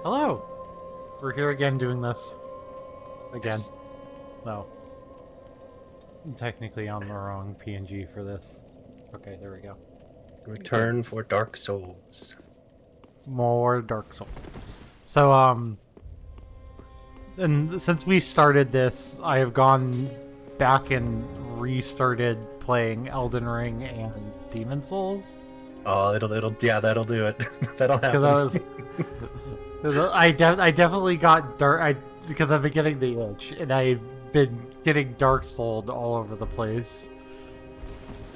Hello! We're here again doing this. Again. No. I'm technically on the wrong PNG for this. Okay, there we go. Return for Dark Souls. More Dark Souls. So, and since we started this, I have gone back and restarted playing Elden Ring and Demon Souls. Oh, that'll do it. That'll happen. Because I definitely got dark. Because I've been getting the itch, and I've been getting Dark Souled all over the place.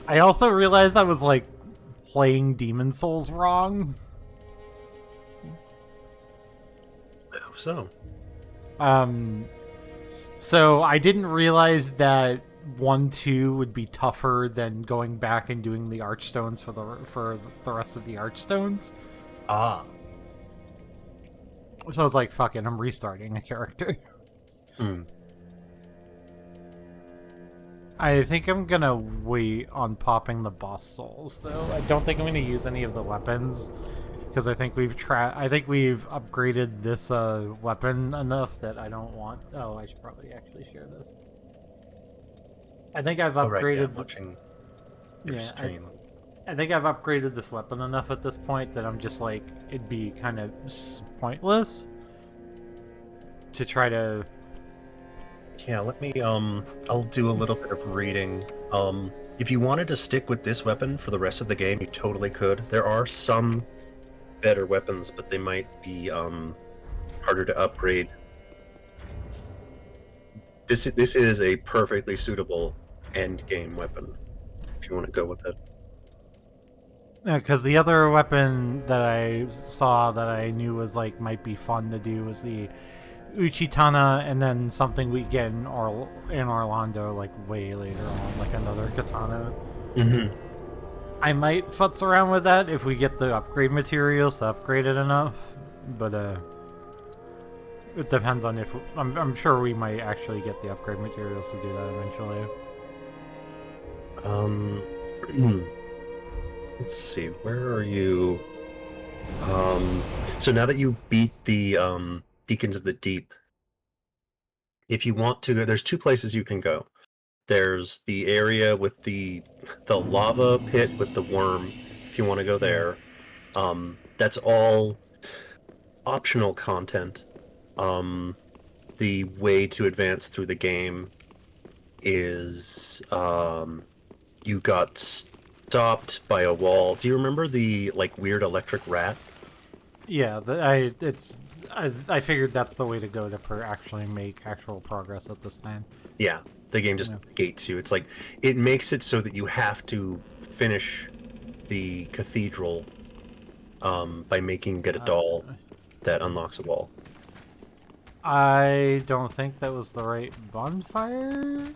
I also realized I was like playing Demon Souls wrong. How so? So I didn't realize that 1-2 would be tougher than going back and doing the Archstones for the rest of the Archstones. Ah. So I was like, fuck it, I'm restarting a character. I think I'm gonna wait on popping the boss souls, though. I don't think I'm gonna use any of the weapons, because I think we've upgraded this weapon enough that I don't want. Oh, I should probably actually share this. I think I've upgraded. Watching your stream. I think I've upgraded this weapon enough at this point that I'm just like, it'd be kind of pointless to try to. Yeah, let me, I'll do a little bit of reading. If you wanted to stick with this weapon for the rest of the game, you totally could. There are some better weapons, but they might be, harder to upgrade. This is a perfectly suitable end game weapon, if you want to go with it. Yeah, because the other weapon that I saw that I knew was like might be fun to do was the Uchitana, and then something we get in Orlando like way later on, like another katana. Mm-hmm. I might futz around with that if we get the upgrade materials to upgrade it enough, but it depends on if I'm sure we might actually get the upgrade materials to do that eventually. Let's see, where are you? So now that you beat the Deacons of the Deep, if you want to go, there's two places you can go. There's the area with the lava pit with the worm, if you want to go there. That's all optional content. The way to advance through the game is you got stopped by a wall. Do you remember the like weird electric rat? Yeah, I figured that's the way to go to actually make actual progress at this time. Yeah, the game just gates you. It's like, it makes it so that you have to finish the cathedral by get a doll that unlocks a wall. I don't think that was the right bonfire.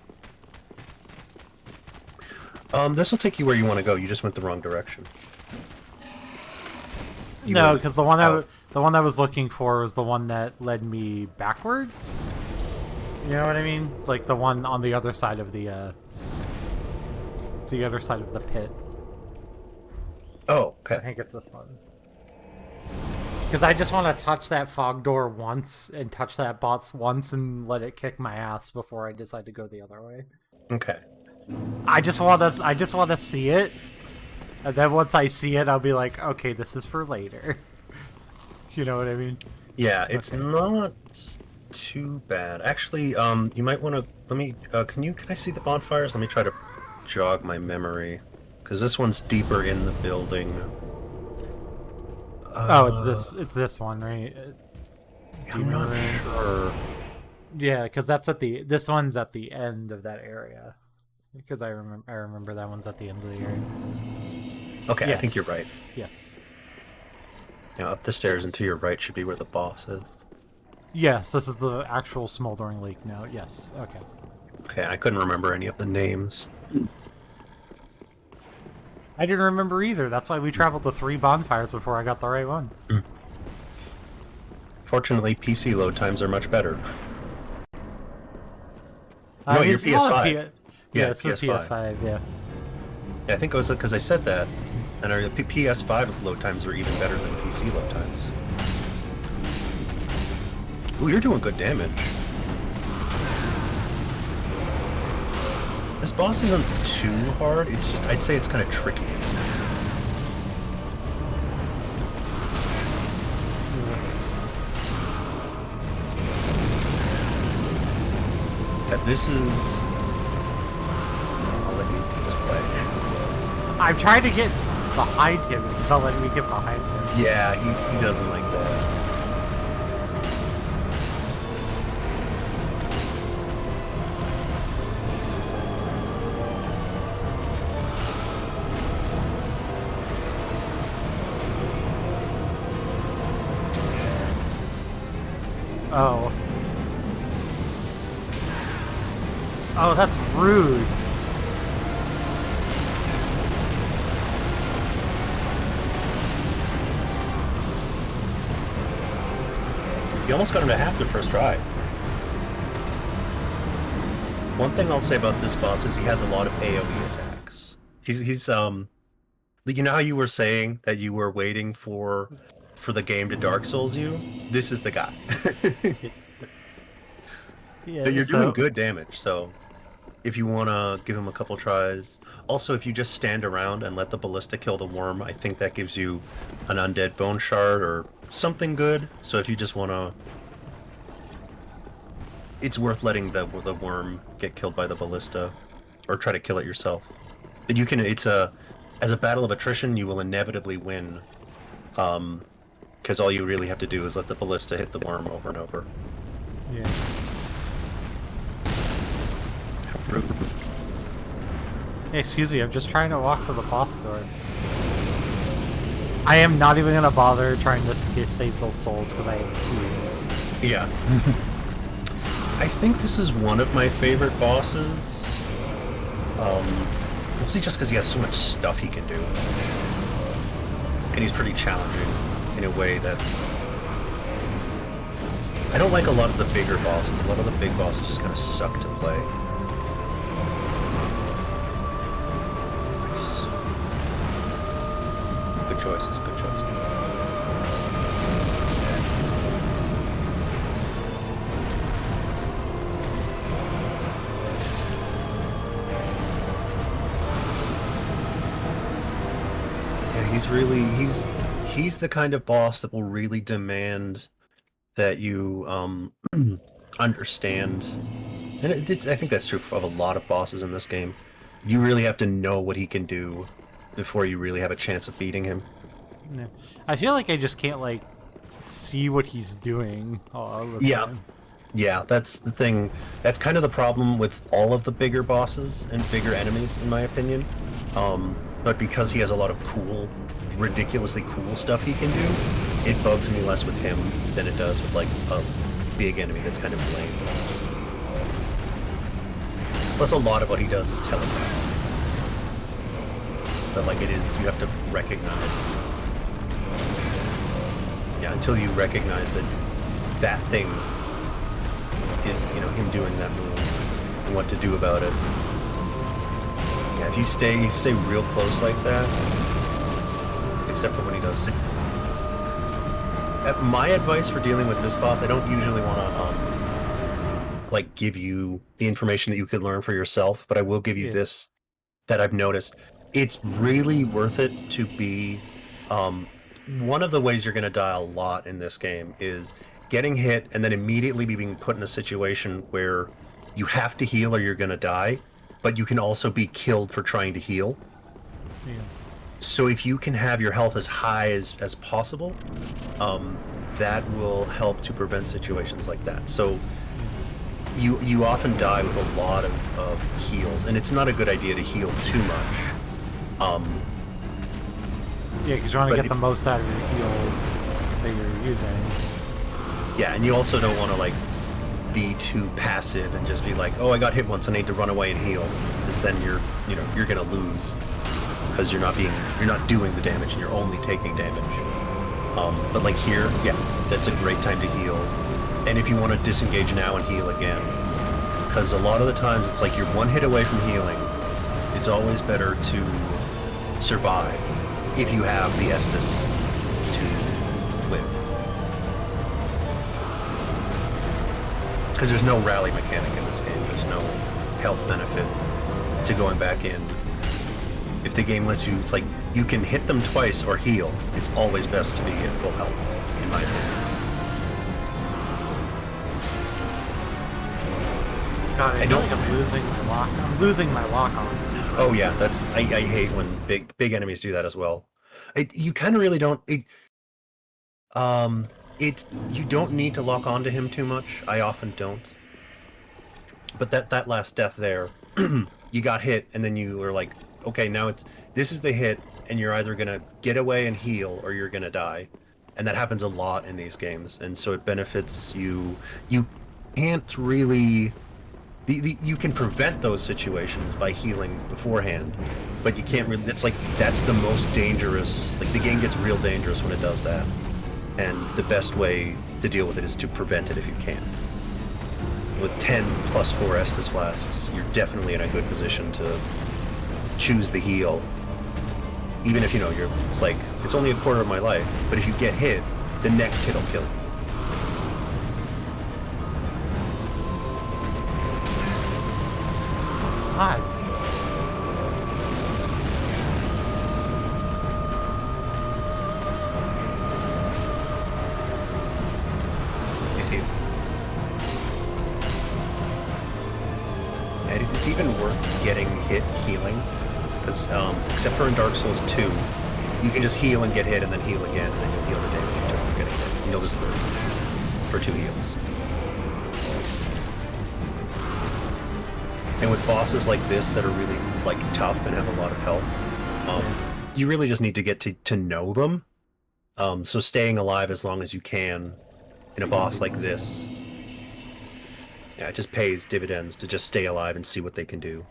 This will take you where you want to go. You just went the wrong direction. No, because the one I was looking for was the one that led me backwards. You know what I mean? Like the one on the other side of the pit. Oh, okay. I think it's this one. Because I just want to touch that fog door once and touch that boss once and let it kick my ass before I decide to go the other way. Okay. I just want to see it, and then once I see it, I'll be like, okay, this is for later. You know what I mean? Yeah, it's not too bad. Actually, you might want to let me. Can I see the bonfires? Let me try to jog my memory, because this one's deeper in the building. It's this one, right? I'm not sure. Yeah, because this one's at the end of that area. Because I remember that one's at the end of the area. Okay, yes. I think you're right. Yes. Yeah, up the stairs and to your right should be where the boss is. Yes, this is the actual Smoldering Lake now. Yes, okay. Okay, I couldn't remember any of the names. I didn't remember either. That's why we traveled to 3 bonfires before I got the right one. Fortunately, PC load times are much better. No, your PS5. Yeah, it's PS5, yeah. Yeah, I think it was because I said that, and our PS5 load times are even better than PC load times. Ooh, you're doing good damage. This boss isn't too hard, it's just, I'd say it's kind of tricky. Yeah, this is... I'll let you just play. I'm trying to get behind him. He's not letting me get behind him. Yeah, he doesn't like that. Oh. Oh, that's rude. You almost got him to half the first try. One thing I'll say about this boss is he has a lot of AoE attacks. He's you know how you were saying that you were waiting for the game to Dark Souls you? This is the guy. Yeah, But you're doing good damage, so if you want to give him a couple tries. Also, if you just stand around and let the ballista kill the worm, I think that gives you an undead bone shard or something good. So if you just want to... It's worth letting the worm get killed by the ballista, or try to kill it yourself. But you can... It's a... As a battle of attrition, you will inevitably win. Because all you really have to do is let the ballista hit the worm over and over. Yeah. Hey, excuse me, I'm just trying to walk to the boss door. I am not even gonna bother trying to save those souls because I have two. Yeah. I think this is one of my favorite bosses. Mostly just because he has so much stuff he can do. And he's pretty challenging in a way that's... I don't like a lot of the bigger bosses. A lot of the big bosses just kind of suck to play. Good choices, good choices. Yeah, he's the kind of boss that will really demand that you understand. And I think that's true of a lot of bosses in this game. You really have to know what he can do before you really have a chance of beating him. Yeah. I feel like I just can't, like, see what he's doing all the time. Yeah, that's the thing. That's kind of the problem with all of the bigger bosses and bigger enemies, in my opinion. But because he has a lot of cool, ridiculously cool stuff he can do, it bugs me less with him than it does with, like, a big enemy that's kind of lame. Plus, a lot of what he does is telegraph. But, like, you have to recognize... Yeah, until you recognize that thing is, him doing that move and what to do about it. Yeah, if you stay real close like that, except for when he does... My advice for dealing with this boss, I don't usually want to, like, give you the information that you could learn for yourself, but I will give you this that I've noticed. It's really worth it to be... one of the ways you're going to die a lot in this game is getting hit and then immediately being put in a situation where you have to heal or you're going to die, but you can also be killed for trying to heal. Yeah. So if you can have your health as high as possible, that will help to prevent situations like that. So you often die with a lot of heals, and it's not a good idea to heal too much. Yeah, because you want to get the most out of your heals that you're using. Yeah, and you also don't want to, like, be too passive and just be like, oh, I got hit once, I need to run away and heal, because then you're gonna lose because you're not doing the damage and you're only taking damage. But like here, yeah, that's a great time to heal. And if you want to disengage now and heal again, because a lot of the times it's like you're one hit away from healing. It's always better to survive if you have the Estus to live. Because there's no rally mechanic in this game. There's no health benefit to going back in. If the game lets you, it's like you can hit them twice or heal. It's always best to be at full health, in my opinion. God, I feel like I'm losing my lock. I'm losing my lock-ons. Oh yeah, that's I hate when big enemies do that as well. You kind of really don't. You don't need to lock onto him too much. I often don't. But that last death there, you got hit, and then you were like, okay, now this is the hit, and you're either gonna get away and heal, or you're gonna die, and that happens a lot in these games, and so it benefits you. You can't really. You can prevent those situations by healing beforehand, but you can't really. It's like that's the most dangerous. Like the game gets real dangerous when it does that, and the best way to deal with it is to prevent it if you can. With 10 plus 4 Estus flasks, you're definitely in a good position to choose the heal. Even if it's like it's only a quarter of my life, but if you get hit, the next hit will kill you. God. You see? And it's even worth getting hit healing, because except for in Dark Souls 2, you can just heal and get hit and then heal again, and then you'll heal the damage you took from getting hit. And you'll just live for 2 heals. And with bosses like this that are really like tough and have a lot of health, you really just need to get to know them. So staying alive as long as you can in a boss like this, yeah, it just pays dividends to just stay alive and see what they can do.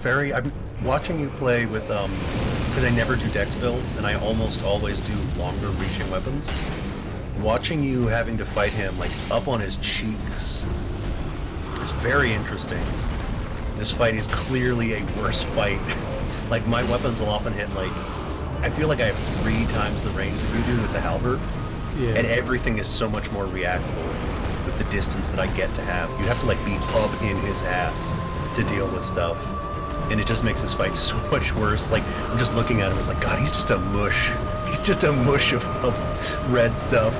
I'm watching you play with, because I never do dex builds, and I almost always do longer reaching weapons. Watching you having to fight him, like, up on his cheeks is very interesting. This fight is clearly a worse fight. Like, my weapons will often hit, like, I feel like I have 3 times the range that you do with the halberd, and everything is so much more reactable with the distance that I get to have. You have to, like, be up in his ass to deal with stuff. And it just makes this fight so much worse. Like, I'm just looking at him, it's like, God, he's just a mush. He's just a mush of red stuff.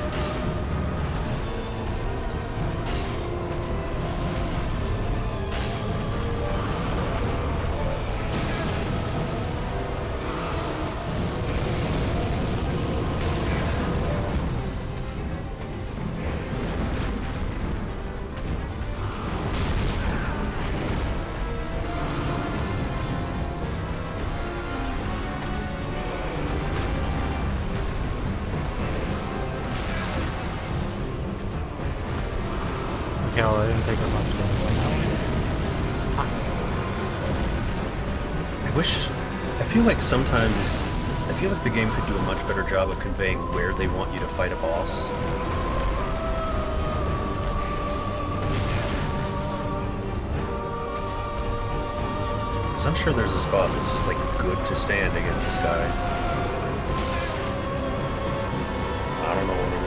Well, I didn't take as much damage. I feel like sometimes, I feel like the game could do a much better job of conveying where they want you to fight a boss. So I'm sure there's a spot that's just like good to stand against this guy. I don't know what it is.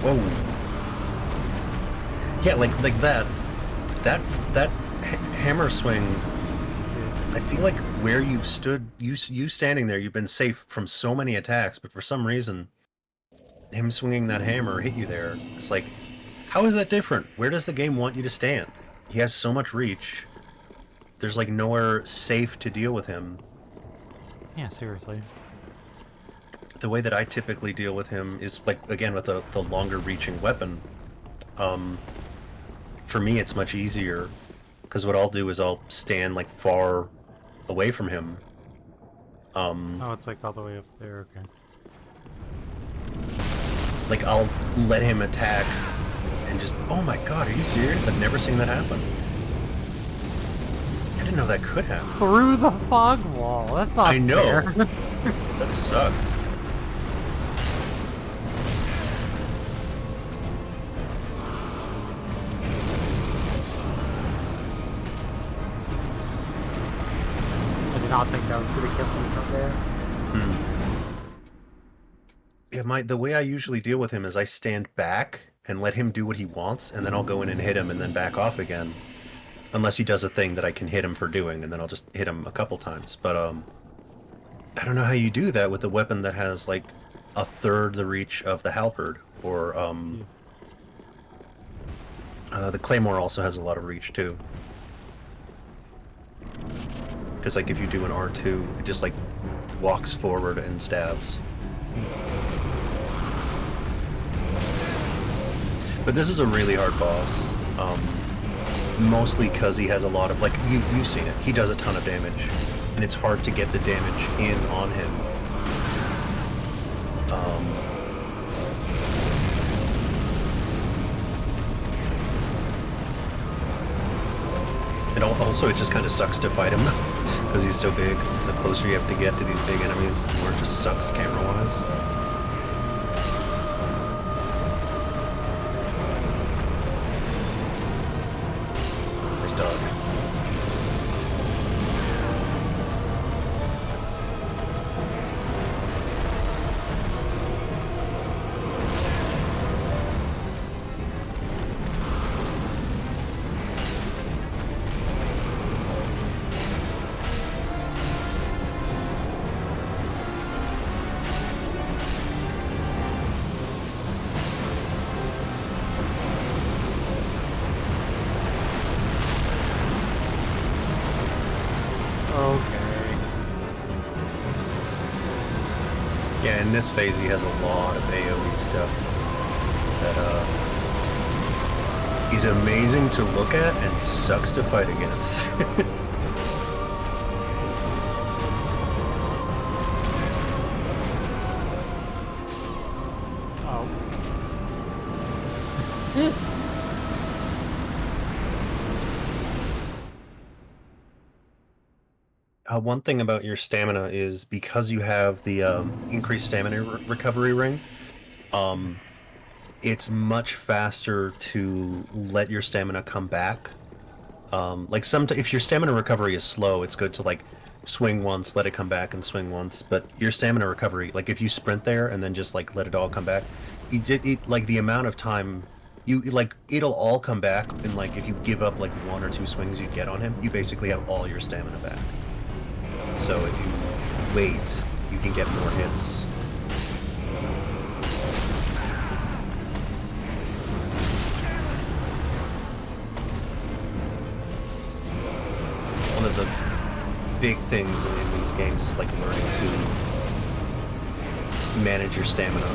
Whoa. Yeah, like that hammer swing. I feel like where you've stood, you standing there, you've been safe from so many attacks, but for some reason, him swinging that hammer hit you there. It's like, how is that different? Where does the game want you to stand? He has so much reach. There's like nowhere safe to deal with him. Yeah, seriously. The way that I typically deal with him is like, again, with the longer reaching weapon. For me, it's much easier because what I'll do is I'll stand like far away from him. Oh, it's like all the way up there, okay. Like I'll let him attack and just, oh my god, are you serious? I've never seen that happen. didn't know that could happen. Through the fog wall. That's not I know. fair. That sucks. I did not think that was going to kill me from there. Yeah, the way I usually deal with him is I stand back and let him do what he wants, and then I'll go in and hit him and then back off again. Unless he does a thing that I can hit him for doing, and then I'll just hit him a couple times. But, I don't know how you do that with a weapon that has, like, a third the reach of the halberd, or, the claymore also has a lot of reach, too. Because, like, if you do an R2, it just, like, walks forward and stabs. But this is a really hard boss. Mostly because he has a lot of, like, you've seen it. He does a ton of damage, and it's hard to get the damage in on him. And also, it just kind of sucks to fight him because he's so big. The closer you have to get to these big enemies, the more it just sucks camera-wise. Yeah, in this phase he has a lot of AoE stuff that he's amazing to look at and sucks to fight against. One thing about your stamina is because you have the increased stamina recovery ring, it's much faster to let your stamina come back. Like if your stamina recovery is slow, it's good to like swing once, let it come back, and swing once. But your stamina recovery, like if you sprint there and then just like let it all come back, like the amount of time it'll all come back, and like if you give up like 1 or 2 swings you get on him, you basically have all your stamina back. So if you wait, you can get more hits. One of the big things in these games is like learning to manage your stamina.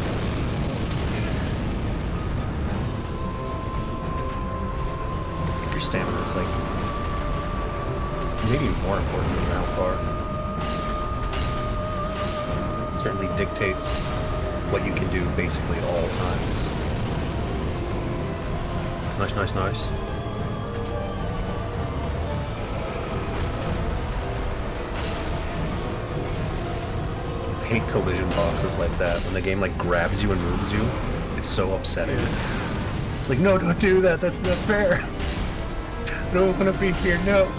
I think your stamina is like maybe more important than your health bar. Certainly dictates what you can do basically at all times. Nice, nice, nice. I hate collision boxes like that. When the game like grabs you and moves you, it's so upsetting. It's like, no, don't do that. That's not fair. I don't want to be here. No.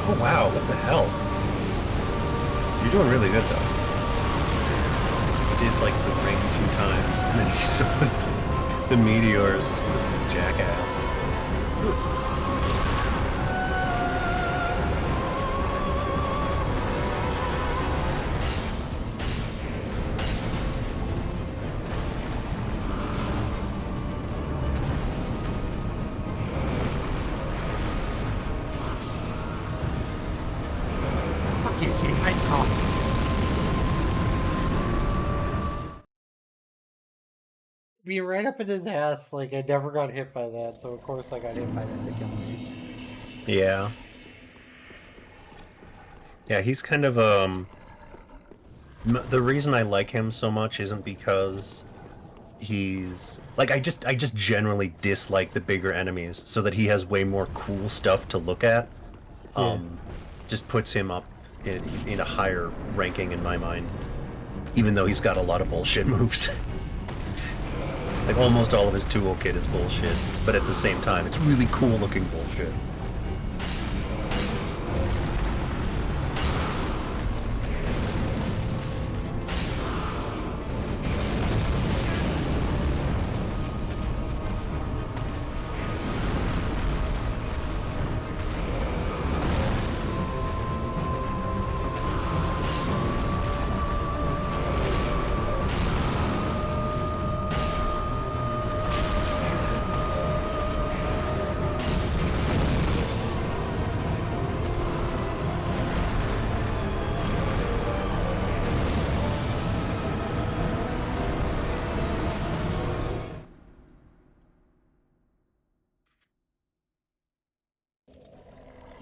Oh wow, what the hell? You're doing really good though. He did like the ring 2 times and then he summoned the meteors. Jackass. be right up in his ass. Like, I never got hit by that, so of course I got hit by that to kill me. Yeah. Yeah, he's kind of the reason I like him so much isn't because he's like I just generally dislike the bigger enemies so that he has way more cool stuff to look at. Yeah. Just puts him up in a higher ranking in my mind, even though he's got a lot of bullshit moves. Like almost all of his toolkit is bullshit, but at the same time, it's really cool looking bullshit.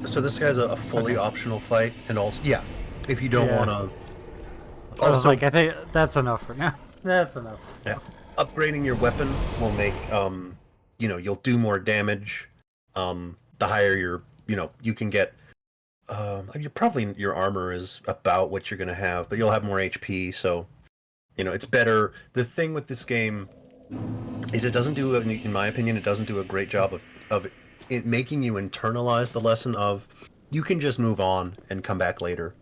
So this guy's a fully Okay. optional fight, and also yeah, if you don't Yeah. want to. I was Also, like, I think that's enough for now. That's enough. yeah, upgrading your weapon will make you'll do more damage. The higher you can get. Your armor is about what you're gonna have, but you'll have more HP, so it's better. The thing with this game is it doesn't do, in my opinion, it doesn't do a great job of it making you internalize the lesson of you can just move on and come back later.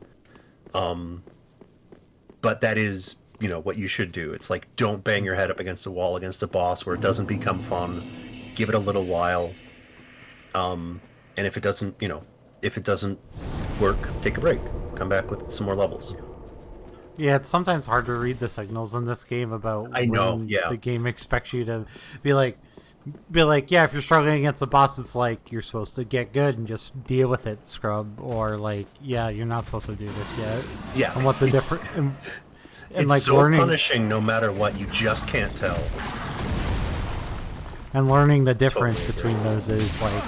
But that is, what you should do. It's like don't bang your head up against a wall against a boss where it doesn't become fun. Give it a little while. And if it doesn't work, take a break. Come back with some more levels. Yeah, it's sometimes hard to read the signals in this game about I know, when yeah. the game expects you to be like, yeah, if you're struggling against the boss, it's like you're supposed to get good and just deal with it, scrub, or like, yeah, you're not supposed to do this yet. Yeah, And what the it's- different and It's like so learning punishing no matter what, you just can't tell. and learning the difference Totally between those is like,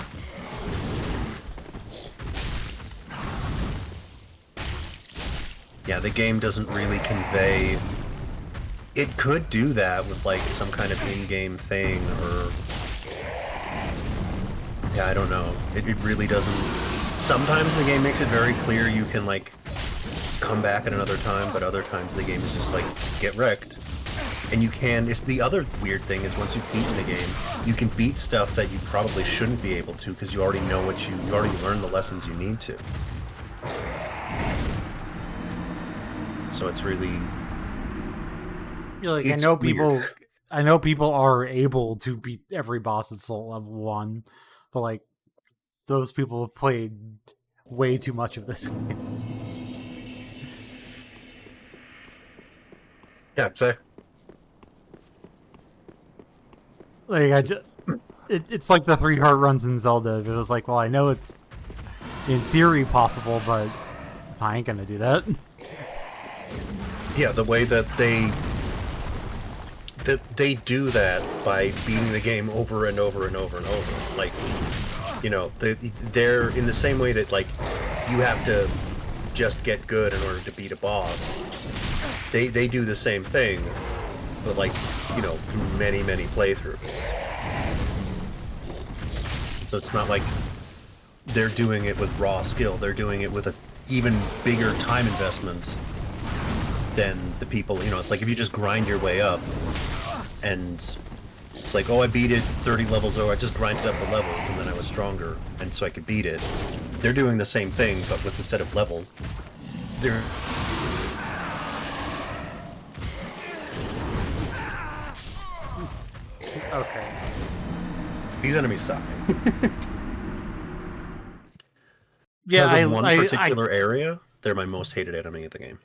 Yeah, the game doesn't really convey. It could do that with like some kind of in-game thing, or yeah, I don't know. It really doesn't. Sometimes the game makes it very clear you can like come back at another time, but other times the game is just like get wrecked. And you can. It's the other weird thing is once you've beaten the game, you can beat stuff that you probably shouldn't be able to because you already know you already learned the lessons you need to. So it's really. you're like It's I know people are able to beat every boss at Soul Level 1, but like those people have played way too much of this game. Yeah, exactly. Like it's like the 3 heart runs in Zelda. It was like, well, I know it's in theory possible, but I ain't gonna do that. Yeah, the way that they do that by beating the game over and over and over and over. Like, they're in the same way that like you have to just get good in order to beat a boss. They do the same thing, but like through many playthroughs. So it's not like they're doing it with raw skill. They're doing it with a even bigger time investment than the people. It's like if you just grind your way up, and it's like, oh, I beat it 30 levels, I just grinded up the levels, and then I was stronger, and so I could beat it. They're doing the same thing, but with instead of levels, they're Okay. these enemies suck. Yeah, Because of one particular area, they're my most hated enemy of the game.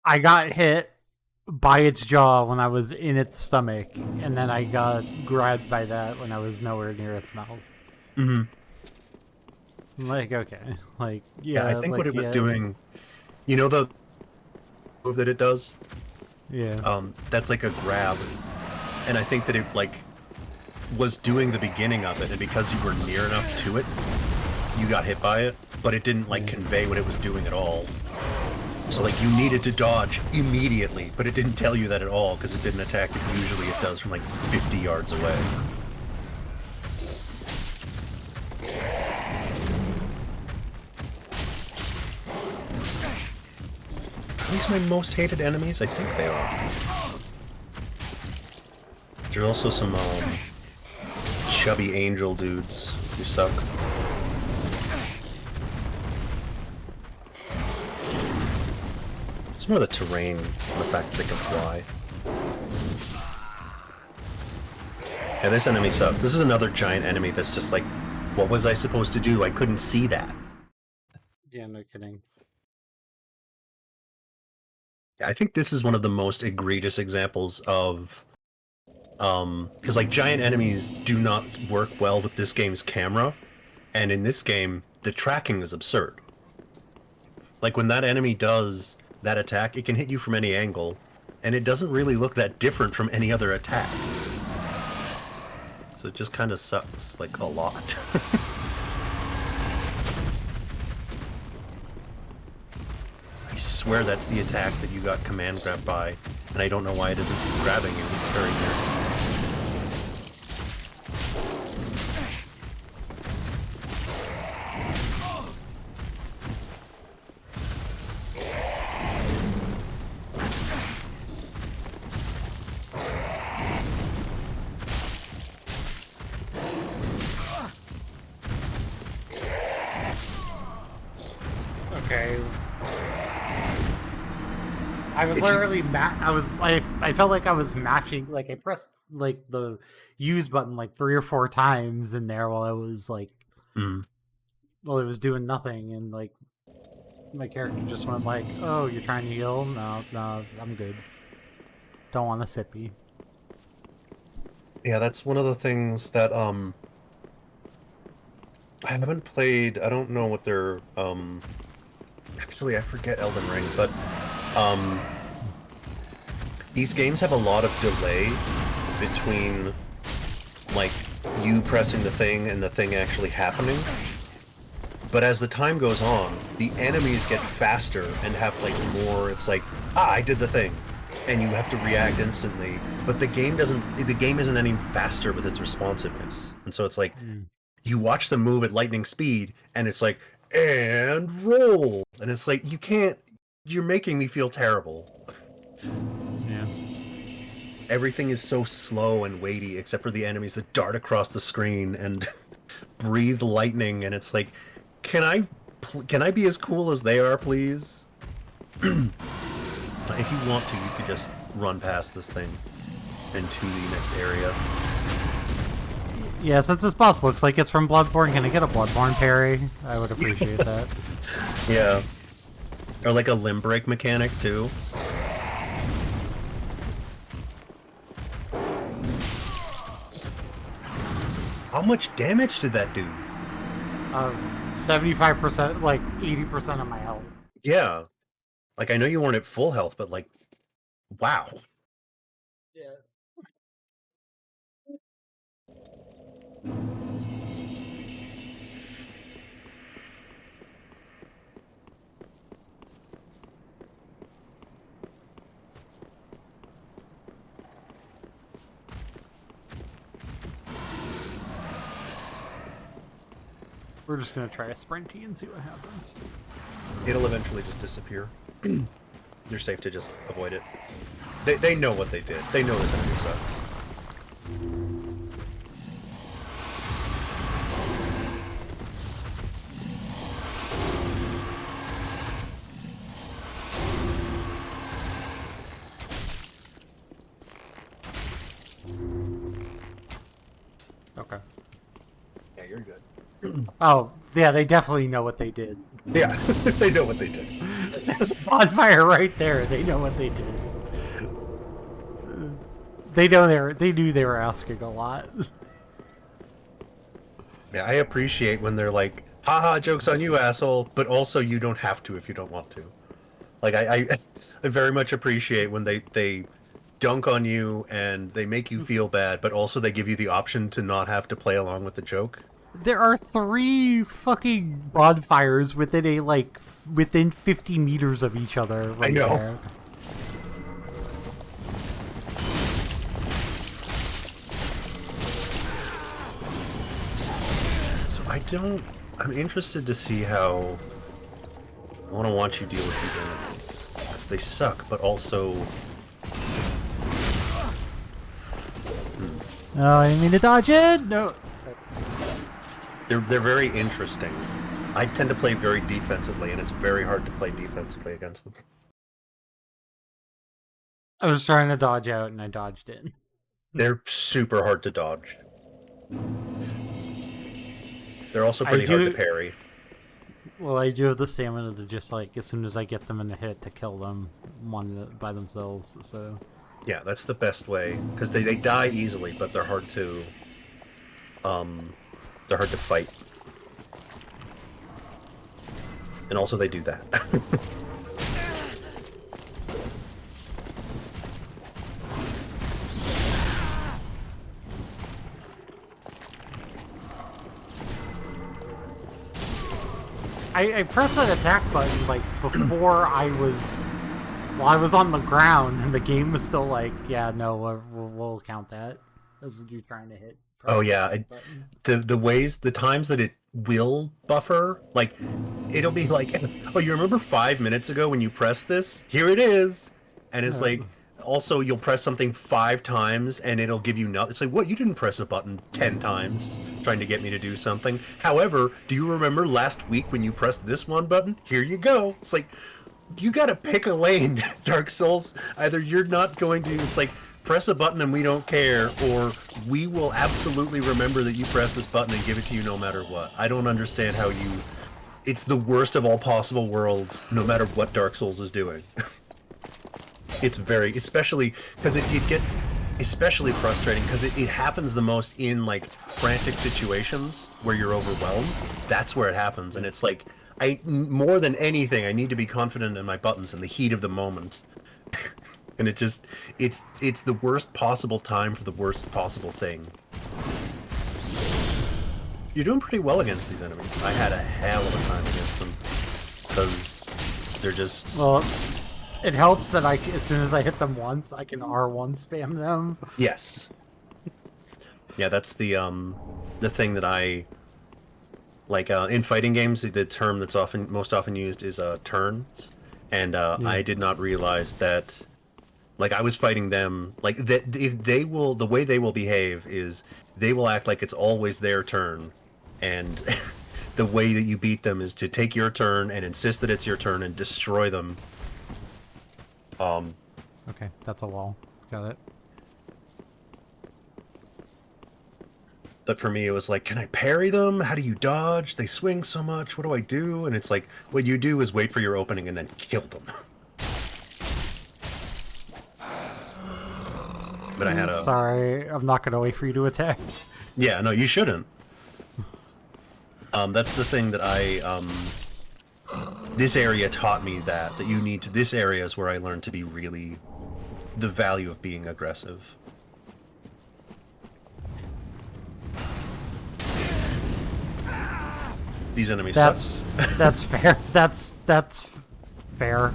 I got hit by its jaw when I was in its stomach, and then I got grabbed by that when I was nowhere near its mouth. Mm-hmm. Like, okay, like, Yeah, I think like, what it was doing, the move that it does? Yeah. That's like a grab, and I think that it like was doing the beginning of it, and because you were near enough to it, you got hit by it, but it didn't like convey what it was doing at all. So like you needed to dodge immediately, but it didn't tell you that at all because it didn't attack it. Usually it does from like 50 yards away. Are these my most hated enemies? I think they are. There's also some chubby angel dudes who suck. It's more the terrain and the fact that they can fly. Yeah, this enemy sucks. This is another giant enemy that's just like, what was I supposed to do? I couldn't see that. Yeah, no kidding. I think this is one of the most egregious examples of because like giant enemies do not work well with this game's camera, and in this game the tracking is absurd. Like when that enemy does that attack, it can hit you from any angle, and it doesn't really look that different from any other attack. So it just kind of sucks, like, a lot. I swear that's the attack that you got command grabbed by, and I don't know why it isn't grabbing you. It's very weird. Okay. I was literally I felt like I was matching, like I pressed like the use button like 3 or 4 times in there while I was like while it was doing nothing, and like my character just went like, "Oh, you're trying to heal? No, I'm good. Don't want to sippy." Yeah, that's one of the things that I haven't played. I don't know what their actually I forget Elden Ring, but these games have a lot of delay between like you pressing the thing and the thing actually happening. But as the time goes on, the enemies get faster and have like more. It's like, I did the thing, and you have to react instantly. But the game doesn't. The game isn't any faster with its responsiveness, and so it's like you watch them move at lightning speed, and it's like, and roll, and it's like you can't. You're making me feel terrible. Yeah. Everything is so slow and weighty, except for the enemies that dart across the screen and breathe lightning, and it's like, can I be as cool as they are, please? If you want to, you could just run past this thing into the next area. Yeah, since this boss looks like it's from Bloodborne, can I get a Bloodborne parry? I would appreciate that. Yeah. Or like a limb break mechanic, too. How much damage did that do? 75%, like 80% of my health. Yeah. Like, I know you weren't at full health, but like, wow. Yeah. We're just gonna try a sprinty and see what happens. It'll eventually just disappear. You're safe to just avoid it. They know what they did. They know this enemy sucks. Okay. Yeah, you're good. Oh, yeah, they definitely know what they did. Yeah, they know what they did. There's a bonfire right there. They know what they did. They knew they were asking a lot. Yeah, I appreciate when they're like, haha, joke's on you, asshole, but also you don't have to if you don't want to. Like, I very much appreciate when they dunk on you and they make you feel bad, but also they give you the option to not have to play along with the joke. There are 3 fucking bonfires within 50 meters of each other. Right I know. There. I'm interested to see how... I want to watch you deal with these enemies. Because they suck, but also... Oh, I didn't mean to dodge it! No! They're very interesting. I tend to play very defensively, and it's very hard to play defensively against them. I was trying to dodge out, and I dodged in. They're super hard to dodge. They're also pretty hard to parry. Well, I do have the stamina to just, like, as soon as I get them in a hit, to kill them one by themselves, so... Yeah, that's the best way, because they die easily, but they're hard to... they're hard to fight. And also they do that. I pressed that attack button, like, before I was... While I was on the ground, and the game was still like, yeah, no, we'll count that as you trying to hit. Oh yeah, the times that it will buffer, like, it'll be like, oh, you remember 5 minutes ago when you pressed this? Here it is! And it's like, also you'll press something 5 times and it'll give you nothing. It's like, what, you didn't press a button 10 times trying to get me to do something. However, do you remember last week when you pressed this one button? Here you go. It's like, you gotta pick a lane, Dark Souls. Either you're not going to, it's like, press a button and we don't care, or we will absolutely remember that you pressed this button and give it to you no matter what. I don't understand how you... It's the worst of all possible worlds, no matter what Dark Souls is doing. It's very... Especially... Because it gets especially frustrating, because it happens the most in, like, frantic situations where you're overwhelmed. That's where it happens, and it's like... more than anything, I need to be confident in my buttons in the heat of the moment. And it's the worst possible time for the worst possible thing. You're doing pretty well against these enemies. I had a hell of a time against them. Because they're just... Well, it helps that as soon as I hit them once, I can R1 spam them. Yes. Yeah, that's the thing that I... Like, in fighting games, the term that's most often used is turns. And I did not realize that... Like, I was fighting them, like, if they will, the way they will behave is, they will act like it's always their turn, and the way that you beat them is to take your turn and insist that it's your turn and destroy them. Okay, that's a wall. Got it. But for me, it was like, can I parry them? How do you dodge? They swing so much, what do I do? And it's like, what you do is wait for your opening and then kill them. But I had a... Sorry, I'm not gonna wait for you to attack. Yeah, no, you shouldn't. That's the thing that this area taught me that you need to... This area is where I learned to be really... The value of being aggressive. These enemies suck. That's fair. That's fair.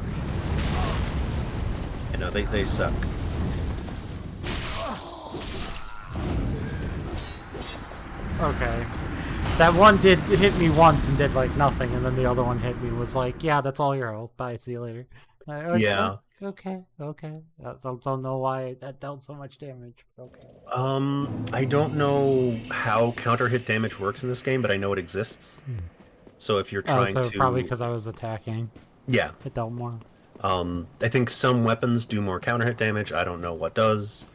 You know, they suck. Okay. That one did hit me once and did, like, nothing, and then the other one hit me, was like, yeah, that's all your health, bye, see you later. Okay, yeah. Okay. I don't know why that dealt so much damage, but okay. I don't know how counter hit damage works in this game, but I know it exists. So if you're trying to... probably because I was attacking. Yeah. It dealt more. I think some weapons do more counter hit damage, I don't know what does.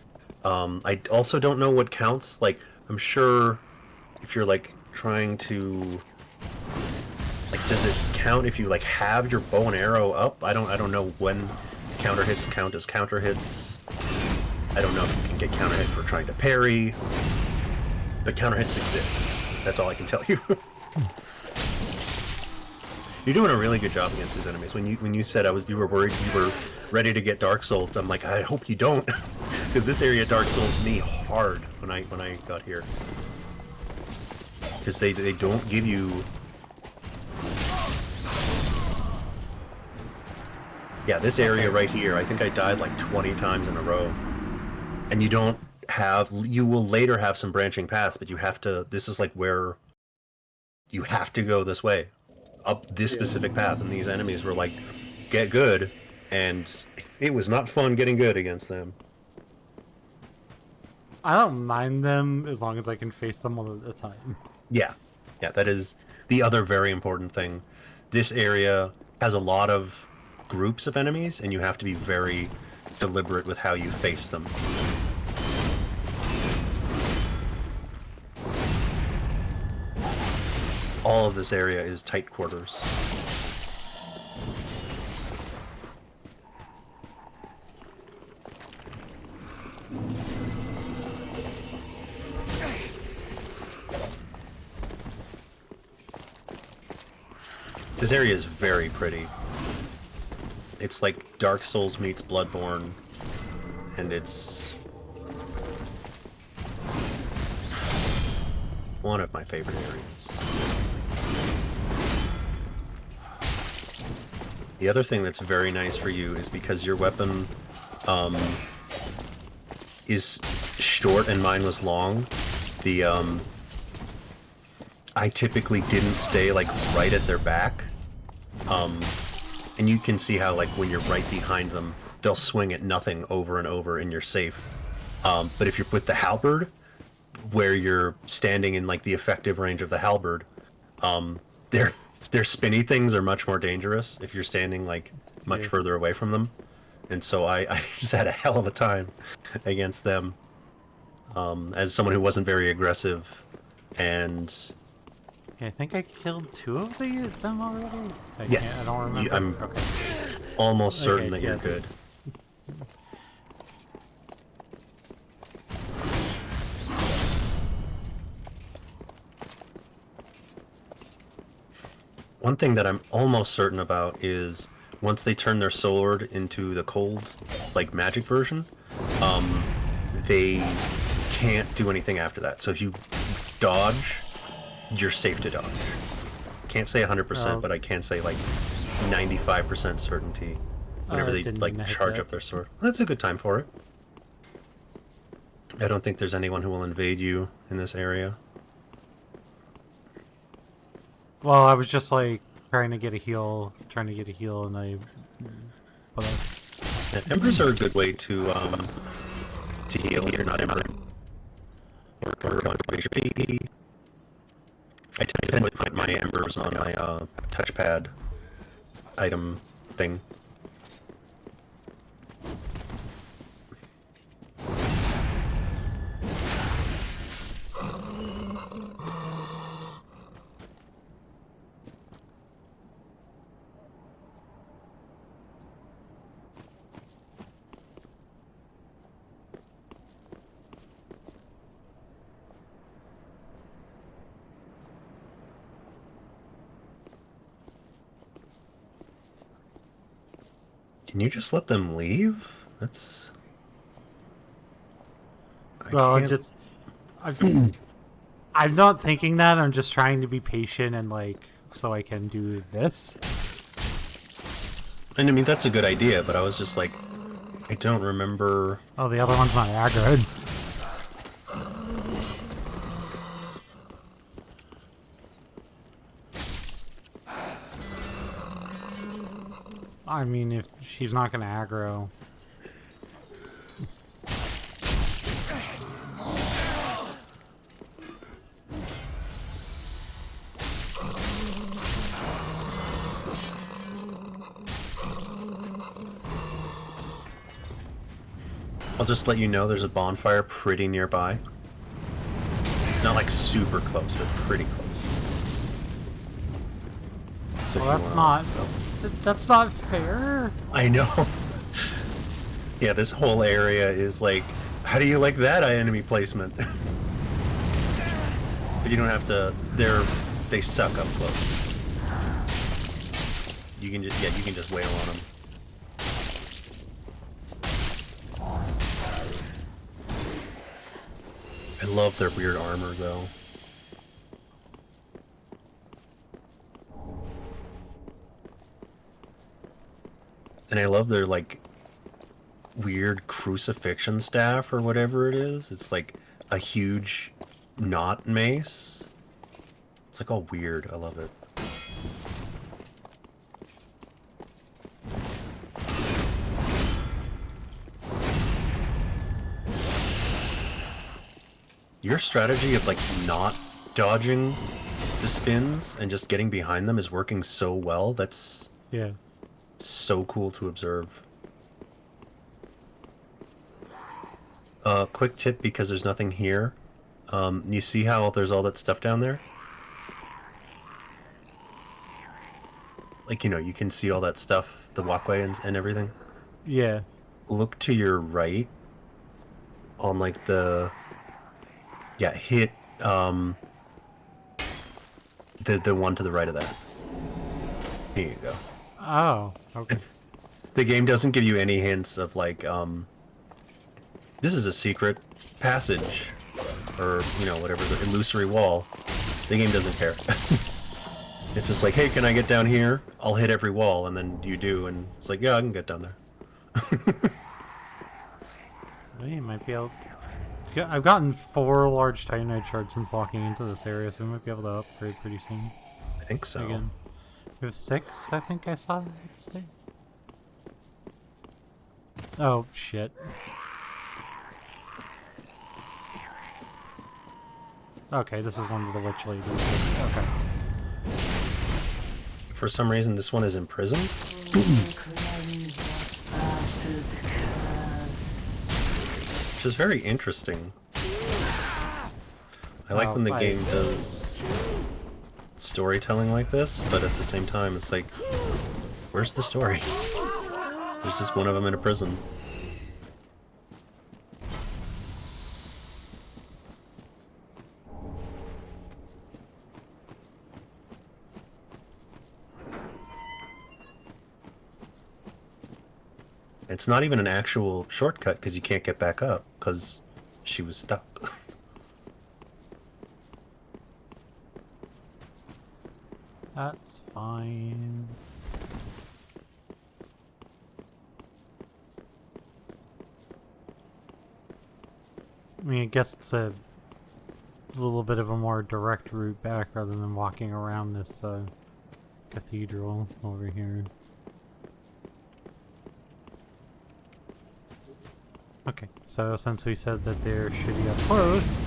I also don't know what counts, like, I'm sure... If you're, like, trying to... Like, does it count if you, like, have your bow and arrow up? I don't know when counter hits count as counter hits. I don't know if you can get counter hit for trying to parry. But counter hits exist. That's all I can tell you. You're doing a really good job against these enemies. When you said you were worried you were ready to get Dark Souls, I'm like, I hope you don't, because this area Dark Souls me hard when I got here. Because they don't give you. Yeah, this area right here, I think I died like 20 times in a row. And you don't have, you will later have some branching paths, but you have to, this is like where you have to go this way, up this specific path, and these enemies were like, get good, and it was not fun getting good against them. I don't mind them as long as I can face them one at a time. Yeah, that is the other very important thing. This area has a lot of groups of enemies, and you have to be very deliberate with how you face them. All of this area is tight quarters. This area is very pretty. It's like Dark Souls meets Bloodborne, and it's one of my favorite areas. The other thing that's very nice for you is because your weapon is short and mine was long, I typically didn't stay like right at their back. And you can see how, like, when you're right behind them, they'll swing at nothing over and over and you're safe. But if you're with the halberd, where you're standing in, like, the effective range of the halberd, their spinny things are much more dangerous if you're standing, like, much further away from them. And so I just had a hell of a time against them. As someone who wasn't very aggressive, and... I think I killed 2 of them already? Yes. I don't remember. I'm okay. almost certain that you're good. One thing that I'm almost certain about is once they turn their sword into the cold, like, magic version, they can't do anything after that. So if you dodge, you're safe to dodge. Can't say 100%, but I can say like 95% certainty whenever they like charge up their sword. That's a good time for it. I don't think there's anyone who will invade you in this area. Well, I was just like trying to get a heal, and I. Yeah, embers are a good way to heal if you're not ember. Or going to HP. I tend to put my embers on my touchpad item thing. Can you just let them leave? That's... I'm not thinking that. I'm just trying to be patient and, like, so I can do this. And I mean, that's a good idea, but I was just like, I don't remember... Oh, the other one's not aggroed. I mean, if she's not gonna aggro... I'll just let you know there's a bonfire pretty nearby. Not like super close, but pretty close. So well, that's not fair. I know. Yeah, this whole area is like, how do you like that enemy placement? But you don't have to, they suck up close. You can just, yeah, you can just wail on them. I love their weird armor, though. And I love their, like, weird crucifixion staff or whatever it is. It's like a huge knot mace. It's like all weird. I love it. Your strategy of like not dodging the spins and just getting behind them is working so well. That's so cool to observe. Quick tip, because there's nothing here. You see how there's all that stuff down there? Like, you know, you can see all that stuff, the walkway and everything. Yeah. Look to your right on like the... Yeah, hit the one to the right of that. Here you go. Oh, okay. The game doesn't give you any hints of like, this is a secret passage, or, you know, whatever, the illusory wall. The game doesn't care. It's just like, hey, can I get down here? I'll hit every wall, and then you do, and it's like, yeah, I can get down there. Well, you might be able... I've gotten 4 large Titanite shards since walking into this area, so we might be able to upgrade pretty soon. I think so. Again. We have 6, I think I saw that say. Oh, shit. Okay, this is one of the witch ladies. Okay. For some reason, this one is imprisoned? Which is very interesting. I like when the game does storytelling like this, but at the same time, it's like, where's the story? There's just one of them in a prison. It's not even an actual shortcut because you can't get back up because she was stuck. That's fine. I mean, I guess it's a little bit of a more direct route back rather than walking around this cathedral over here. Okay, so since we said that they're shitty up close...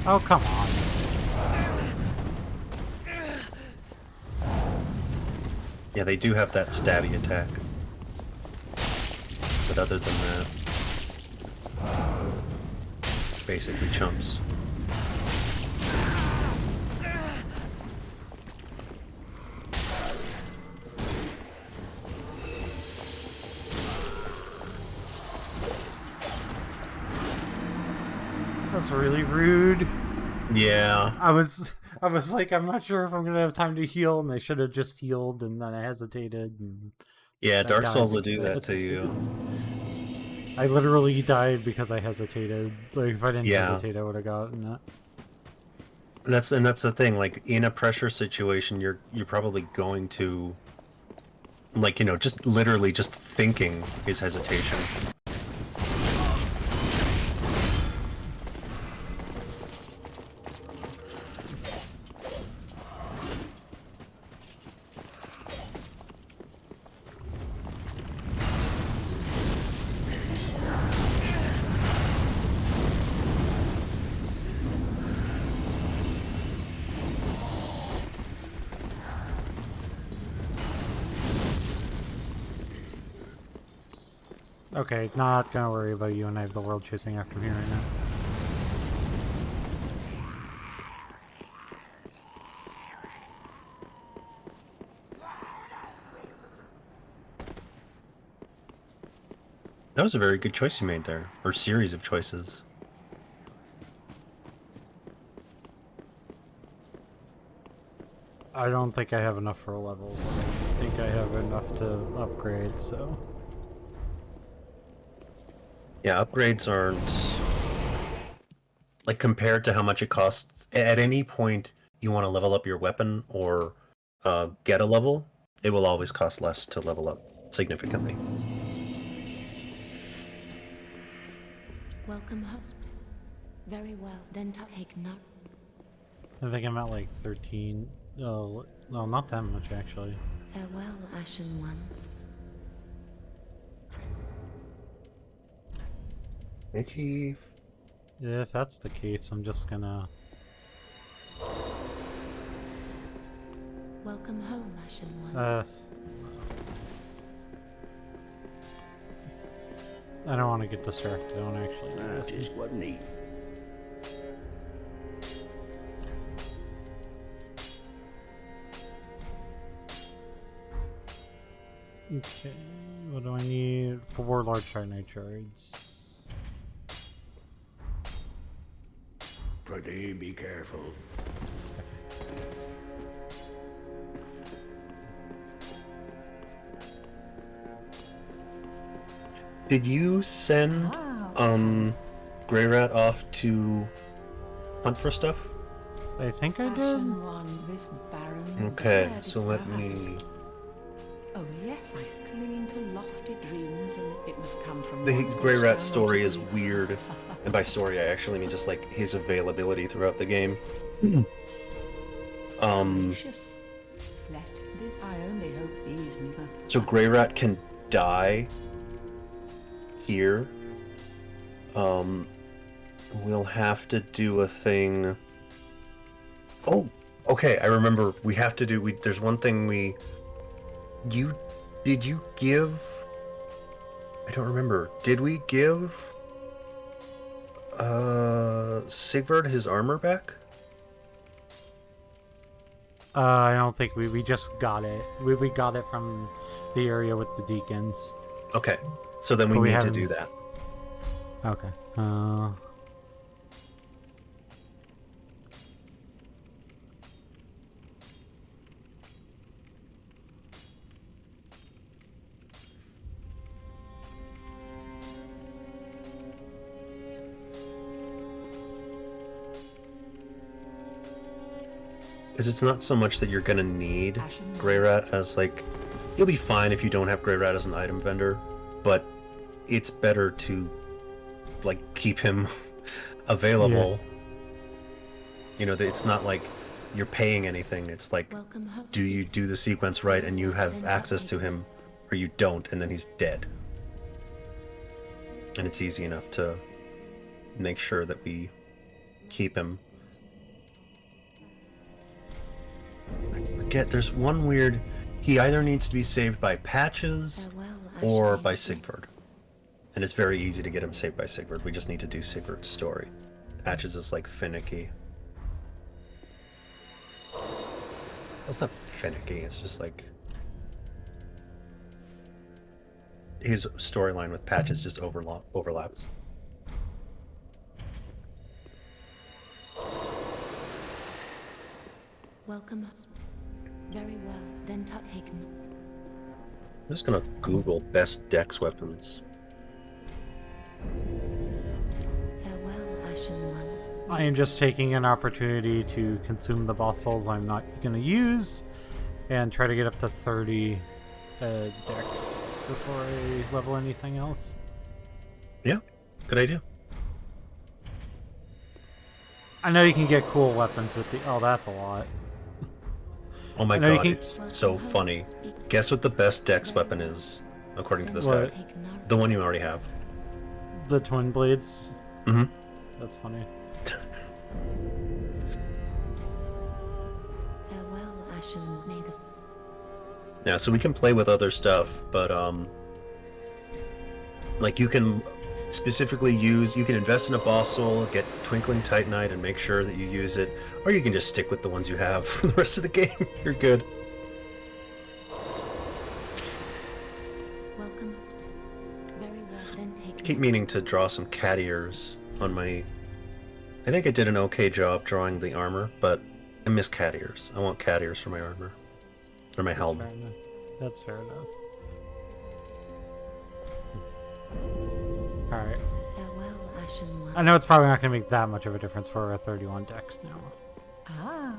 Oh, come on. Yeah, they do have that stabby attack. But other than that, basically chumps. That's really rude. Yeah. I was like, I'm not sure if I'm gonna have time to heal, and I should have just healed, and then I hesitated. And yeah, Dark Souls will because do I that to you. I literally died because I hesitated. Like, if I didn't Yeah. hesitate, I would have gotten that. That's the thing. Like in a pressure situation, you're probably going to, like, you know, just literally just thinking is hesitation. Okay, not gonna worry about you, and I have the world chasing after me right now. That was a very good choice you made there, or series of choices. I don't think I have enough for a level, but I think I have enough to upgrade, so... Yeah, upgrades aren't... Like, compared to how much it costs, at any point you want to level up your weapon or get a level, it will always cost less to level up significantly. Welcome, husband. Very well, then take note. I think I'm at like 13. Oh, no, not that much actually. Farewell, Ashen One. Hey, Chief. Yeah, if that's the case, I'm just gonna... Welcome home, Ashen One. I don't want to get distracted. I don't actually do this. Just wasn't neat. Okay, what do I need? 4 large Titanite shards. Pretty be careful. Did you send Grey Rat off to hunt for stuff? I think I did. Ashen One, this barren Okay, bird so is let right. me... Oh yes, I was clinging to lofty dreams, and it must come from The one Grey which Rat shall story not is be. weird, and by story I actually mean just like his availability throughout the game. Gracious. Let this. I only hope these never. So Grey Rat can die here. We'll have to do a thing. Oh, okay. I remember. We have to do. There's one thing we. Did you give? I don't remember. Did we give? Sigvard his armor back? I don't think we just got it. We got it from the area with the deacons. Okay, so then we But we need to haven't- do that. Okay. Because it's not so much that you're gonna need Ashen Grey Rat as like, you'll be fine if you don't have Grey Rat as an item vendor, but it's better to like keep him available. You know, it's not like you're paying anything. It's like, Welcome, husband. do you do the sequence right and you have access to him, or you don't, and then he's dead. And it's easy enough to make sure that we keep him. I forget, there's one weird... He either needs to be saved by Patches Farewell, Ashen or One. by Sigvard. And it's very easy to get him saved by Sigvard. We just need to do Sigvard's story. Patches is like finicky. That's not finicky, it's just like... His storyline with Patches just overlaps. Welcome, husband. Very well, then take note. I'm just gonna Google best Dex weapons. Farewell, Ashen One. I am just taking an opportunity to consume the boss souls I'm not going to use and try to get up to 30 dex before I level anything else. Yeah, good idea. I know you can get cool weapons with the... Oh, that's a lot. Oh my I know you god, can- it's Welcome so home, funny. speak. Guess what the best Dex weapon is, according to this What? guide? Take note. The one you already have. The twin blades. Mm-hmm. That's funny. Farewell, Ashen. May the Yeah, so we can play with other stuff, but like you can specifically use, you can invest in a boss soul, get Twinkling Titanite and make sure that you use it, or you can just stick with the ones you have for the rest of the game. You're good. welcome, husband. Very well, then take I keep note. meaning to draw some cat ears on my... I think I did an okay job drawing the armor, but miss cat ears. I want cat ears for my armor. Or my helm. Fair enough. That's fair enough. Alright. Farewell, Ashen One. I know it's probably not going to make that much of a difference for a 31 dex now. Ah,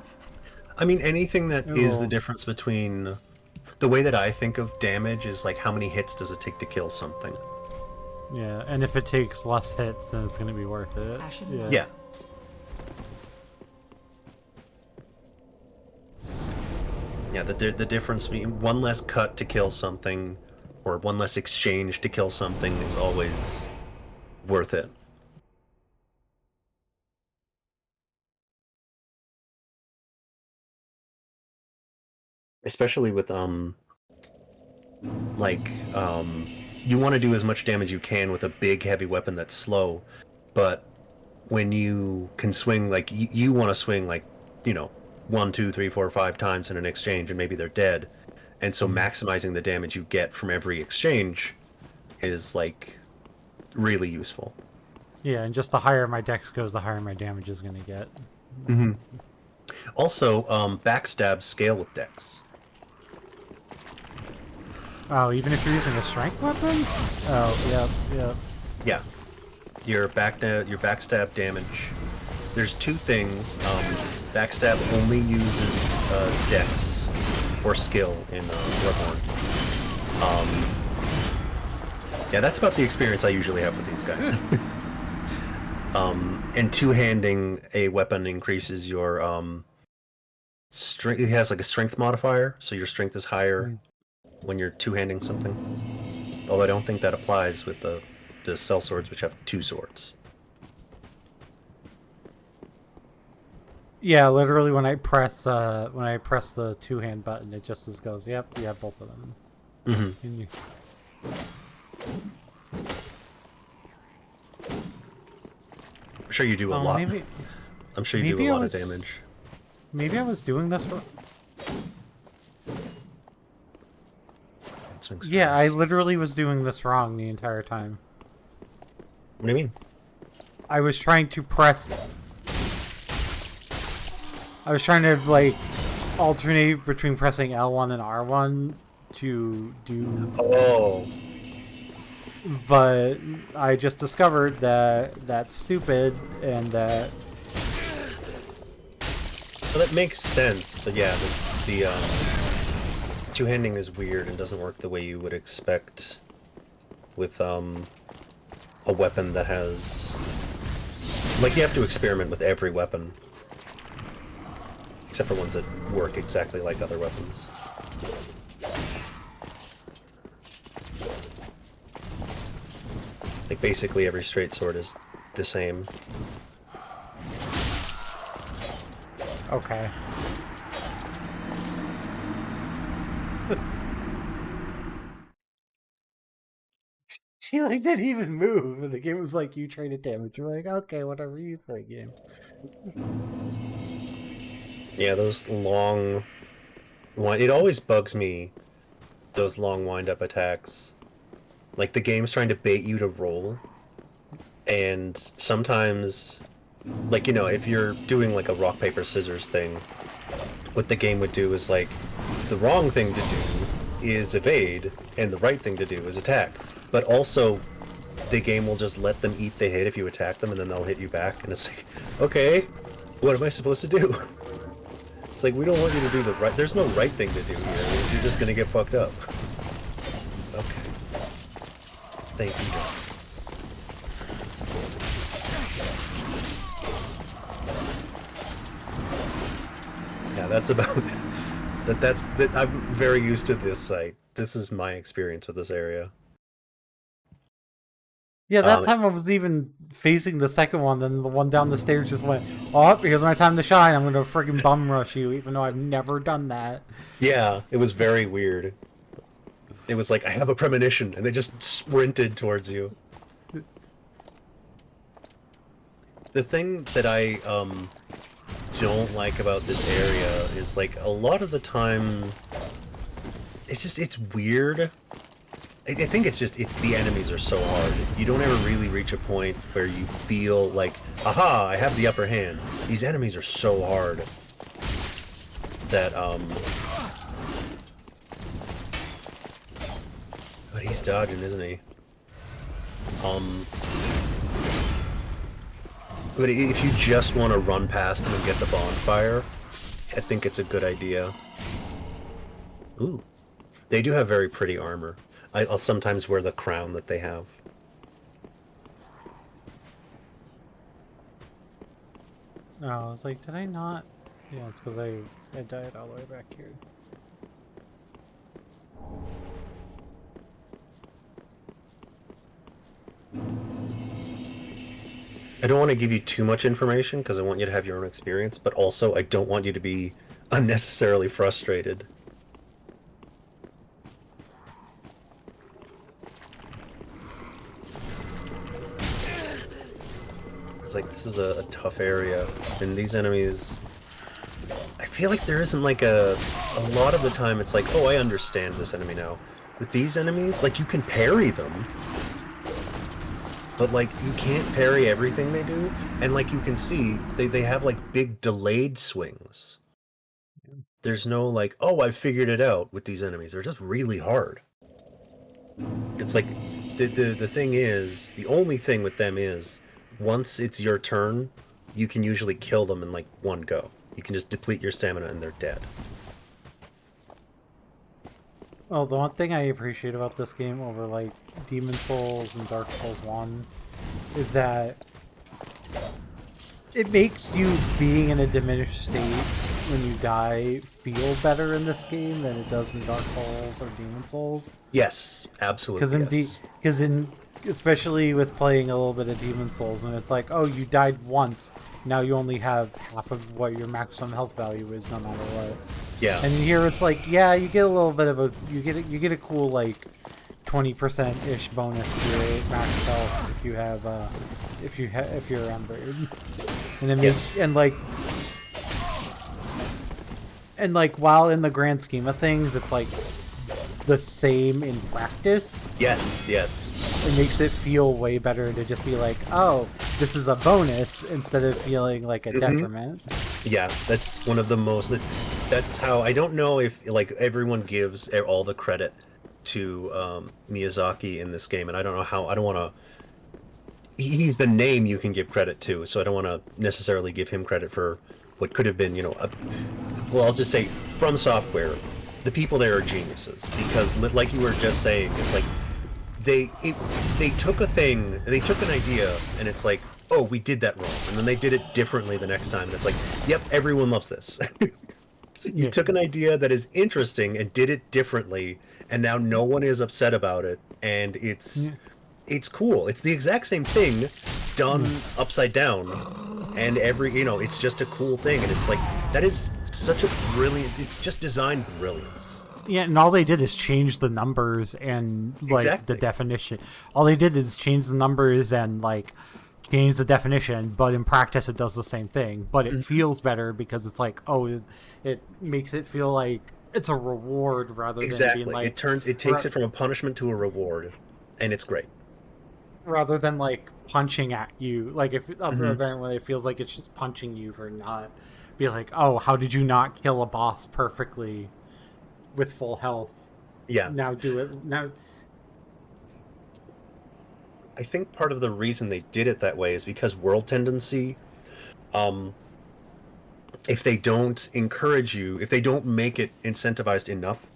I mean, anything that is the Ooh. difference between... The way that I think of damage is like how many hits does it take to kill something. Yeah, and if it takes less hits, then it's going to be worth it. Ashen Yeah. Yeah. Yeah, the difference between one less cut to kill something or one less exchange to kill something is always worth it. Especially with you want to do as much damage you can with a big heavy weapon that's slow, but when you can swing like you want to swing like, you know, 1, 2, 3, 4, 5 times in an exchange and maybe they're dead. And so maximizing the damage you get from every exchange is like really useful. Yeah, and just the higher my dex goes, the higher my damage is going to get. Mm-hmm. Also, backstabs scale with dex. Oh, even if you're using a strength weapon? Oh, yep. Yeah, your backstab damage. There's two things. Backstab only uses dex or skill in Bloodborne. Yeah, that's about the experience I usually have with these guys. And two-handing a weapon increases your strength. It has like a strength modifier, so your strength is higher when you're two-handing something. Although I don't think that applies with the cell swords, which have two swords. Yeah, literally when I press the two-hand button, it just goes, yep, you have both of them. Mm-hmm. And you... I'm sure you do a lot. Maybe, I'm sure you do maybe a I lot was- of damage. maybe I was doing this for... Yeah, I literally was doing this wrong the entire time. What do you mean? I was trying to press... I was trying to, like, alternate between pressing L1 and R1 to do... Oh. But I just discovered that that's stupid and that... Well, that makes sense, but yeah, the two-handing is weird and doesn't work the way you would expect with a weapon that has... Like, you have to experiment with every weapon. Except for ones that work exactly like other weapons. Like, basically every straight sword is the same. Okay. She like didn't even move, and the game was like, "You traded damage." You're like, "Okay, whatever you think, game." Yeah, those long... It always bugs me, those long wind-up attacks. Like, the game's trying to bait you to roll, and sometimes... Like, you know, if you're doing, like, a rock, paper, scissors thing, what the game would do is, like, the wrong thing to do is evade, and the right thing to do is attack. But also, the game will just let them eat the hit if you attack them, and then they'll hit you back, and it's like, okay, what am I supposed to do? It's like, we don't want you to do the right... There's no right thing to do here. You're just gonna get fucked up. Okay. Thank you, Dark Souls. Yeah, that's about it. I'm very used to this site. This is my experience with this area. Yeah, that time I was even facing the second one, then the one down the stairs just went, "Oh, here's my time to shine. I'm gonna friggin' bum rush you," even though I've never done that. Yeah, it was very weird. It was like, I have a premonition, and they just sprinted towards you. The thing that I don't like about this area is, like, a lot of the time, it's weird. I think it's the enemies are so hard. You don't ever really reach a point where you feel like, aha, I have the upper hand. These enemies are so hard. that but he's dodging, isn't he? But if you just want to run past them and get the bonfire, I think it's a good idea. Ooh. They do have very pretty armor. I'll sometimes wear the crown that they have. No, I was like, did I not? Yeah, it's because I died all the way back here. I don't want to give you too much information because I want you to have your own experience, but also I don't want you to be unnecessarily frustrated. It's like, this is a tough area, and these enemies... I feel like there isn't like a lot of the time it's like, oh, I understand this enemy now. With these enemies, like, you can parry them, but like, you can't parry everything they do, and like you can see, they have like big delayed swings. There's no like, oh, I've figured it out with these enemies. They're just really hard. It's like, the thing is, the only thing with them is, once it's your turn, you can usually kill them in like one go. You can just deplete your stamina and they're dead. Well, the one thing I appreciate about this game over like Demon Souls and Dark Souls 1 is that it makes you being in a diminished state when you die feel better in this game than it does in Dark Souls or Demon Souls. Yes, absolutely. Because especially with playing a little bit of Demon Souls, and it's like, oh, you died once, now you only have half of what your maximum health value is, no matter what. Yeah. And here it's like, yeah, you get a little bit of a, you get a cool like 20% ish bonus to your max health if you have if you're Embedded. And it makes, and like while in the grand scheme of things, it's like the same in practice. Yes, yes. It makes it feel way better to just be like, oh, this is a bonus instead of feeling like a detriment. Yeah, that's one of the most... That's how... I don't know if like everyone gives all the credit to Miyazaki in this game, and I don't know how... I don't want to... He's the name you can give credit to, so I don't want to necessarily give him credit for what could have been, you know... well, I'll just say, From Software, the people there are geniuses, because like you were just saying, it's like... They took a thing, they took an idea, and it's like, oh, we did that wrong. And then they did it differently the next time, and it's like, yep, everyone loves this. You took an idea that is interesting and did it differently, and now no one is upset about it, and it's cool. It's the exact same thing done upside down, and it's just a cool thing, and it's like, that is such a brilliant, it's just design brilliance. Yeah, and all they did is change the numbers and like the definition. All they did is change the numbers and like change the definition, but in practice it does the same thing. But it feels better because it's like, oh, it makes it feel like it's a reward rather than being like it takes it from a punishment to a reward, and it's great. Rather than like punching at you, like if other than when it feels like it's just punching you for not be like, oh, how did you not kill a boss perfectly with full health? Yeah. Now do it. Now. I think part of the reason they did it that way is because World Tendency, if they don't encourage you, if they don't make it incentivized enough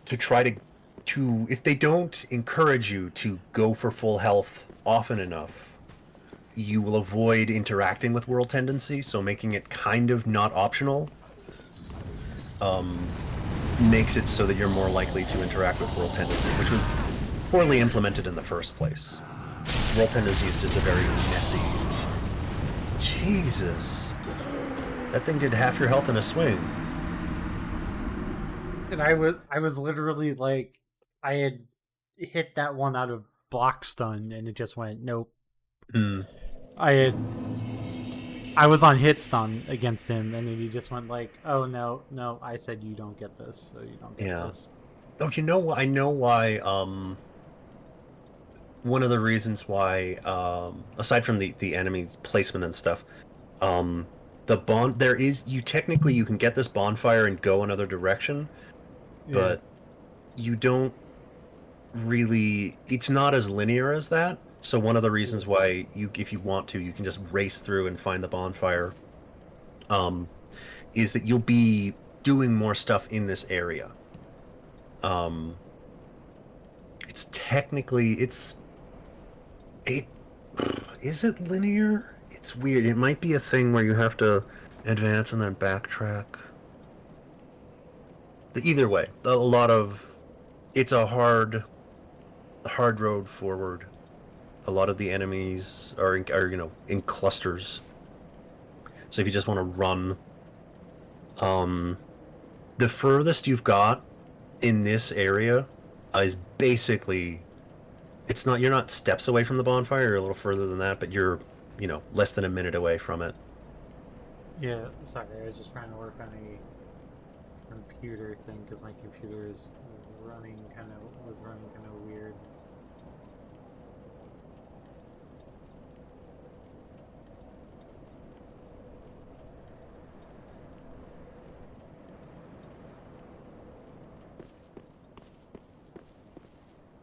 to try to if they don't encourage you to go for full health often enough, you will avoid interacting with World Tendency, so making it kind of not optional makes it so that you're more likely to interact with World Tendency, which was poorly implemented in the first place. World Tendency is just a very messy... Jesus. That thing did half your health in a swing. And I was literally like, I had hit that one out of block stun, and it just went, nope. I was on hit stun against him, and then he just went like, oh, no, I said you don't get this, so you don't get this. Oh, you know what? I know why, one of the reasons why, aside from the enemy placement and stuff, you technically you can get this bonfire and go another direction, but you don't really, it's not as linear as that. So one of the reasons why if you want to, you can just race through and find the bonfire, is that you'll be doing more stuff in this area. It's technically, is it linear? It's weird. It might be a thing where you have to advance and then backtrack. But either way, it's a hard road forward. A lot of the enemies are in clusters. So if you just want to run, the furthest you've got in this area is basically, you're not steps away from the bonfire, you're a little further than that, but you're, less than a minute away from it. Yeah, sorry, I was just trying to work on a computer thing because my computer was running kind of weird.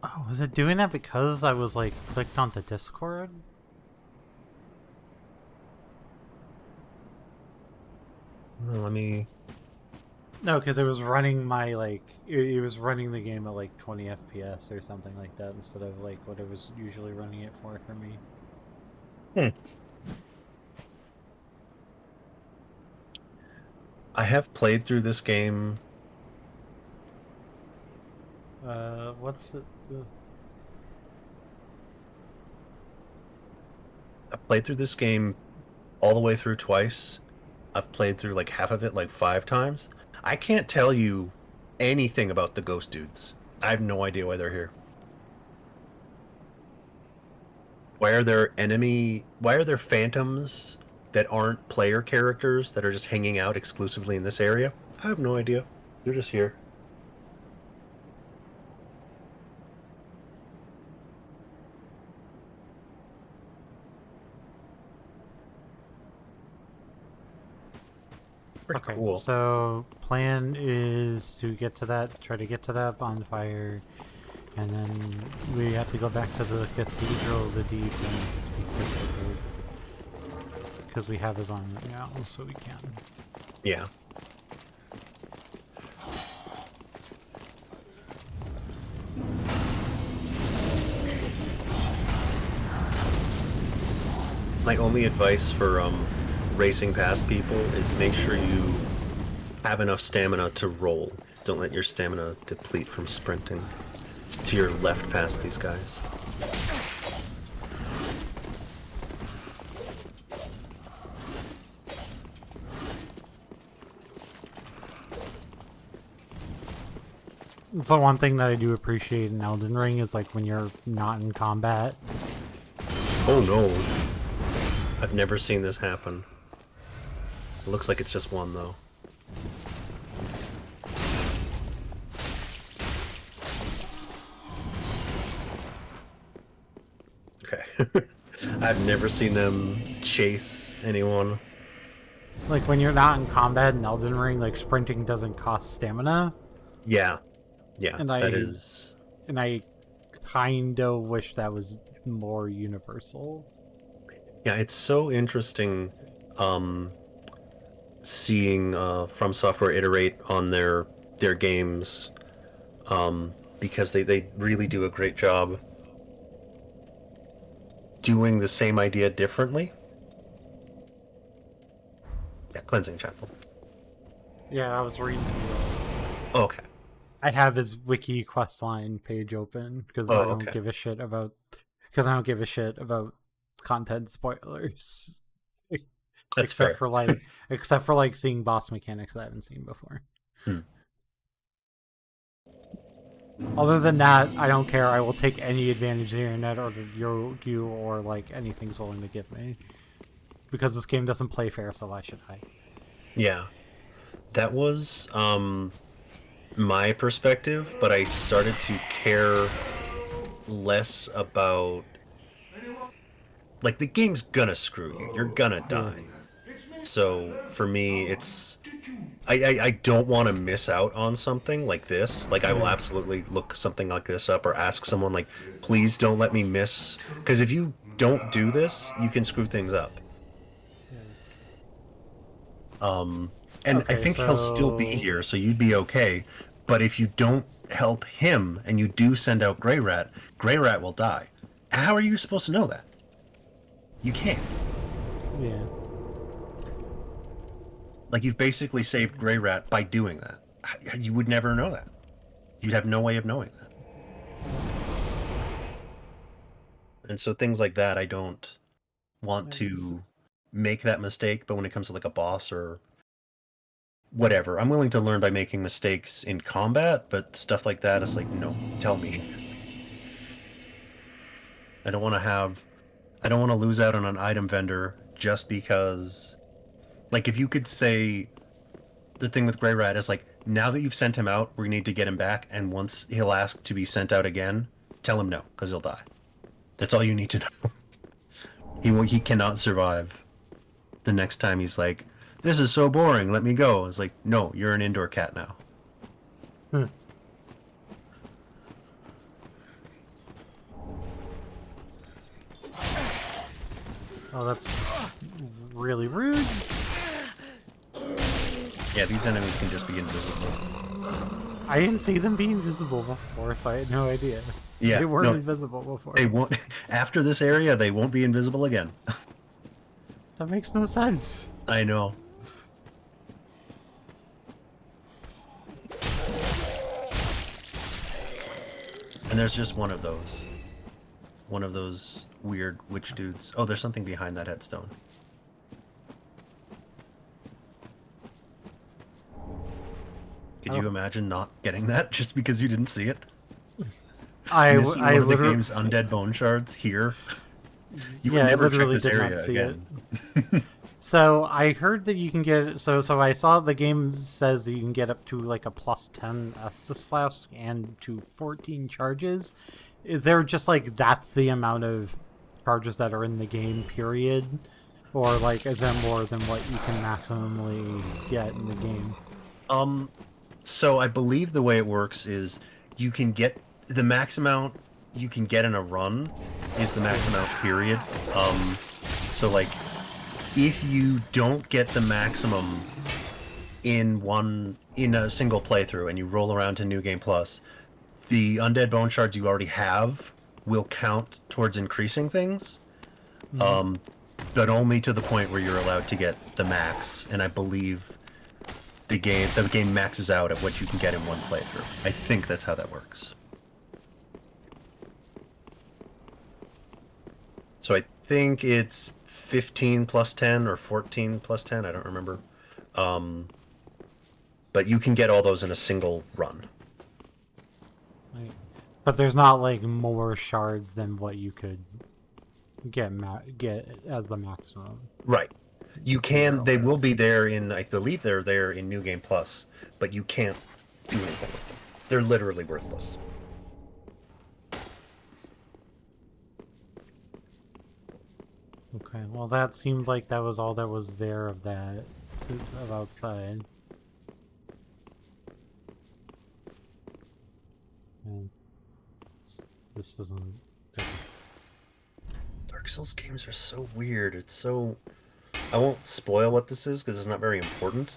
Oh, was it doing that because I was like clicked onto Discord? Let me. No, because it was running my it was running the game at like 20 FPS or something like that instead of like what it was usually running it for me. I have played through this game. What's it? I've played through this game all the way through twice. I've played through like half of it like 5 times. I can't tell you anything about the ghost dudes. I have no idea why they're here. Why are there phantoms that aren't player characters that are just hanging out exclusively in this area? I have no idea. They're just here. Pretty Okay, cool. so plan is to try to get to that bonfire, and then we have to go back to the Cathedral of the Deep and speak to Sigurd. Because we have his arm now, so we can. Yeah. My only advice for racing past people is make sure you have enough stamina to roll. Don't let your stamina deplete from sprinting. It's to your left past these guys. So one thing that I do appreciate in Elden Ring is like when you're not in combat. Oh no. I've never seen this happen. It looks like it's just one though. Okay. I've never seen them chase anyone. Like when you're not in combat in Elden Ring, like sprinting doesn't cost stamina. Yeah. Yeah, And that is... And I kind of wish that was more universal. Yeah, it's so interesting seeing From Software iterate on their games, because they really do a great job doing the same idea differently. Yeah, Cleansing Chapel. Yeah, I was reading. Oh, okay. I have his wiki questline page open because I don't give a shit about content spoilers. That's except fair. except for like seeing boss mechanics I haven't seen before. Other than that, I don't care. I will take any advantage the internet or you or like anything's willing to give me. Because this game doesn't play fair, so why should I? Yeah. That was my perspective, but I started to care less about, like, the game's gonna screw you. You're gonna die. So for me, it's I don't want to miss out on something like this. Like I will absolutely look something like this up or ask someone like, please don't let me miss. Because if you don't do this, you can screw things up. And I Okay, think he'll still be so- here, so you'd be okay. But if you don't help him and you do send out Grey Rat will die. How are you supposed to know that? You can't. Yeah. Like you've basically saved Grey Rat by doing that. You would never know that. You'd have no way of knowing that. And so things like that, I don't want to make that mistake. But when it comes to like a boss or whatever, I'm willing to learn by making mistakes in combat. But stuff like that is like, no, tell me. I don't want to lose out on an item vendor just because. Like if you could say the thing with Grey Rat is like, now that you've sent him out, we need to get him back, and once he'll ask to be sent out again, tell him no, because he'll die. That's all you need to know. He cannot survive. The next time he's like, this is so boring, let me go. It's like, no, you're an indoor cat now. Oh, that's really rude. Yeah, these enemies can just be invisible. I didn't see them being visible before, so I had no idea. Yeah, They weren't no, invisible before. They won't. After this area, they won't be invisible again. That makes no sense. I know. And there's just one of those. One of those weird witch dudes. Oh, there's something behind that headstone. Could you imagine not getting that just because you didn't see it? Missing one of the literally, game's undead bone shards here. You yeah, would I never check literally this did area not see again. it. So I heard that you can get so I saw the game says that you can get up to like a plus 10 Estus flask and to 14 charges. Is there just like that's the amount of charges that are in the game period, or like is there more than what you can maximally get in the game? So I believe the way it works is you can get the max amount you can get in a run is the max amount period. So like if you don't get the maximum in a single playthrough and you roll around to New Game Plus, the undead bone shards you already have will count towards increasing things. But only to the point where you're allowed to get the max, and I believe the game maxes out at what you can get in one playthrough. I think that's how that works. So I think it's 15 plus 10 or 14 plus 10, I don't remember. But you can get all those in a single run. But there's not like more shards than what you could get as the maximum. Right. You can. They will be there in. I believe they're there in New Game Plus, but you can't do anything with them. They're literally worthless. Okay, well that seemed like that was all that was there of that of outside. And this isn't. Dark Souls games are so weird. It's so. I won't spoil what this is because it's not very important.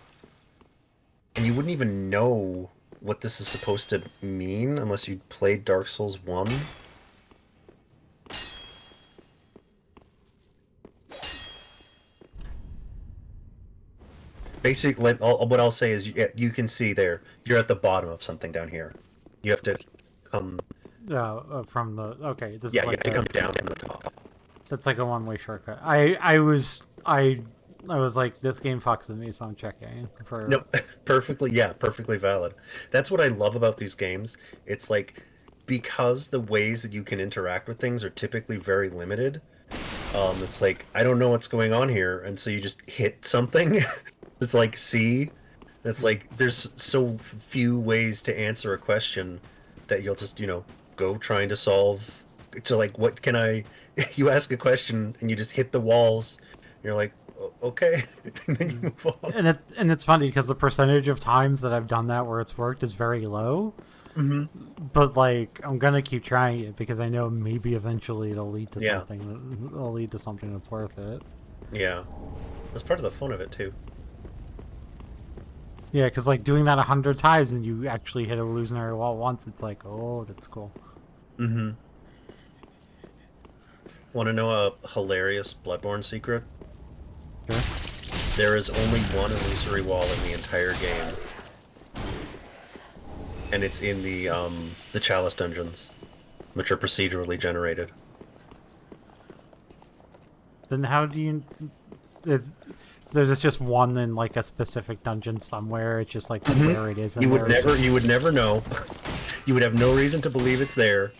And you wouldn't even know what this is supposed to mean unless you played Dark Souls 1. Basically, what I'll say is you can see there, you're at the bottom of something down here. You have to come... From the... Okay, this Yeah, is like you have to come down from the top. That's like a one-way shortcut. I was like, this game fucks with me, so I'm checking for... No, perfectly valid. That's what I love about these games. It's like, because the ways that you can interact with things are typically very limited, it's like, I don't know what's going on here, and so you just hit something. It's like, see? It's like, there's so few ways to answer a question that you'll just, go trying to solve. It's like, what can I... You ask a question, and you just hit the walls. You're like, Okay, and then you move on. And it's funny because the percentage of times that I've done that where it's worked is very low. Mm-hmm. But like, I'm gonna keep trying it because I know maybe eventually it'll lead to Yeah. something. It'll lead to something that's worth it. Yeah, that's part of the fun of it too. Yeah, because like doing that 100 times and you actually hit a illusionary wall once, it's like, oh, that's cool. Mm-hmm. Want to know a hilarious Bloodborne secret? Sure. There is only one illusory wall in the entire game, and it's in the Chalice dungeons, which are procedurally generated. Then how do you? It's, there's just one in like a specific dungeon somewhere. It's just like where it is. You would never know. You would have no reason to believe it's there,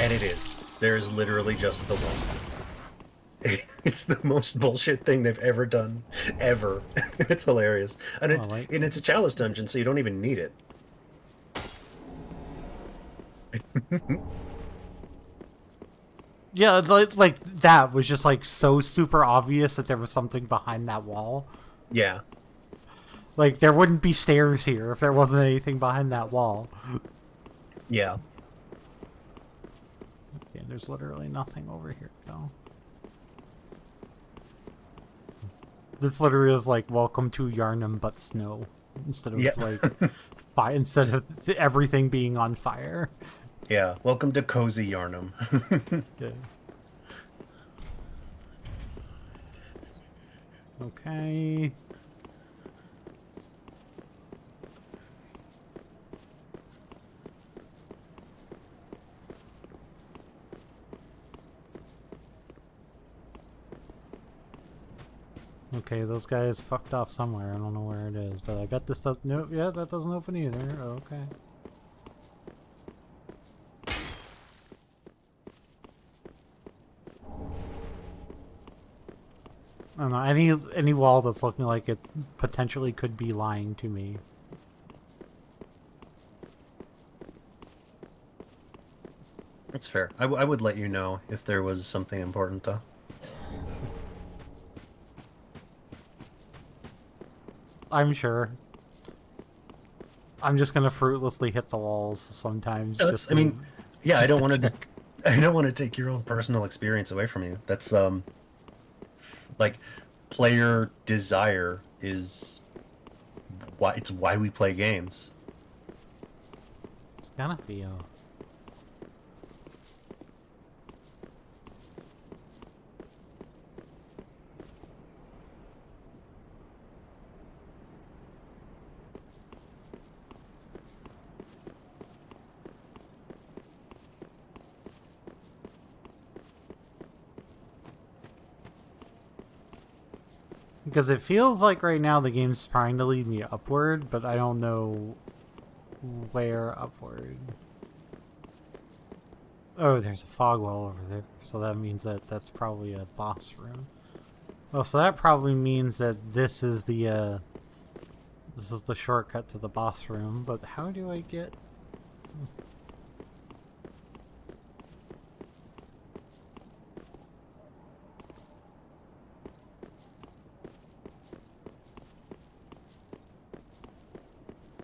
and it is. There is literally just the one. It's the most bullshit thing they've ever done, ever. It's hilarious, and it's a Chalice dungeon, so you don't even need it. Yeah, it's like that was just like so super obvious that there was something behind that wall. Yeah. Like there wouldn't be stairs here if there wasn't anything behind that wall. Yeah. Okay, there's literally nothing over here though. This literally is like welcome to Yarnum but snow instead of instead of everything being on fire. Yeah. Welcome to Cozy Yarnum. Okay. Okay. Okay, those guys fucked off somewhere. I don't know where it is, but I bet this does. No, yeah, that doesn't open either. Okay. I don't know, any wall that's looking like it potentially could be lying to me. That's fair. I would let you know if there was something important, though. I'm sure. I'm just gonna fruitlessly hit the walls sometimes. Yeah, just I mean, yeah, I just don't to want to. check. I don't want to take your own personal experience away from you. That's like, player desire is why we play games. It's gonna be a... Because it feels like right now the game's trying to lead me upward, but I don't know where upward. Oh, there's a fog wall over there, so that means that that's probably a boss room. Oh, so that probably means that this is the shortcut to the boss room, but how do I get...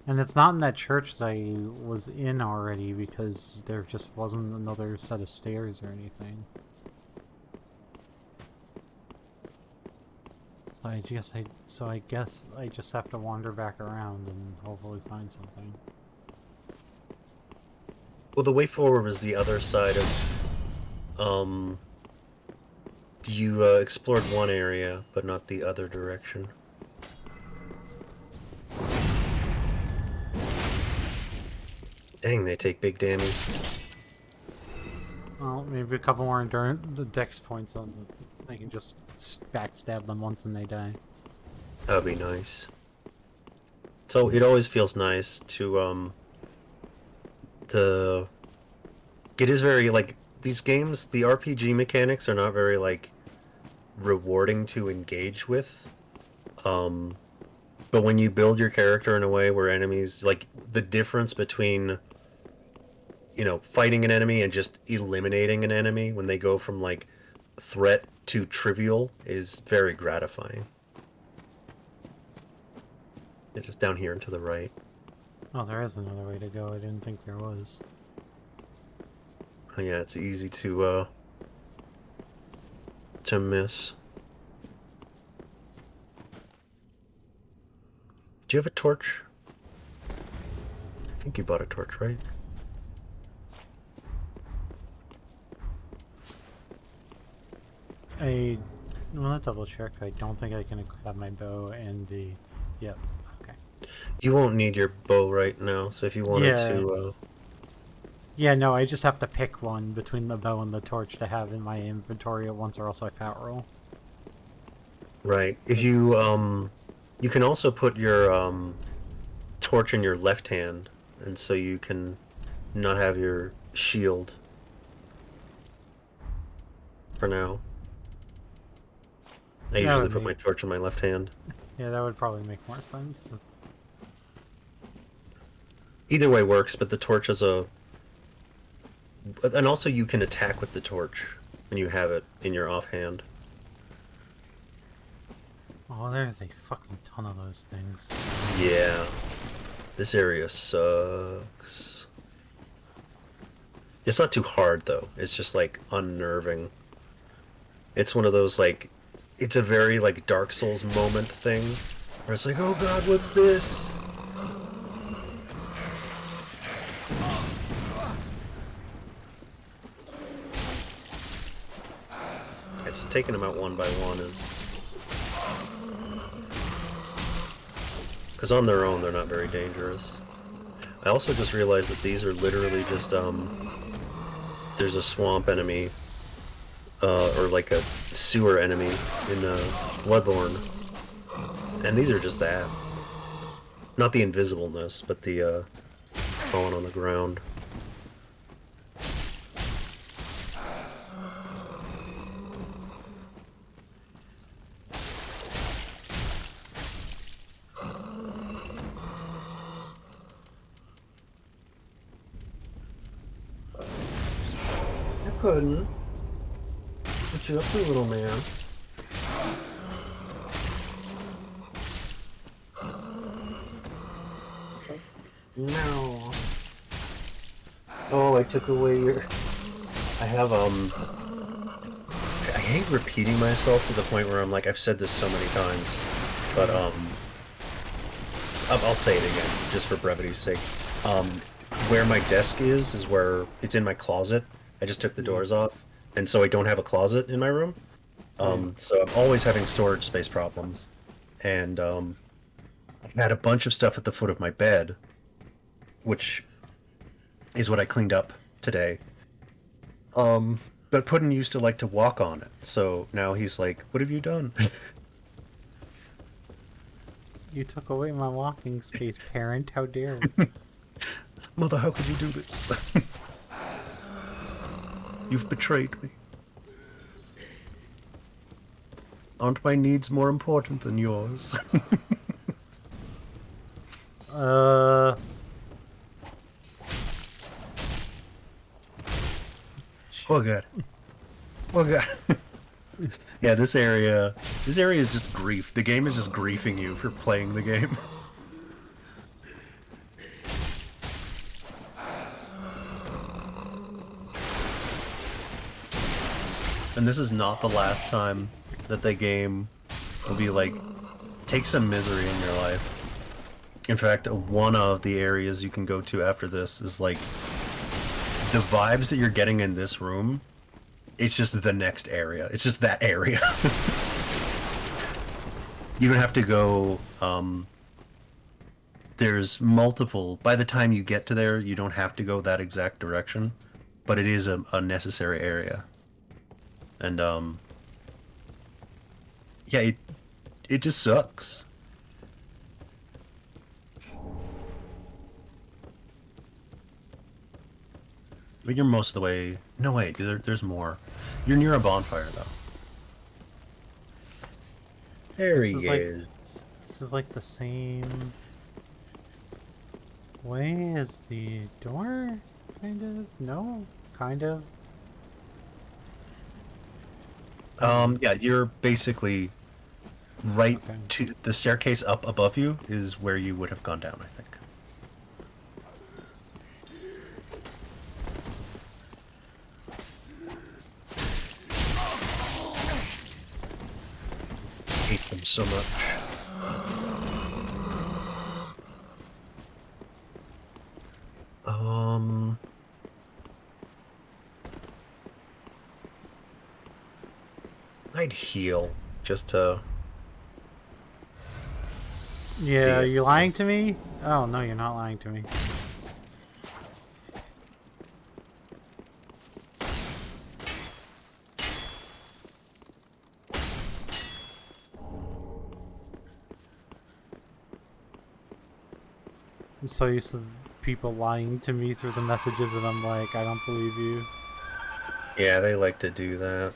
And it's not in that church that I was in already because there just wasn't another set of stairs or anything. So I guess I just have to wander back around and hopefully find something. Well, the way forward was the other side of. You explored one area, but not the other direction. Dang, they take big damage. Well, maybe a couple more the dex points on them. I can just backstab them once and they die. That'd be nice. So it always feels nice to it is very like these games, the RPG mechanics are not very like rewarding to engage with. But when you build your character in a way where enemies, like the difference between, you know, fighting an enemy and just eliminating an enemy, when they go from like threat to trivial is very gratifying. It's just down here and to the right. Oh, there is another way to go. I didn't think there was. Oh, yeah, it's easy to miss. Do you have a torch? I think you bought a torch, right? I want to double check. I don't think I can have my bow and the. Yep. Okay. You won't need your bow right now, so if you wanted to... Yeah, no, I just have to pick one between the bow and the torch to have in my inventory at once, or else I fat roll. Right. If you, you can also put your, torch in your left hand, and so you can not have your shield for now. I usually put my torch in my left hand. Yeah, that would probably make more sense. Either way works, but the torch is a... And also you can attack with the torch when you have it in your offhand. Oh, there's a fucking ton of those things. Yeah. This area sucks. It's not too hard, though. It's just, like, unnerving. It's one of those, like... It's a very, like, Dark Souls moment thing. Where it's like, oh god, what's this? Yeah, just taking them out one by one is... Because on their own, they're not very dangerous. I also just realized that these are literally just, there's a swamp enemy, or like a sewer enemy in, Bloodborne. And these are just that. Not the invisibleness, but the, falling on the ground. Couldn't. What you up to, little man? No. Oh, I took away your... I have, I hate repeating myself to the point where I'm like, I've said this so many times, but, I'll say it again, just for brevity's sake. Where my desk is where... It's in my closet. I just took the doors off, and so I don't have a closet in my room. So I'm always having storage space problems. And I had a bunch of stuff at the foot of my bed, which is what I cleaned up today. But Puddin used to like to walk on it, so now he's like, what have you done? You took away my walking space, parent. How dare. Mother, how could you do this? You've betrayed me. Aren't my needs more important than yours? Oh god. Oh god. Yeah, this area is just grief. The game is just griefing you for playing the game. And this is not the last time that the game will be like, take some misery in your life. In fact, one of the areas you can go to after this is like, the vibes that you're getting in this room, it's just the next area. It's just that area. You don't have to go, there's multiple, by the time you get to there, you don't have to go that exact direction, but it is a necessary area. And, yeah, it just sucks. I mean, you're most of the way... No, wait, there's more. You're near a bonfire, though. There he is. This is like the same way as the door? Kind of? No? Kind of? Yeah, you're basically right Okay. to the staircase up above you is where you would have gone down, I think. Hate them so much. I'd heal just to. Yeah, are Yeah. you lying to me? Oh, no, you're not lying to me. I'm so used to people lying to me through the messages, and I'm like, I don't believe you. Yeah, they like to do that.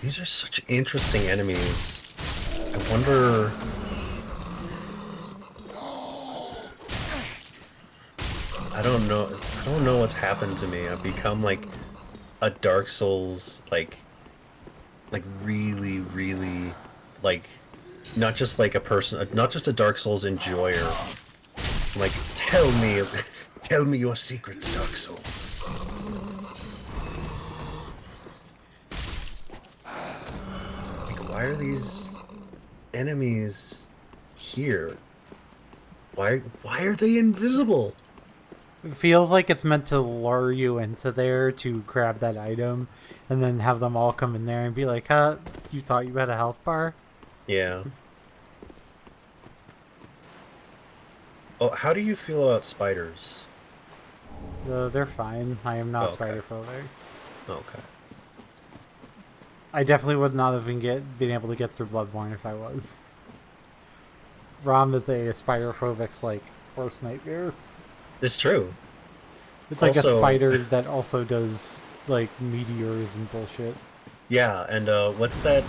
These are such interesting enemies. I wonder. I don't know. I don't know what's happened to me. I've become like a Dark Souls, like really, really, like not just like a person, not just a Dark Souls enjoyer. Like, tell me your secrets, Dark Souls. Like, why are these enemies here? Why are they invisible? It feels like it's meant to lure you into there to grab that item, and then have them all come in there and be like, huh, you thought you had a health bar? Yeah. Oh, how do you feel about spiders? They're fine. I am not Oh, okay. spider phobic. Okay. I definitely would not have been able to get through Bloodborne if I was. Rom is a spider phobic's like worst nightmare. It's true. It's like Also- a spider that also does like meteors and bullshit. Yeah, and what's that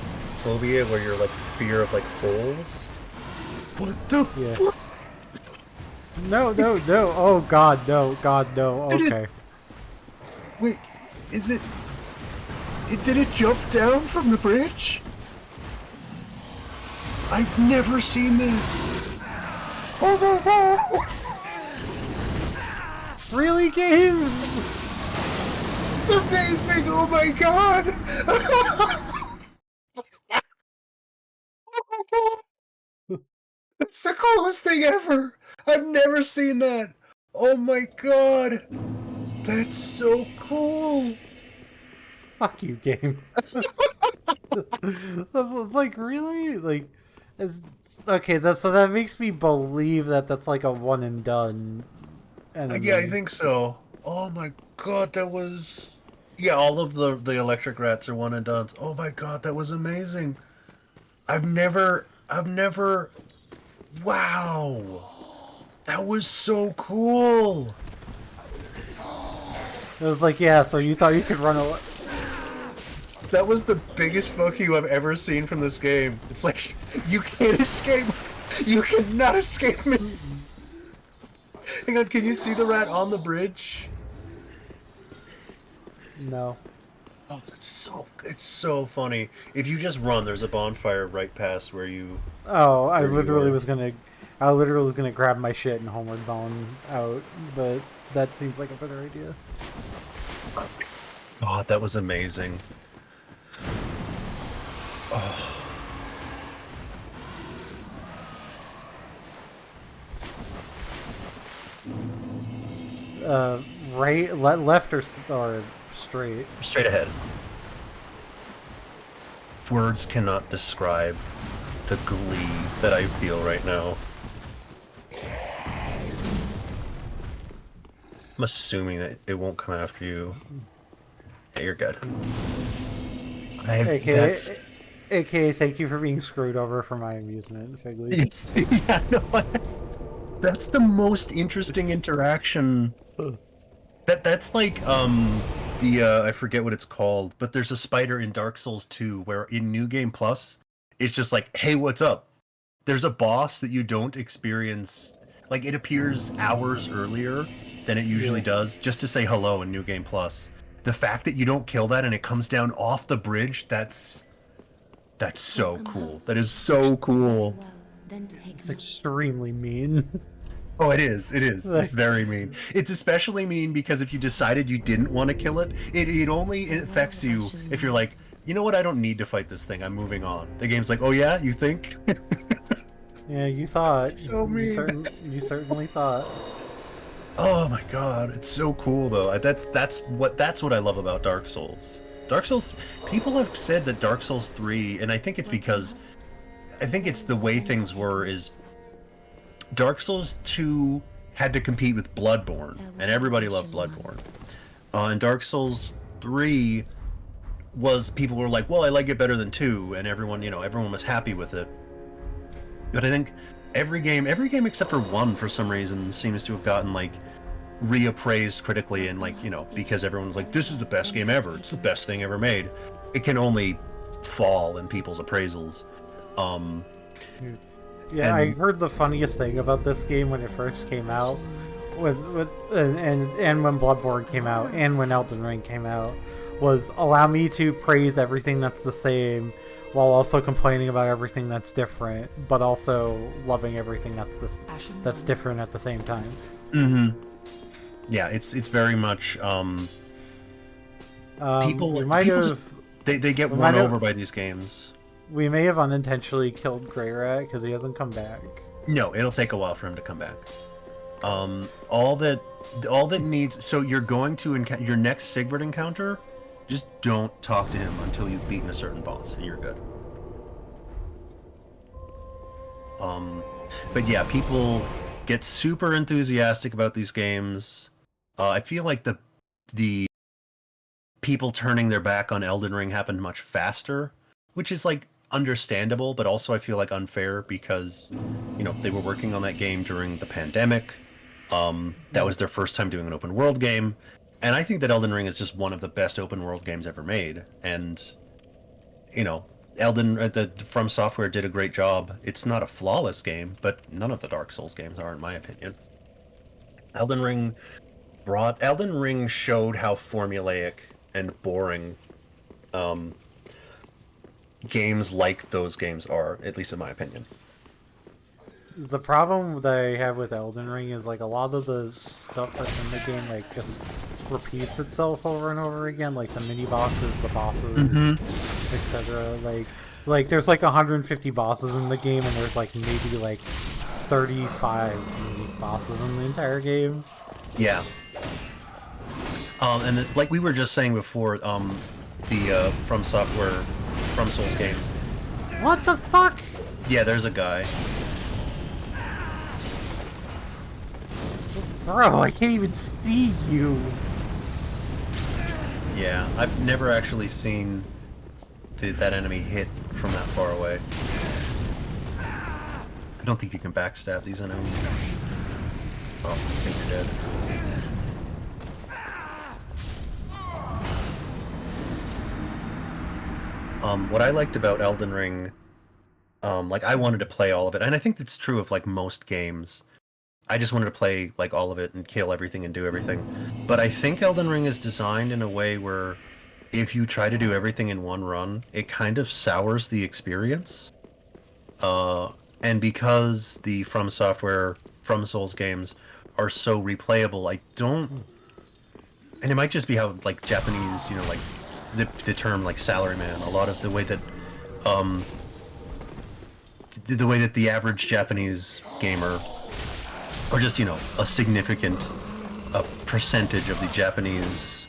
phobia where you're like fear of like holes? What the Yeah. fuck? No, no, no. Oh god, no, god, no. Did it- Okay. Wait, is it? Did it jump down from the bridge? I've never seen this. Oh my god! Really, game? It's amazing! Oh my god! Oh my god! It's the coolest thing ever! I've never seen that! Oh my god! That's so cool! Fuck you, game. Like really? Like, is okay. So that makes me believe that that's like a one and done. Enemy. Yeah, I think so. Oh my god, that was... Yeah, all of the electric rats are one and dones. Oh my god, that was amazing. I've never... Wow! That was so cool! It was like, yeah. So you thought you could run away? That was the biggest fuck you I've ever seen from this game. It's like, you can't escape. You cannot escape me. Hang on, can you see the rat on the bridge? No. Oh, it's so funny. If you just run, there's a bonfire right past where you... Oh, I There you literally are. was gonna. I literally was gonna grab my shit and homeward bound out, but that seems like a better idea. Oh, that was amazing. Oh. Right, left, or straight? Straight ahead. Words cannot describe the glee that I feel right now. I'm assuming that it won't come after you. Yeah, you're good. AKA, thank you for being screwed over for my amusement, Figley. Yeah, no, that's the most interesting interaction. That's like I forget what it's called, but there's a spider in Dark Souls 2 where in New Game Plus, it's just like, hey, what's up? There's a boss that you don't experience. Like it appears hours earlier than it usually does, just to say hello in New Game Plus. The fact that you don't kill that and it comes down off the bridge, that's so cool. That is so cool. Well, then take It's extremely mean. Oh, it is. It is. It's very mean. It's especially mean because if you decided you didn't want to kill it, it only affects you if you're like, you know what, I don't need to fight this thing. I'm moving on. The game's like, oh yeah, you think? Yeah, you thought. So mean. You certainly thought. Oh my god, it's so cool though. That's what I love about Dark Souls. Dark Souls, people have said that Dark Souls 3, and I think it's because I think it's the way things were is Dark Souls 2 had to compete with Bloodborne, and everybody loved Bloodborne. And Dark Souls 3 was people were like, well, I like it better than 2, and everyone was happy with it. But I think every game except for 1 for some reason seems to have gotten like reappraised critically, and like, because everyone's like, this is the best game ever, it's the best thing ever made. It can only fall in people's appraisals. Yeah, I heard the funniest thing about this game when it first came out, and when Bloodborne came out, and when Elden Ring came out, was allow me to praise everything that's the same, while also complaining about everything that's different, but also loving everything that's different at the same time. Mm-hmm. Yeah, it's very much people they get won over by these games. We may have unintentionally killed Grey Rat because he hasn't come back. No, it'll take a while for him to come back. All that needs. So you're going to your next Sigbert encounter. Just don't talk to him until you've beaten a certain boss, and you're good. But yeah, people get super enthusiastic about these games. I feel like the people turning their back on Elden Ring happened much faster, which is like understandable, but also I feel like unfair because they were working on that game during the pandemic. That was their first time doing an open world game, and I think that Elden Ring is just one of the best open world games ever made. And the From Software did a great job. It's not a flawless game, but none of the Dark Souls games are, in my opinion. Elden Ring showed how formulaic and boring games like those games are, at least in my opinion. The problem that I have with Elden Ring is like a lot of the stuff that's in the game like just repeats itself over and over again, like the mini bosses, the bosses, etc. Like there's like 150 bosses in the game, and there's like maybe like 35 unique bosses in the entire game. Yeah. And like we were just saying before, the From Souls games. What the fuck? Yeah, there's a guy. Bro, I can't even see you. Yeah, I've never actually seen that enemy hit from that far away. I don't think you can backstab these enemies. Oh, I think you're dead. What I liked about Elden Ring, like I wanted to play all of it, and I think that's true of like most games. I just wanted to play like all of it and kill everything and do everything. But I think Elden Ring is designed in a way where if you try to do everything in one run, it kind of sours the experience. And because the From Souls games are so replayable, I don't... And it might just be how like Japanese, like the term like salaryman, a lot of the way that the average Japanese gamer, or just a significant percentage of the Japanese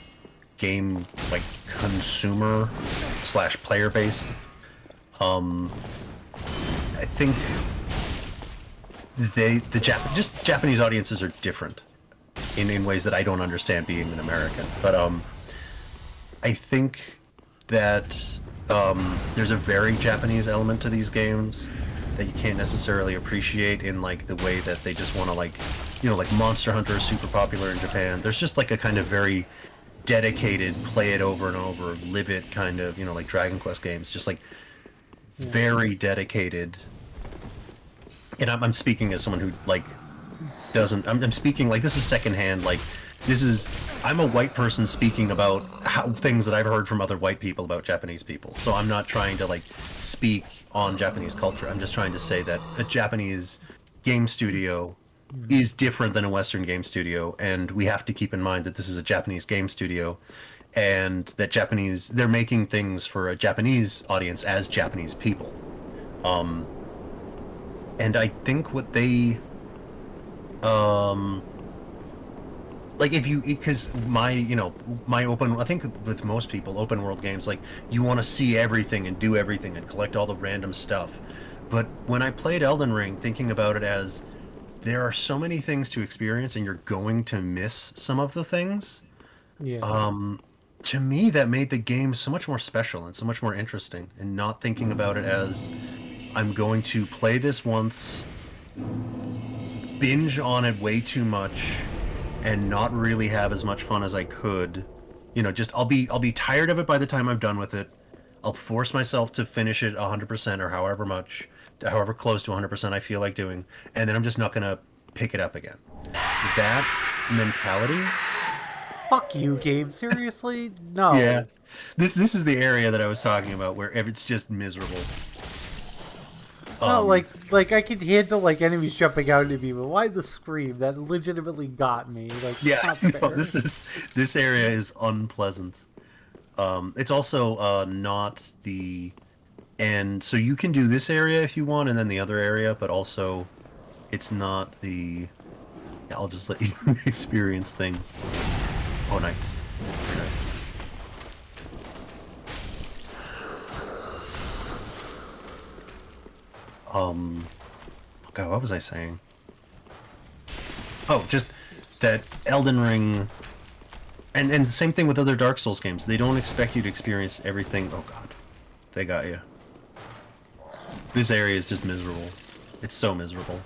game like consumer / player base, I think just Japanese audiences are different in ways that I don't understand being an American. But I think that there's a very Japanese element to these games that you can't necessarily appreciate in like the way that they just want to like Monster Hunter is super popular in Japan. There's just like a kind of very dedicated play it over and over, live it kind of, like Dragon Quest games, just like very dedicated. And I'm speaking as someone who like doesn't. I'm speaking like this is secondhand. Like this is. I'm a white person speaking about how things that I've heard from other white people about Japanese people. So I'm not trying to like speak on Japanese culture. I'm just trying to say that a Japanese game studio is different than a Western game studio, and we have to keep in mind that this is a Japanese game studio, and that they're making things for a Japanese audience as Japanese people. And I think what they like because my open, I think with most people open world games, like you want to see everything and do everything and collect all the random stuff. But when I played Elden Ring, thinking about it as there are so many things to experience and you're going to miss some of the things, Yeah. to me that made the game so much more special and so much more interesting, and not thinking about it as I'm going to play this once, binge on it way too much, and not really have as much fun as I could. Just I'll be tired of it by the time I'm done with it. I'll force myself to finish it 100% or however close to 100% I feel like doing, and then I'm just not gonna pick it up again. That mentality. Fuck you, game. Seriously? No. Yeah. This is the area that I was talking about where it's just miserable. No, like I could handle like enemies jumping out at me, but why the scream? That legitimately got me. Like, it's Yeah, not no, fair. this area is unpleasant. It's also not the end, so you can do this area if you want, and then the other area, but also it's not the. Yeah, I'll just let you experience things. Oh, nice. Very nice. God, what was I saying? Oh, just that Elden Ring, and the same thing with other Dark Souls games. They don't expect you to experience everything. Oh God, they got you. This area is just miserable. It's so miserable.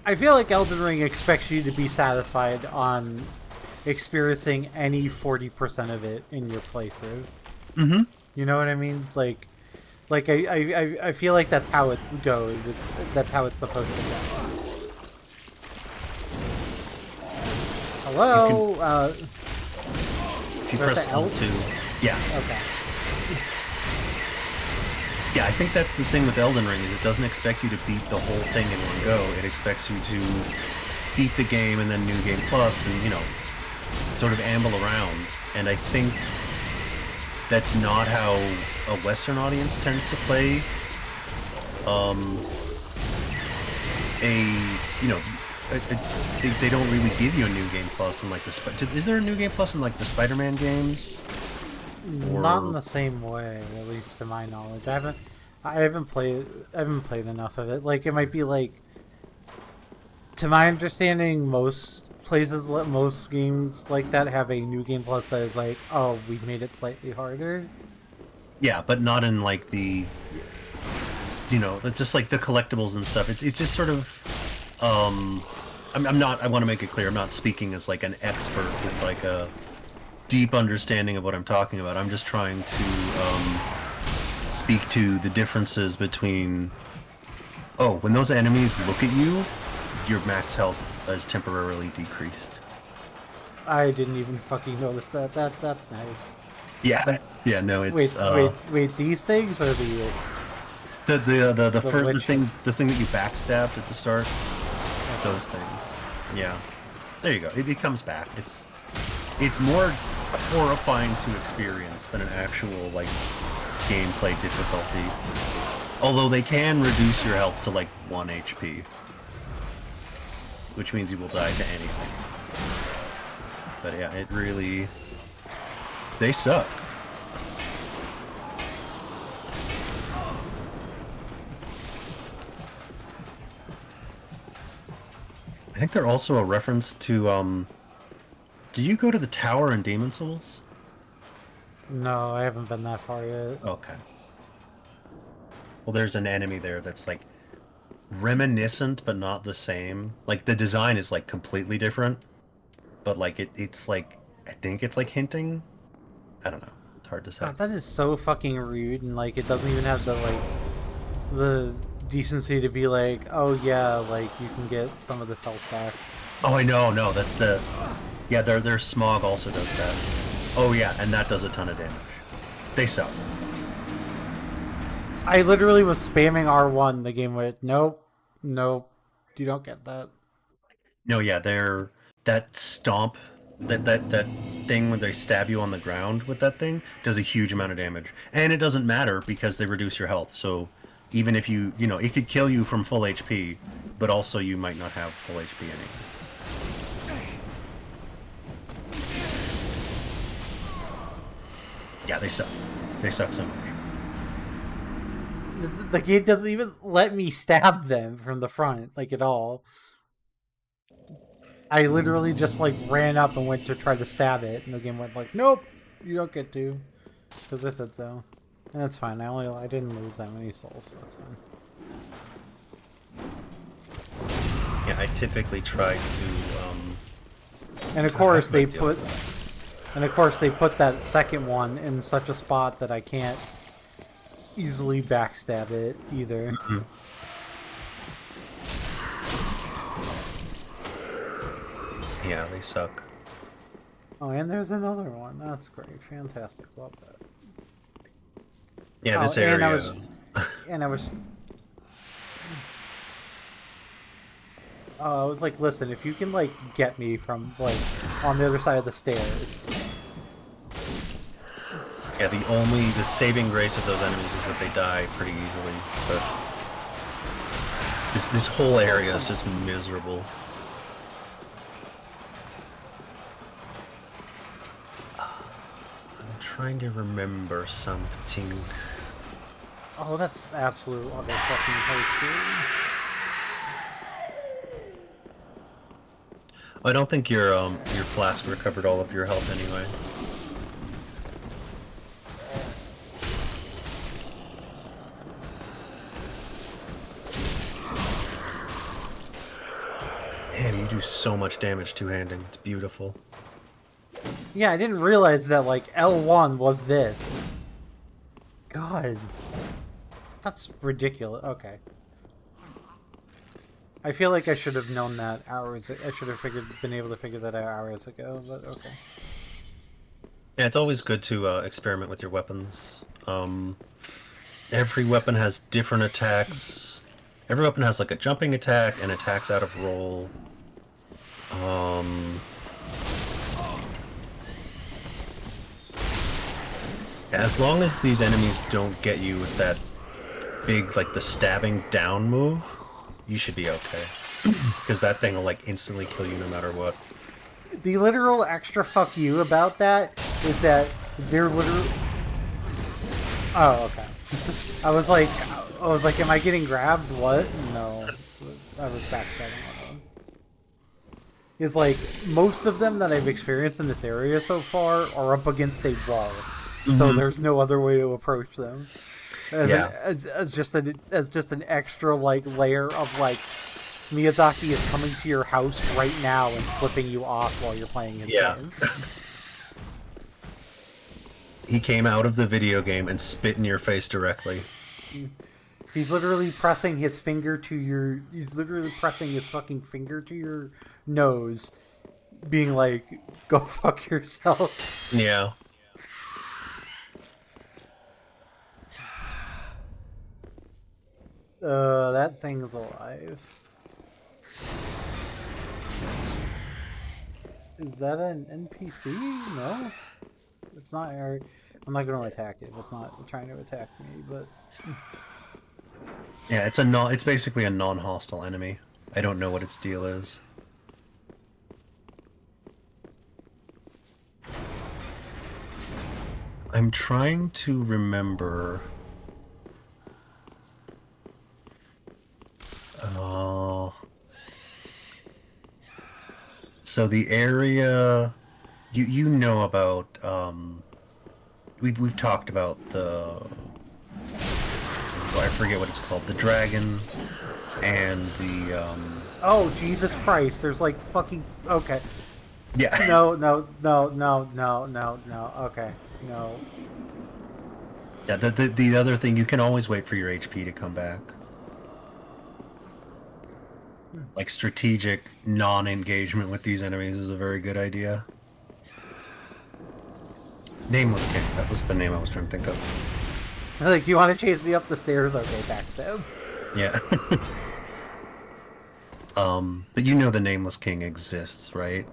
I feel like Elden Ring expects you to be satisfied on experiencing any 40% of it in your playthrough. Mm-hmm. You know what I mean? Like I feel like that's how it goes. That's how it's supposed to go. Hello? If you We're at press the L? L2, yeah. Okay. Yeah, I think that's the thing with Elden Ring, is it doesn't expect you to beat the whole thing in one go. It expects you to beat the game and then New Game Plus and, sort of amble around. And I think that's not how a Western audience tends to play they don't really give you a New Game Plus in like is there a New Game Plus in like the Spider-Man games? Not in the same way, at least to my knowledge. I haven't played enough of it. Like, it might be like, to my understanding, most games like that have a New Game Plus that is like, oh, we made it slightly harder. Yeah, but not in like the, just like the collectibles and stuff. It's just sort of, I'm not. I want to make it clear. I'm not speaking as like an expert with like a deep understanding of what I'm talking about. I'm just trying to speak to the differences between. Oh, when those enemies look at you, your max health is temporarily decreased. I didn't even fucking notice that. That's nice. Yeah. Yeah. No, it's. Wait. These things or the the thing that you backstabbed at the start. Those things. Yeah. There you go. It comes back. It's more horrifying to experience than an actual like gameplay difficulty. Although they can reduce your health to like 1 HP, which means you will die to anything. But yeah, it really, they suck. I think they're also a reference to do you go to the tower in Demon Souls? No, I haven't been that far yet. Okay. Well, there's an enemy there that's like reminiscent but not the same. Like the design is like completely different, but like it's like, I think it's like hinting. I don't know. It's hard to say. God, that is so fucking rude, and like it doesn't even have the decency to be like, oh yeah, like you can get some of this health back. Oh, I know, no, that's the... Yeah, their smog also does that. Oh yeah, and that does a ton of damage. They suck. I literally was spamming R1. The game went, nope, nope, you don't get that. No, yeah, they're... That stomp, that thing where they stab you on the ground with that thing, does a huge amount of damage. And it doesn't matter because they reduce your health, so... Even if you know, it could kill you from full HP, but also you might not have full HP anyway. Yeah, they suck. They suck so much. The game doesn't even let me stab them from the front, like, at all. I literally just, like, ran up and went to try to stab it, and the game went like, nope, you don't get to. Because I said so. And that's fine, I didn't lose that many souls, so that's fine. Yeah, I typically try to, And of course they put... And of course they put that second one in such a spot that I can't easily backstab it either. Mm-hmm. Yeah, they suck. Oh, and there's another one. That's great. Fantastic. Love that. Yeah, this and area... I was... I was like, listen, if you can, like, get me from, like, on the other side of the stairs. Yeah, the saving grace of those enemies is that they die pretty easily, but... This whole area is just miserable. I'm trying to remember something. Oh, that's absolute utter fucking host. I don't think your flask recovered all of your health anyway. Damn, you do so much damage two-handing. It's beautiful. Yeah, I didn't realize that, like, L1 was this. God. That's ridiculous. Okay. I feel like I should have known that hours. I should have been able to figure that out hours ago, but okay. Yeah, it's always good to experiment with your weapons. Every weapon has different attacks. Every weapon has like a jumping attack and attacks out of roll. As long as these enemies don't get you with that big, like, the stabbing down move, you should be okay. Because that thing will, like, instantly kill you no matter what. The literal extra fuck you about that is that they're literally... Oh, okay. I was like, am I getting grabbed? What? No. I was backstabbing on them. It's like, most of them that I've experienced in this area so far are up against a wall. So there's no other way to approach them. As just an extra, like, layer of, like, Miyazaki is coming to your house right now and flipping you off while you're playing his game. He came out of the video game and spit in your face directly. He's literally pressing his finger to your... He's literally pressing his fucking finger to your nose, being like, go fuck yourself. Yeah. That thing's alive. Is that an NPC? No? It's not... I'm not going to attack it. It's not trying to attack me, but... Yeah, it's basically a non-hostile enemy. I don't know what its deal is. I'm trying to remember... So the area you know about we've talked about the I forget what it's called, the dragon and the Oh, Jesus Christ, there's like fucking... Okay. Yeah. No, okay. No. Yeah, the other thing, you can always wait for your HP to come back. like strategic non-engagement with these enemies is a very good idea. Nameless King, that was the name I was trying to think of. Like, you want to chase me up the stairs? Okay, backstab. Yeah. But you know the Nameless King exists, right?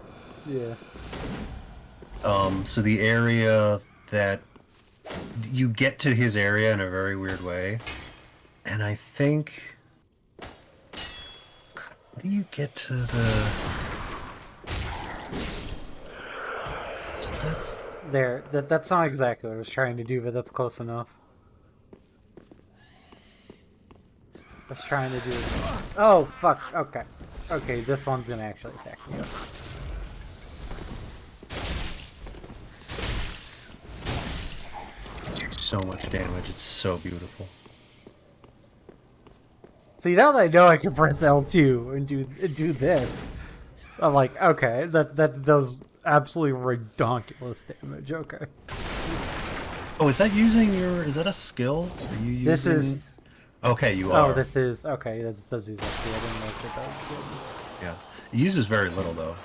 Yeah. So the area that you get to his area in a very weird way, and I think, how do you get to the? So that's There. That's not exactly what I was trying to do, but that's close enough. I was trying to do. Oh fuck. Okay. Okay, this one's gonna actually attack me. so much damage. It's so beautiful. See, now that I know I can press L2 and do this, I'm like, okay, that does absolutely redonkulous damage. Okay. Oh, is that using your? Is that a skill? Are you using? This is. Okay, you are. Oh, this is okay. That does use XP. I didn't notice it does. Yeah, it uses very little though.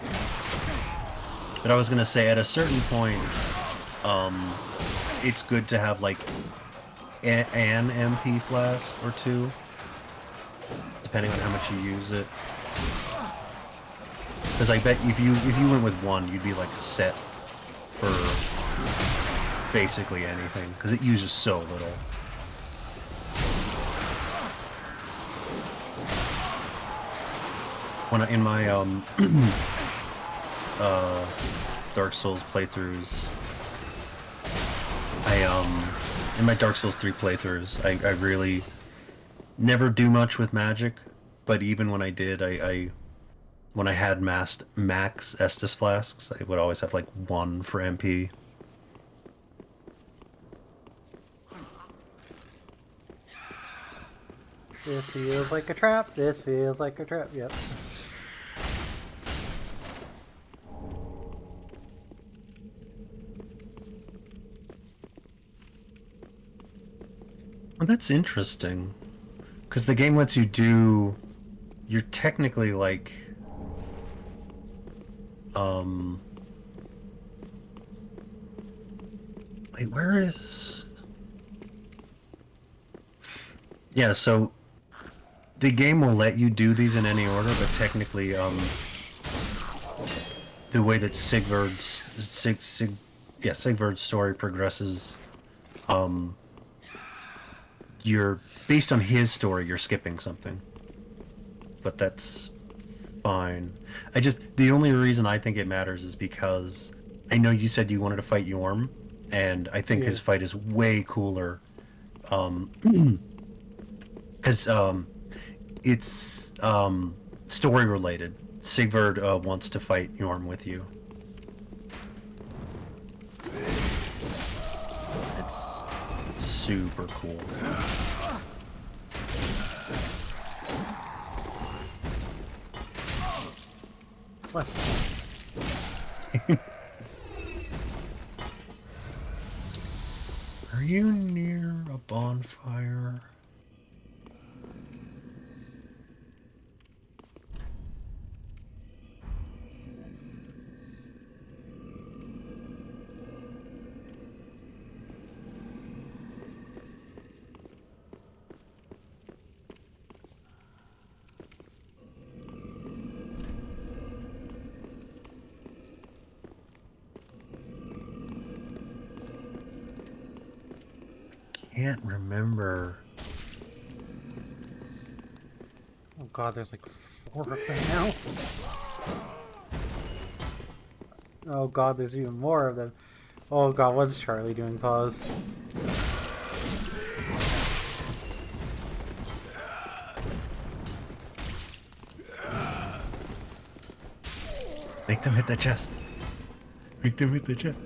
But I was gonna say, at a certain point, it's good to have like an MP flask or two, depending on how much you use it. Because I bet if you went with one, you'd be like set for basically anything, because it uses so little. When in my Dark Souls playthroughs, in my Dark Souls 3 playthroughs, I really never do much with magic, but even when I did, when I had max Estus flasks, I would always have like one for MP. This feels like a trap. This feels like a trap. Yep. Well, that's interesting, because the game lets you do. You're technically like. Wait, where is? Yeah, so the game will let you do these in any order, but technically, the way that Sigvard's story progresses, you're based on his story, you're skipping something, but that's fine. The only reason I think it matters is because I know you said you wanted to fight Yorm, and I think his fight is way cooler, because it's story related. Sigvard wants to fight Yorm with you. It's super cool. Are you near a bonfire? Can't remember. Oh god, there's like 4 of them now. Oh god, there's even more of them. Oh god, what's Charlie doing? Pause. Make them hit the chest. Make them hit the chest.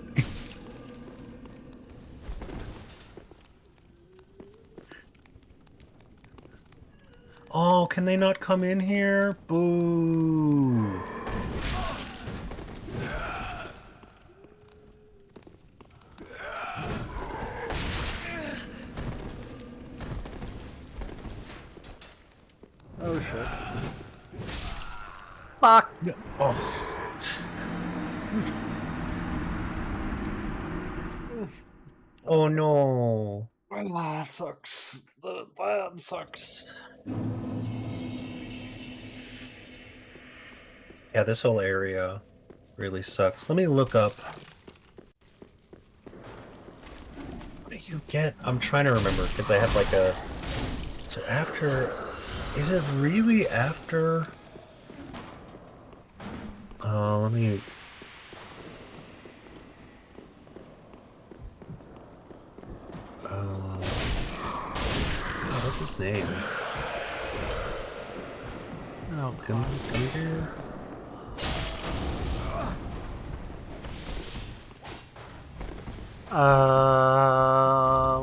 Oh, can they not come in here? Boo! Oh shit. Fuck! Oh. Oh no. That sucks. That sucks. Yeah, this whole area really sucks. Let me look up. What do you get? I'm trying to remember because I have like a. So after. Is it really after? Let me. What's his name? Oh, Come here.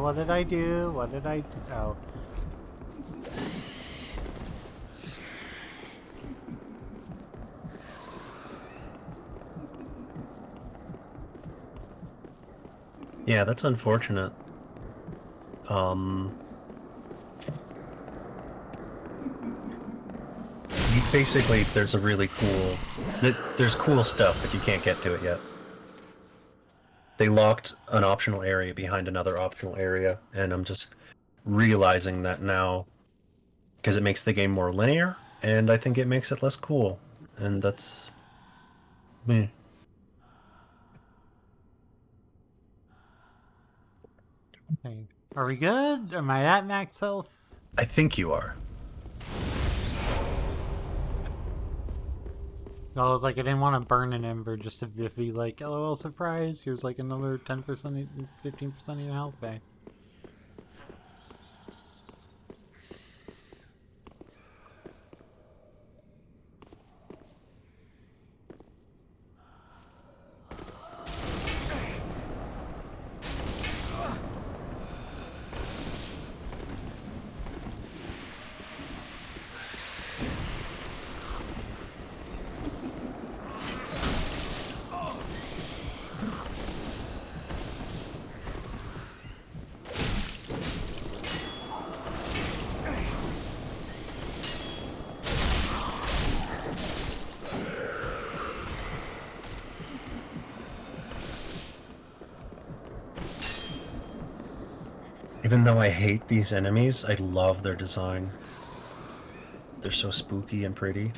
what did I do? What did I do? Oh. Yeah, that's unfortunate. Basically, there's a really cool. There's cool stuff, but you can't get to it yet. They locked an optional area behind another optional area, and I'm just realizing that now because it makes the game more linear, and I think it makes it less cool, and that's me. Hey, are we good? Am I at max health? I think you are. I was like, I didn't want to burn an ember just to be like, LOL surprise, here's like another 10%, 15% of your health back. Even though I hate these enemies, I love their design. They're so spooky and pretty.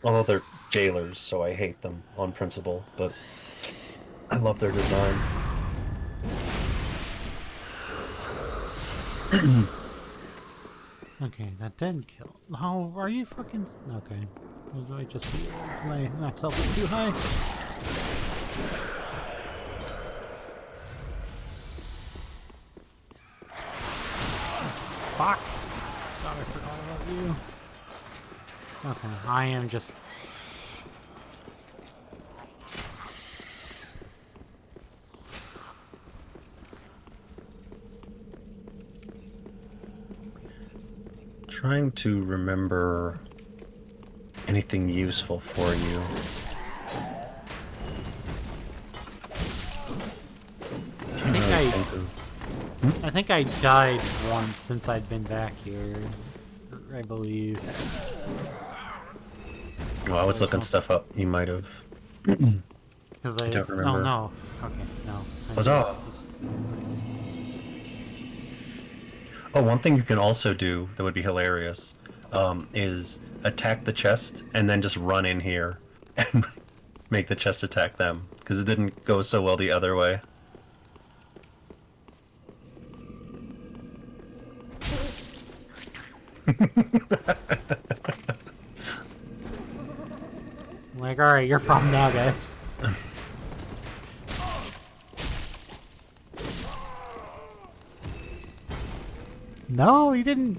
Although they're jailers, so I hate them on principle, but I love their design. Okay, that did kill. How are you fucking? Okay, what did I just do? My max health is too high. Fuck! God, I forgot about you. Okay, I am just. Trying to remember anything useful for you. I think I died once since I'd been back here. I believe. Well, I was looking stuff up. You might have. Because I don't remember. No. Okay, no. Huzzah! Oh, one thing you can also do that would be hilarious is attack the chest and then just run in here and make the chest attack them, because it didn't go so well the other way. Like, alright, you're from now, guys. No, he didn't.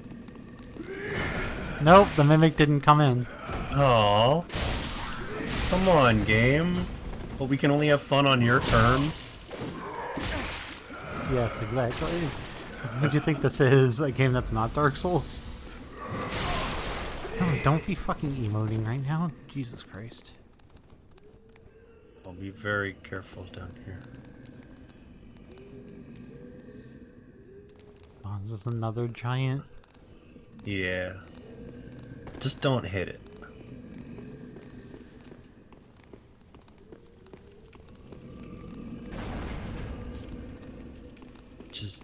Nope, the mimic didn't come in. Oh, come on, game. But we can only have fun on your terms. Yes, exactly. Would you think this is a game that's not Dark Souls? Oh, don't be fucking emoting right now. Jesus Christ. I'll be very careful down here. Oh, is this another giant? Yeah. Just don't hit it.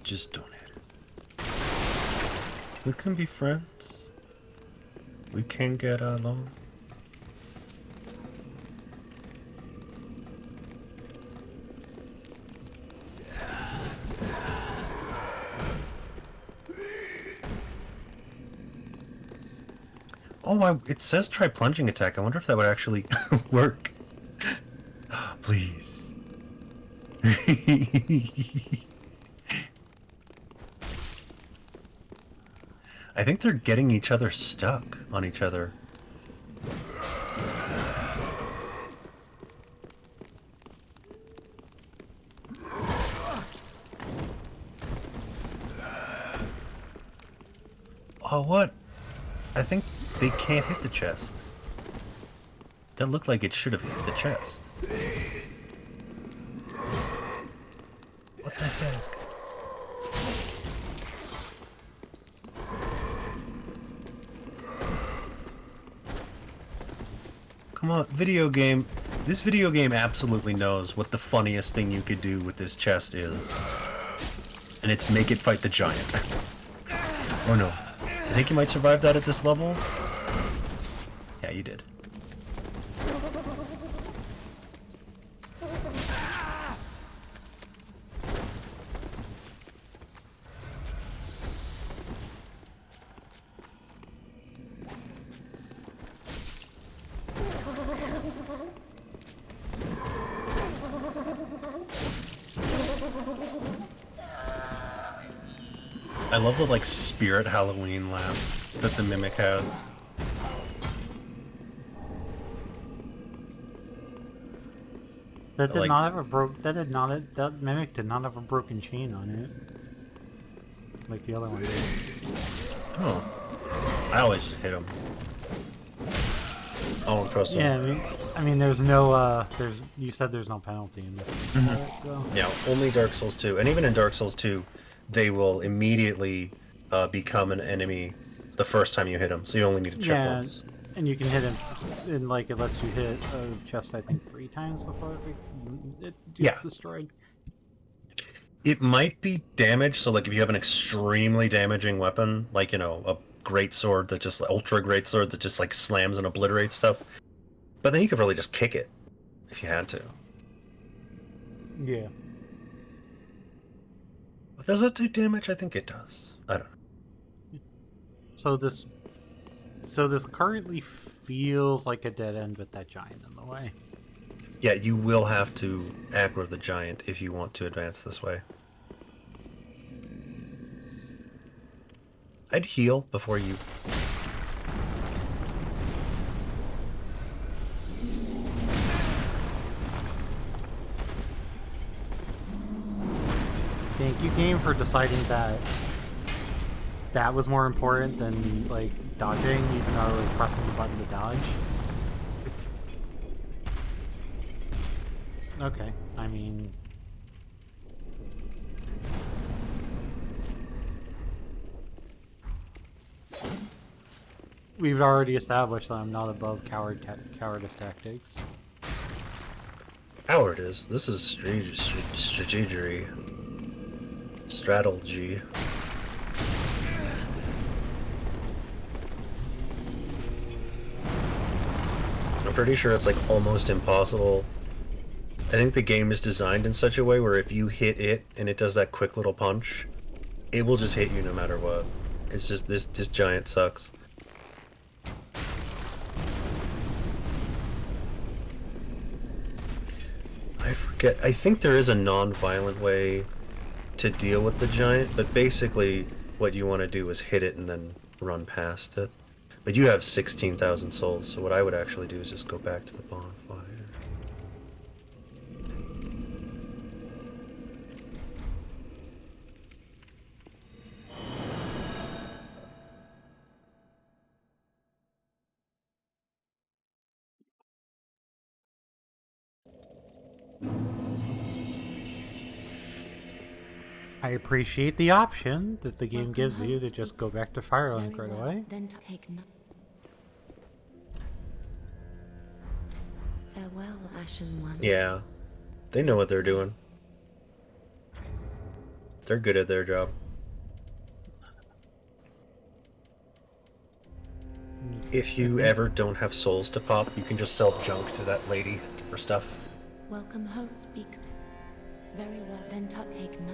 Just don't hit it. We can be friends. We can get along. Oh, it says try plunging attack. I wonder if that would actually work. Please. I think they're getting each other stuck on each other. Oh, what? I think they can't hit the chest. That looked like it should have hit the chest. What the heck? Come on, video game. This video game absolutely knows what the funniest thing you could do with this chest is. And it's make it fight the giant. Oh no. I think you might survive that at this level. Yeah, you did. I love the like spirit Halloween laugh that the Mimic has. That did Like- not have a that Mimic did not have a broken chain on it. Like the other one did. Oh. I always just hit him. I don't trust him. Yeah, I mean there's no you said there's no penalty in this game, right? So Yeah, only Dark Souls 2. And even in Dark Souls 2, they will immediately become an enemy the first time you hit them. So you only need to check yeah, once. and you can hit him and like it lets you hit a chest I think 3 times before it gets Yeah. destroyed. It might be damage, so like if you have an extremely damaging weapon, like, you know, a great sword that just, ultra great sword that just like slams and obliterates stuff. But then you could really just kick it if you had to. Yeah. But does it do damage? I think it does. I don't know. So this currently feels like a dead end with that giant in the way. Yeah, you will have to aggro the giant if you want to advance this way. I'd heal before you... Thank you, game, for deciding that that was more important than like dodging, even though I was pressing the button to dodge. Okay, I mean... We've already established that I'm not above cowardice tactics. Cowardice. This is strategy. Strategy. I'm pretty sure it's like almost impossible. I think the game is designed in such a way where if you hit it and it does that quick little punch, it will just hit you no matter what. It's just this giant sucks. I forget. I think there is a non-violent way to deal with the giant, but basically what you want to do is hit it and then run past it. But you have 16,000 souls, so what I would actually do is just go back to the bonfire. I appreciate the option that the game Welcome gives you home, to just Speak. go back to Firelink Very right well, away. then take no. Farewell, Ashen One. Yeah, they know what they're doing. They're good at their job. If you ever don't have souls to pop, you can just sell junk to that lady for stuff. Welcome home, speak. Very well, then Tuthig no.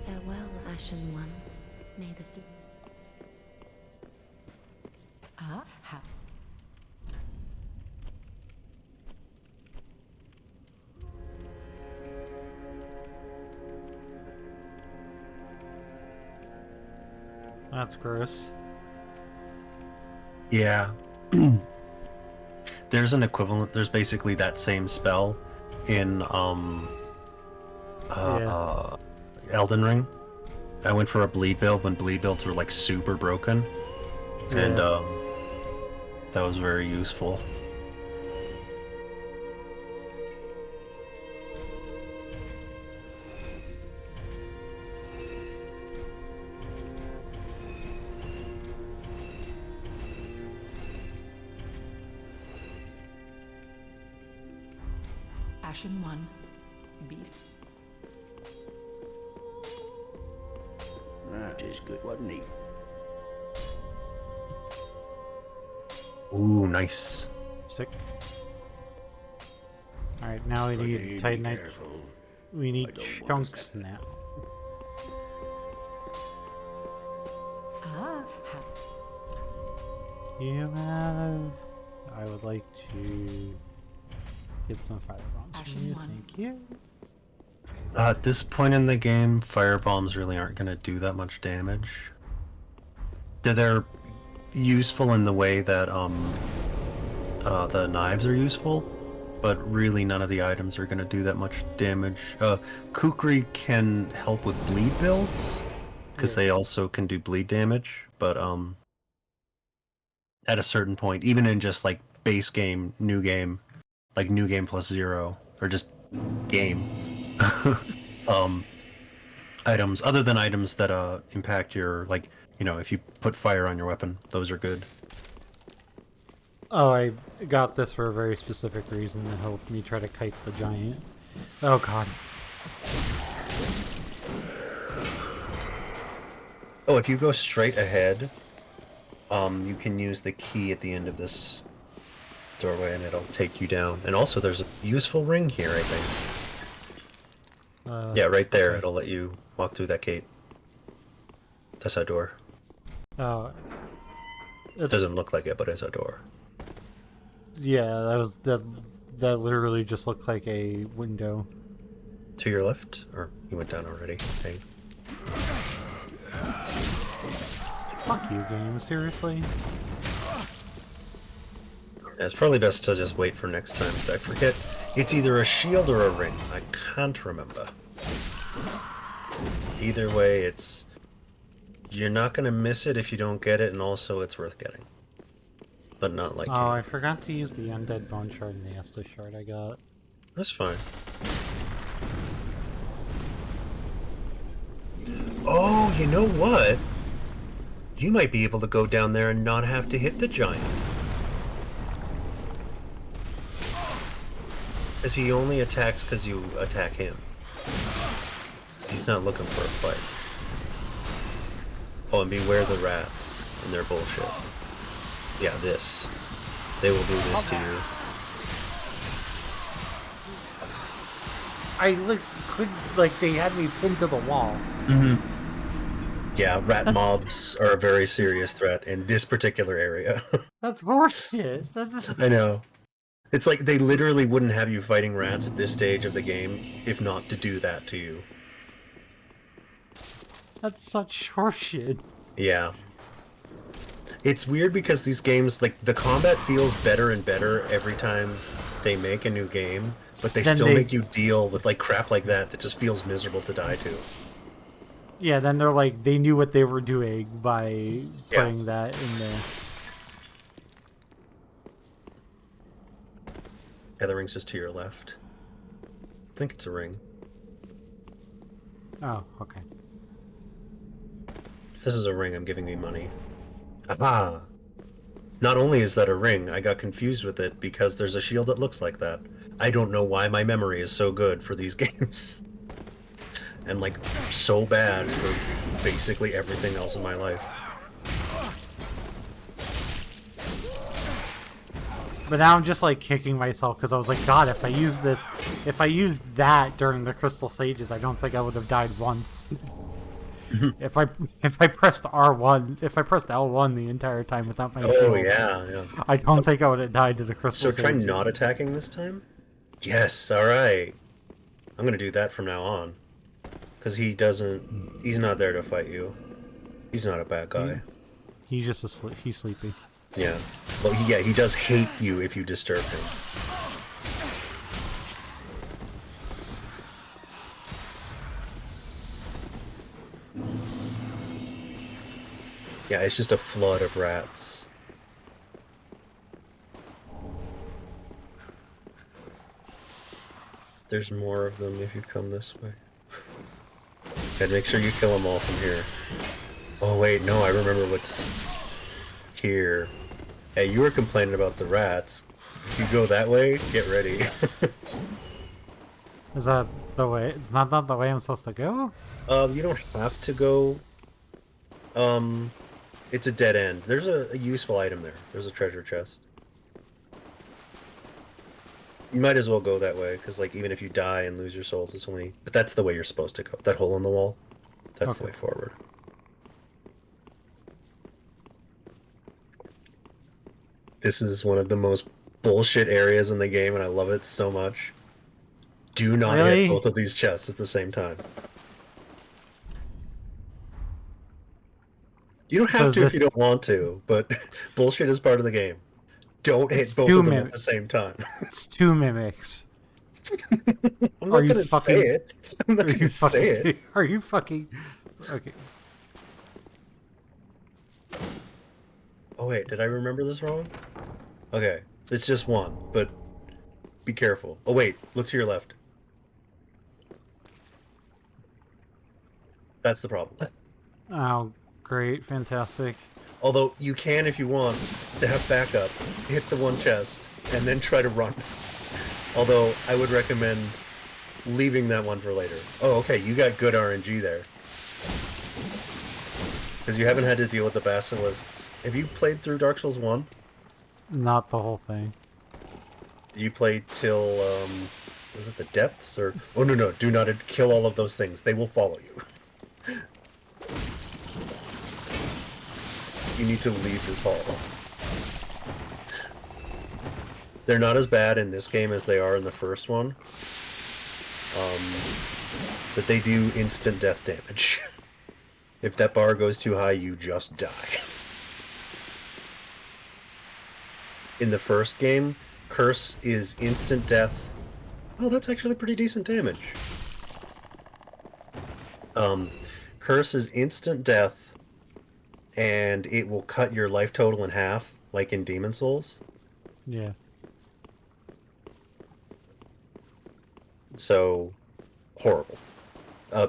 Farewell, Ashen One. May the fleet. Ah, have. That's gross. Yeah. There's an equivalent. There's basically that same spell in Elden Ring. I went for a bleed build when bleed builds were like super broken, and Yeah. that was very useful. Ashen One. Be. That is good, wasn't he? Ooh, nice. Sick. Alright, now we Pretty need be Titanite. careful. We need I don't wanna chunks step in. now. Ah, have. You have... I would like to get some fire bombs from Ashen you, one. thank you. At this point in the game, fire bombs really aren't going to do that much damage. They're useful in the way that the knives are useful, but really none of the items are going to do that much damage. Kukri can help with bleed builds, because they also can do bleed damage, but at a certain point, even in just like base game, like new game plus 0, or just game, items other than items that impact your, like, you know, if you put fire on your weapon, those are good. Oh, I got this for a very specific reason to help me try to kite the giant. Oh god. Oh, if you go straight ahead, you can use the key at the end of this doorway and it'll take you down. And also there's a useful ring here, I think. Yeah, right there. okay. It'll let you walk through that gate. That's a door. Oh. It doesn't look like it, but it's a door. Yeah, that literally just looked like a window. To your left? Or you went down already? Okay. Fuck you, game, seriously? Yeah, it's probably best to just wait for next time. I forget. It's either a shield or a ring. I can't remember. Either way, it's... You're not going to miss it if you don't get it, and also it's worth getting. But not like... Oh, I forgot to use the Undead Bone Shard and the Estus Shard I got. That's fine. Oh, you know what? You might be able to go down there and not have to hit the giant. Because he only attacks because you attack him. He's not looking for a fight. Oh, and beware the rats and their bullshit. Yeah, this. They will do this to you. They had me pinned to the wall. Mm-hmm. Yeah, rat mobs are a very serious threat in this particular area. That's horseshit. That's... I know. It's like they literally wouldn't have you fighting rats at this stage of the game if not to do that to you. That's such horseshit. Yeah. It's weird because these games, like, the combat feels better and better every time they make a new game, but they Then still they- make you deal with, like, crap like that just feels miserable to die to. Yeah, then they're like, they knew what they were doing by Yeah. putting that in there. Yeah, the ring's just to your left. I think it's a ring. Oh, okay. This is a ring. I'm giving me money. Aha! Not only is that a ring, I got confused with it because there's a shield that looks like that. I don't know why my memory is so good for these games. And like, so bad for basically everything else in my life. But now I'm just like kicking myself because I was like, God, if I used that during the Crystal Sages, I don't think I would have died once. if I pressed R1, if I pressed L1 the entire time without my shield, Yeah. I don't think I would have died to the Crystal So Sages. try not attacking this time? Yes, alright. I'm gonna do that from now on. Because he's not there to fight you. He's not a bad guy. He's just asleep. He's sleepy. Yeah. Well, he does hate you if you disturb him. Yeah, it's just a flood of rats. There's more of them if you come this way. Gotta make sure you kill them all from here. Oh wait, no, I remember what's here. Hey, you were complaining about the rats. If you go that way, get ready. Is that the way? It's not the way I'm supposed to go? You don't have to go. It's a dead end. There's a useful item there. There's a treasure chest. You might as well go that way, because like even if you die and lose your souls, it's only... But that's the way you're supposed to go. That hole in the wall. That's the way forward. This is one of the most bullshit areas in the game, and I love it so much. Do not hit both of these chests at the same time. You don't have to if you don't want to, but bullshit is part of the game. Don't hit both of them at the same time. It's two mimics. I'm not gonna say it. I'm not gonna say it. Are you fucking... Okay. Oh wait, did I remember this wrong? Okay, so it's just one, but be careful. Oh wait, look to your left. That's the problem. Oh, great, fantastic. Although you can, if you want, to have backup, hit the one chest, and then try to run. Although I would recommend leaving that one for later. Oh, okay, you got good RNG there. Because you haven't had to deal with the basilisks. Have you played through Dark Souls 1? Not the whole thing. You played till, was it the depths? Or oh no, do not kill all of those things. They will follow you. You need to leave this hall. They're not as bad in this game as they are in the first one. But they do instant death damage. If that bar goes too high, you just die. In the first game, Curse is instant death. Oh, that's actually pretty decent damage. Curse is instant death, and it will cut your life total in half, like in Demon Souls. Yeah. So, horrible.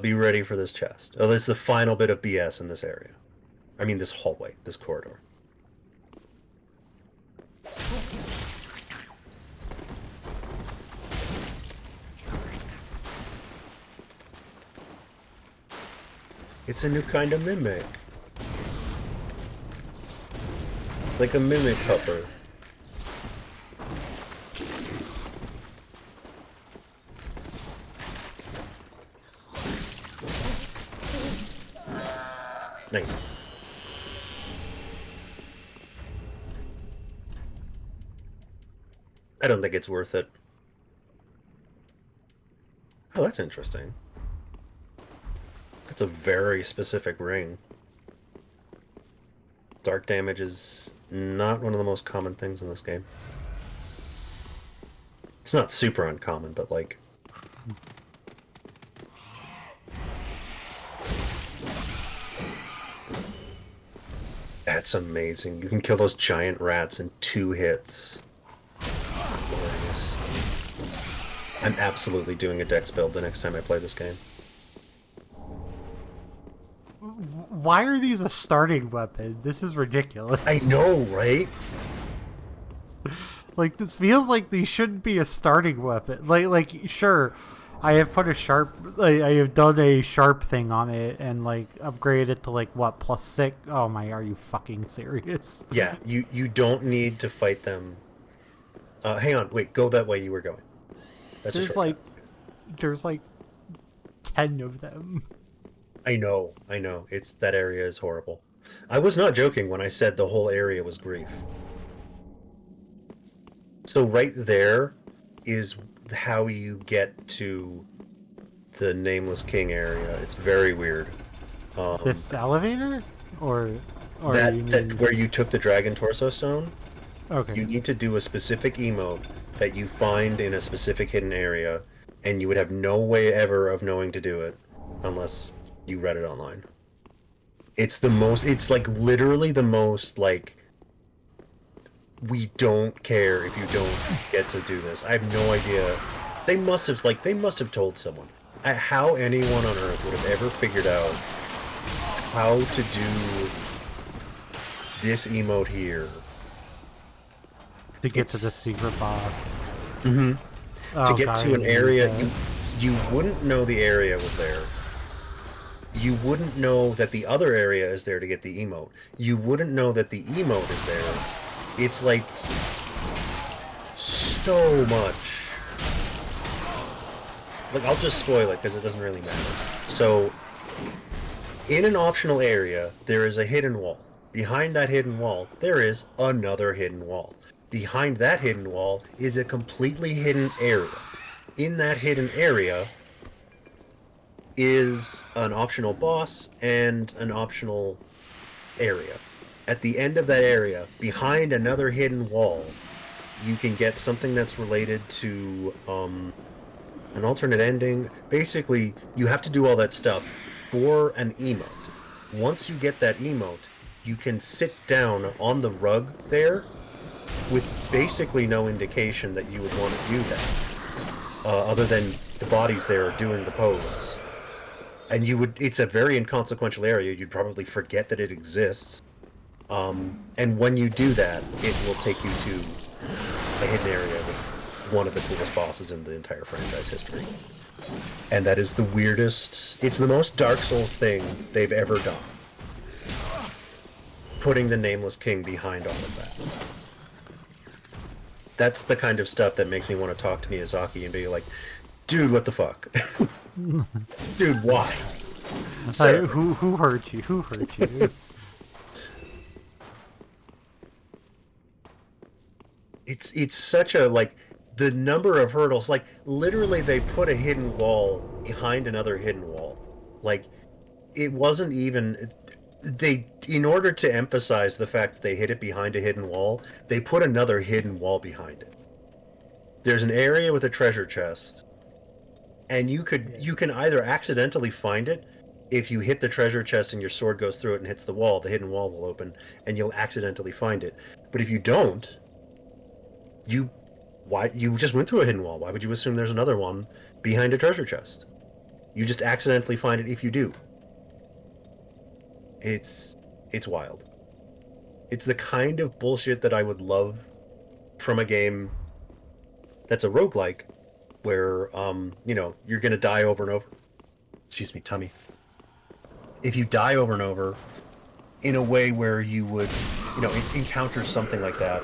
Be ready for this chest. Oh, this is the final bit of BS in this area. I mean, this hallway, this corridor. It's a new kind of mimic. It's like a mimic pupper. Nice. I don't think it's worth it. Oh, that's interesting. That's a very specific ring. Dark damage is not one of the most common things in this game. It's not super uncommon, but like... That's amazing. You can kill those giant rats in 2 hits. Glorious. I'm absolutely doing a dex build the next time I play this game. why are these a starting weapon? This is ridiculous. I know, right? Like, this feels like these shouldn't be a starting weapon. Like sure, I have put a sharp, like, I have done a sharp thing on it and like upgraded it to like what, +6? Oh my, are you fucking serious? Yeah, you don't need to fight them. Hang on, wait, go that way you were going. That's a There's shortcut. there's like 10 of them. I know. It's that area is horrible. I was not joking when I said the whole area was grief. So right there is how you get to the Nameless King area. It's very weird. This elevator, or that, you that mean... where you took the Dragon Torso Stone, Okay. you need to do a specific emote that you find in a specific hidden area, and you would have no way ever of knowing to do it unless you read it online. It's like literally the most, like, we don't care if you don't get to do this. I have no idea. They must have told someone. How anyone on Earth would have ever figured out how to do this emote here. To get to the secret boss. Mm-hmm. Oh, To get God, to I an didn't use area, that. you wouldn't know the area was there. You wouldn't know that the other area is there to get the emote. You wouldn't know that the emote is there. It's like so much. Like, I'll just spoil it because it doesn't really matter. So, in an optional area, there is a hidden wall. Behind that hidden wall, there is another hidden wall. Behind that hidden wall is a completely hidden area. In that hidden area is an optional boss and an optional area. At the end of that area, behind another hidden wall, you can get something that's related to an alternate ending. Basically, you have to do all that stuff for an emote. Once you get that emote, you can sit down on the rug there with basically no indication that you would want to do that, other than the bodies there doing the pose. And it's a very inconsequential area. You'd probably forget that it exists. And when you do that, it will take you to a hidden area with one of the coolest bosses in the entire franchise history. And that is the weirdest... It's the most Dark Souls thing they've ever done. Putting the Nameless King behind all of that. That's the kind of stuff that makes me want to talk to Miyazaki and be like, dude, what the fuck? Dude, why? Sir. Who hurt you? Who hurt you? It's such a, like, the number of hurdles, like, literally they put a hidden wall behind another hidden wall. Like, it wasn't even... in order to emphasize the fact that they hid it behind a hidden wall, they put another hidden wall behind it. There's an area with a treasure chest, and you can either accidentally find it. If you hit the treasure chest and your sword goes through it and hits the wall, the hidden wall will open, and you'll accidentally find it. But if you don't, you just went through a hidden wall. Why would you assume there's another one behind a treasure chest? You just accidentally find it if you do. It's wild. It's the kind of bullshit that I would love from a game that's a roguelike, where, you're gonna die over and over. Excuse me, tummy. If you die over and over, in a way where you would, encounter something like that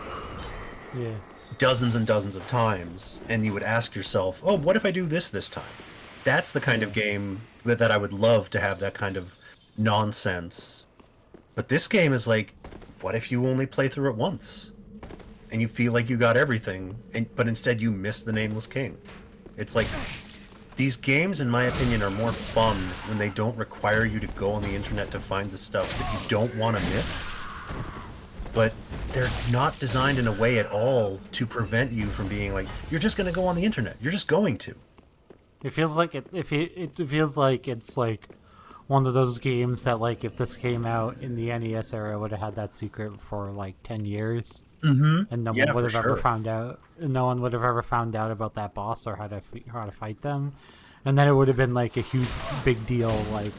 Yeah. dozens and dozens of times, and you would ask yourself, oh, what if I do this time? That's the kind of game that I would love to have that kind of nonsense. But this game is like, what if you only play through it once? And you feel like you got everything, but instead you miss the Nameless King. It's like, these games, in my opinion, are more fun when they don't require you to go on the internet to find the stuff that you don't want to miss. But they're not designed in a way at all to prevent you from being like, you're just going to go on the internet. You're just going to. It feels like it feels like it's like one of those games that, like, if this came out in the NES era, would have had that secret for like 10 years, and no one would have ever found out. No one would have ever found out about that boss or how to fight them. And then it would have been like a huge big deal, like,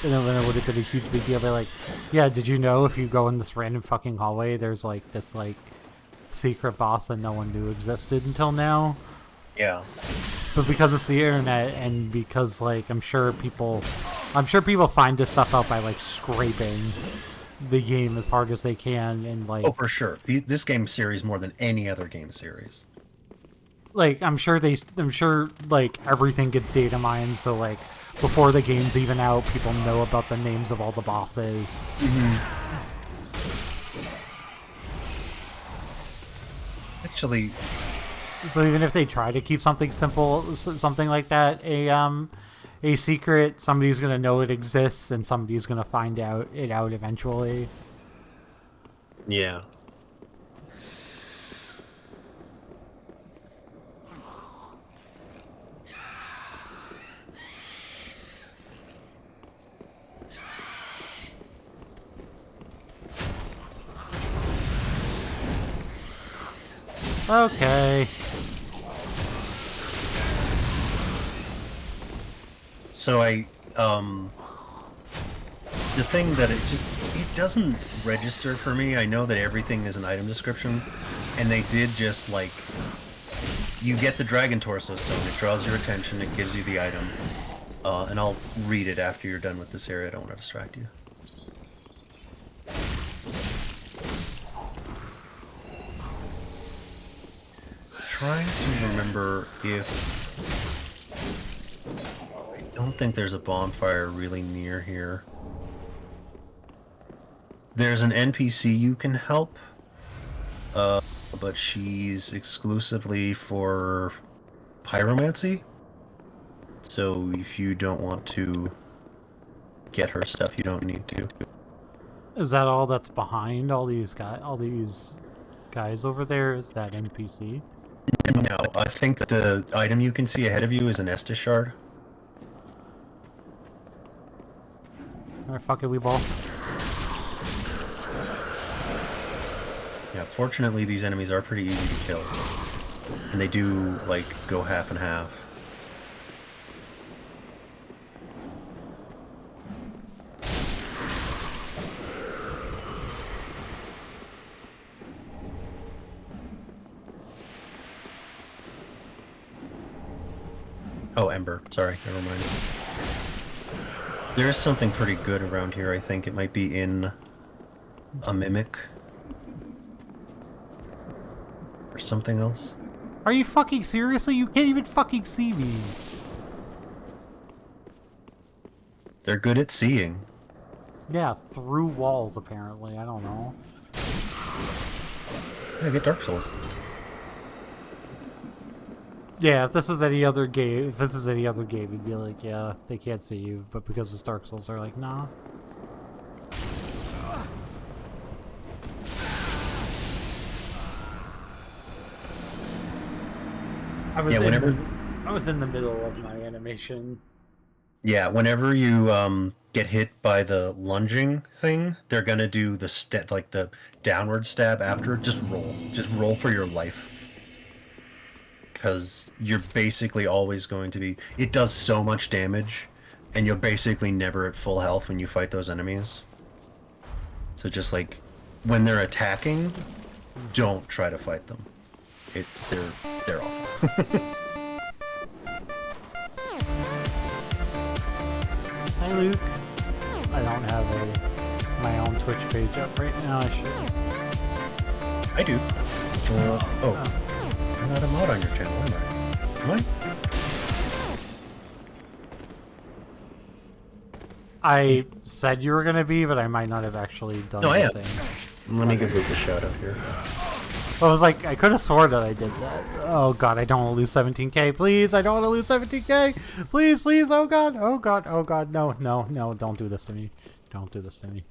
and then it would have been a huge big deal. They're like, yeah, did you know if you go in this random fucking hallway, there's like this like secret boss that no one knew existed until now? Yeah. But because it's the internet, and because like I'm sure people find this stuff out by like scraping the game as hard as they can, and like, Oh, for sure. This game series more than any other game series. like I'm sure like everything gets data mined, so like before the game's even out, people know about the names of all the bosses. Actually, So even if they try to keep something simple, something like that, a secret, somebody's gonna know it exists, and somebody's gonna find out eventually. yeah. Okay. So the thing that it doesn't register for me. I know that everything is an item description, and they did just like, you get the dragon torso stone, it draws your attention, it gives you the item, and I'll read it after you're done with this area. I don't want to distract you. Trying to remember if... I don't think there's a bonfire really near here. There's an NPC you can help, but she's exclusively for pyromancy. So if you don't want to get her stuff, you don't need to. Is that all that's behind all these guys over there? Is that NPC? No, I think that the item you can see ahead of you is an Estus shard. Alright, fuck it, we ball. Yeah, fortunately these enemies are pretty easy to kill. And they do, like, go half and half. Oh, Ember. Sorry, never mind. There is something pretty good around here, I think. It might be in a Mimic. Or something else. Are you fucking seriously? You can't even fucking see me. They're good at seeing. Yeah, through walls apparently. I don't know. Yeah, get Dark Souls. Yeah, if this is any other game, it'd be like, yeah, they can't see you, but because it's Dark Souls, they're like, nah. I was in the middle of my animation. Yeah, whenever you get hit by the lunging thing, they're gonna do the like the downward stab after. Just roll for your life, because you're basically always going to be. It does so much damage, and you're basically never at full health when you fight those enemies. So just like when they're attacking, don't try to fight them. They're awful. Hi, Luke. I don't have my own Twitch page up right now. I should. I do. I'm not a mod on your channel, am I? Am I? I said you were gonna be, but I might not have actually done No, I am. anything. Let me give Luke a shout out here. I was like, I could have sworn that I did that. Oh god, I don't want to lose 17k. Please, I don't want to lose 17k. Please, please. Oh god, oh god, oh god. No, no, no. Don't do this to me. Don't do this to me.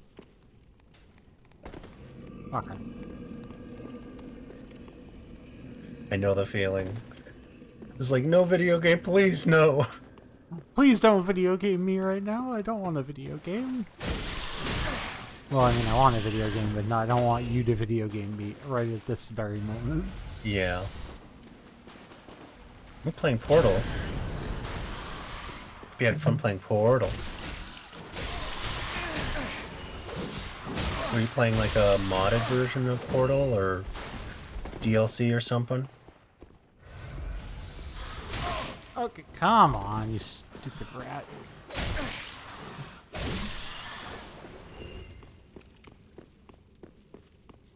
Okay. I know the feeling. It's like, no video game, please, no. Please don't video game me right now. I don't want a video game. Well, I mean, I want a video game, but I don't want you to video game me right at this very moment. Yeah. We're playing Portal. We had fun playing Portal. Were you playing like a modded version of Portal or DLC or something? Okay, come on, you stupid rat.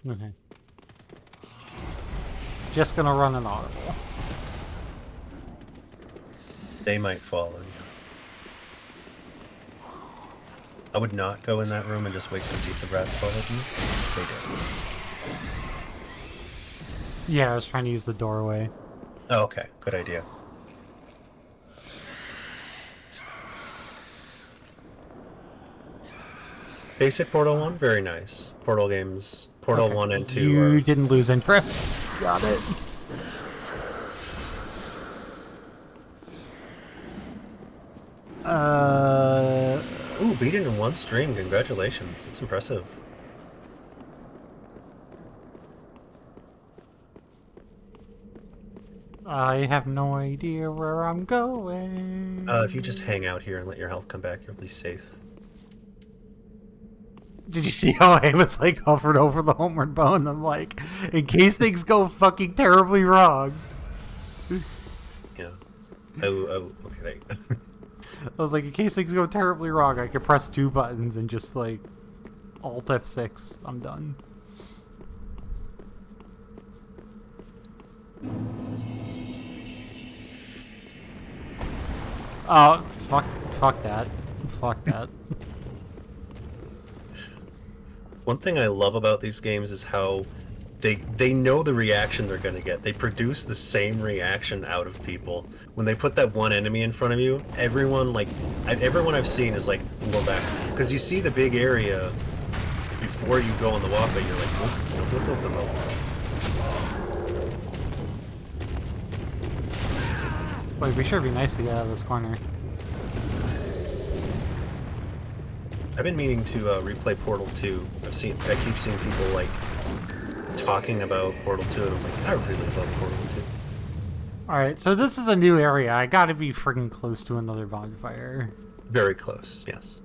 Okay. Just gonna run an audible. They might follow you. I would not go in that room and just wait to see if the rats followed me. They did. Yeah, I was trying to use the doorway. Oh, okay. Good idea. Basic Portal 1, very nice. Portal games, Portal Okay. 1 and 2 You are... didn't lose interest. Got it. Ooh, beat it in one stream. Congratulations. That's impressive. I have no idea where I'm going. If you just hang out here and let your health come back, you'll be safe. Did you see how I was like hovered over the homeward bone? I'm like, in case things go fucking terribly wrong. Yeah. Oh, okay, there you go. I was like, in case things go terribly wrong, I could press 2 buttons and just like Alt F6. I'm done. Oh, fuck that. Fuck that. One thing I love about these games is how they know the reaction they're gonna get. They produce the same reaction out of people. When they put that one enemy in front of you, everyone everyone I've seen is like, go back. Because you see the big area before you go on the walkway, you're like, whoop. Wait, we sure be nice to get out of this corner. I've been meaning to replay Portal 2. I keep seeing people like talking about Portal 2, and I was like, I really love Portal 2. Alright, so this is a new area. I gotta be freaking close to another bonfire. Very close, yes.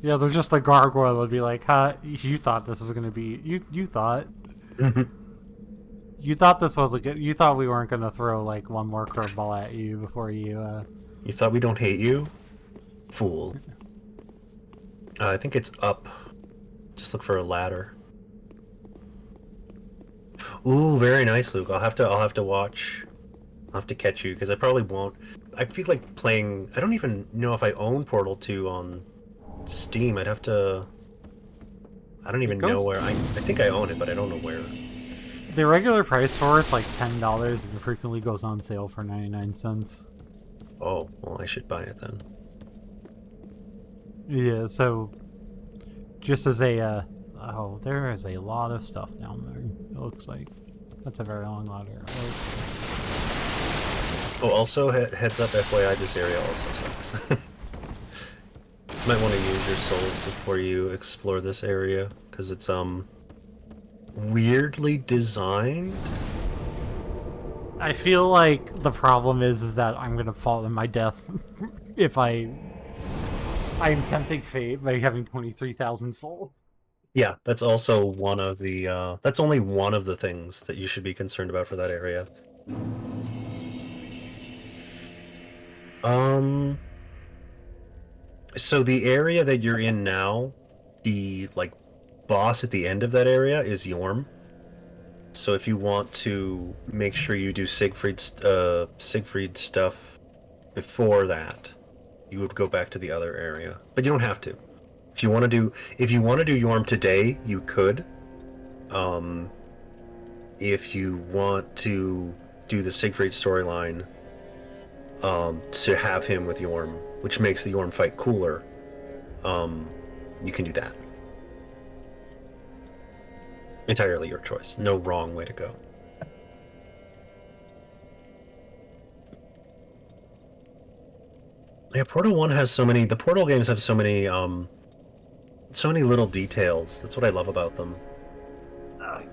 Yeah, they're just the gargoyle would be like, huh, you thought this was gonna be... You thought... You thought this was a good... You thought we weren't gonna throw, like, one more curveball at you before you, You thought we don't hate you? Fool. I think it's up. Just look for a ladder. Ooh, very nice, Luke. I'll have to watch. I'll have to catch you, because I probably won't. I feel like playing... I don't even know if I own Portal 2 on Steam. I'd have to... I don't even know where... I think I own it, but I don't know where. The regular price for it's like $10, and it frequently goes on sale for 99 cents. Oh, well, I should buy it then. Yeah, so... Just as a, oh, there is a lot of stuff down there, it looks like. That's a very long ladder. Oh, also, heads up, FYI, this area also sucks. Might want to use your souls before you explore this area, because it's, weirdly designed. I feel like the problem is that I'm gonna fall to my death if I'm tempting fate by having 23,000 souls. Yeah, that's also one of the, that's only one of the things that you should be concerned about for that area. So the area that you're in now, the, like, boss at the end of that area is Yorm. So if you want to make sure you do Siegfried stuff before that, you would go back to the other area. But you don't have to. If you want to do Yorm today, you could. If you want to do the Siegfried storyline, to have him with Yorm, which makes the Yorm fight cooler, you can do that. Entirely your choice. No wrong way to go. Yeah, Portal 1 has so many... The Portal games have so many little details. That's what I love about them. I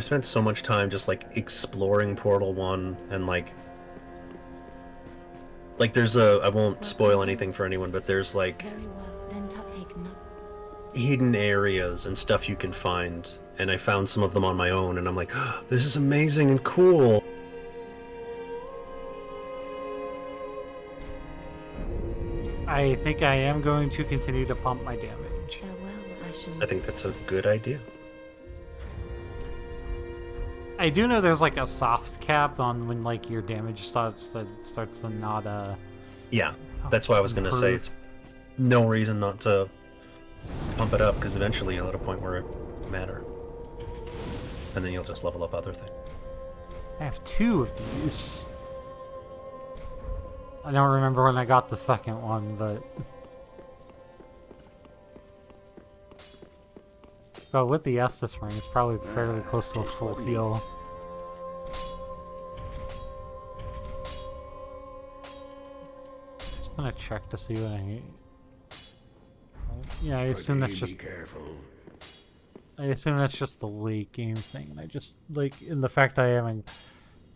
spent so much time just, like, exploring Portal 1 and, like... Like there's I won't spoil anything for anyone, but there's like Very well, then Tuthake no. hidden areas and stuff you can find, and I found some of them on my own, and I'm like, oh, this is amazing and cool. I think I am going to continue to pump my damage. Farewell, Ashen. I think that's a good idea. I do know there's like a soft cap on when like your damage starts to not Yeah, that's why I was gonna say it's no reason not to pump it up, because eventually you'll hit a point where it matter, and then you'll just level up other things. I have 2 of these. I don't remember when I got the second one, but with the Estus ring, it's probably fairly close to a full heal. Just gonna check to see what I. Yeah, I assume that's Be just. careful. I assume that's just the late game thing. I just like in the fact that I haven't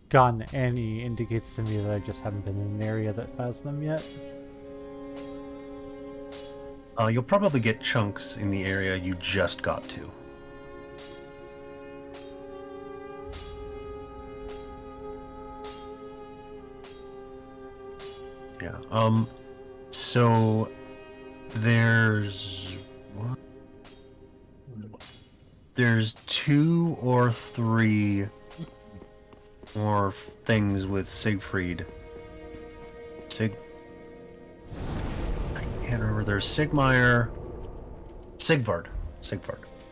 gotten any indicates to me that I just haven't been in an area that has them yet. You'll probably get chunks in the area you just got to. Yeah. So there's what? There's 2 or 3 more things with Siegfried. I can't remember. There's Sigmar. Sigvard.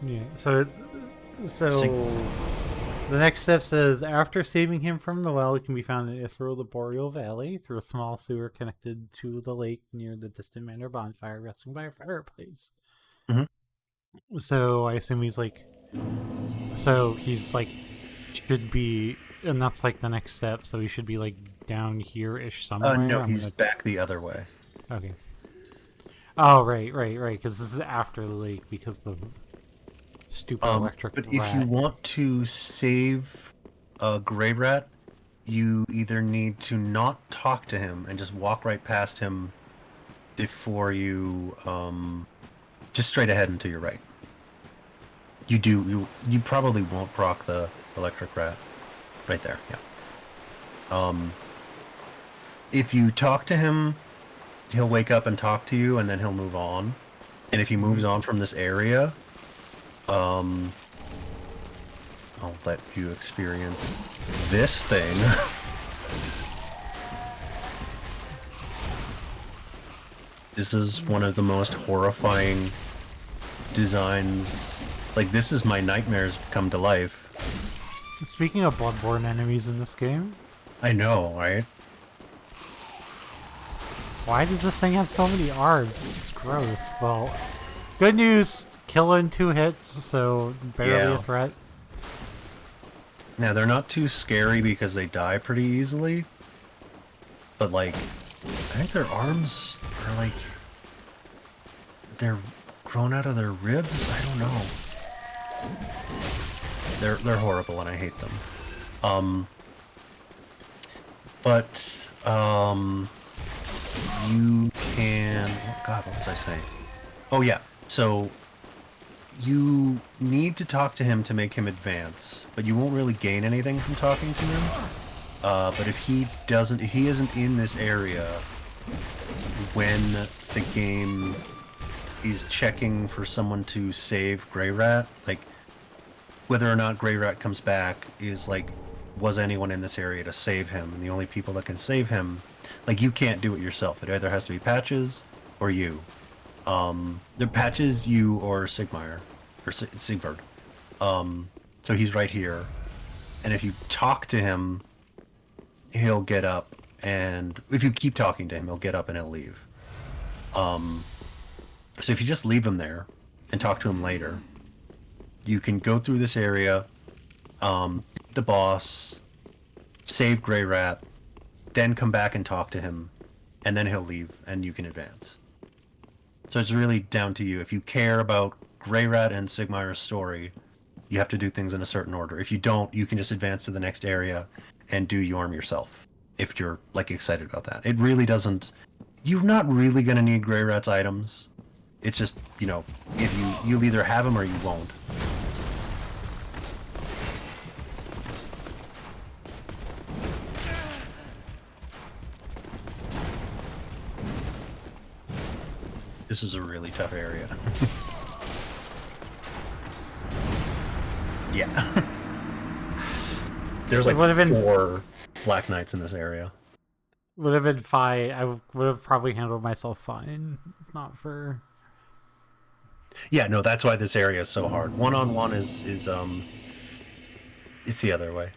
Yeah. So the next step says after saving him from the well, it can be found in Ithro, the Boreal Valley, through a small sewer connected to the lake near the distant manor bonfire, resting by a fireplace. Mm-hmm. So I assume he's like. So he's like should be, and that's like the next step. So he should be like down here-ish somewhere. No, he's back the other way. Okay. Oh, right. Because this is after the lake because the stupid electric But rat. if you want to save a Grey Rat, you either need to not talk to him and just walk right past him before you, just straight ahead and to your right. You probably won't proc the electric rat. Right there, yeah. If you talk to him, he'll wake up and talk to you, and then he'll move on. And if he moves on from this area, I'll let you experience this thing. This is one of the most horrifying designs. Like, this is my nightmares come to life. Speaking of Bloodborne enemies in this game, I know, right? why does this thing have so many arms? It's gross. Well, good news, kill in 2 hits, so barely a threat. Now, they're not too scary because they die pretty easily. But, like, I think their arms are, like, they're grown out of their ribs? I don't know. They're horrible and I hate them. You can... Oh God, what was I saying? Oh yeah, so you need to talk to him to make him advance, but you won't really gain anything from talking to him. But if he isn't in this area when the game is checking for someone to save Grey Rat, like whether or not Grey Rat comes back is like, was anyone in this area to save him? And the only people that can save him, like, you can't do it yourself. It either has to be Patches or you. The Patches, you, or Sigmar, or Sigvard. So he's right here, and if you talk to him, he'll get up, and if you keep talking to him, he'll get up and he'll leave. So if you just leave him there and talk to him later, you can go through this area, the boss, save Grey Rat, then come back and talk to him, and then he'll leave, and you can advance. So it's really down to you. If you care about Grey Rat and Sigmar's story, you have to do things in a certain order. If you don't, you can just advance to the next area and do Yorm yourself. if you're like excited about that. It really doesn't. You're not really gonna need Grey Rat's items. It's just, you know, if you'll either have them or you won't. This is a really tough area. Yeah. There's like It would've been- 4 Black Knights in this area. Would have been fine. I would have probably handled myself fine, if not for. Yeah, no, that's why this area is so hard. One-on-one is it's the other way.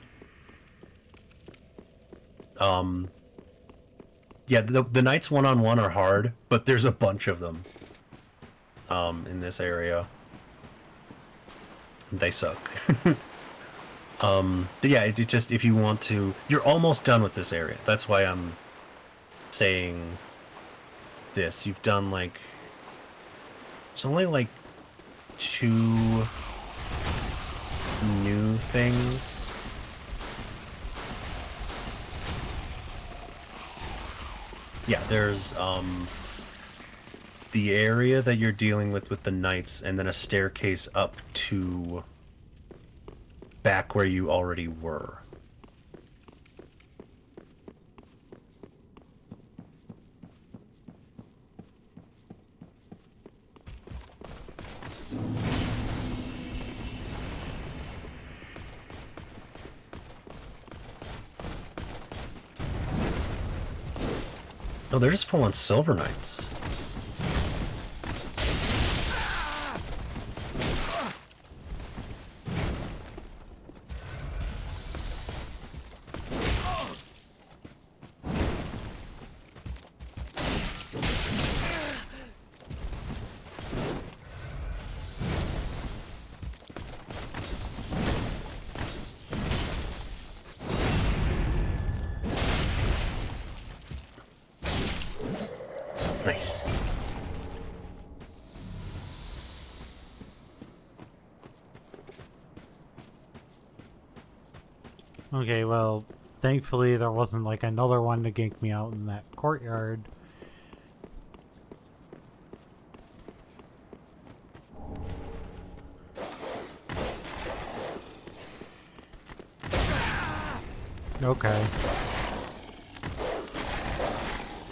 Yeah, the knights one-on-one are hard, but there's a bunch of them in this area. They suck. But yeah, it just, if you want to, you're almost done with this area. That's why I'm saying this. You've done like, it's only like 2 new things. Yeah, there's the area that you're dealing with the knights, and then a staircase up to back where you already were. Oh, they're just full on Silver Knights. Nice. Okay, well, thankfully there wasn't like another one to gank me out in that courtyard. Okay.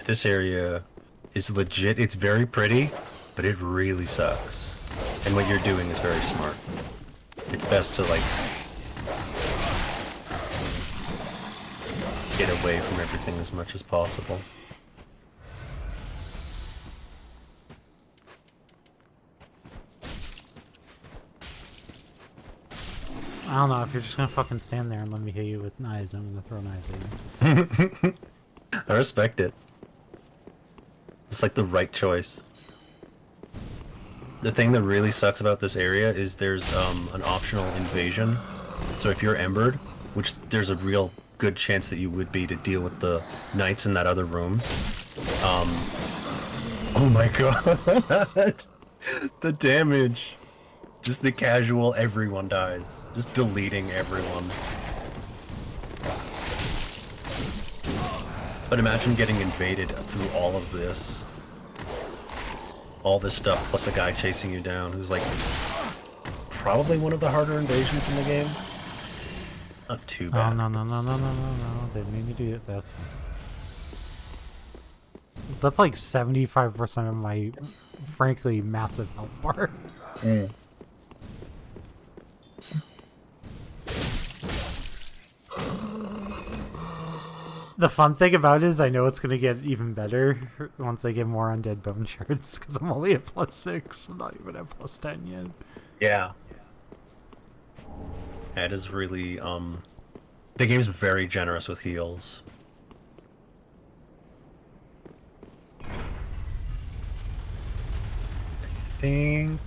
This area is legit. It's very pretty, but it really sucks. And what you're doing is very smart. It's best to like get away from everything as much as possible. I don't know, if you're just gonna fucking stand there and let me hit you with knives, I'm gonna throw knives at you. I respect it. It's like the right choice. The thing that really sucks about this area is there's an optional invasion. So if you're embered, which there's a real good chance that you would be to deal with the knights in that other room. Oh my god. The damage. Just the casual, everyone dies. Just deleting everyone. But imagine getting invaded through all of this. All this stuff, plus a guy chasing you down who's like probably one of the harder invasions in the game. Not too bad. Oh, no. Didn't mean to do it. That's like 75% of my, frankly, massive health bar. The fun thing about it is I know it's going to get even better once I get more undead bone shards, because I'm only at +6, I'm not even at +10 yet. Yeah. That is really, the game's very generous with heals. I think...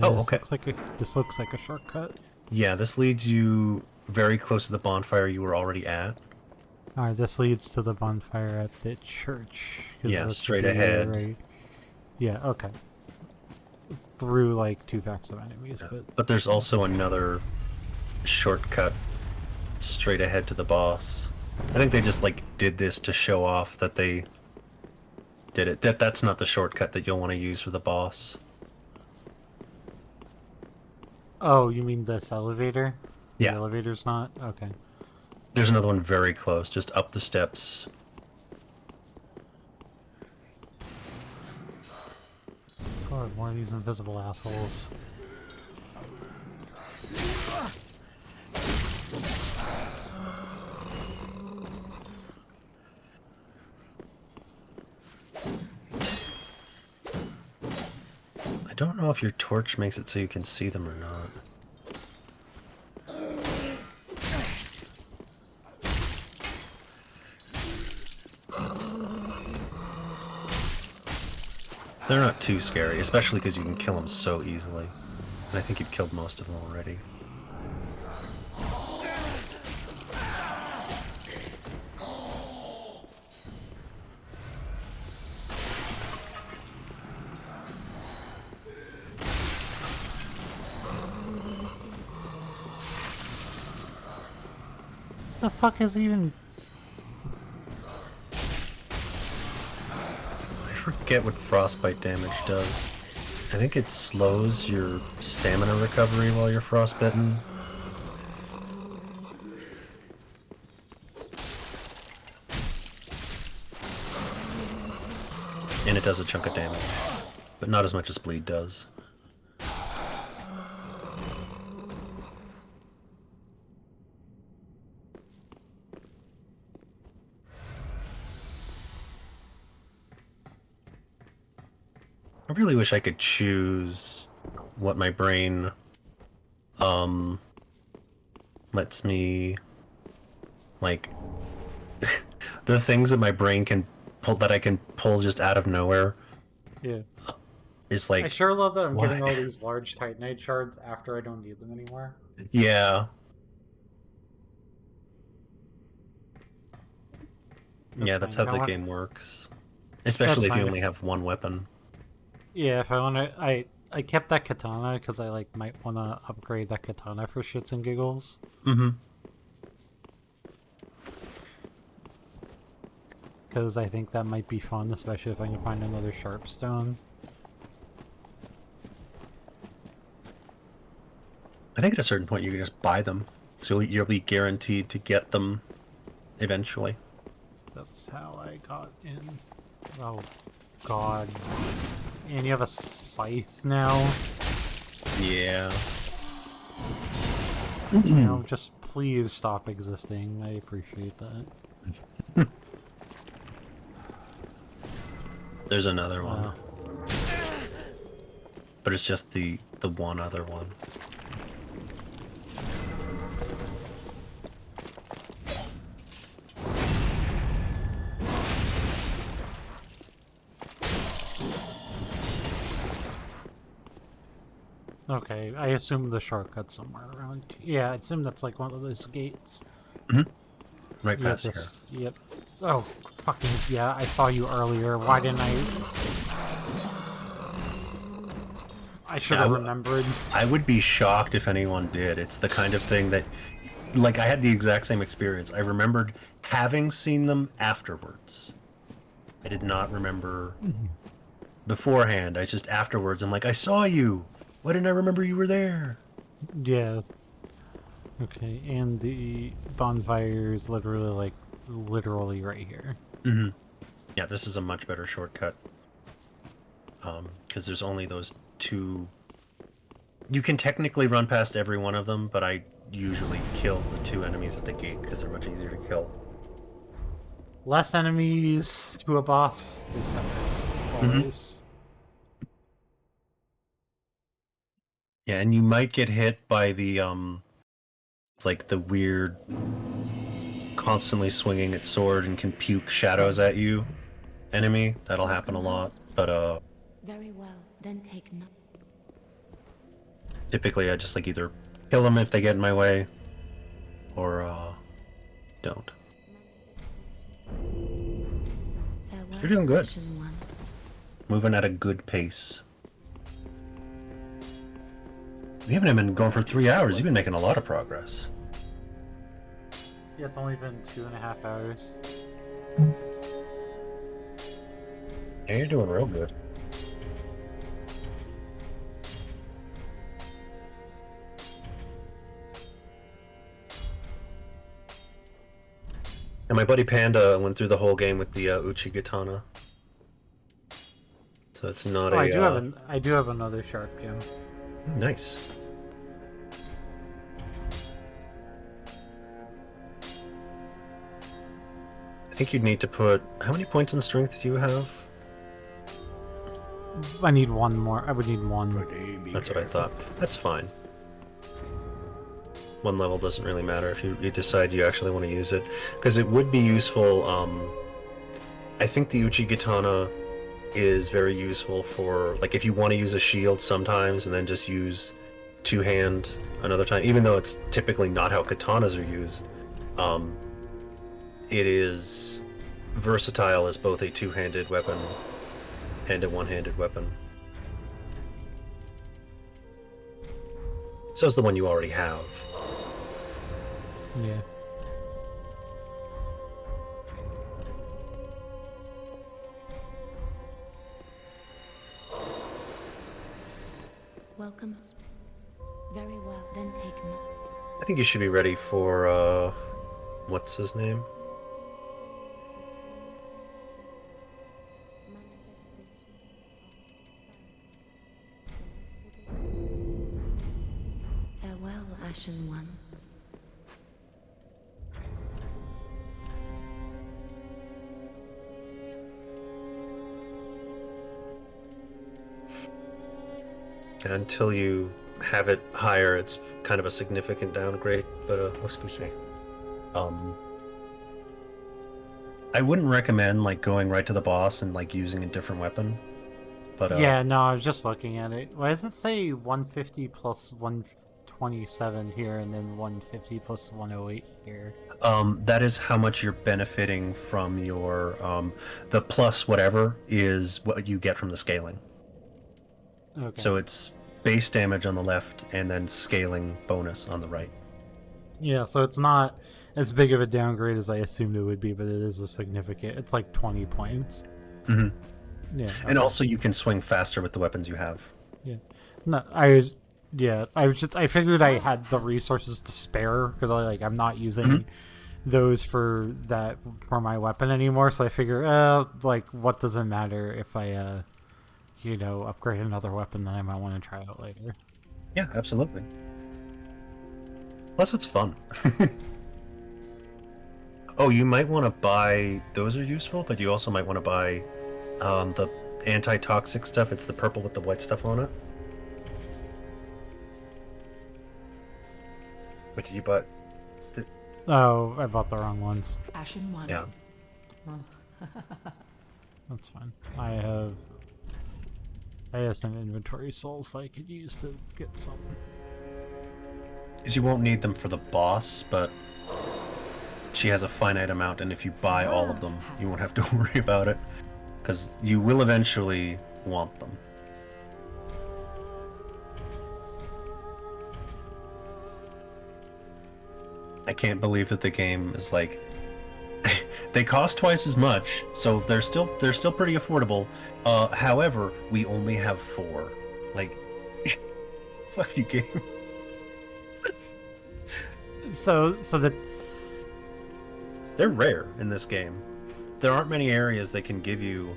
Oh, okay. This looks like a shortcut. Yeah, this leads you very close to the bonfire you were already at. Alright, this leads to the bonfire at the church. 'Cause Yeah, that's straight the ahead. right- Yeah, okay. Through like 2 packs of enemies, but But there's also another shortcut straight ahead to the boss. I think they just like did this to show off that they did it. That's not the shortcut that you'll want to use for the boss. Oh, you mean this elevator? Yeah. The elevator's not? Okay. There's another one very close, just up the steps. God, more of these invisible assholes. I don't know if your torch makes it so you can see them or not. They're not too scary, especially because you can kill them so easily. And I think you've killed most of them already. The fuck is even... I forget what frostbite damage does. I think it slows your stamina recovery while you're frostbitten. And it does a chunk of damage, but not as much as bleed does. I really wish I could choose what my brain lets me, like, the things that my brain can pull, that I can pull just out of nowhere, Yeah. is like, I sure love that I'm why? getting all these large Titanite shards after I don't need them anymore. yeah. Yeah, that's how fine. the You know game works. Especially if you fine. only have one weapon. Yeah, if I want to... I kept that katana because I like might want to upgrade that katana for shits and giggles. Mm-hmm. Because I think that might be fun, especially if I can find another Sharpstone. I think at a certain point you can just buy them, so you'll be guaranteed to get them eventually. That's how I got in. Oh, God. And you have a scythe now? Yeah. You know, just please stop existing. I appreciate that. There's another one. But it's just the one other one. Okay, I assume the shortcut's somewhere around. Yeah, I assume that's like one of those gates. Right Yeah, past here. Yep. Oh, fucking yeah! I saw you earlier. Why didn't I? I should have remembered. I would be shocked if anyone did. It's the kind of thing that, like, I had the exact same experience. I remembered having seen them afterwards. I did not remember beforehand. I just afterwards. I'm like, I saw you. Why didn't I remember you were there? Yeah. Okay, and the bonfire is literally right here. Mm-hmm. Yeah, this is a much better shortcut. Because there's only those two. You can technically run past every one of them, but I usually kill the two enemies at the gate because they're much easier to kill. Less enemies to a boss is better. Always. Yeah, and you might get hit by the like the weird, constantly swinging its sword and can puke shadows at you enemy. That'll happen a lot, but Very well, then take no. typically I just like either kill them if they get in my way, or don't. Farewell, You're doing good. Ancient One. Moving at a good pace. We haven't even been going for 3 hours. You've been making a lot of progress. Yeah, it's only been 2.5 hours. Yeah, you're doing real good. And my buddy Panda went through the whole game with the Uchigatana. So it's not Oh, a. I do have another sharp gem. Nice. I think you'd need to put. How many points in strength do you have? I need one more. I would need one. Today be That's what I careful. thought. That's fine. One level doesn't really matter if you decide you actually want to use it. Because it would be useful. I think the Uchigatana is very useful for, like, if you want to use a shield sometimes and then just use two-hand another time, even though it's typically not how katanas are used. It is versatile as both a two-handed weapon and a one-handed weapon. So is the one you already have. Yeah. Welcome. Very well, then take note. I think you should be ready for, what's his name? Farewell, Ashen One. Until you have it higher, it's kind of a significant downgrade, but, excuse me. I wouldn't recommend, like, going right to the boss and, like, using a different weapon, but, Yeah, no, I was just looking at it. Why does it say 150 plus 127 here and then 150 plus 108 here? that is how much you're benefiting from your, the plus whatever is what you get from the scaling. Okay. So it's base damage on the left and then scaling bonus on the right. Yeah, so it's not as big of a downgrade as I assumed it would be, but it is a significant. It's like 20 points. Mhm. Yeah. And also you can swing faster with the weapons you have. Yeah. No, I figured I had the resources to spare because I'm not using those for my weapon anymore. So I figure, what does it matter if I, upgrade another weapon that I might want to try out later. Yeah, absolutely. Plus, it's fun. Oh, you might want to buy... Those are useful, but you also might want to buy the anti-toxic stuff. It's the purple with the white stuff on it. What did you buy? Oh, I bought the wrong ones. Ashen One. Yeah. That's fine. I have some inventory souls I could use to get some. Because you won't need them for the boss, but she has a finite amount, and if you buy all of them, you won't have to worry about it. Because you will eventually want them. I can't believe that the game is like... They cost twice as much, so they're still pretty affordable. However, we only have 4. Like, fuck you, game. So that They're rare in this game. There aren't many areas that can give you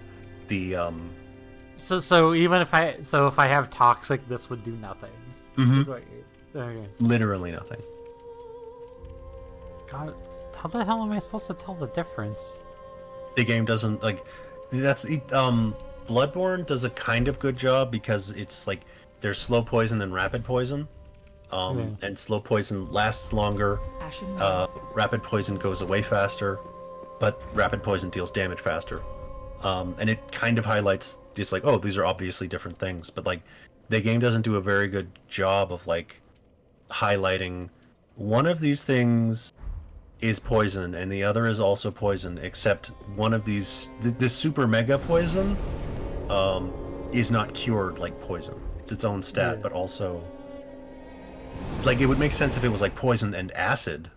the so even if I have toxic, this would do nothing. Mhm. Is what okay. literally nothing. God, how the hell am I supposed to tell the difference? The game doesn't like that's Bloodborne does a kind of good job because it's like there's slow poison and rapid poison. And slow poison lasts longer. Ashen One. Rapid poison goes away faster, but rapid poison deals damage faster. And it kind of highlights it's like, oh, these are obviously different things, but like the game doesn't do a very good job of like highlighting one of these things is poison and the other is also poison, except one of these this super mega poison is not cured like poison. It's its own stat, Yeah. but also like it would make sense if it was like poison and acid,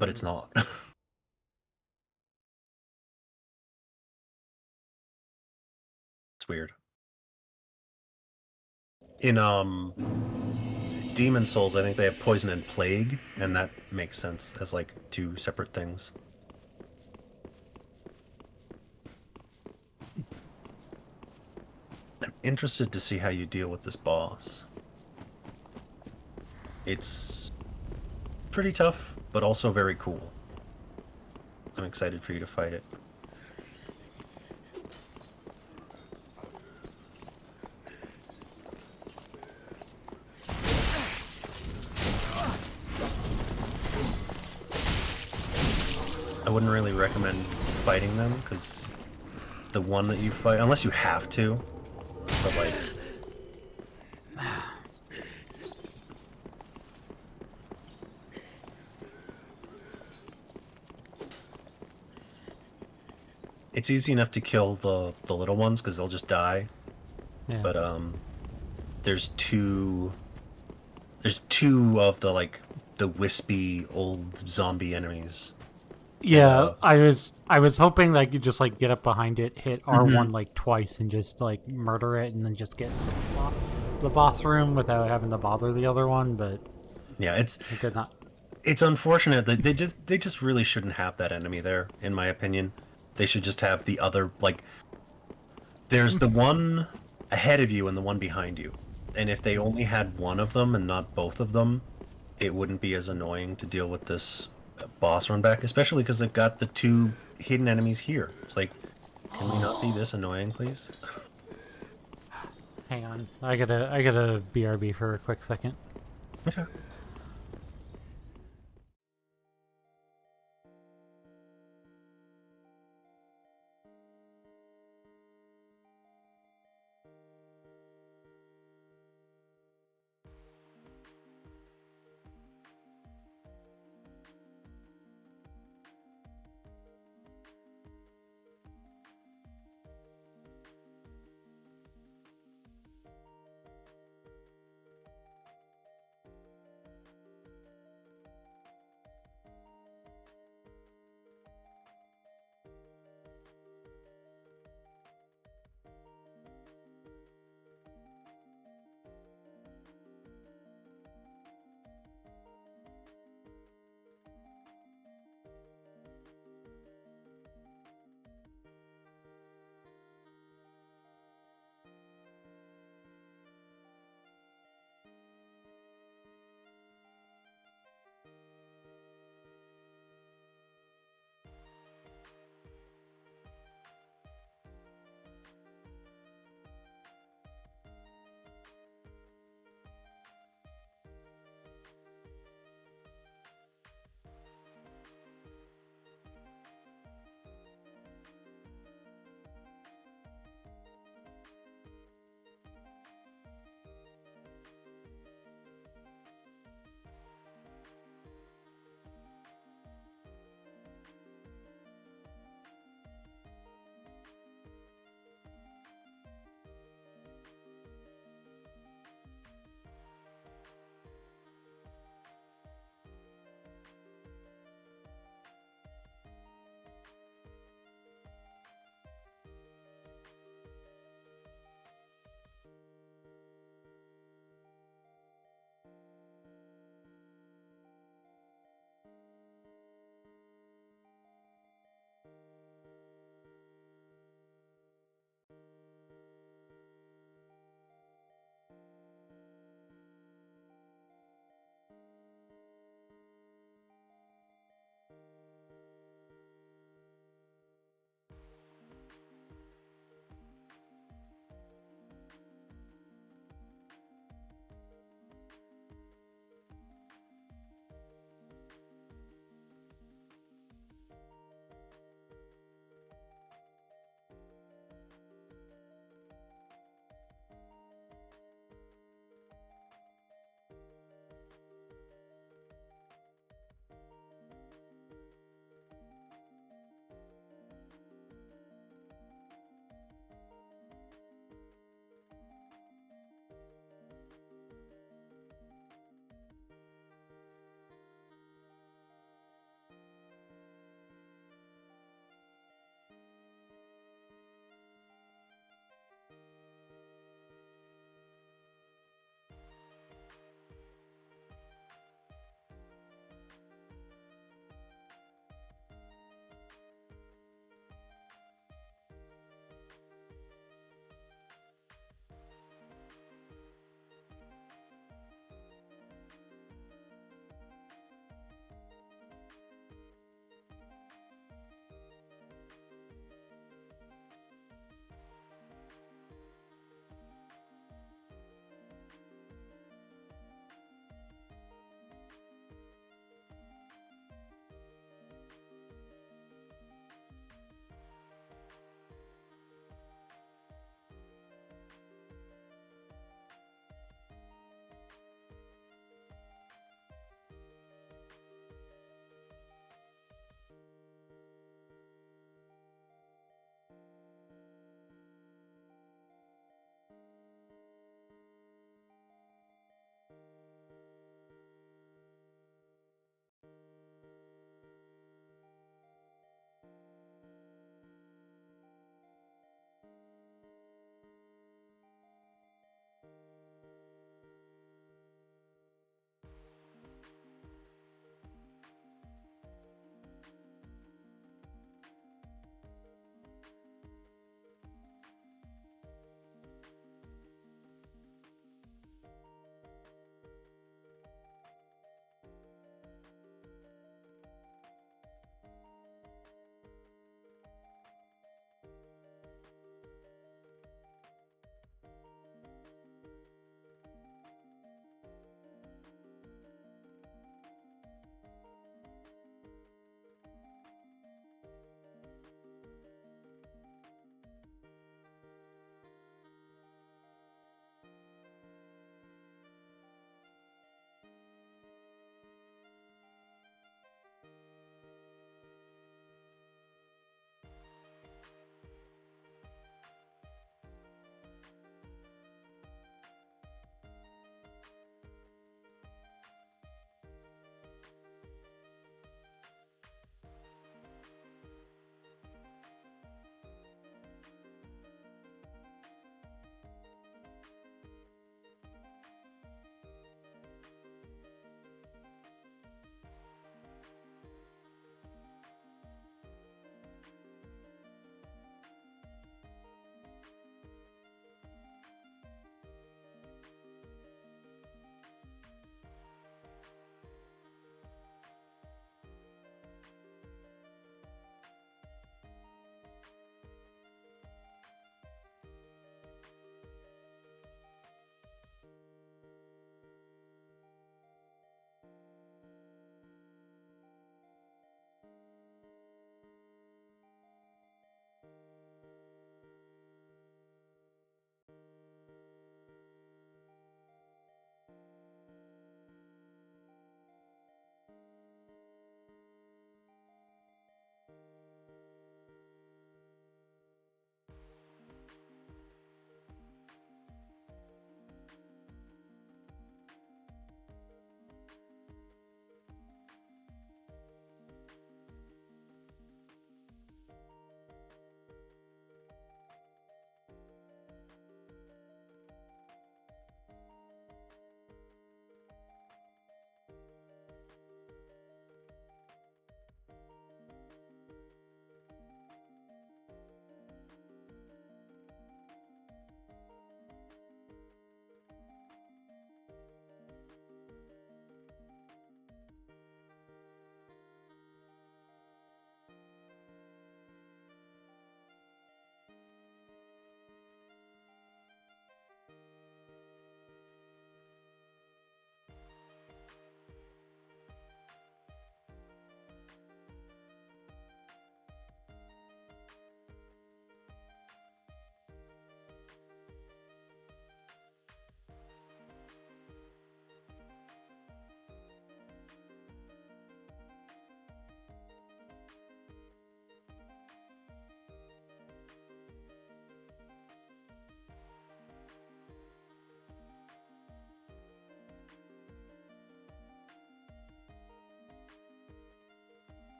but it's not. It's weird. In Demon Souls, I think they have poison and plague, and that makes sense as like two separate things. I'm interested to see how you deal with this boss. It's pretty tough, but also very cool. I'm excited for you to fight it. I wouldn't really recommend fighting them, because the one that you fight, unless you have to, but like... It's easy enough to kill the little ones, because they'll just die. Yeah. But, there's two of the, like, the wispy old zombie enemies. Yeah, I was hoping that I could just like get up behind it, hit R1 like twice, and just like murder it, and then just get to the boss room without having to bother the other one. But Yeah, it did not. it's unfortunate that they just really shouldn't have that enemy there, in my opinion. They should just have the other, like, there's the one ahead of you and the one behind you. And if they only had one of them and not both of them, it wouldn't be as annoying to deal with this boss run back, especially because they've got the two hidden enemies here. It's like, can we not be this annoying, please? Hang on, I gotta BRB for a quick second. Okay.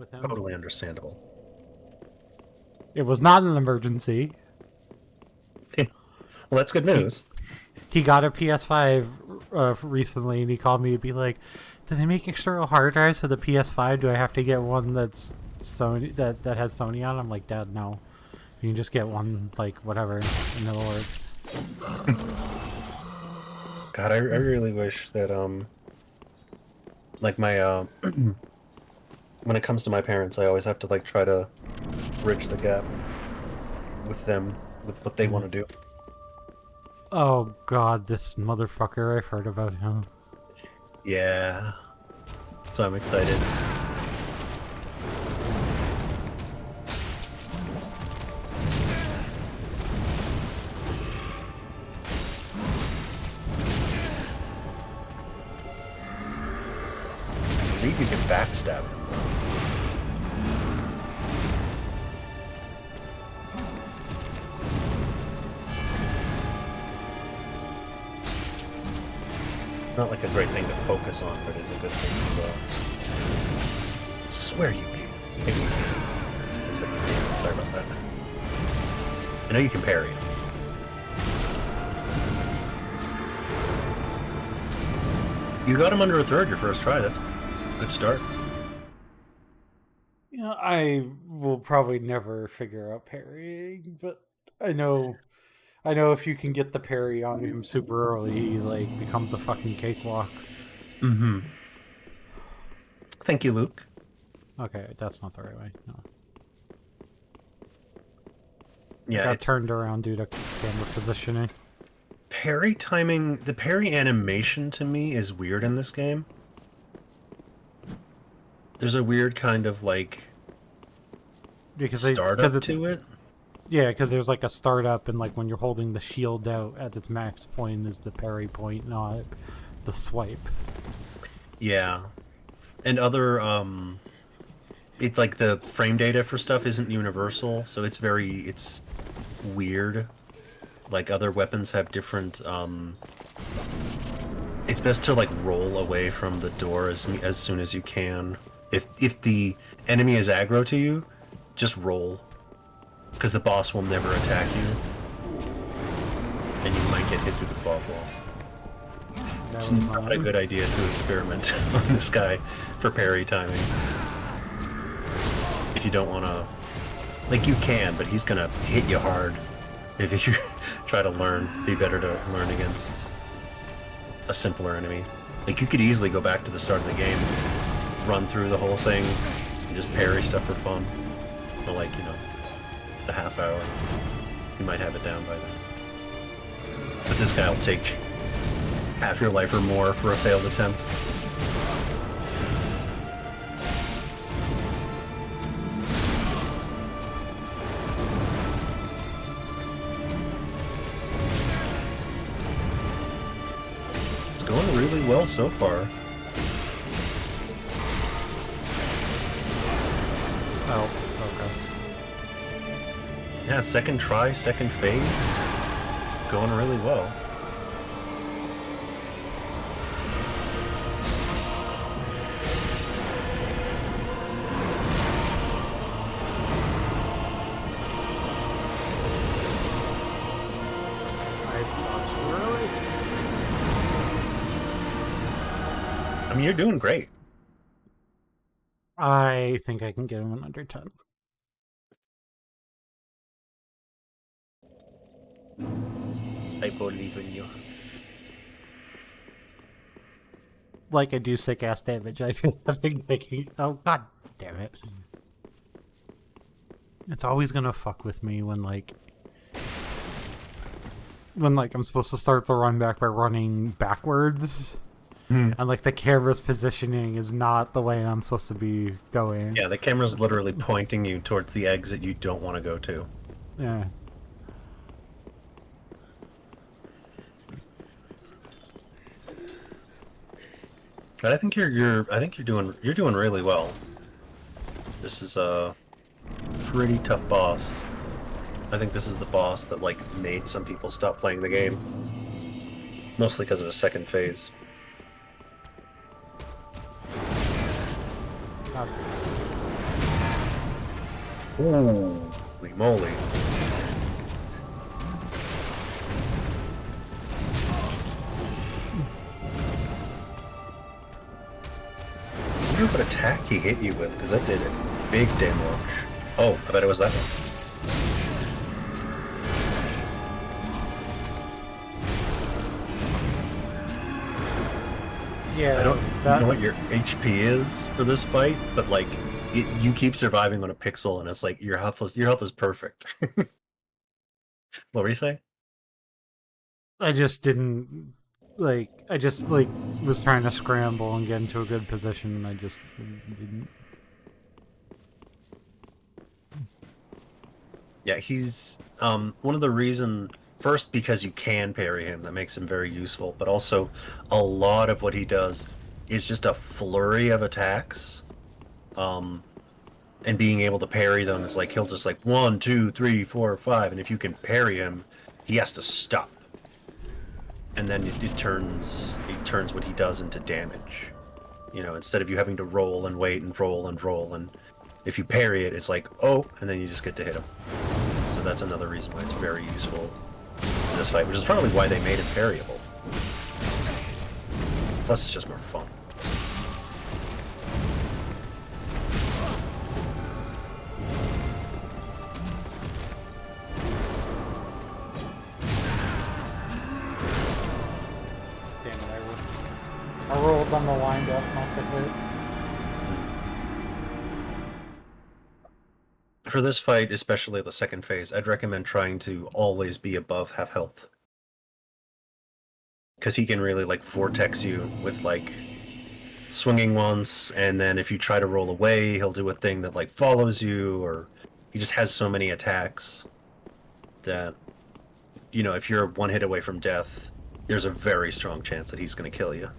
with him. Totally understandable. It was not an emergency. Well, that's good news. He got a PS5 recently, and he called me to be like, "Do they make external hard drives for the PS5? Do I have to get one that's Sony that has Sony on?" I'm like, "Dad, no. You can just get one, like, whatever, and it'll work." God, I really wish that like my when it comes to my parents, I always have to like try to bridge the gap with them with what they want to do. Oh God, this motherfucker! I've heard about him. Yeah. So I'm excited. I believe you can backstab him. Not like a great thing to focus on, but it's a good thing to I swear you can. Maybe you can. Looks like you can. Sorry about that. I know you can parry. You got him under a third your first try. That's a good start. You know, I will probably never figure out parrying, but I know if you can get the parry on him super early, he's like becomes a fucking cakewalk. Mm-hmm. Thank you, Luke. Okay, that's not the right way. No. Yeah, I got it's turned around due to camera positioning. parry timing. The parry animation to me is weird in this game. There's a weird kind of like startup to it. Yeah, because there's like a startup, and like when you're holding the shield out at its max point is the parry point, not the swipe. Yeah, and other it's like the frame data for stuff isn't universal, so it's weird. Like other weapons have different it's best to like roll away from the door as soon as you can. If the enemy is aggro to you, just roll, because the boss will never attack you, and you might get hit through the fog wall. It's not a good idea to experiment on this guy for parry timing. If you don't want to, like, you can, but he's gonna hit you hard. If you try to learn, it'd be better to learn against a simpler enemy. Like, you could easily go back to the start of the game, run through the whole thing, and just parry stuff for fun. For like, you know, the half hour. You might have it down by then. But this guy will take half your life or more for a failed attempt. It's going really well so far. Oh, okay. Yeah, second try, second phase. It's going really well. I mean, you're doing great. I think I can get him in under 10. I believe in you. Like I do sick ass damage, I feel like making. Oh god damn it! It's always gonna fuck with me when I'm supposed to start the run back by running backwards, and like the camera's positioning is not the way I'm supposed to be going. Yeah, the camera's literally pointing you towards the exit you don't want to go to. Yeah. But I think you're doing really well. This is a pretty tough boss. I think this is the boss that like made some people stop playing the game. Mostly because of the second phase. Holy moly. I wonder what attack he hit you with, because that did big damage. Oh, I bet it was that one. Yeah, I don't know what your HP is for this fight, but like you keep surviving on a pixel, and it's like your health is perfect. What were you saying? I just didn't like. I just like was trying to scramble and get into a good position, and I just didn't. Yeah, he's one of the reason first because you can parry him, that makes him very useful, but also a lot of what he does is just a flurry of attacks. And being able to parry them is like he'll just like 1, 2, 3, 4, 5, and if you can parry him, he has to stop. And then it turns what he does into damage. You know, instead of you having to roll and wait and roll and roll, and if you parry it, it's like, oh, and then you just get to hit him. So that's another reason why it's very useful in this fight, which is probably why they made it parryable. Plus, it's just more fun. Damn it! I rolled on the wind up, not the hit. For this fight, especially the second phase, I'd recommend trying to always be above half health. Because he can really, like, vortex you with, like, swinging once, and then if you try to roll away, he'll do a thing that, like, follows you, or he just has so many attacks that, you know, if you're one hit away from death, there's a very strong chance that he's going to kill you.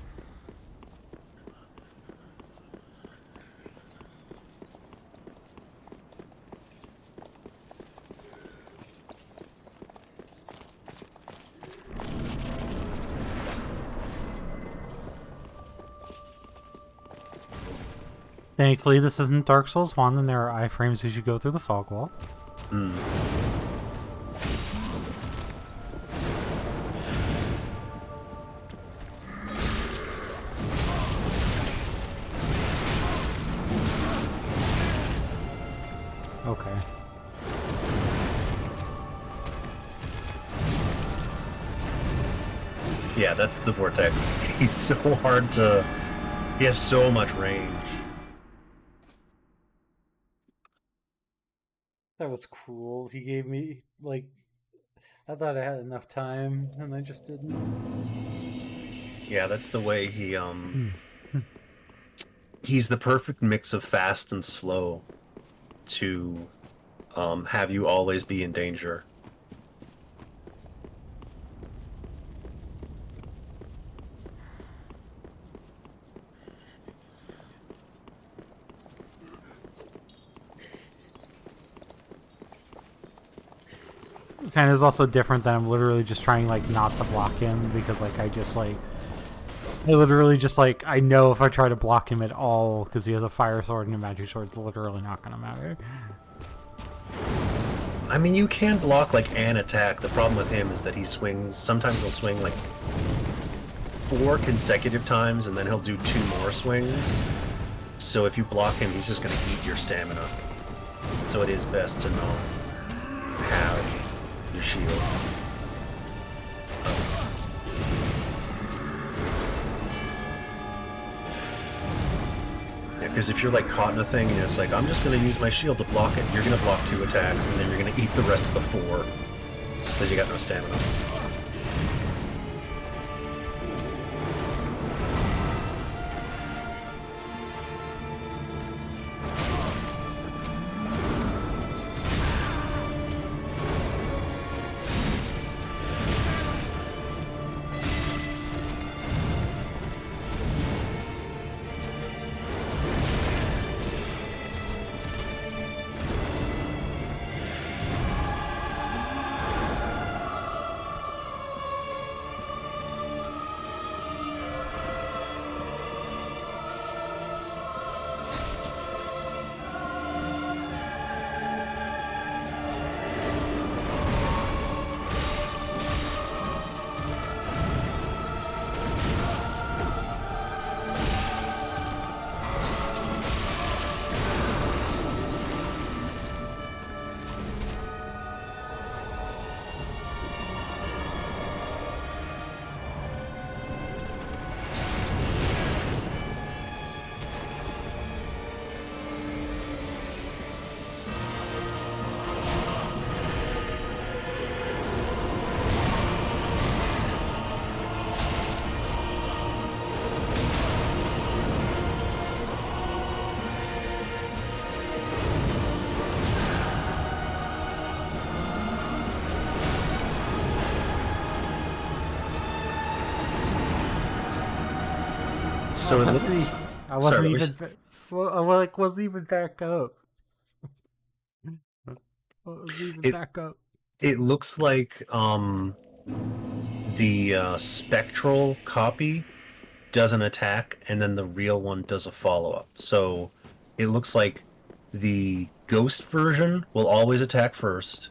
Thankfully, this isn't Dark Souls 1, and there are iframes as you go through the fog wall. Mm. Okay. Yeah, that's the vortex. He's so hard to... He has so much range. That was cool. He gave me, like, I thought I had enough time, and I just didn't. Yeah, that's the way he, he's the perfect mix of fast and slow to, have you always be in danger. Kind of is also different than I'm literally just trying, like, not to block him, because, like, I literally just, like, I know if I try to block him at all, because he has a fire sword and a magic sword, it's literally not gonna matter. I mean, you can block, like, an attack. The problem with him is that he swings... Sometimes he'll swing, like, 4 consecutive times, and then he'll do 2 more swings. So if you block him, he's just gonna eat your stamina. So it is best to not have your shield. Because if you're like caught in a thing and it's like, I'm just going to use my shield to block it, you're going to block 2 attacks and then you're going to eat the rest of the 4 because you got no stamina. So it Honestly, looks. I wasn't Sorry, even. Well, I wasn't even back up. I wasn't even It- back up. It looks like the spectral copy does an attack, and then the real one does a follow-up. So it looks like the ghost version will always attack first,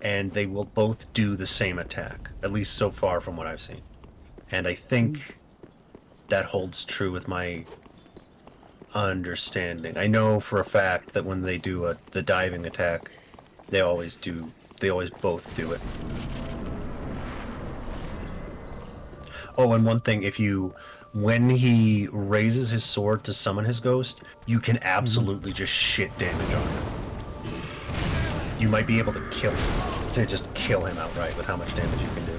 and they will both do the same attack, at least so far from what I've seen. And I think that holds true with my understanding. I know for a fact that when they do the diving attack, they always both do it. Oh, and one thing, when he raises his sword to summon his ghost, you can absolutely just shit damage on him. You might be able to just kill him outright with how much damage you can do.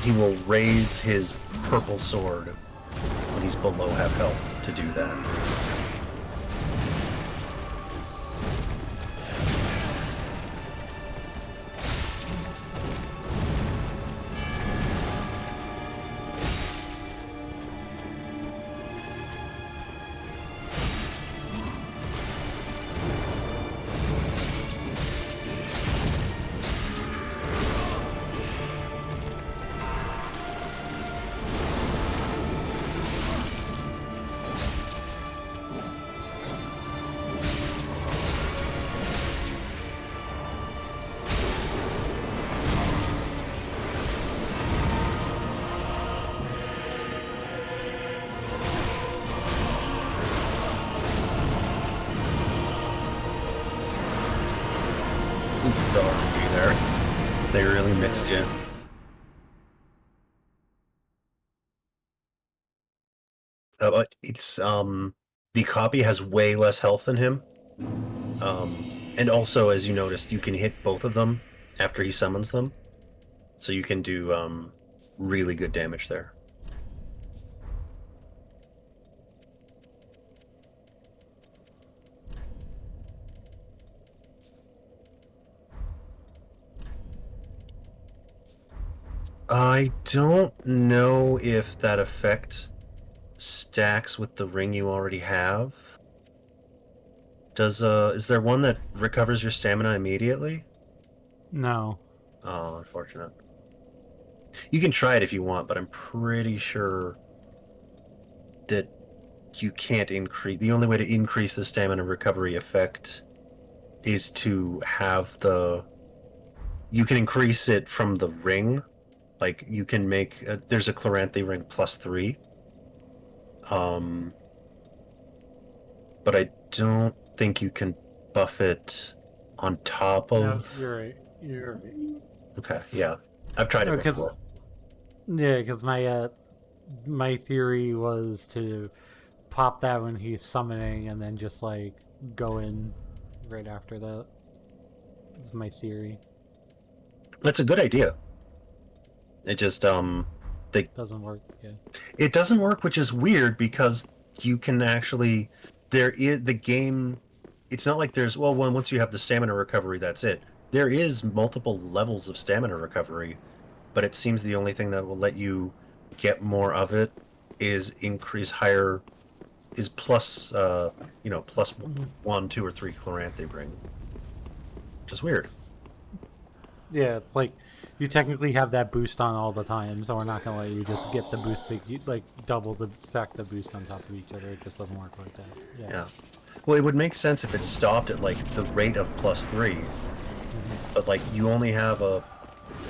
He will raise his purple sword when he's below half health to do that. The RNG there. They really mixed you. It's the copy has way less health than him. And also, as you noticed, you can hit both of them after he summons them. So you can do really good damage there. I don't know if that effect stacks with the ring you already have. Is there one that recovers your stamina immediately? No. Oh, unfortunate. You can try it if you want, but I'm pretty sure that you can't increase. The only way to increase the stamina recovery effect is to have you can increase it from the ring. Like, you can make... there's a Chloranthy ring +3. But I don't think you can buff it on top No, of... you're right. You're right. Okay, yeah. I've tried it Because before. yeah, because my theory was to pop that when he's summoning, and then just like go in right after that. Was my theory. That's a good idea. It just Doesn't work. Yeah. it doesn't work, which is weird because you can actually the game. It's not like there's once you have the stamina recovery, that's it. There is multiple levels of stamina recovery, but it seems the only thing that will let you get more of it is plus plus 1, 2, or 3 Chloranthy ring, which is weird. Yeah, it's like you technically have that boost on all the time, so we're not gonna let you just get the boost like stack the boost on top of each other. It just doesn't work like that. Yeah. Well, it would make sense if it stopped at like the rate of +3, but like you only have a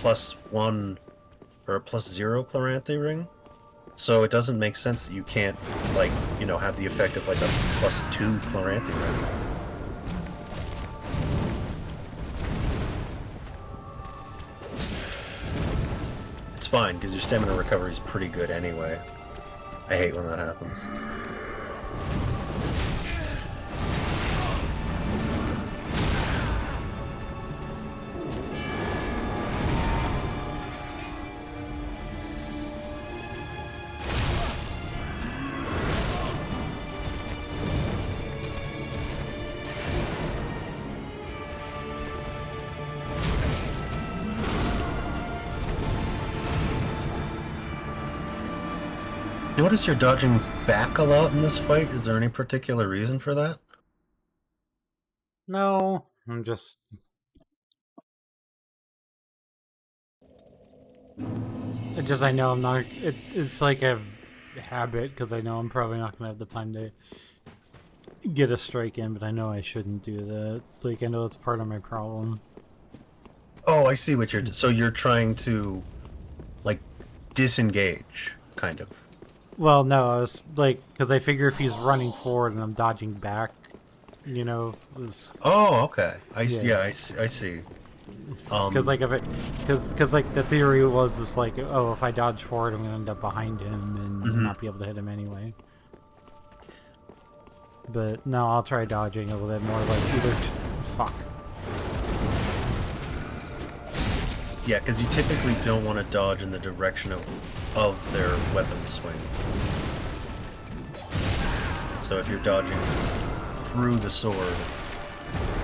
+1 or a +0 Chloranthy ring, so it doesn't make sense that you can't have the effect of like a +2 Chloranthy ring. It's fine because your stamina recovery is pretty good anyway. I hate when that happens. Notice you're dodging back a lot in this fight. Is there any particular reason for that? No, I'm just... I know I'm not... it's like a habit, because I know I'm probably not going to have the time to get a strike in, but I know I shouldn't do that. Like, I know it's part of my problem. Oh, I see what you're... So you're trying to, like, disengage, kind of. Well, no, I was, like, because I figure if he's running forward and I'm dodging back, you know, was... Oh, okay. I Yeah. see. Because like if it, because like the theory was just like, oh, if I dodge forward, I'm gonna end up behind him and not be able to hit him anyway. But no, I'll try dodging a little bit more. Like either, fuck. Yeah, because you typically don't want to dodge in the direction of their weapon swing. So if you're dodging through the sword,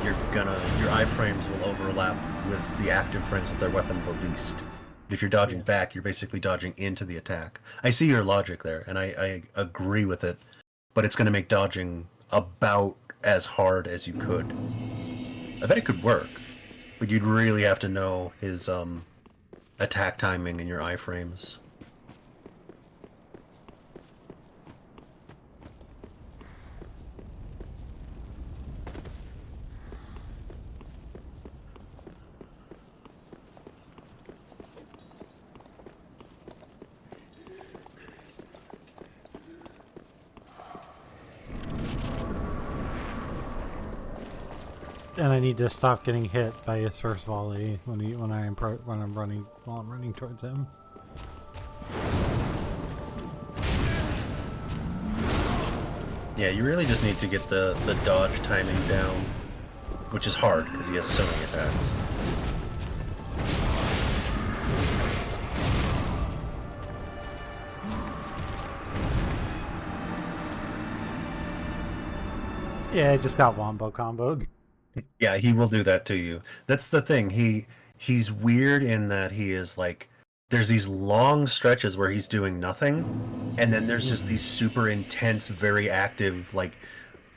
your iframes will overlap with the active frames of their weapon the least. But if you're dodging back, you're basically dodging into the attack. I see your logic there, and I agree with it, but it's going to make dodging about as hard as you could. I bet it could work, but you'd really have to know his attack timing and your iframes. And I need to stop getting hit by his first volley when I'm running towards him. Yeah, you really just need to get the dodge timing down, which is hard because he has so many attacks. Yeah, I just got wombo comboed. Yeah, he will do that to you. That's the thing. He's weird in that he is like, there's these long stretches where he's doing nothing, and then there's just these super intense, very active, like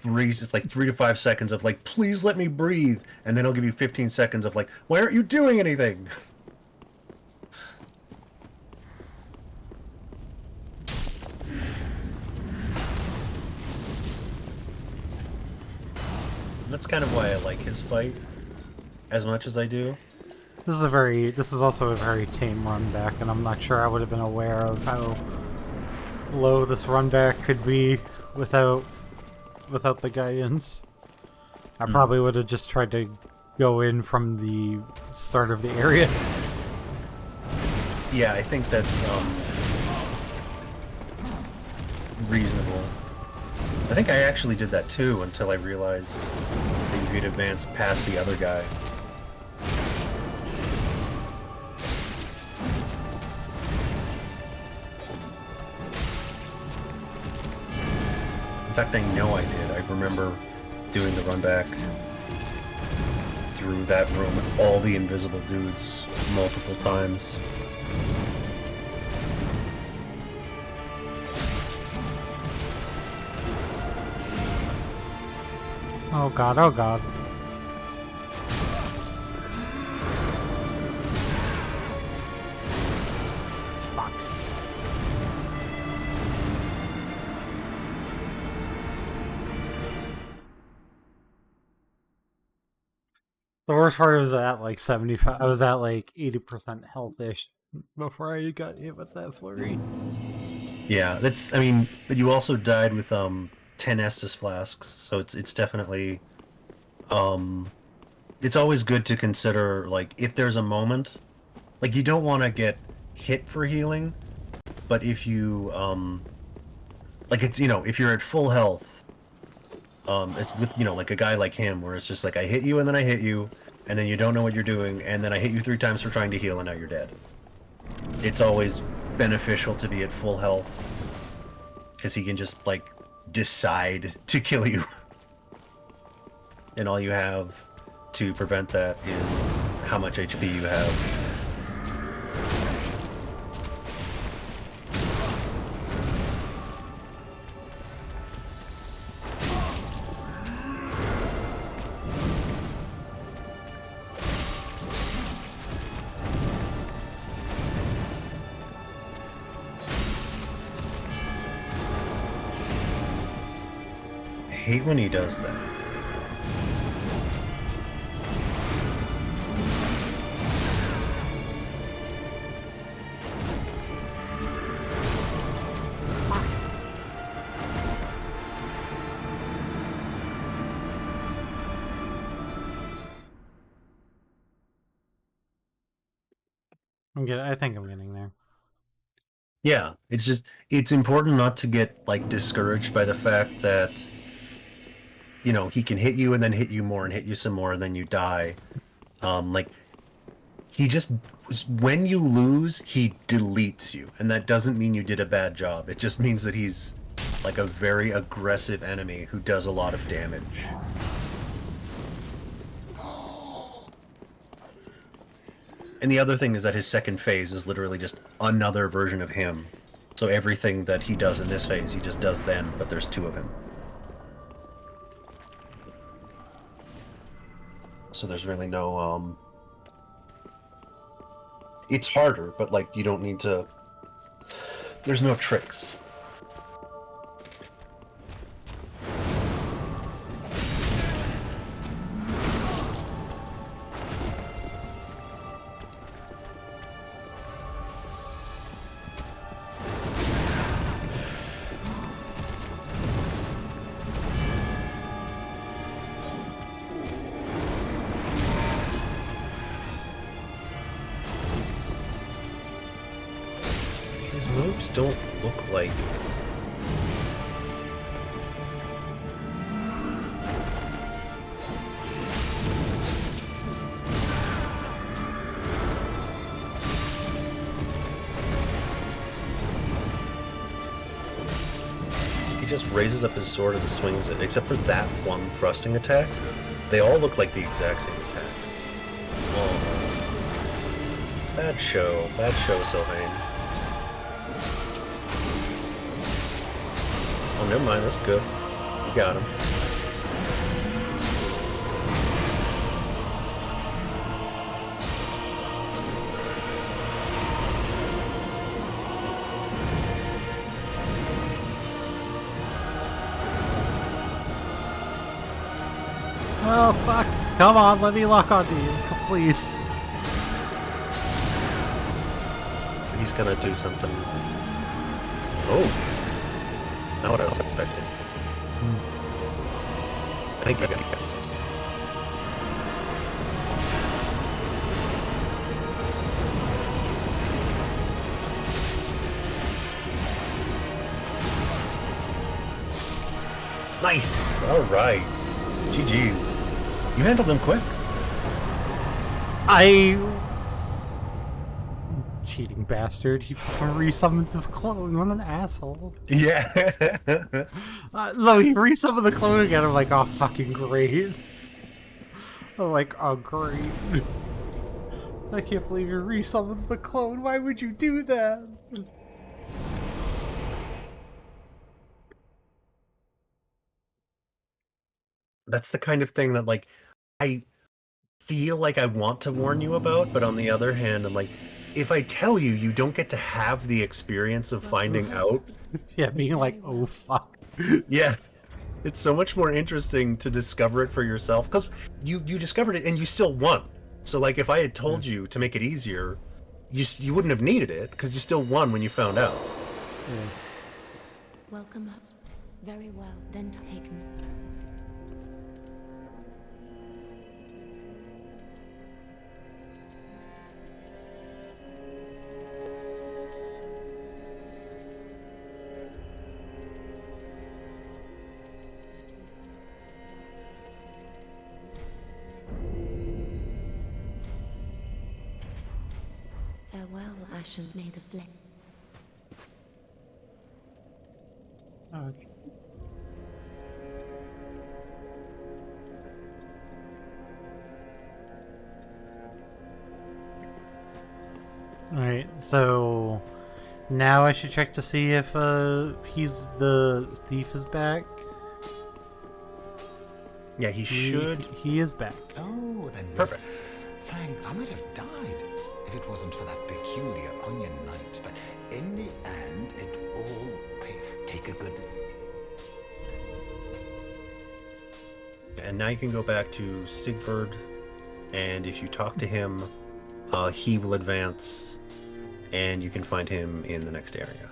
it's like 3 to 5 seconds of like, please let me breathe, and then he'll give you 15 seconds of like, why aren't you doing anything? That's kind of why I like his fight as much as I do. This is also a very tame run back, and I'm not sure I would have been aware of how low this run back could be without the guidance. I probably would have just tried to go in from the start of the area. Yeah, I think that's reasonable. I think I actually did that too until I realized that you could advance past the other guy. In fact, I know I did. I remember doing the run back through that room with all the invisible dudes multiple times. Oh god, oh god. Fuck. The worst part was at like 75, I was at like 80% health-ish before I got hit with that flurry. Yeah, that's. I mean, but you also died with 10 Estus flasks, so it's definitely it's always good to consider, like, if there's a moment, like, you don't want to get hit for healing, but if you like, it's, you know, if you're at full health, it's with, you know, like a guy like him where it's just like, I hit you and then I hit you and then you don't know what you're doing and then I hit you 3 times for trying to heal and now you're dead. It's always beneficial to be at full health because he can just, like, decide to kill you. And all you have to prevent that is how much HP you have. hate when he does that. I think I'm getting there. Yeah, it's important not to get like discouraged by the fact that he can hit you and then hit you more and hit you some more and then you die. Like he just when you lose, he deletes you, and that doesn't mean you did a bad job. It just means that he's like a very aggressive enemy who does a lot of damage. And the other thing is that his second phase is literally just another version of him. So everything that he does in this phase, he just does then, but there's two of him. So there's really no, it's harder, but, like, you don't need to... There's no tricks. Moves don't look like... He just raises up his sword and swings it, except for that one thrusting attack. They all look like the exact same attack. Oh. Bad show, Sylvain. Oh, never mind, that's good. You got him. Oh, fuck. Come on, let me lock onto you, please. He's gonna do something. Oh. Not what I was expecting. I think I got guess. Nice! Alright. GG's. You handled them quick. Cheating bastard. He fucking resummons his clone. What an asshole. Yeah. No, he resummoned the clone again. I'm like, oh, fucking great. I'm like, oh, great. I can't believe you resummons the clone. Why would you do that? That's the kind of thing that, like, I feel like I want to warn you about, but on the other hand, I'm like, if I tell you, you don't get to have the experience of finding out. Yeah, being like, oh, fuck. Yeah. It's so much more interesting to discover it for yourself, because you discovered it and you still won. So, like, if I had told you to make it easier, you wouldn't have needed it, because you still won when you found out. Yeah. Welcome us. Very well, then taken. Farewell, Ashen. May the flame. Okay. Alright, so now I should check to see if the thief is back. Yeah, he should. He is back. Oh, then Perfect. Thank, I might have died if it wasn't for that peculiar onion knight. But in the end, it all paid. Take a good. and now you can go back to Sigvard, and if you talk to him, he will advance, and you can find him in the next area.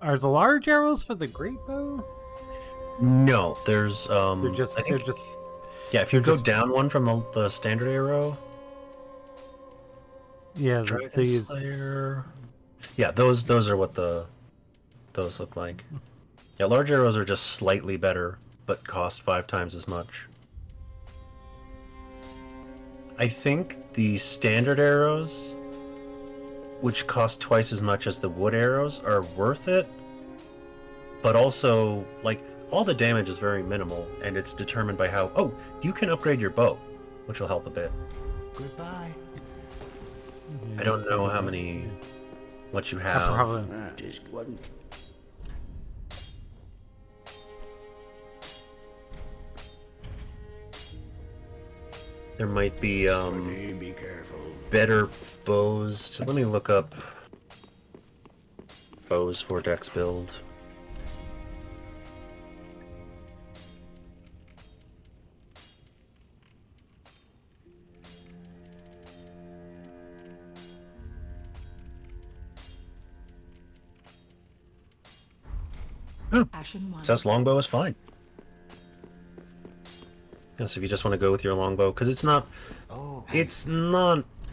Are the large arrows for the great bow? No, there's They're just I think, they're just yeah. If you they're go just- down one from the standard arrow, yeah, Dragon these Slayer. Yeah, those are what those look like. Yeah, large arrows are just slightly better, but cost 5 times as much. I think the standard arrows, which cost twice as much as the wood arrows, are worth it. But also, like, all the damage is very minimal, and it's determined by how... Oh, you can upgrade your bow, which will help a bit. Goodbye. I don't know how many... what you have. probably Just wasn't. There might be, Pretty be careful. better bows. So let me look up bows for Dex build. Ashen one. Says longbow is fine. Yes, if you just want to go with your longbow, because it's not,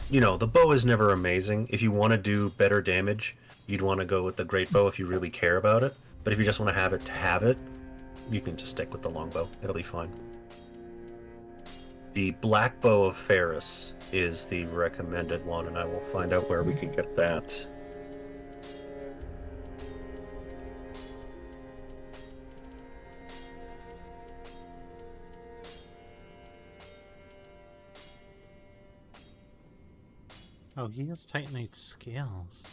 you know, the bow is never amazing. If you want to do better damage, you'd want to go with the great bow if you really care about it. But if you just want to have it, you can just stick with the longbow. It'll be fine. The black bow of Ferris is the recommended one, and I will find out where we can get that. Oh, he has Titanite scales.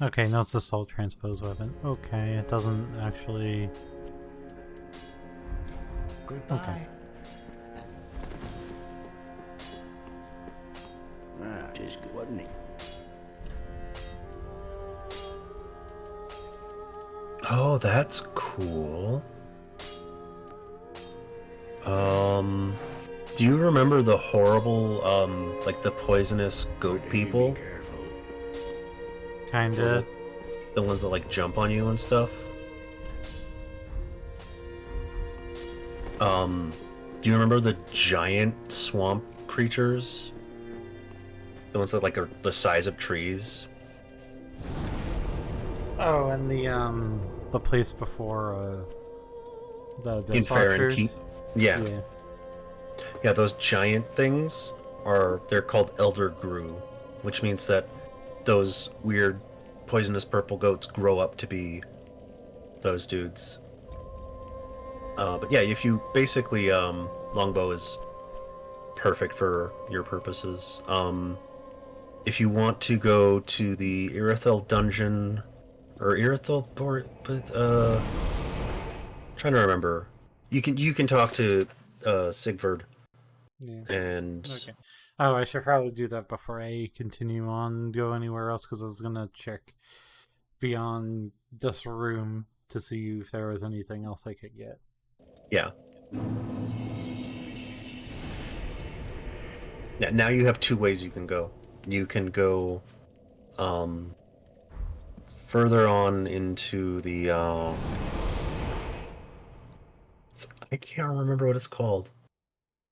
Okay, no, it's the soul transpose weapon. Okay, it doesn't actually... Goodbye. Okay. Just wasn't it? Oh, that's cool. Do you remember the horrible, like the poisonous goat people? Be careful. Kinda. The ones that like jump on you and stuff? Do you remember the giant swamp creatures? The ones that like are the size of trees? Oh, and the place before, the In Faerun Dishwashers? Keep? Yeah. Yeah, those giant things they're called Elder Gru, which means that those weird poisonous purple goats grow up to be those dudes. But yeah, if you basically, longbow is perfect for your purposes. If you want to go to the Irithyll dungeon, or Irithyll, but trying to remember. You can talk to Sigvard. Yeah. And Okay. Oh, I should probably do that before I continue on, go anywhere else, because I was gonna check beyond this room to see if there was anything else I could get. yeah. Yeah, now you have 2 ways you can go. You can go further on into the I can't remember what it's called.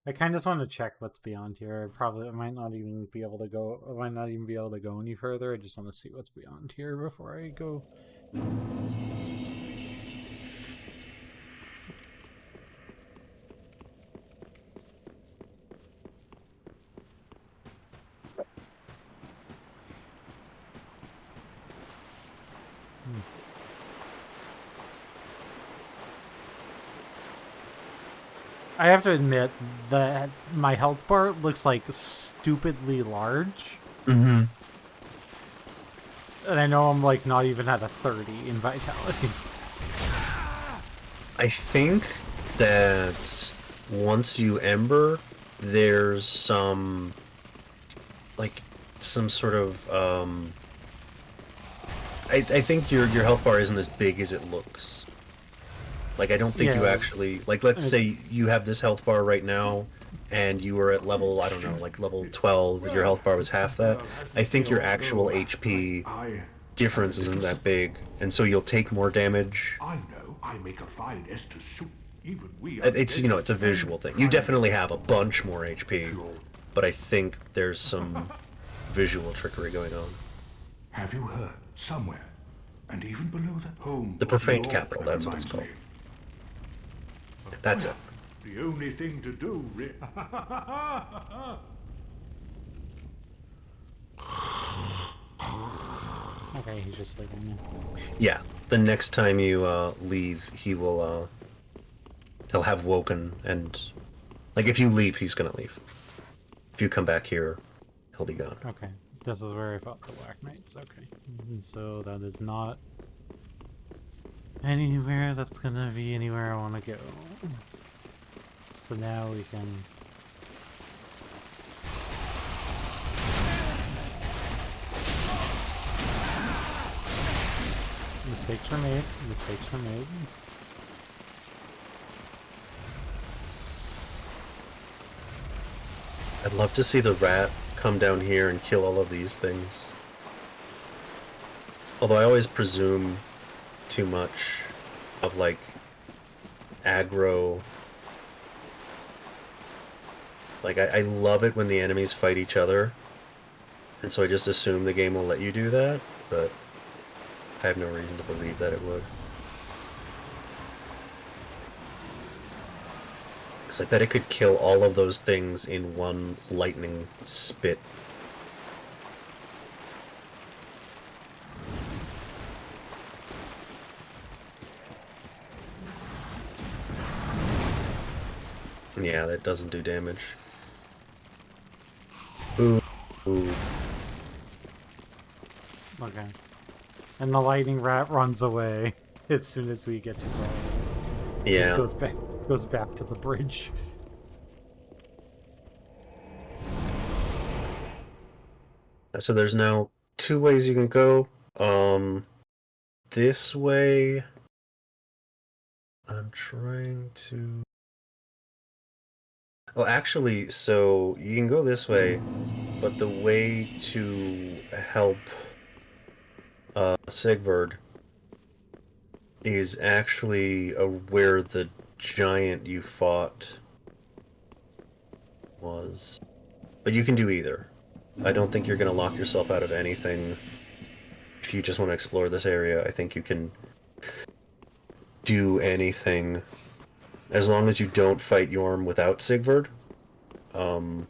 I kind of just want to check what's beyond here. I might not even be able to go. I might not even be able to go any further. I just want to see what's beyond here before I go. I have to admit that my health bar looks like stupidly large. Mm-hmm. And I know I'm like not even at a 30 in vitality. I think that once you Ember, there's some sort of I think your health bar isn't as big as it looks. Like I don't think you Yeah. actually let's say you have this health bar right now and you were at level, I don't know, like level 12, your health bar was half that. I think your actual HP difference isn't that big, and so you'll take more damage. I know I make a fine Estus soup. Even we It's it's a visual thing. You definitely have a bunch more HP, but I think there's some visual trickery going on. Have you heard somewhere, and even below that home? The was profaned law, capital, that that's what it's reminds called. me. That's it. The only thing to do, Okay, he's just leaving now. Yeah, the next time you leave, he'll have woken, and like if you leave, he's gonna leave. If you come back here, he'll be gone. Okay, this is where I fought the Black Knights. Okay, so that is not anywhere that's gonna be anywhere I want to go. So now we can. Mistakes were made. Mistakes were made. I'd love to see the rat come down here and kill all of these things. Although I always presume too much of like aggro. Like I love it when the enemies fight each other, and so I just assume the game will let you do that, but I have no reason to believe that it would. Because I bet it could kill all of those things in one lightning spit. Yeah, that doesn't do damage. Ooh. Ooh. Okay. And the lightning rat runs away as soon as we get to the. Yeah. Just goes back to the bridge. So there's now 2 ways you can go. This way. I'm trying to. Well, actually, so you can go this way, but the way to help Sigvard is actually where the giant you fought was. But you can do either. I don't think you're going to lock yourself out of anything. If you just want to explore this area, I think you can do anything. As long as you don't fight Yorm without Sigvard. Because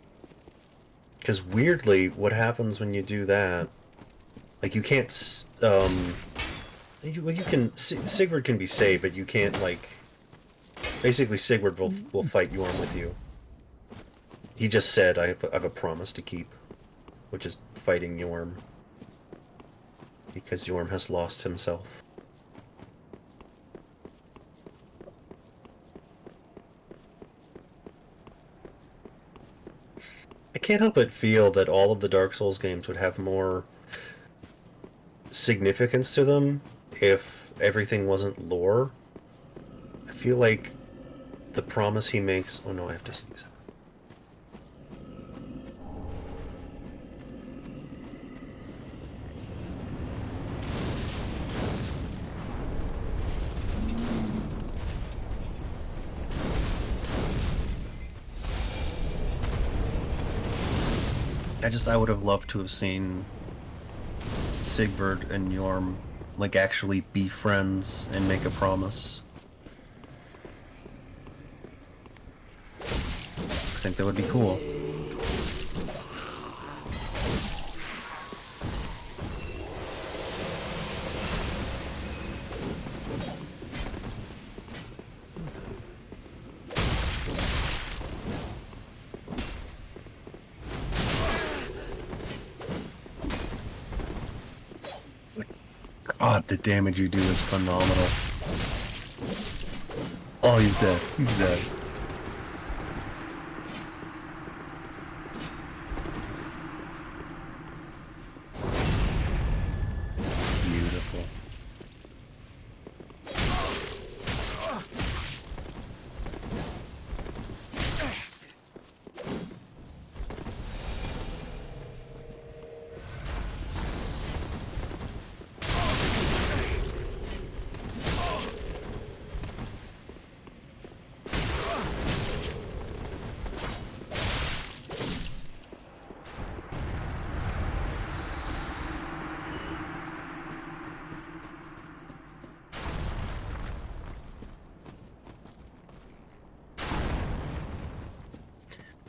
weirdly, what happens when you do that... Like, you can't... you can... Sigvard can be saved, but you can't, like... Basically, Sigvard will fight Yorm with you. He just said, I have a promise to keep. Which is fighting Yorm. Because Yorm has lost himself. I can't help but feel that all of the Dark Souls games would have more significance to them if everything wasn't lore. I feel like the promise he makes... Oh no, I have to sneeze. I would have loved to have seen Sigvard and Yorm, like, actually be friends and make a promise. I think that would be cool. God, the damage you do is phenomenal. Oh, he's dead. He's dead. Beautiful.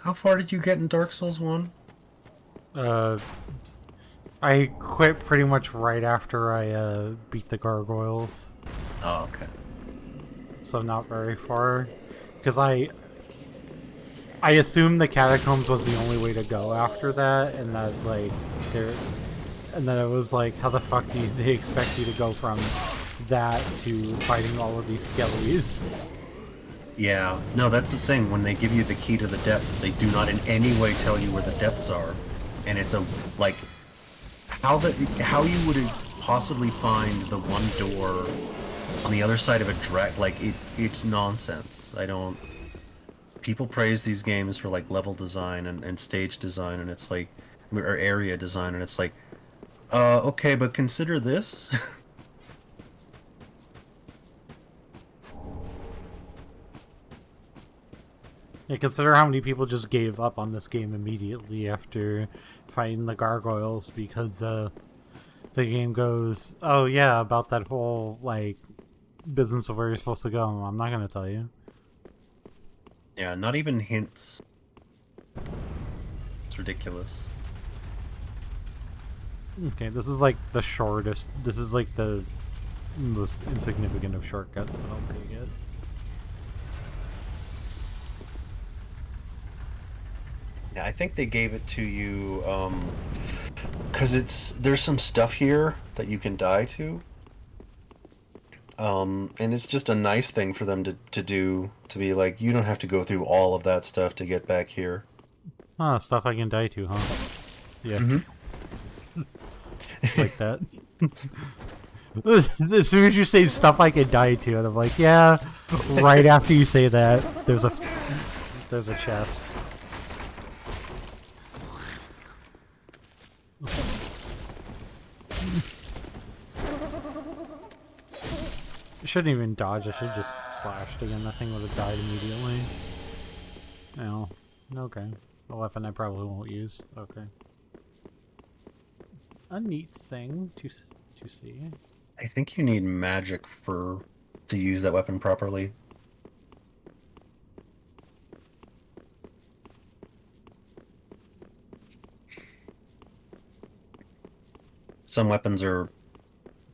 How far did you get in Dark Souls 1? I quit pretty much right after I beat the gargoyles, Oh, okay. so not very far. Because I assumed the catacombs was the only way to go after that, and that like there, and then it was like, how the fuck do they expect you to go from that to fighting all of these skellies? Yeah, no, that's the thing. When they give you the key to the depths, they do not in any way tell you where the depths are, and it's a like how you would possibly find the one door on the other side of a drag. Like it's nonsense. I don't. People praise these games for like level design and stage design, and it's like, or area design, and it's like, okay, but consider this. Yeah, consider how many people just gave up on this game immediately after fighting the gargoyles because the game goes, oh yeah, about that whole like business of where you're supposed to go. I'm not gonna tell you. Yeah, not even hints. It's ridiculous. Okay, this is like the shortest. This is like the most insignificant of shortcuts, but I'll take it. Yeah, I think they gave it to you, because there's some stuff here that you can die to. And it's just a nice thing for them to do, to be like, you don't have to go through all of that stuff to get back here. Ah, stuff I can die to, huh? Yeah. Mm-hmm. Like that. As soon as you say stuff I can die to, and I'm like, yeah, right after you say that, there's a chest. I shouldn't even dodge, I should just slashed again. That thing would have died immediately. No. Okay. A weapon I probably won't use. Okay. A neat thing to see. I think you need magic to use that weapon properly. Some weapons are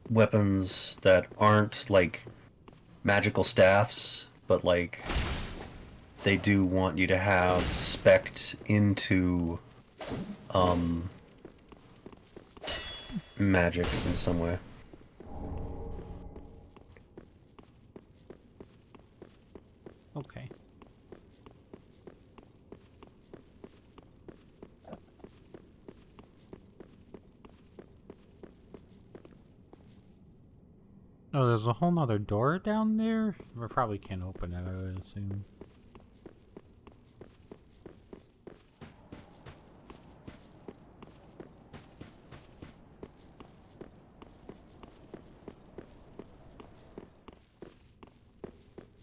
weapons that aren't like magical staffs, but like they do want you to have spec'd into magic in some way. Okay. Oh, there's a whole nother door down there? We probably can't open it, I would assume.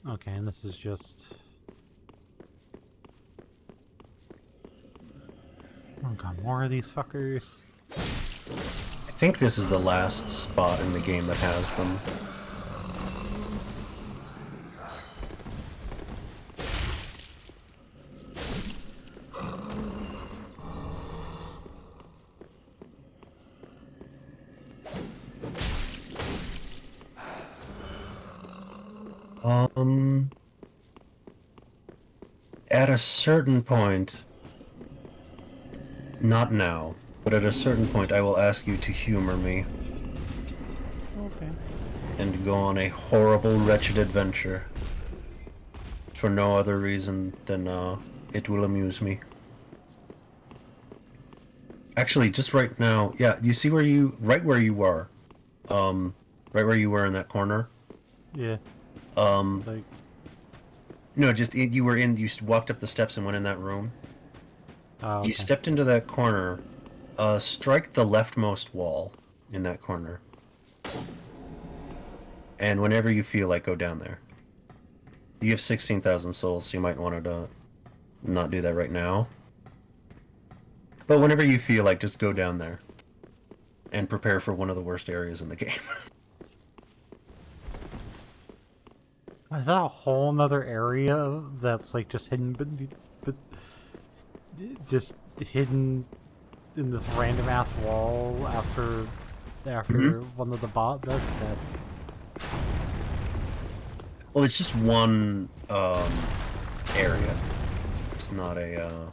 Okay, and this is just... Oh god, more of these fuckers. I think this is the last spot in the game that has them. At a certain point, not now, but at a certain point I will ask you to humor me. and go on a horrible, wretched adventure. For no other reason than it will amuse me. Actually, just right now, yeah, you see where you, right where you are, right where you were in that corner? Yeah. Um, Like, no, just, you were in, you walked up the steps and went in that room. oh, okay. You stepped into that corner, strike the leftmost wall in that corner. And whenever you feel like, go down there. You have 16,000 souls, so you might want to not do that right now. But whenever you feel like, just go down there. And prepare for one of the worst areas in the game. Is that a whole nother area that's like just hidden, but just hidden in this random ass wall after one of the bots? That's Well, it's just one area. It's not a.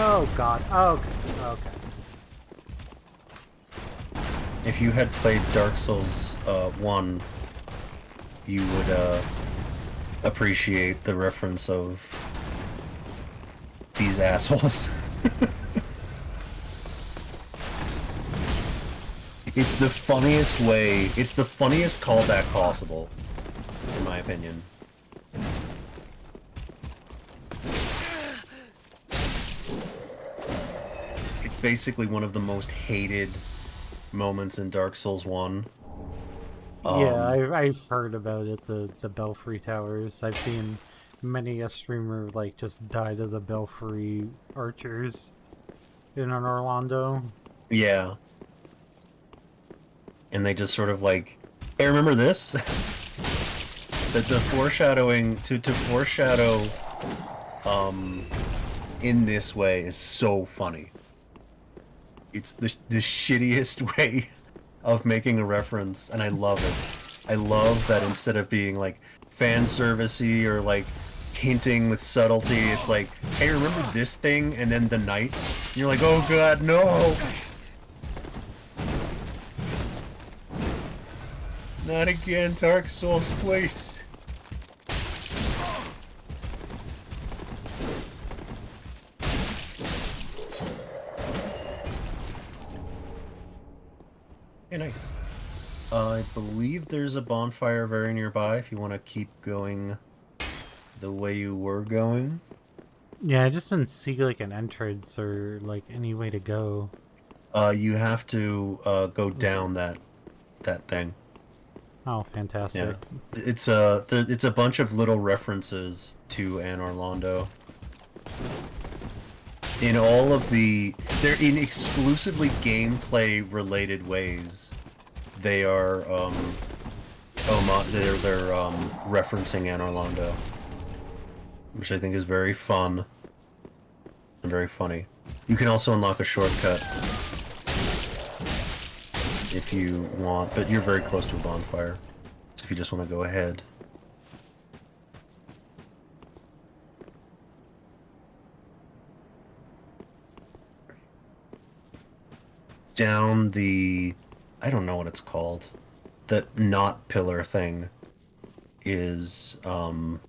Oh god. Okay. Okay. If you had played Dark Souls 1, you would appreciate the reference of these assholes. It's the funniest way. It's the funniest callback possible, in my opinion. It's basically one of the most hated moments in Dark Souls 1. Yeah, I've heard about it. The Belfry Towers. I've seen many a streamer like just die to the Belfry archers in Orlando. Yeah. And they just sort of like, hey, remember this? the foreshadowing to foreshadow in this way is so funny. It's the shittiest way of making a reference, and I love it. I love that instead of being like fan servicey or like hinting with subtlety, it's like, hey, remember this thing? And then the knights, and you're like, oh god, no! Not again, Dark Souls, please. Okay, nice. I believe there's a bonfire very nearby if you want to keep going the way you were going. Yeah, I just didn't see like an entrance or like any way to go. You have to go down that thing. Oh, fantastic. Yeah, it's a bunch of little references to Anor Londo. In all of they're in exclusively gameplay related ways. They are they're referencing Anor Londo, which I think is very fun and very funny. You can also unlock a shortcut if you want, but you're very close to a bonfire, so if you just want to go ahead. Down the, I don't know what it's called, the not pillar thing is the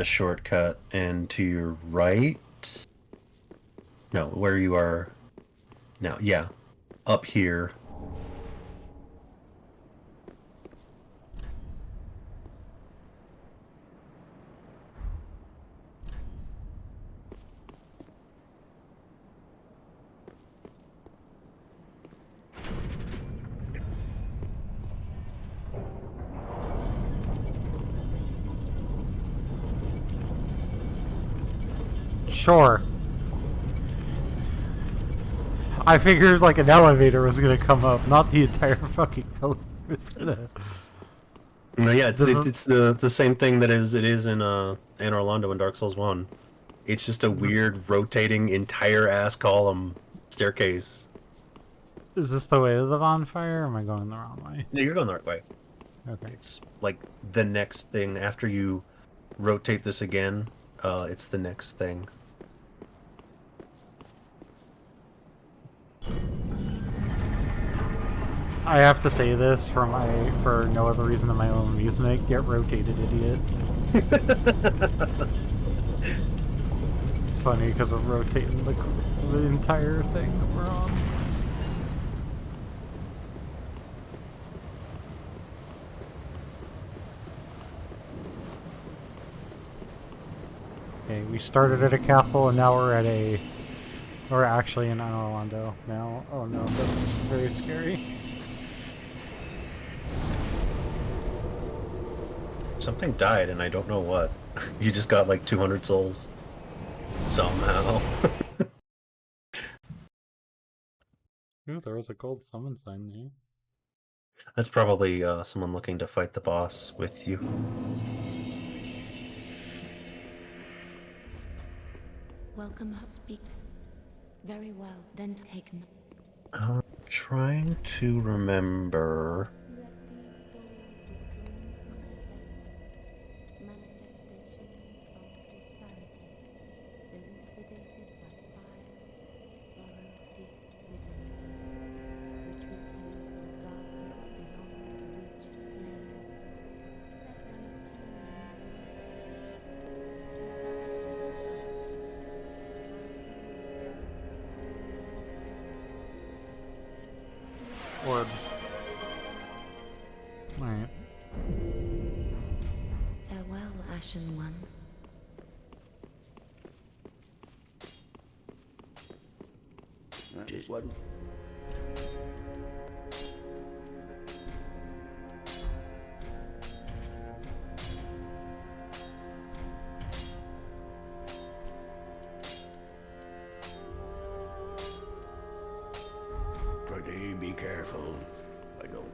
shortcut, and to your right, no, where you are now, yeah, up here. Sure. I figured like an elevator was gonna come up, not the entire fucking pillar was gonna. No, yeah, it's This it's the same thing that it is in Anor Londo in Dark Souls 1. It's just a weird rotating entire ass column staircase. Is this the way to the bonfire, or am I going the wrong way? No, you're going the right way. Okay. It's like the next thing after you rotate this again. It's the next thing. I have to say this for no other reason than my own amusement. Get rotated, idiot. It's funny because we're rotating the entire thing that we're on. Okay, we started at a castle and now we're actually in Orlando now. Oh no, that's very scary. Something died and I don't know what. You just got like 200 souls. Somehow. Ooh, there was a gold summon sign there. That's probably someone looking to fight the boss with you. Welcome, speak. Very well, then take note. I'm trying to remember. Let these souls be drawn from manifestations of disparity, elucidated by fire, burrow deep within, retreating from darkness beyond reach of flame. Let them assume Orb. Alright. farewell, Ashen One. Just wasn't. Pretty be careful. I don't.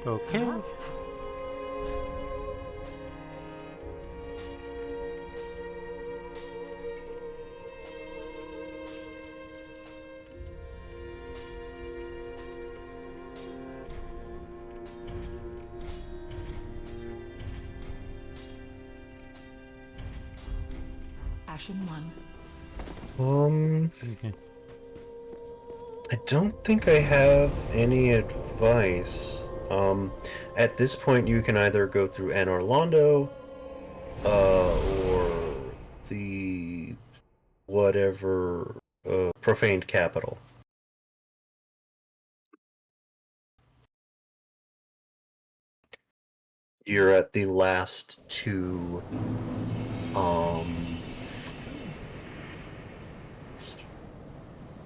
Okay. Ashen One. Okay. I don't think I have any advice. At this point, you can either go through Anne Orlando, or the whatever profaned capital. You're at the last two.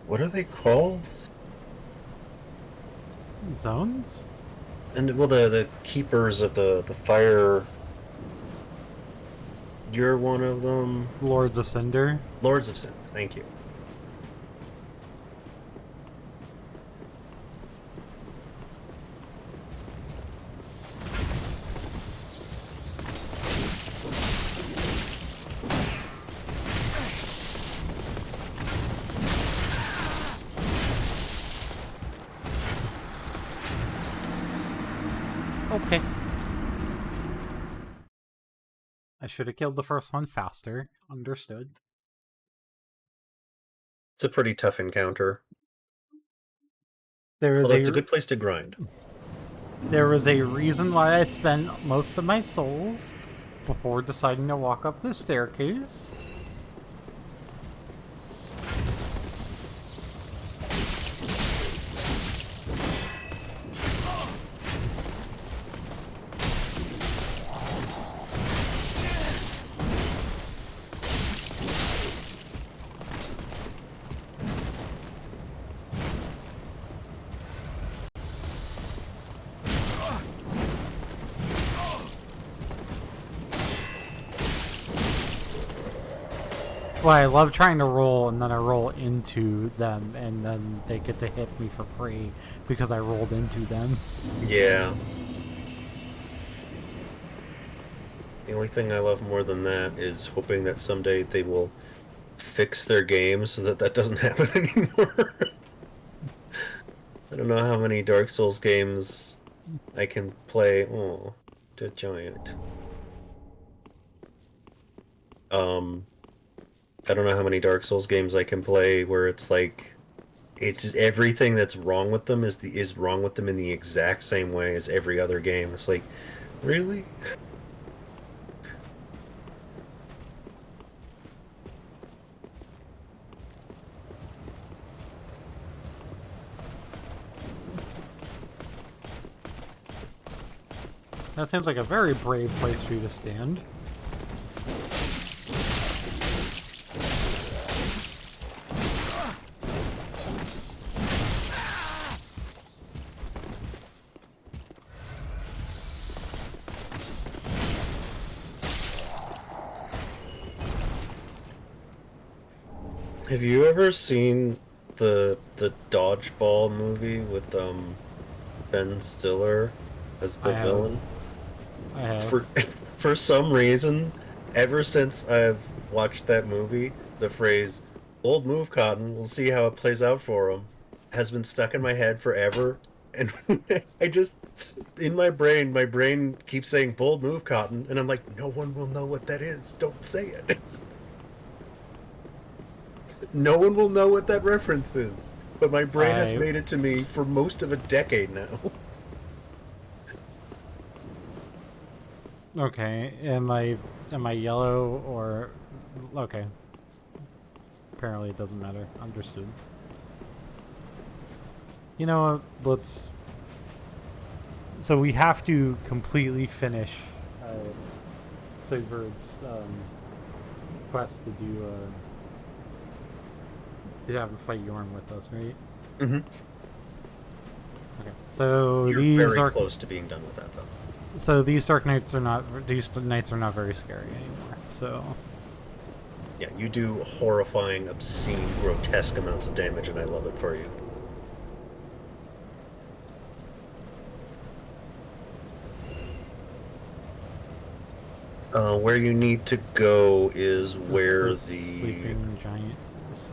What are they called? Zones? And well, the keepers of the fire. You're one of them. Lords of Cinder? Lords of Sin. Thank you. Okay. I should have killed the first one faster. Understood. It's a pretty tough encounter. There is Although it's a good place to grind. There was a reason why I spent most of my souls before deciding to walk up this staircase. Well, I love trying to roll and then I roll into them and then they get to hit me for free because I rolled into them. Yeah. The only thing I love more than that is hoping that someday they will fix their game so that that doesn't happen anymore. I don't know how many Dark Souls games I can play. Oh, the giant. I don't know how many Dark Souls games I can play where it's like It's just everything that's wrong with them is wrong with them in the exact same way as every other game. It's like, really? That seems like a very brave place for you to stand. Have you ever seen the Dodgeball movie with Ben Stiller as the I have. villain? I have. For some reason, ever since I've watched that movie, the phrase "Old move, Cotton. We'll see how it plays out for him" has been stuck in my head forever. And I just, in my brain keeps saying "Bold move, Cotton," and I'm like, no one will know what that is. Don't say it. No one will know what that reference is. But my brain has made it to me for most of a decade now. Okay, am I yellow or... Okay. Apparently it doesn't matter. Understood. You know what, let's... So we have to completely finish Sigvard's quest to do... to have him fight Yorm with us, right? Mm-hmm. Okay, so You're very close to being done with that, though. So these Dark Knights are not... These Knights are not very scary anymore, so... Yeah, you do horrifying, obscene, grotesque amounts of damage, and I love it for you. Where you need to go is where the the... Sleeping Giant is.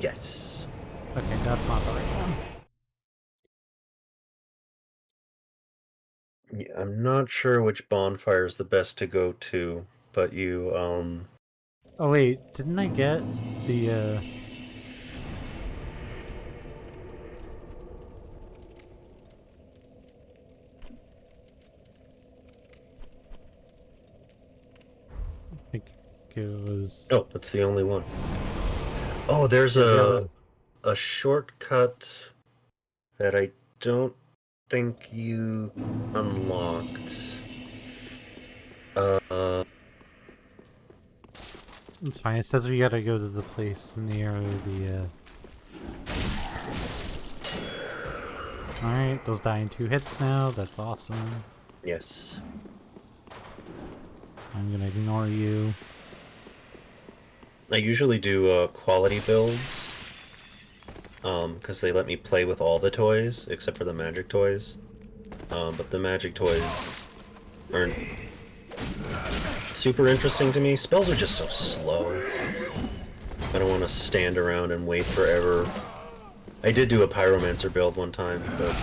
Yes. Okay, that's not the right one. Yeah, I'm not sure which bonfire is the best to go to, but you, Oh wait, didn't I get the, I think it was... Oh, that's the only one. Oh, there's a shortcut that I don't think you unlocked. It's fine, it says we gotta go to the place near the, Alright, those die in 2 hits now, that's awesome. Yes. I'm gonna ignore you. I usually do quality builds, because they let me play with all the toys, except for the magic toys. But the magic toys aren't super interesting to me. Spells are just so slow. I don't want to stand around and wait forever. I did do a Pyromancer build one time, but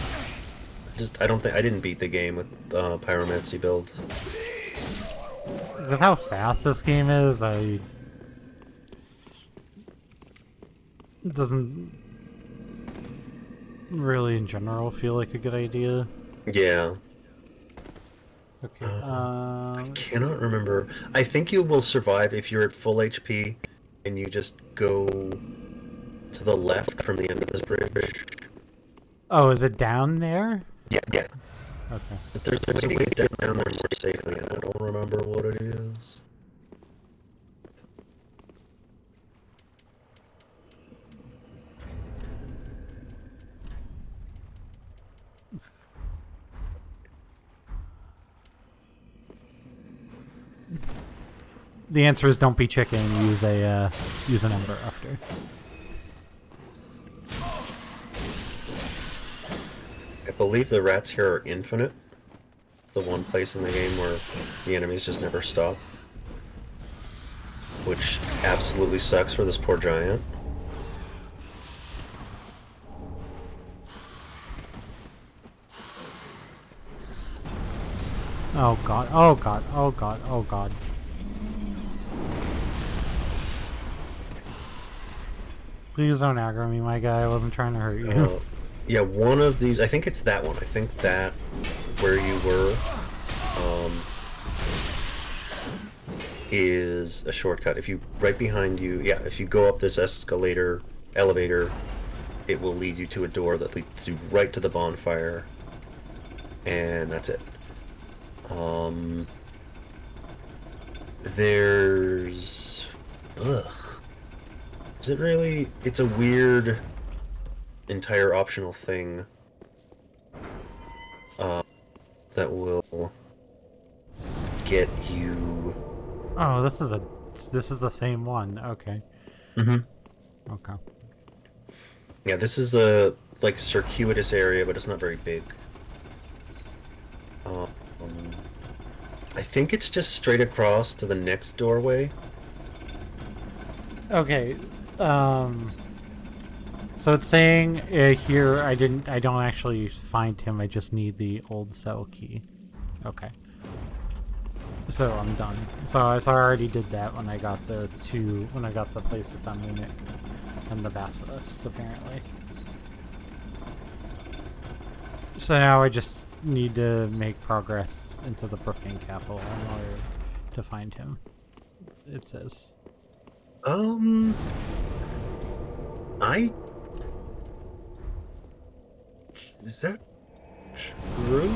I didn't beat the game with Pyromancy build. With how fast this game is, it doesn't really in general feel like a good idea. Yeah. Okay, I cannot remember. I think you will survive if you're at full HP and you just go to the left from the end of this bridge. Oh, is it down there? Yeah. Okay. But there's a way to get down there more safely, and I don't remember what it is. The answer is don't be chicken. Use an ember after. I believe the rats here are infinite. It's the one place in the game where the enemies just never stop. Which absolutely sucks for this poor giant. Oh god, oh god, oh god, oh god. Please don't aggro me, my guy. I wasn't trying to hurt you. Yeah, one of these. I think it's that one. I think that where you were is a shortcut. If you right behind you, yeah. If you go up this elevator, it will lead you to a door that leads you right to the bonfire, and that's it. There's... Ugh. Is it really... It's a weird entire optional thing that will get you... Oh, this is the same one. Okay. Mm-hmm. Okay. Yeah, this is a, like, circuitous area, but it's not very big. I think it's just straight across to the next doorway. Okay. So it's saying here I don't actually find him. I just need the old cell key. Okay. So I'm done. So I already did that when I got the place with Dominic and the Basilisks, apparently. So now I just need to make progress into the Profane Capital in order to find him. It says. Is that true?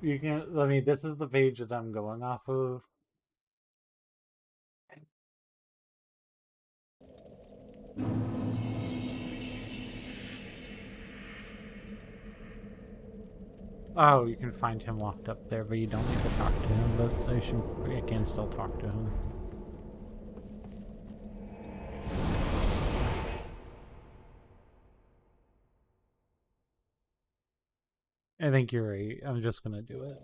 You can. I mean, this is the page that I'm going off of. Oh, you can find him locked up there, but you don't need to talk to him. But I can still talk to him. I think you're right. I'm just gonna do it.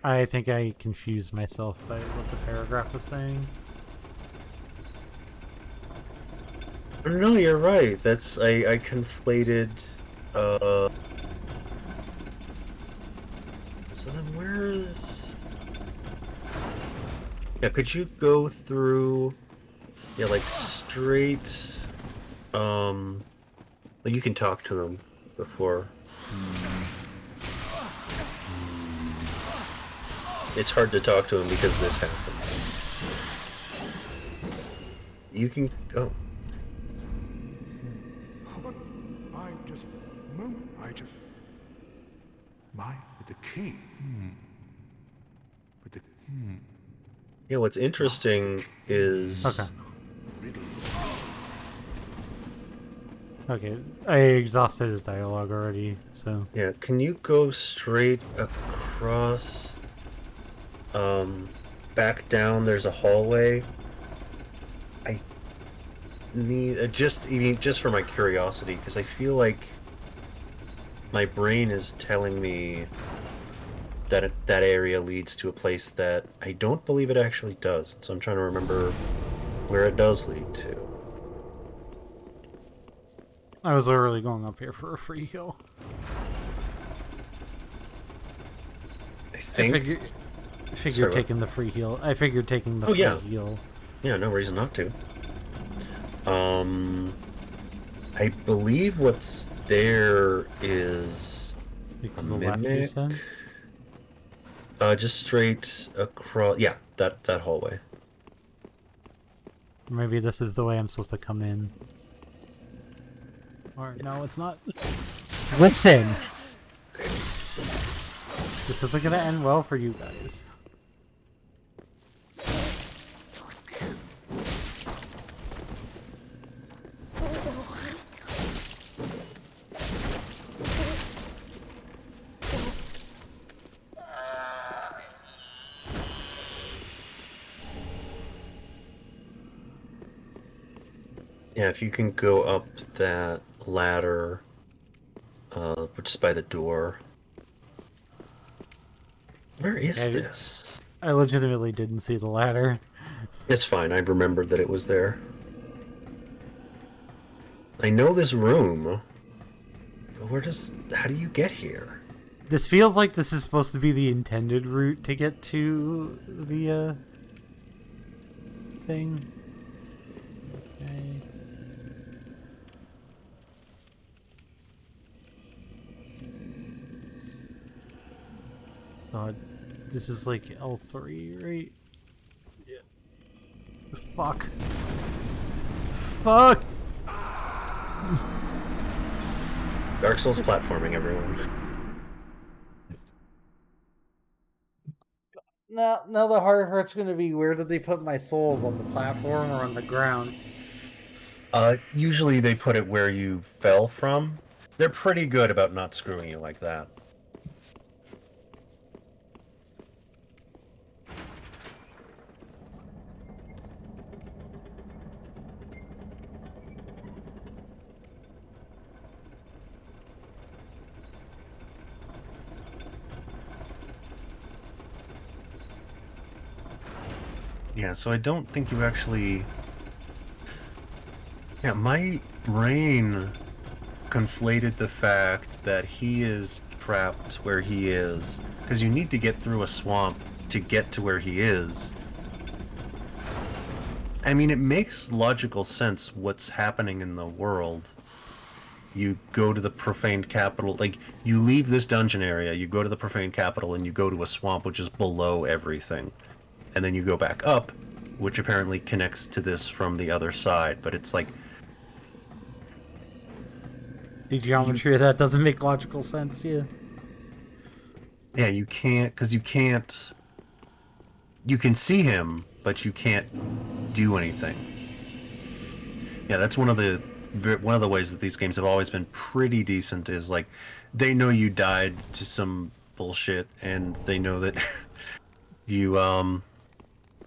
I think I confused myself by what the paragraph was saying. No, you're right. That's I conflated. So then where's? Yeah, could you go through? Yeah, like straight. Like you can talk to him before. It's hard to talk to him because this happens. You can go. But with the king. With the Yeah, what's interesting is... Okay. Okay, I exhausted his dialogue already, so... Yeah, can you go straight across? Back down, there's a hallway. I need... just for my curiosity, because I feel like my brain is telling me that that area leads to a place that I don't believe it actually does. So I'm trying to remember where it does lead to. I was literally going up here for a free heal. I think... I figured taking the free heal. I figured taking the free heal. Yeah, no reason not to. I believe what's there is to the left, you said? Just straight across. Yeah, that hallway. Maybe this is the way I'm supposed to come in. Or no, it's not. Listen. This isn't gonna end well for you guys. Yeah, if you can go up that ladder, which is by the door. Where is this? I legitimately didn't see the ladder. It's fine, I remembered that it was there. I know this room. How do you get here? This feels like this is supposed to be the intended route to get to the anything. Okay. God, this is like L3, right? Yeah. Fuck. Fuck! Dark Souls platforming, everyone. Now the hard part's gonna be, where did they put my souls, on the platform or on the ground? Usually they put it where you fell from. They're pretty good about not screwing you like that. Yeah, so I don't think you actually... Yeah, my brain conflated the fact that he is trapped where he is, because you need to get through a swamp to get to where he is. I mean, it makes logical sense what's happening in the world. You go to the profaned capital, like, you leave this dungeon area, you go to the profaned capital, and you go to a swamp which is below everything. And then you go back up, which apparently connects to this from the other side, but it's like... The geometry of that doesn't make logical sense, yeah. Yeah, you can't, because you can't... You can see him, but you can't do anything. Yeah, that's one of the ways that these games have always been pretty decent, is like, they know you died to some bullshit, and they know that you,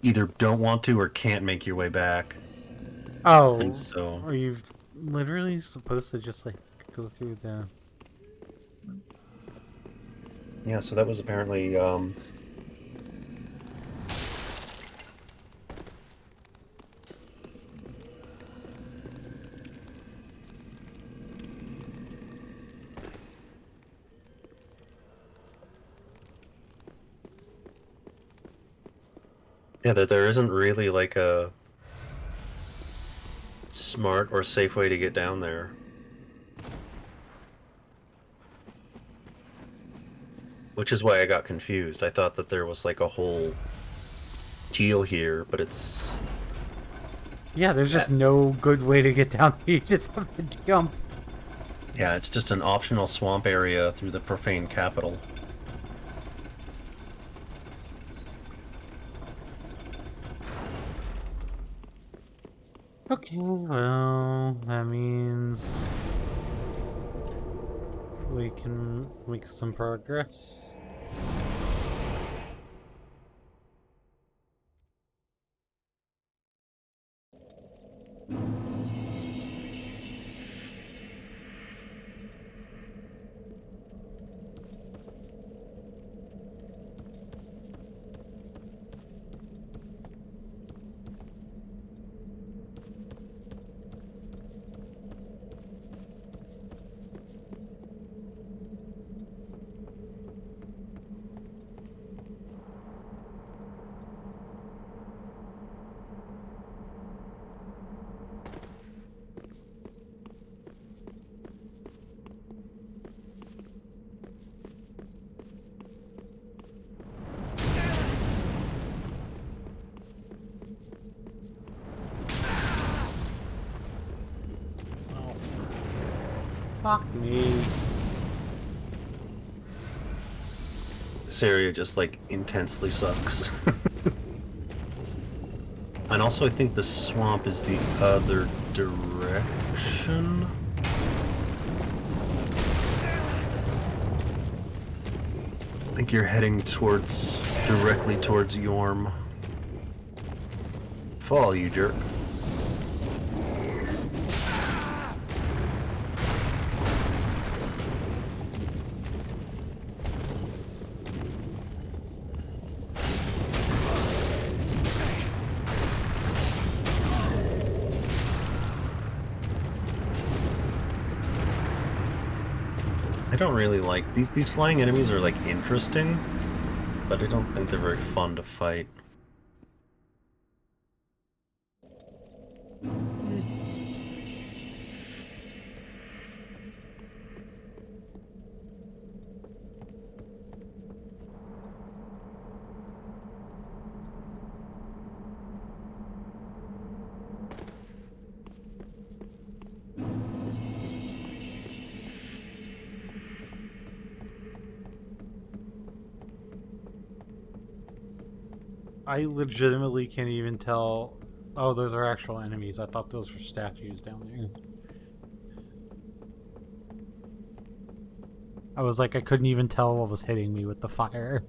either don't want to or can't make your way back. Oh, And so... are you literally supposed to just, like, go through the... Yeah, so that was apparently, yeah, that there isn't really, like, a smart or safe way to get down there. Which is why I got confused. I thought that there was, like, a whole deal here, but it's... Yeah, there's just no good way to get down. You just have to jump. Yeah, it's just an optional swamp area through the profane capital. Okay, well, that means we can make some progress. Fuck me. This area just, like, intensely sucks. And also I think the swamp is the other direction? I think you're heading directly towards Yorm. Fall, you jerk. I don't really like these flying enemies are like interesting, but I don't think they're very fun to fight. I legitimately can't even tell. Oh, those are actual enemies. I thought those were statues down there. I was like, I couldn't even tell what was hitting me with the fire.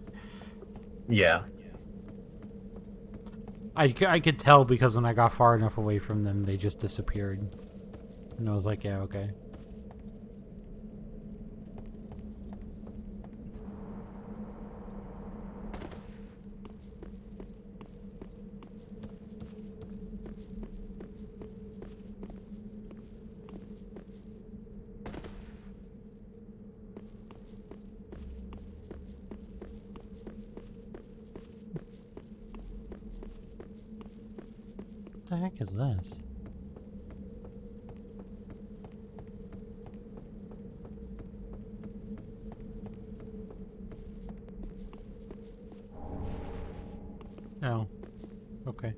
Yeah. I could tell because when I got far enough away from them, they just disappeared. And I was like, yeah, okay. What the heck is this? Oh, okay.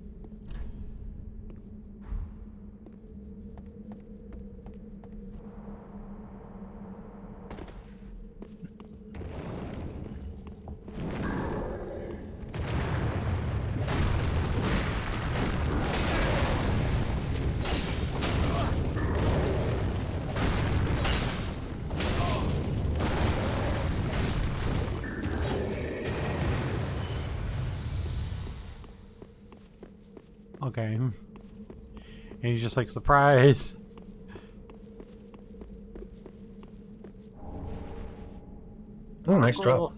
Okay. And he's just like, surprise! Oh, nice drop.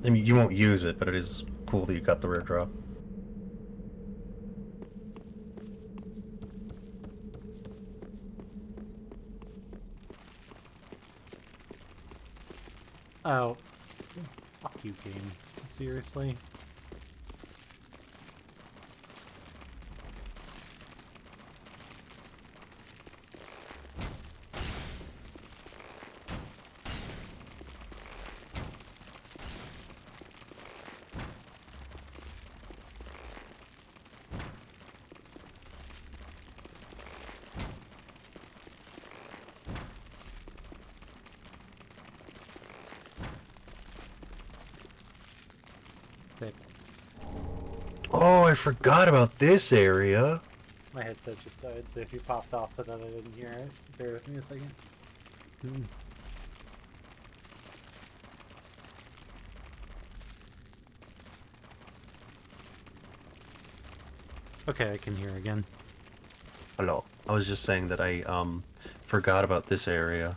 I mean, you won't use it, but it is cool that you got the rare drop. Oh. Fuck you, game. Seriously? Sick. Oh, I forgot about this area. My headset just died, so if you popped off to that, I didn't hear it. Bear with me a second. Okay, I can hear again. Hello. I was just saying that I forgot about this area.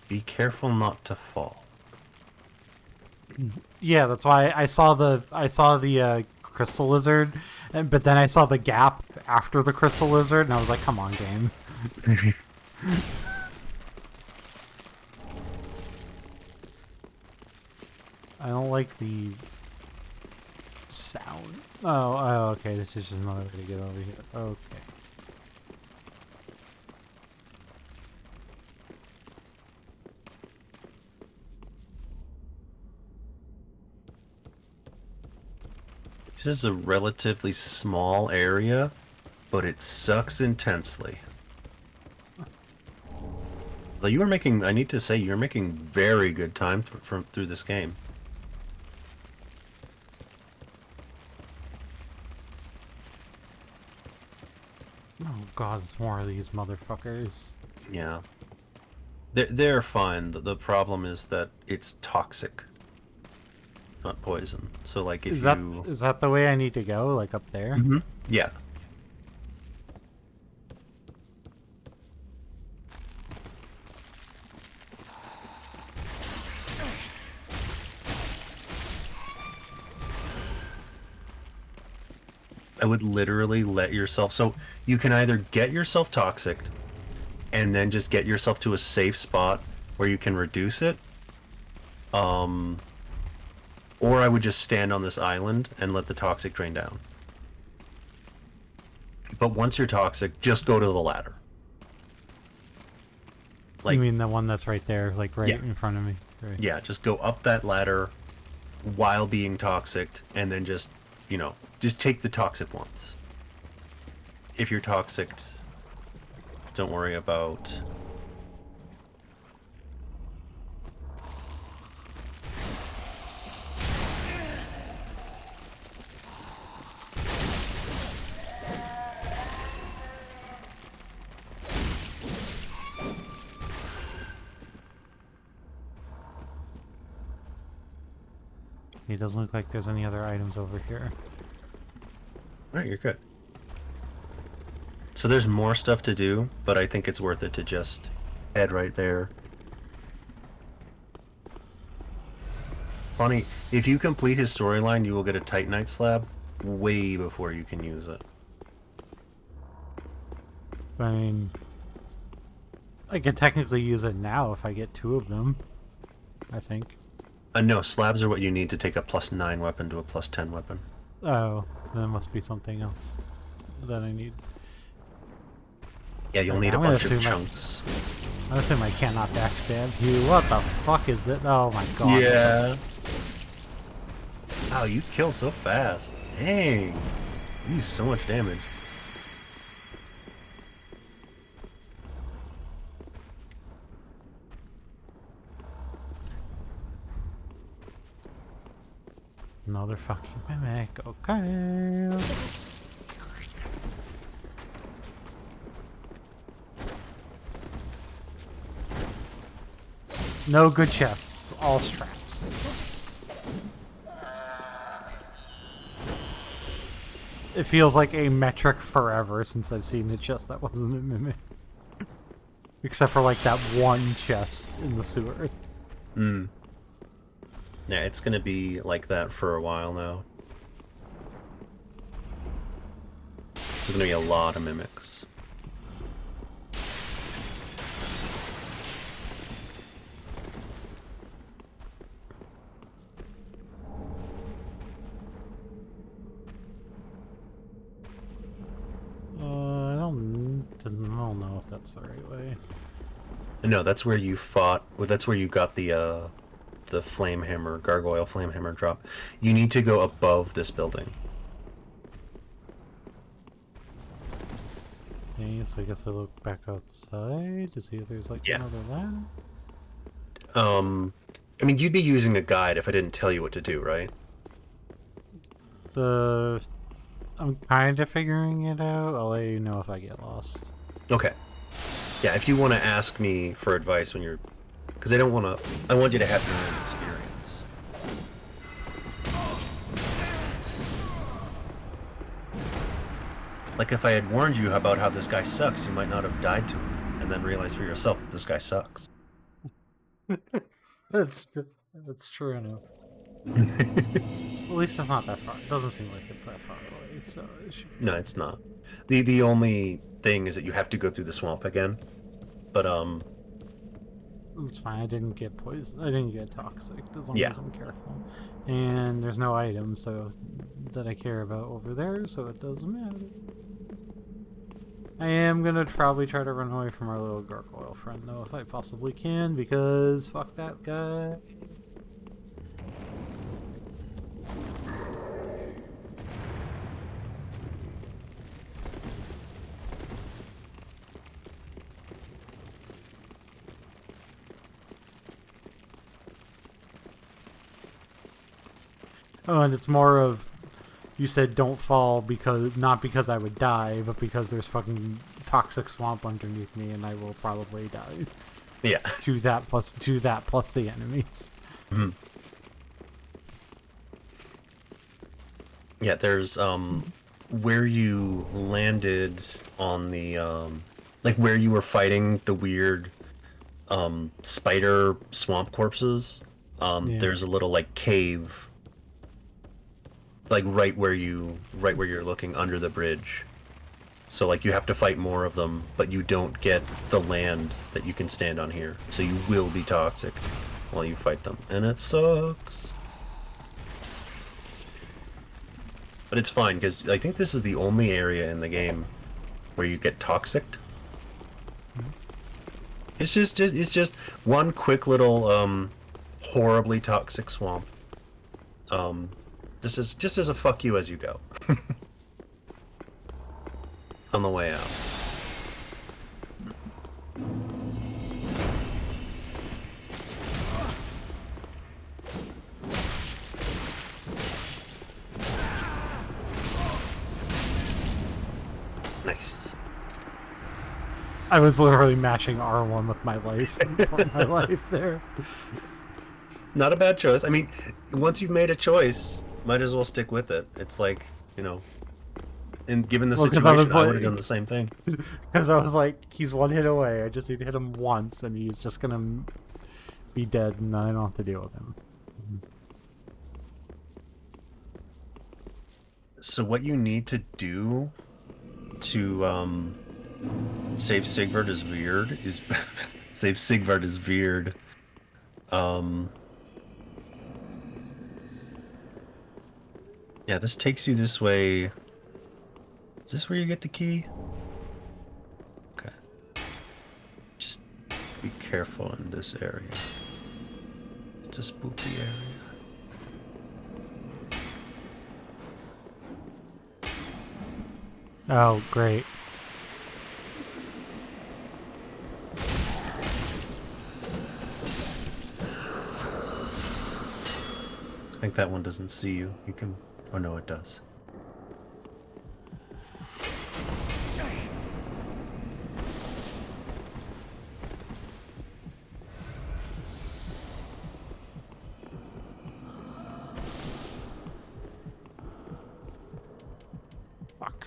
Be careful not to fall. Yeah, that's why I saw the crystal lizard, but then I saw the gap after the crystal lizard, and I was like, "Come on, game." I don't like the sound. Oh, okay. This is just another way to get over here. Okay. This is a relatively small area, but it sucks intensely. Well, you are making, I need to say, you're making very good time through this game. Oh god, it's more of these motherfuckers. Yeah. They're fine. The problem is that it's toxic. Not poison. So like if Is that the way I need to go? Like up there? Mm-hmm. Yeah. I would literally let yourself, so you can either get yourself toxic and then just get yourself to a safe spot where you can reduce it, or I would just stand on this island and let the toxic drain down. But once you're toxic, just go to the ladder. Like, you mean the one that's right there, like right yeah. in front of me? Right. Yeah, just go up that ladder while being toxic, and then just, you know, just take the toxic once. If you're toxic, don't worry about... It doesn't look like there's any other items over here. Alright, you're good. So there's more stuff to do, but I think it's worth it to just head right there. Funny, if you complete his storyline, you will get a Titanite slab way before you can use it. I mean, I can technically use it now if I get 2 of them, I think. No, slabs are what you need to take a +9 weapon to a +10 weapon. Oh, then it must be something else that I need. Yeah, you'll Okay, need a I'm gonna bunch of assume chunks. I assume I cannot backstab you. What the fuck is that? Oh my god. Yeah. Wow, you kill so fast. Dang. You do so much damage. Another fucking mimic. Okay. No good chests. All straps. It feels like a metric forever since I've seen a chest that wasn't a mimic. Except for like that one chest in the sewer. Hmm. Yeah, it's gonna be like that for a while now. There's gonna be a lot of mimics. I don't know if that's the right way. No, that's where you fought. Well, that's where you got the flame hammer, gargoyle flame hammer drop. You need to go above this building. Okay, so I guess I look back outside to see if there's like Yeah. another ladder. I mean, you'd be using a guide if I didn't tell you what to do, right? I'm kind of figuring it out. I'll let you know if I get lost. Okay. Yeah, if you want to ask me for advice when you're... Because I don't want to... I want you to have your own experience. Like, if I had warned you about how this guy sucks, you might not have died to him, and then realized for yourself that this guy sucks. That's true enough. At least it's not that far. It doesn't seem like it's that far away, so it should be... No, it's not. The only thing is that you have to go through the swamp again. But, It's fine. I didn't get poison. I didn't get toxic as long Yeah. as I'm careful. And there's no item so that I care about over there, so it doesn't matter. I am gonna probably try to run away from our little gargoyle friend though, if I possibly can, because fuck that guy. Oh, and it's more of, you said don't fall because, not because I would die, but because there's fucking toxic swamp underneath me and I will probably die. yeah. To that plus the enemies. Mhm. Yeah, there's, where you landed on the, like where you were fighting the weird, spider swamp corpses, Yeah. there's a little, like, cave, like, right where you're looking under the bridge. So, like, you have to fight more of them, but you don't get the land that you can stand on here. So you will be toxic while you fight them, and it sucks. But it's fine, because I think this is the only area in the game where you get toxic. It's just one quick little horribly toxic swamp. This is just as a fuck you as you go. On the way out. Nice. I was literally mashing R1 with my life for my life there. Not a bad choice. I mean, once you've made a choice, might as well stick with it. It's like, you know, and given the 'cause situation, I I, was would have like- done the same thing. Because I was like, he's one hit away. I just need to hit him once, and he's just gonna be dead, and I don't have to deal with him. So what you need to do to save Sigvard is weird. Is save Sigvard is weird. Yeah, this takes you this way. Is this where you get the key? Okay. Just be careful in this area. It's a spooky area. Oh, great. I think that one doesn't see you. You can... Oh no, it does. Fuck.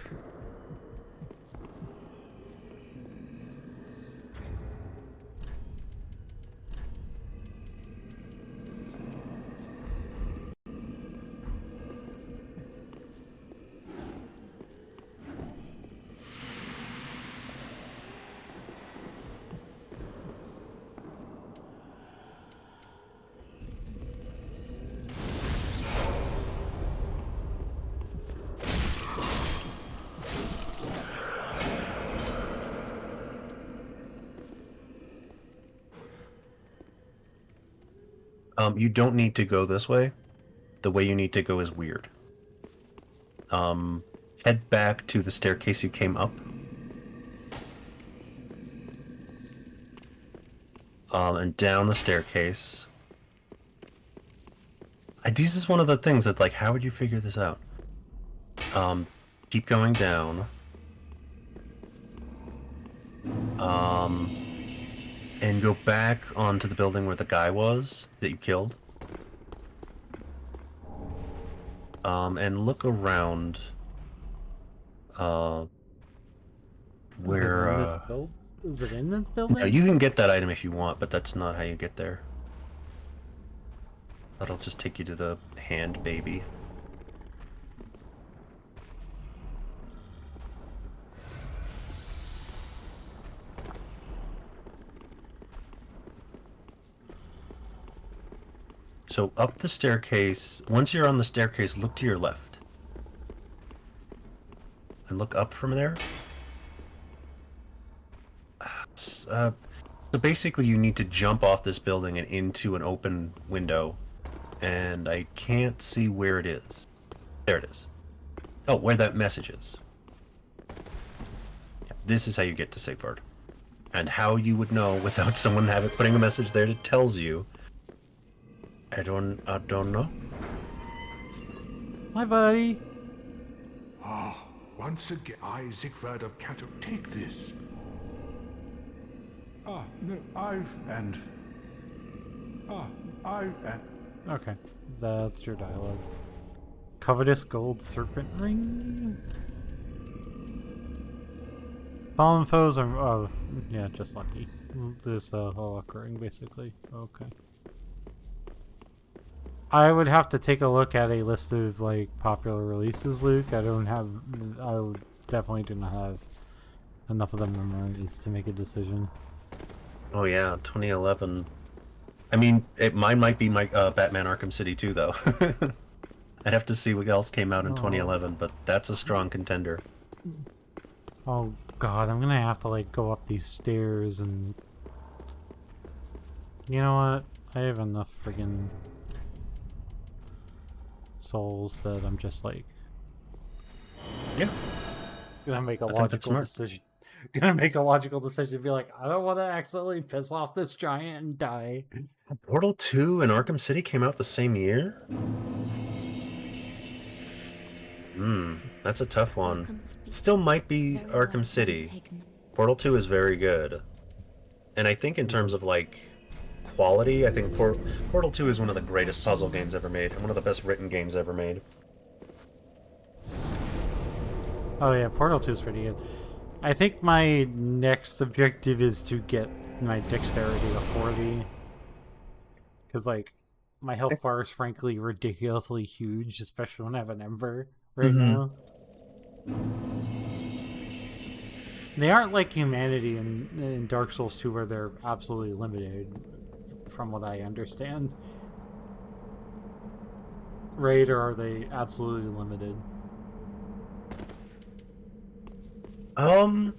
You don't need to go this way. The way you need to go is weird. Head back to the staircase you came up. And down the staircase. This is one of the things that, like, how would you figure this out? Keep going down. And go back onto the building where the guy was that you killed. And look around. Where, Is it in this building? no, you can get that item if you want, but that's not how you get there. That'll just take you to the hand baby. So up the staircase, once you're on the staircase, look to your left. And look up from there. So basically you need to jump off this building and into an open window. And I can't see where it is. There it is. Oh, where that message is. Yeah, this is how you get to Sigvard. And how you would know without someone putting a message there that tells you. I don't know. Hi, buddy. Ah, once again, I, Sigvard of Cato, take this. Ah, no, I've. Okay, that's your dialogue. Covetous gold serpent ring? Fallen foes are, oh, yeah, just lucky. This whole occurring, basically. Okay. I would have to take a look at a list of, like, popular releases, Luke. I definitely do not have enough of them memorized to make a decision. Oh yeah, 2011. I mean, mine might be my Batman Arkham City too, though. I'd have to see what else came out in 2011, but that's a strong contender. Oh god, I'm gonna have to, like, go up these stairs and... You know what? I have enough friggin' souls that I'm just like... Yeah. Gonna make a I think that's logical smart. decision. Gonna make a logical decision to be like, I don't want to accidentally piss off this giant and die. Portal 2 and Arkham City came out the same year? That's a tough one. Welcome, speak Still might be very well, Arkham then City. take no- Portal 2 is very good. And I think in terms of, like, quality, I think Portal 2 is one of the greatest puzzle games ever made, and one of the best written games ever made. Oh yeah, Portal 2 is pretty good. I think my next objective is to get my dexterity to 40. Because, like, my health bar is frankly ridiculously huge, especially when I have an Ember right now. They aren't like Humanity in Dark Souls 2 where they're absolutely limited, from what I understand. Right, or are they absolutely limited? I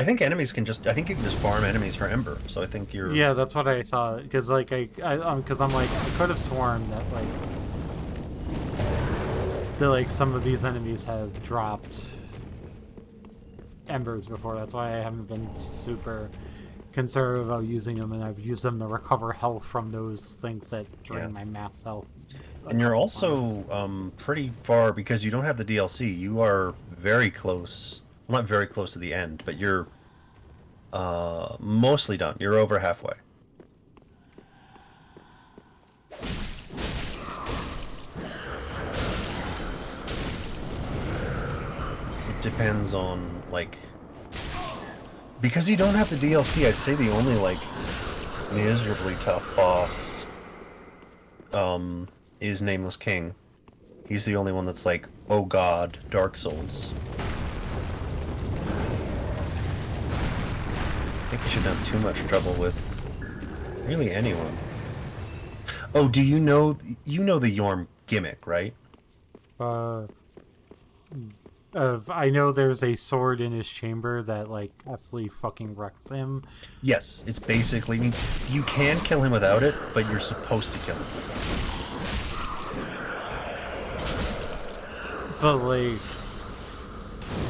think enemies can just. I think you can just farm enemies for Ember. So I think you're. Yeah, that's what I thought. Because like because I'm like I could have sworn that like some of these enemies have dropped embers before. That's why I haven't been super concerned about using them, and I've used them to recover health from those things that drain my mass health. And you're also pretty far because you don't have the DLC. You are very close. Well, not very close to the end, but you're mostly done. You're over halfway. It depends on, like... Because you don't have the DLC, I'd say the only, like, miserably tough boss is Nameless King. He's the only one that's like, oh god, Dark Souls. I think you shouldn't have too much trouble with really anyone. Oh, do you know the Yorm gimmick, right? I know there's a sword in his chamber that like absolutely fucking wrecks him. Yes, it's basically, I mean, you can kill him without it, but you're supposed to kill him with it. But like,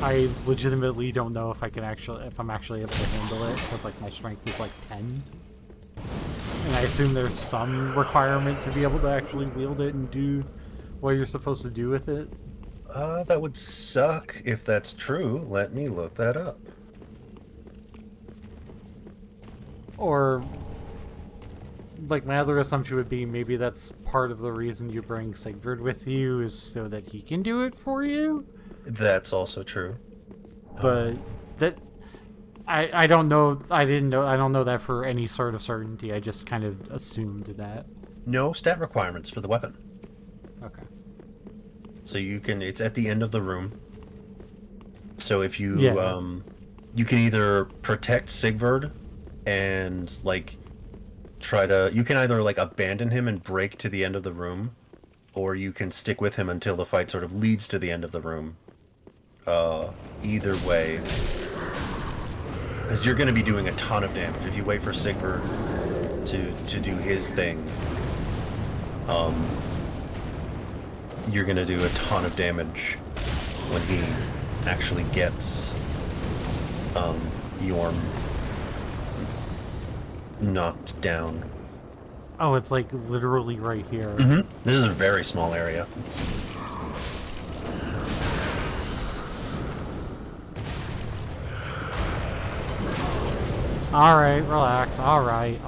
I legitimately don't know if I'm actually able to handle it because like my strength is like 10, and I assume there's some requirement to be able to actually wield it and do what you're supposed to do with it. That would suck if that's true. Let me look that up. Or, like, my other assumption would be maybe that's part of the reason you bring Sigvard with you is so that he can do it for you? That's also true. But that... I don't know, I don't know that for any sort of certainty, I just kind of assumed that. No stat requirements for the weapon. Okay. So you can, it's at the end of the room. So if you, you can either protect Sigvard and, like, you can either, like, abandon him and break to the end of the room, or you can stick with him until the fight sort of leads to the end of the room. Either way. Because you're going to be doing a ton of damage. If you wait for Sigvard to do his thing, you're going to do a ton of damage when he actually gets Yorm knocked down. Oh, it's like literally right here. Mm-hmm. This is a very small area. Alright, relax. Alright.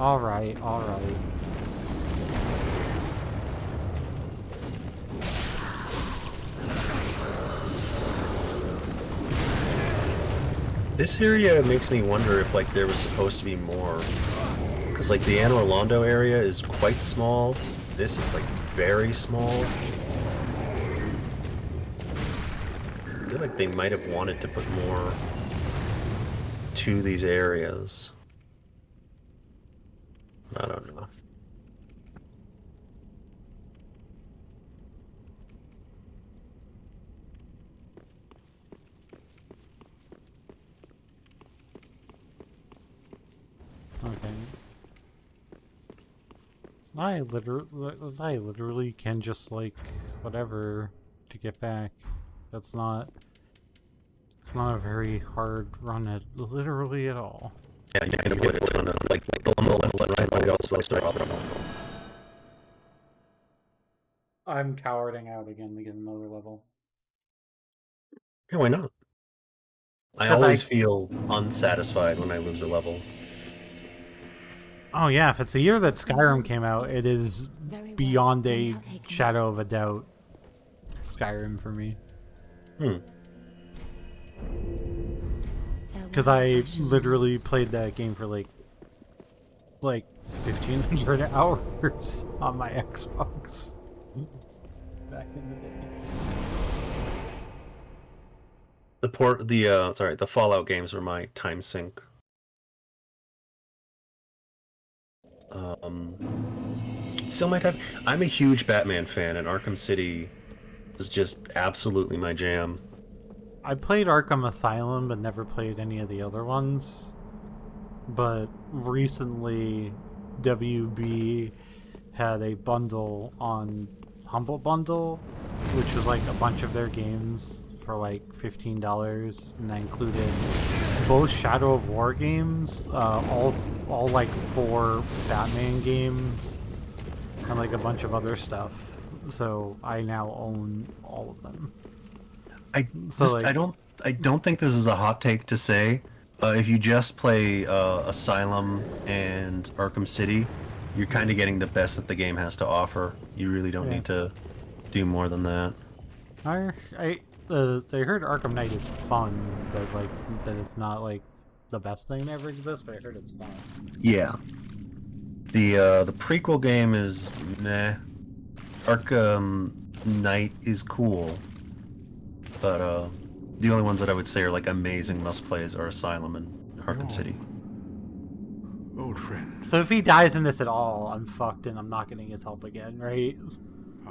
This area makes me wonder if, like, there was supposed to be more. Because, like, the Anor Londo area is quite small. This is, like, very small. I feel like they might have wanted to put more to these areas. I don't know. Okay. I literally can just, like, whatever to get back. It's not a very hard run at literally at all. Yeah, you can avoid a ton of, like on the left, right, also. I'm cowarding out again to get another level. Yeah, why not? I always feel unsatisfied when I lose a level. Oh yeah, if it's the year that Skyrim came out, it is Very well, beyond then a Tuthaken. shadow of a doubt Skyrim for me. Hmm. Because I literally played that game for like 1,500 hours on my Xbox. Back in the day. The Fallout games were my time sink. Still might have. I'm a huge Batman fan, and Arkham City was just absolutely my jam. I played Arkham Asylum, but never played any of the other ones. But recently, WB had a bundle on Humble Bundle, which was like a bunch of their games for like $15, and that included both Shadow of War games, all like 4 Batman games, and like a bunch of other stuff. So I now own all of them. I So, like- I don't think this is a hot take to say. If you just play Asylum and Arkham City, you're kind of getting the best that the game has to offer. You really don't Yeah. need to do more than that. I heard Arkham Knight is fun, but like that it's not like the best thing that ever exists. But I heard it's fun. Yeah. The prequel game is meh. Arkham Knight is cool, but the only ones that I would say are like amazing must plays are Asylum and Arkham City. Old friend, So if he dies in this at all, I'm fucked and I'm not getting his help again, right? I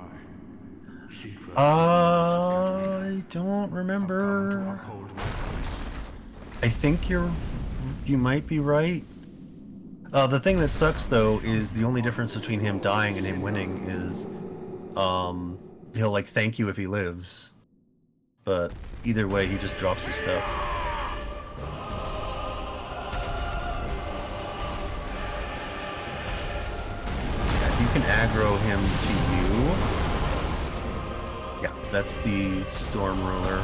seek for I don't power to remember. uphold my promise. I think you might be right. The thing that sucks though is the only difference between him dying and him winning is, he'll like thank you if he lives, but either way he just drops his stuff. If you can aggro him to you, yeah, that's the Storm Ruler.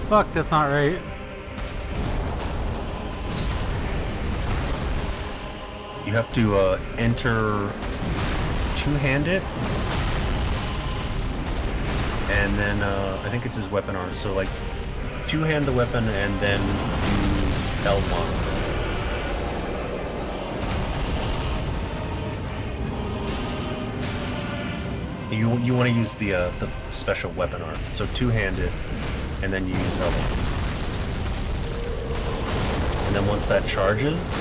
Fuck, that's not right. You have to enter two-handed, and then I think it's his weapon art. So like, two-hand the weapon and then use L1. You want to use the special weapon art. So two-handed, and then you use L1. And then once that charges.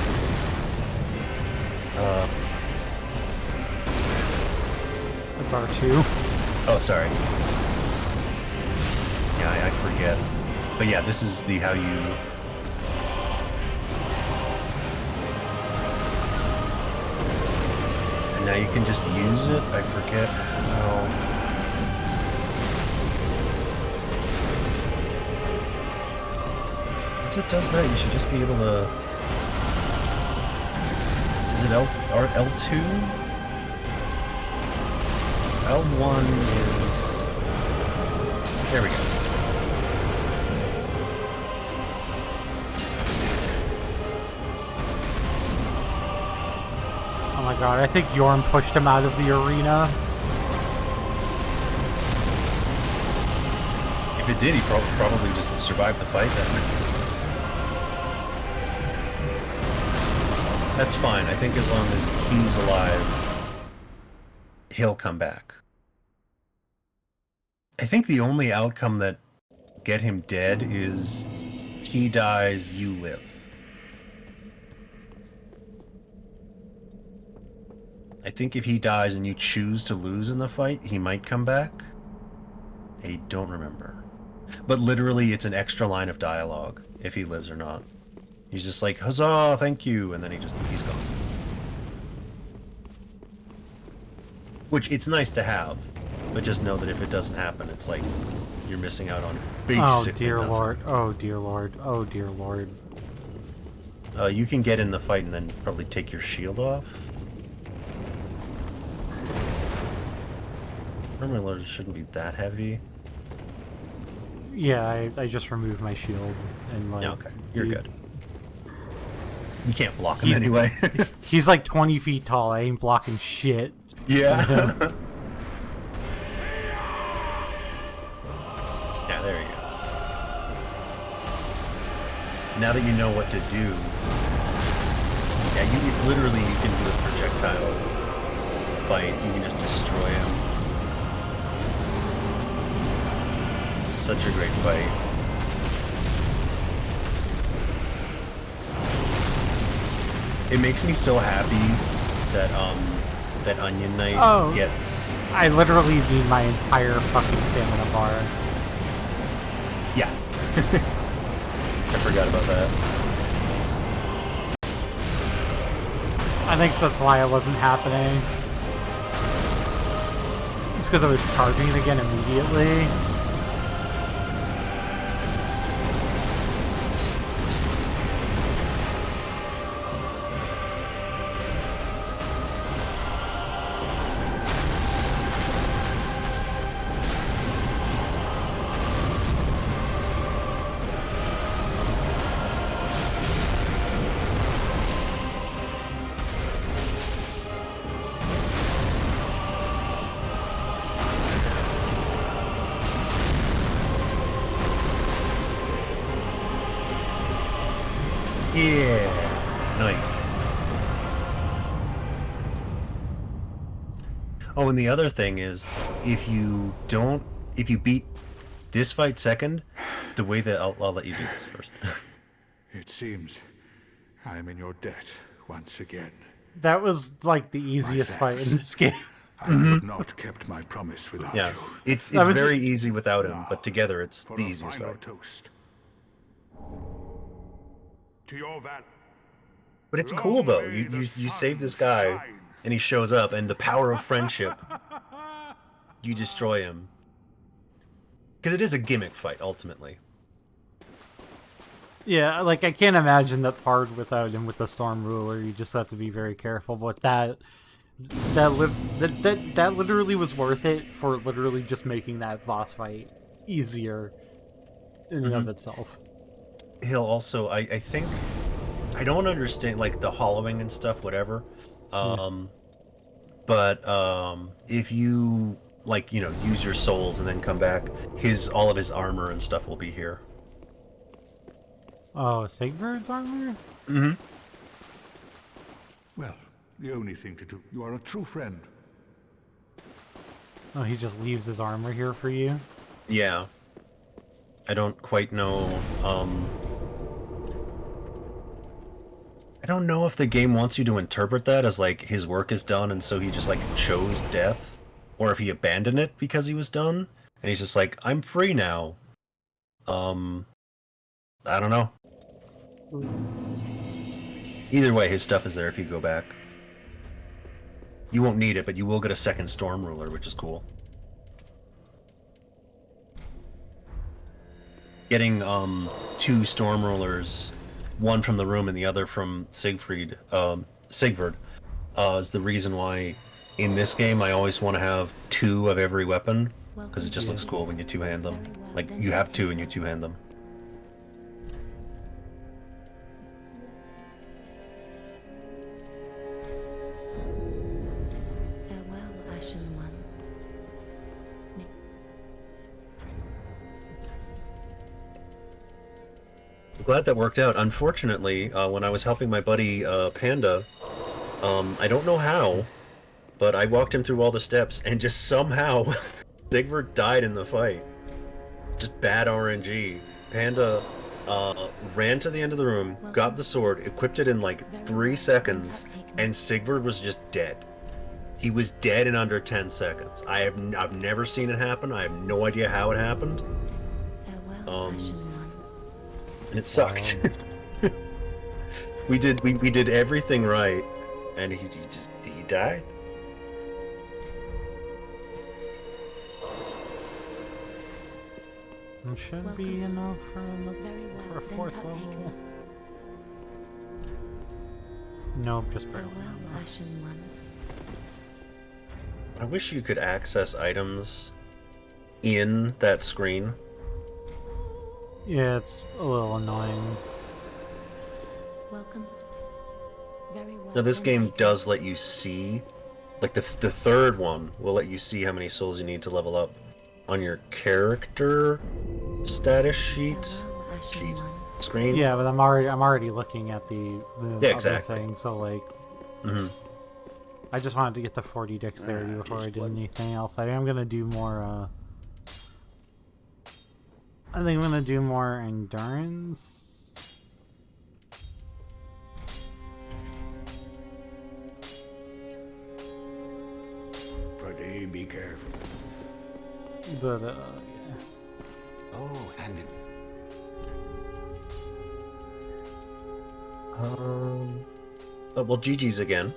That's R2. Oh, sorry. Yeah, I forget. But yeah, this is the how you. And now you can just use it. I forget how. Once it does that, you should just be able to. Is it L2? L1 is... There we go. Oh my god, I think Yorm pushed him out of the arena. If it did, he probably just survived the fight then. That's fine. I think as long as he's alive, he'll come back. I think the only outcome that get him dead is he dies, you live. I think if he dies and you choose to lose in the fight, he might come back. I don't remember. But literally, it's an extra line of dialogue if he lives or not. He's just like, huzzah, thank you, and then he's gone. Which, it's nice to have, but just know that if it doesn't happen, it's like, you're missing out on Oh basically dear nothing. lord. Oh dear lord. Oh dear lord. You can get in the fight and then probably take your shield off. Armor load shouldn't be that heavy. Yeah, I just removed my shield and like. Yeah, okay. You're dude, good. You can't block him He- anyway. He's like 20 feet tall. I ain't blocking shit. Yeah. Yeah, there he goes. Now that you know what to do, yeah, it's literally you can do a projectile fight. You can just destroy him. It's such a great fight. It makes me so happy that that Onion Knight gets. I literally need my entire fucking stamina bar. Yeah. I forgot about that. I think that's why it wasn't happening. Just because I was charging it again immediately. Yeah. Nice. Oh, and the other thing is, if you beat this fight second, the way that I'll let you do this first. It seems I am in your debt once again. That was like the easiest fight in this game. I have not kept my promise without Yeah, you. it's That was- very easy without him, but together it's For the a easiest final fight. toast. To your valor. But it's cool though. You save this guy, and he shows up, and the power of friendship. You destroy him. Because it is a gimmick fight, ultimately. Yeah, like I can't imagine that's hard without him with the Storm Ruler. You just have to be very careful. But that literally was worth it for literally just making that boss fight easier in and of itself. He'll also, I think, I don't understand like the hollowing and stuff, whatever. But if you use your souls and then come back, all of his armor and stuff will be here. Oh, Sigvard's armor? Mm-hmm. Well, the only thing to do. You are a true friend. Oh, he just leaves his armor here for you? Yeah. I don't quite know. I don't know if the game wants you to interpret that as like his work is done and so he just like chose death, or if he abandoned it because he was done and he's just like, I'm free now. I don't know. Either way, his stuff is there if you go back. You won't need it, but you will get a second Storm Ruler, which is cool. Getting two Storm Rulers, one from the room and the other from Sigvard, is the reason why in this game I always want to have two of every weapon, because it just looks cool when you two-hand them. Like, you have two and you two-hand them. Farewell, Ashen One. I'm glad that worked out. Unfortunately, when I was helping my buddy Panda, I don't know how, but I walked him through all the steps, and just somehow Sigvard died in the fight. Just bad RNG. Panda ran to the end of the room, got the sword, equipped it in like 3 seconds, and Sigvard was just dead. He was dead in under 10 seconds. I've never seen it happen. I have no idea how it happened. Farewell, Ashen One. And it sucked. we did everything right, and he died. It should Welcome, be Sp- enough for Very well, a then fourth Tut level. Hagen. Nope, just barely. Farewell, Ashen One. I wish you could access items in that screen. Yeah, it's a little annoying. Welcome. Very well. Now this then game take does let you see, like the third one will let you see how many souls you need to level up on your character status sheet Hello, Ashen One. screen. Yeah, but I'm already looking at the Yeah, other exactly. thing, so like Hmm. I just wanted to get to 40 dexterity before I did anything else. I think I'm gonna do more I think I'm gonna do more endurance. Pretty be careful. But yeah. Oh, and it... Oh, well, GG's again.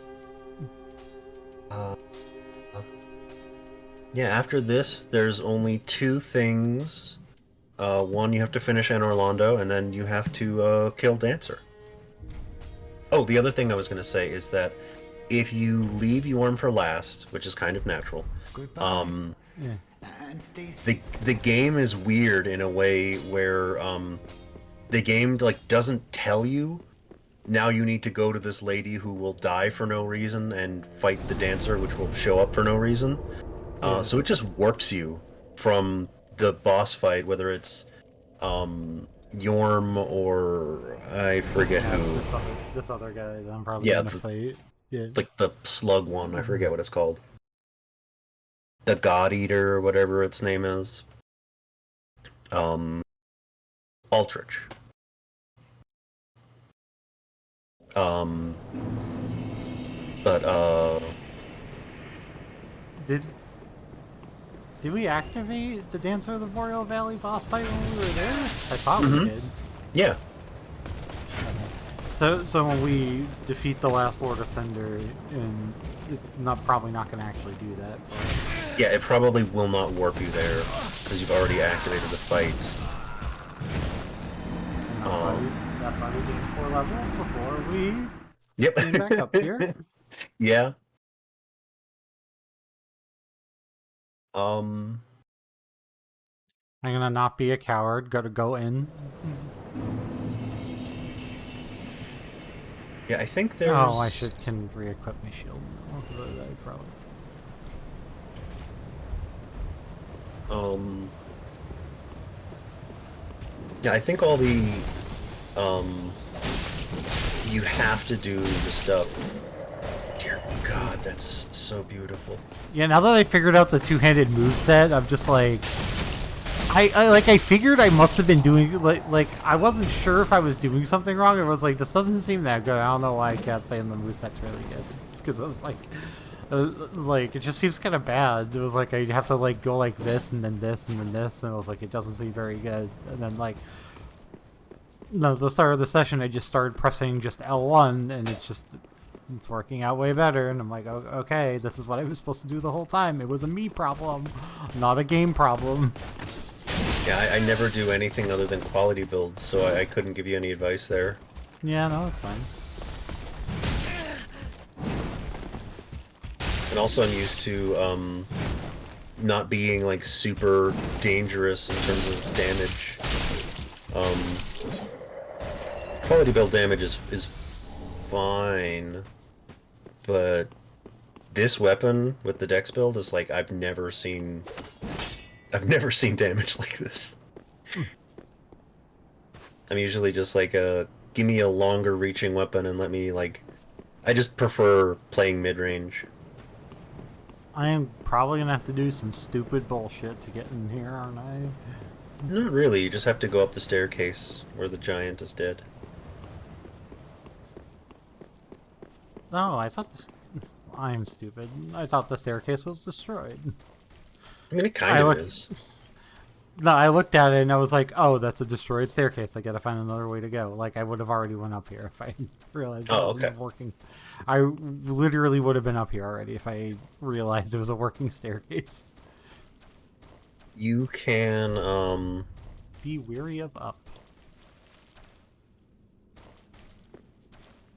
Yeah, after this, there's only two things. One, you have to finish Anne Orlando, and then you have to kill Dancer. Oh, the other thing I was going to say is that if you leave Yorm for last, which is kind of natural, Goodbye. Yeah. And stay safe. the game is weird in a way where the game like doesn't tell you now you need to go to this lady who will die for no reason and fight the dancer, which will show up for no reason. So it just warps you from the boss fight, whether it's Yorm or I forget who. This other guy that I'm probably Yeah, gonna fight. Yeah. like the slug one. I forget what it's called. The God Eater or whatever its name is. Aldrich. But Did we activate the Dancer of the Boreal Valley boss fight when we were there? I thought we did. yeah. So when we defeat the last Lord Ascender, and it's probably not going to actually do that. But... Yeah, it probably will not warp you there because you've already activated the fight. And that's why we did 4 levels before we Yep. came back up here. Yeah. I'm gonna not be a coward. Gotta go in. Yeah, I think there's. Oh, I can re-equip my shield now. I probably. Yeah, I think all the you have to do the stuff. Dear God, that's so beautiful. Yeah, now that I figured out the two-handed moveset, I'm just like, I figured I must have been doing like I wasn't sure if I was doing something wrong. It was like, this doesn't seem that good. I don't know why I kept saying the moveset's really good, because it was like it just seems kind of bad. It was like I'd have to like go like this and then this and then this, and it was like it doesn't seem very good. And then like no, the start of the session, I just started pressing just L1, and it's working out way better. And I'm like, oh, okay, this is what I was supposed to do the whole time. It was a me problem, not a game problem. Yeah, I never do anything other than quality builds, so I couldn't give you any advice there. Yeah, no, it's fine. And also I'm used to not being like super dangerous in terms of damage. Quality build damage is fine, but this weapon with the dex build is like I've never seen damage like this. I'm usually just like give me a longer reaching weapon and let me like I just prefer playing mid-range. I am probably gonna have to do some stupid bullshit to get in here, aren't I? Not really, you just have to go up the staircase where the giant is dead. No, I thought this. I'm stupid. I thought the staircase was destroyed. I mean, it kind of is. No, I looked at it and I was like, "Oh, that's a destroyed staircase. I gotta find another way to go." Like I would have already went up here if I realized it wasn't working. I literally would have been up here already if I realized it was a working staircase. You can Be weary of up.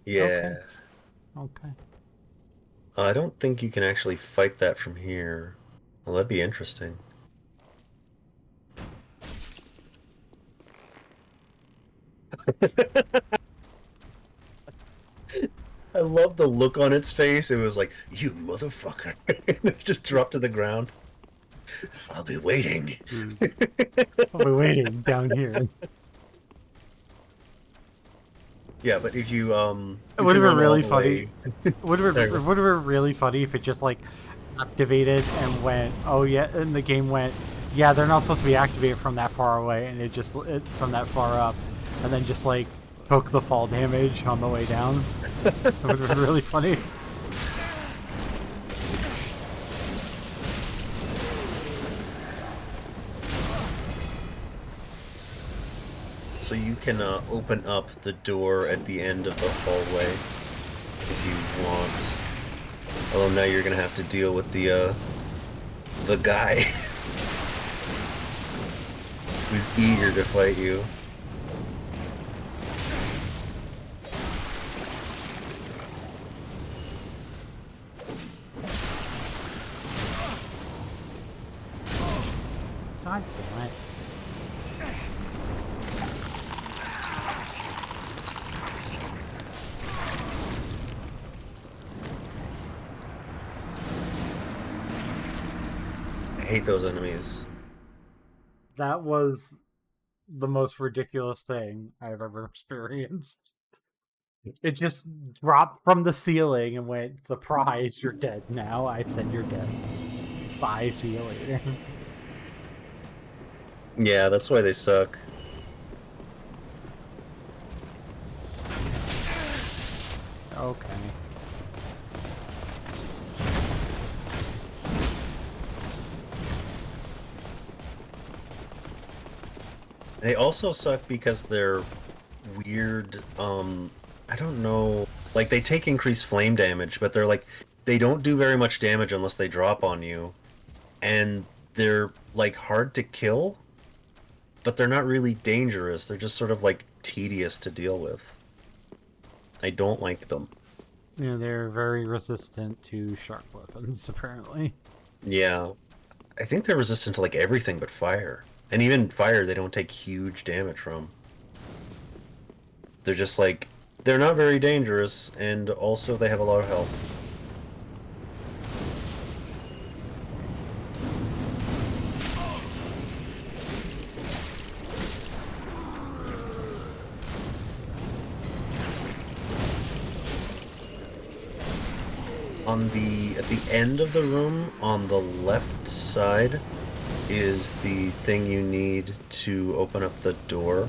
Yeah. Okay. I don't think you can actually fight that from here. Well, that'd be interesting. I love the look on its face. It was like, "You motherfucker!" It just dropped to the ground. I'll be waiting. I'll be waiting down here. Yeah, but if you It would have been really funny. funny. It would have been really funny if it just like activated and went, oh yeah, and the game went, yeah, they're not supposed to be activated from that far away, and it just from that far up, and then just like took the fall damage on the way down. It would have been really funny. So you can open up the door at the end of the hallway if you want. Although now you're gonna have to deal with the guy who's eager to fight you. God damn it. I hate those enemies. That was the most ridiculous thing I've ever experienced. It just dropped from the ceiling and went, surprise, you're dead now. I said you're dead. Bye, see you later. Yeah, that's why they suck. Okay. They also suck because they're weird, I don't know, like they take increased flame damage, but they're like, they don't do very much damage unless they drop on you. And they're like hard to kill, but they're not really dangerous. They're just sort of like tedious to deal with. I don't like them. Yeah, they're very resistant to sharp weapons, apparently. Yeah. I think they're resistant to like everything but fire. And even fire they don't take huge damage from. They're just like, they're not very dangerous, and also they have a lot of health. At the end of the room, on the left side, is the thing you need to open up the door.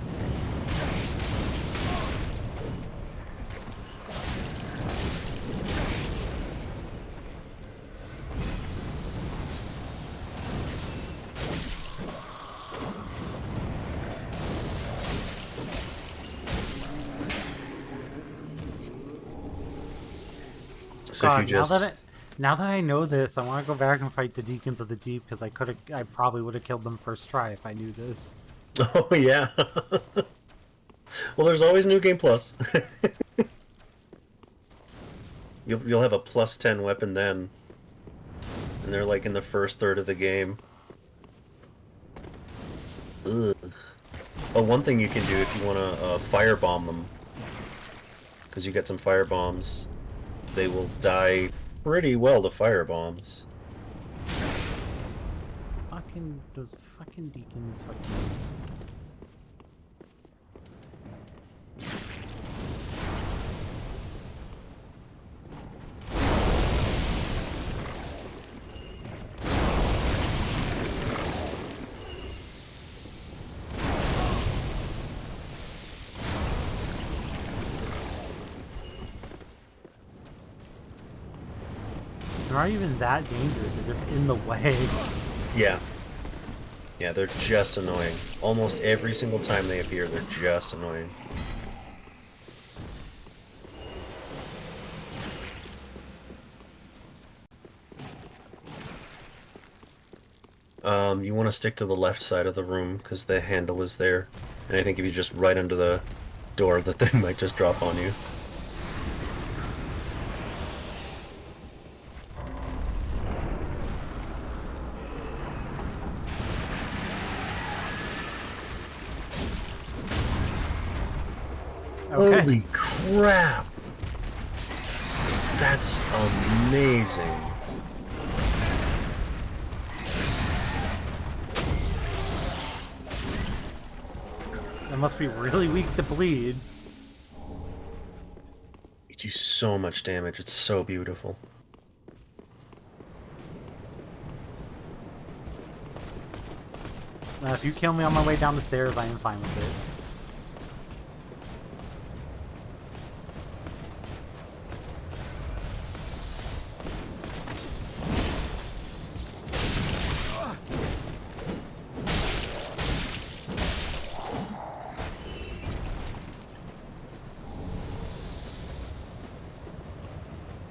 So if God, you just... now that I know this, I want to go back and fight the Deacons of the Deep, because I probably would have killed them first try if I knew this. Oh yeah. Well, there's always New Game Plus. You'll have a plus 10 weapon then, and they're like in the first third of the game. Ugh. Oh, one thing you can do if you want to firebomb them, because you get some fire bombs, they will die pretty well to fire bombs. Fucking those fucking Deacons, fucking. They're not even that dangerous, they're just in the way. Yeah. Yeah, they're just annoying. Almost every single time they appear, they're just annoying. You want to stick to the left side of the room, because the handle is there. And I think if you just right under the door, the thing might just drop on you. Holy crap! That's amazing. It must be really weak to bleed. It do so much damage. It's so beautiful. If you kill me on my way down the stairs, I am fine with it.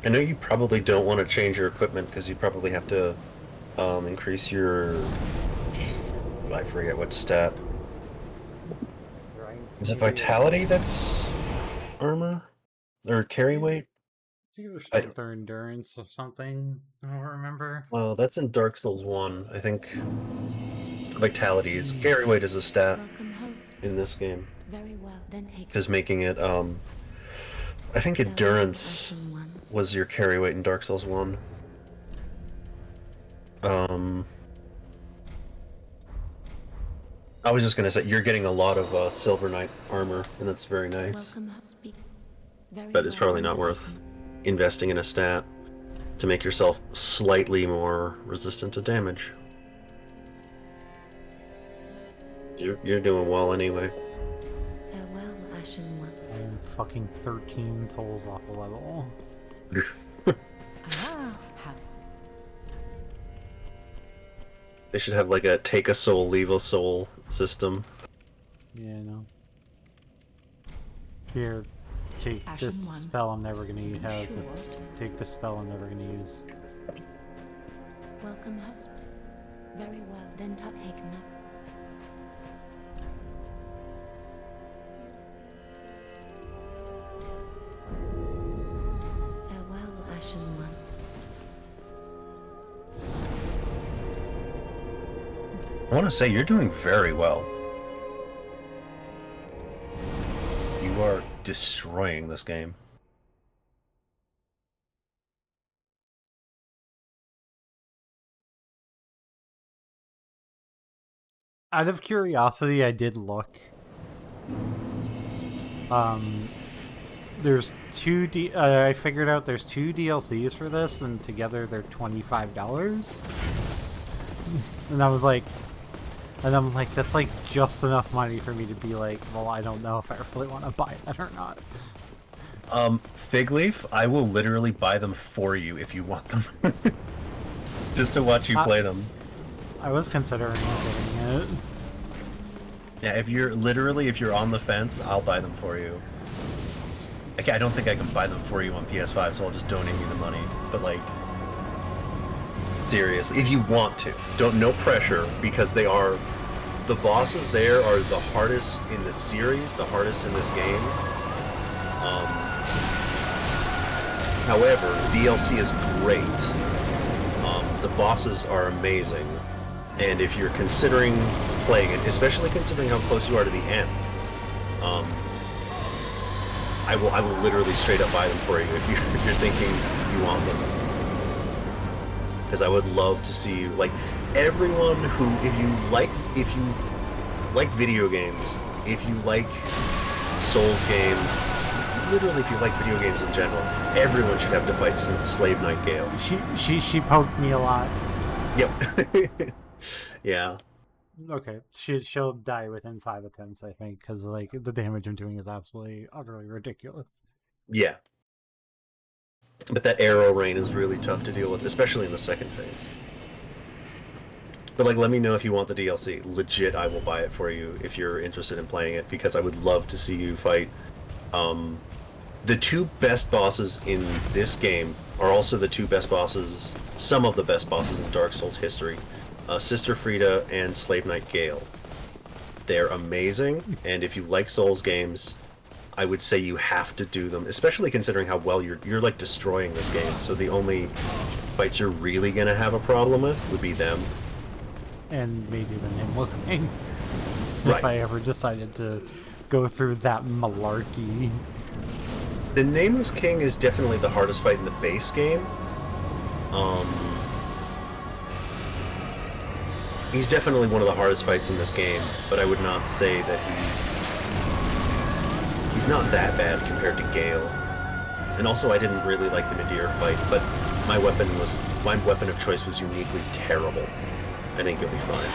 I know you probably don't want to change your equipment because you probably have to increase your... I forget what stat. Is it vitality that's armor? Or carry weight? It's either strength or endurance or something. I don't remember. Well, that's in Dark Souls 1. I think vitality is... Carry weight is a stat Welcome, host. in this game. Very well, then take Just making it, I think endurance Ashen one. was your carry weight in Dark Souls 1. I was just gonna say, you're getting a lot of Silver Knight armor, and that's very nice. Welcome, host. Speak. Very But it's well, probably then not take worth investing in a stat to make yourself slightly more resistant to damage. You're doing well anyway. Farewell, Ashen one. I am fucking 13 souls off a level. Ah, how They should have like a take a soul, leave a soul system. Yeah, no. Here, take Ashen this one. spell I'm never gonna have. sure Take this spell I'm never gonna use. Welcome, host. Very well, then top Haken up. Farewell, Ashen one. I want to say you're doing very well. You are destroying this game. Out of curiosity, I did look. There's I figured out there's 2 DLCs for this, and together they're $25. And I'm like, that's like just enough money for me to be like, well, I don't know if I really want to buy that or not. Fig Leaf, I will literally buy them for you if you want them. Just to watch you play them. I was considering getting it. Yeah, if you're on the fence, I'll buy them for you. I don't think I can buy them for you on PS5, so I'll just donate you the money. But like, seriously, if you want to, no pressure, because the bosses there are the hardest in the series, the hardest in this game. However, DLC is great. The bosses are amazing, and if you're considering playing it, especially considering how close you are to the end, I will literally straight up buy them for you if you're thinking you want them. Because I would love to see you, like, everyone who, if you like video games, if you like Souls games, literally if you like video games in general, everyone should have to fight Slave Knight Gale. She poked me a lot. Yep. Yeah. Okay, she'll die within 5 attempts, I think, because like the damage I'm doing is absolutely utterly ridiculous. Yeah. But that arrow rain is really tough to deal with, especially in the second phase. But like, let me know if you want the DLC. Legit, I will buy it for you if you're interested in playing it, because I would love to see you fight. The 2 best bosses in this game are also the 2 best bosses, some of the best bosses in Dark Souls history. Sister Frieda and Slave Knight Gale. They're amazing, and if you like Souls games, I would say you have to do them, especially considering how well you're like destroying this game. So the only fights you're really gonna have a problem with would be them. And maybe the Nameless King. Right. If I ever decided to go through that malarkey. The Nameless King is definitely the hardest fight in the base game. He's definitely one of the hardest fights in this game, but I would not say that he's not that bad compared to Gale. And also, I didn't really like the Nadir fight, but my weapon of choice was uniquely terrible. I think you'll be fine.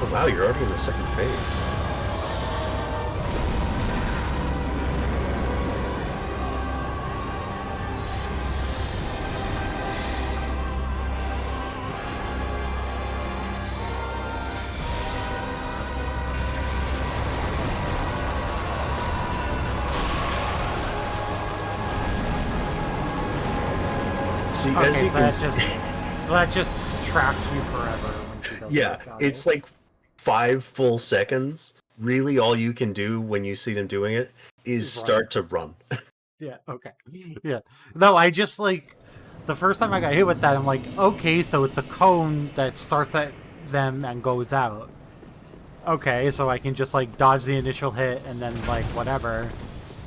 Oh, wow, you're already in the second phase. So you guys, Okay, you so can that just tracks you forever when she does yeah, that, it's like 5 full seconds. Really, all you can do when you see them doing it is start to run. Yeah, okay. Yeah. No, I just like the first time I got hit with that, I'm like, okay, so it's a cone that starts at them and goes out. Okay, so I can just like dodge the initial hit and then like whatever.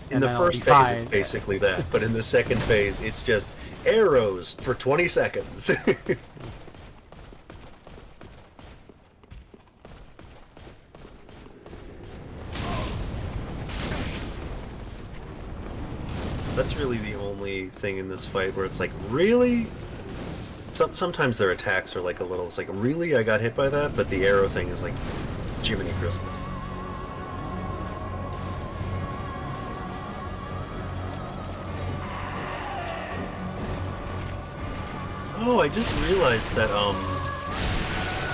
In the first phase, it's basically that, but in the second phase, it's just arrows for 20 seconds. That's really the only thing in this fight where it's like, really? Sometimes their attacks are like a little, it's like, really? I got hit by that? But the arrow thing is like, Jiminy Christmas. Oh, I just realized that,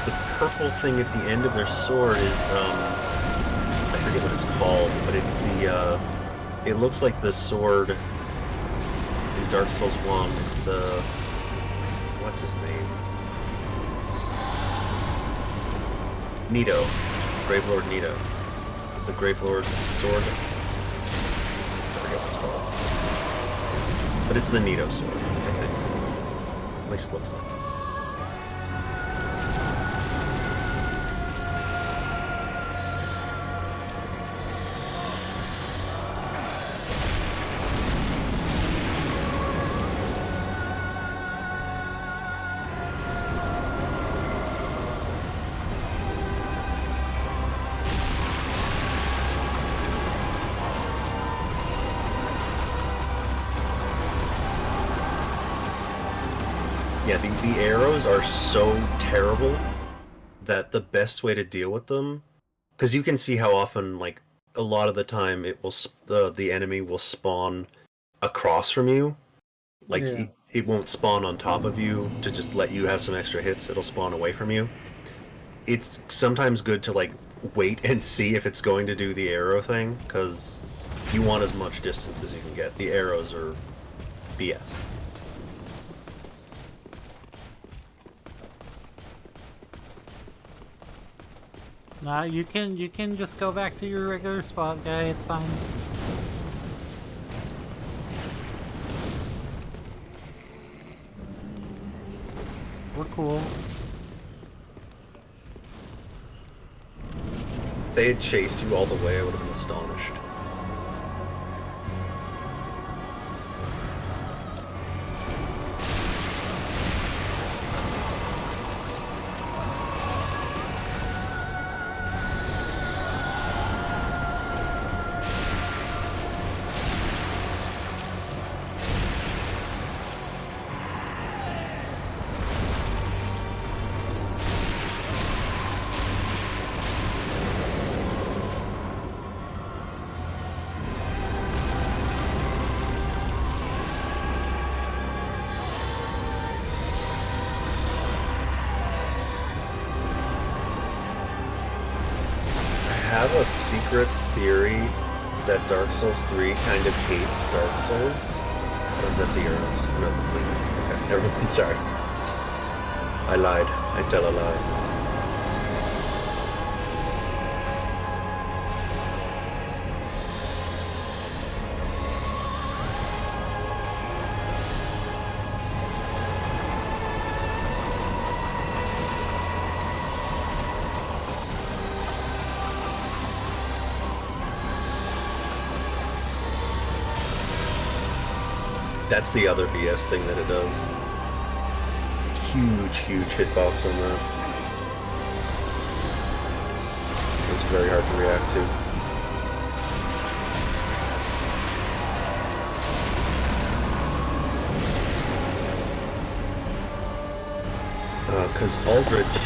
the purple thing at the end of their sword is, I forget what it's called, but it's the, it looks like the sword in Dark Souls 1. It's the... what's his name? Nito. Grave Lord Nito. It's the Grave Lord sword. I forget what it's called. But it's the Nito sword, I think. At least it looks like it. Yeah, the arrows are so terrible that the best way to deal with them, because you can see how often, like, a lot of the time it will the enemy will spawn across from you. Like, Yeah. it won't spawn on top of you to just let you have some extra hits. It'll spawn away from you. It's sometimes good to, like, wait and see if it's going to do the arrow thing, because you want as much distance as you can get. The arrows are BS. Nah, you can just go back to your regular spot, guy. It's fine. We're cool. If they had chased you all the way, I would have been astonished. I have a secret theory that Dark Souls 3 kind of hates Dark Souls. Because that's the arrows. No, it's like, okay, Everyone, sorry. I lied. I tell a lie. That's the other BS thing that it does. Huge hitbox on that. It's very hard to react to. Because Aldrich...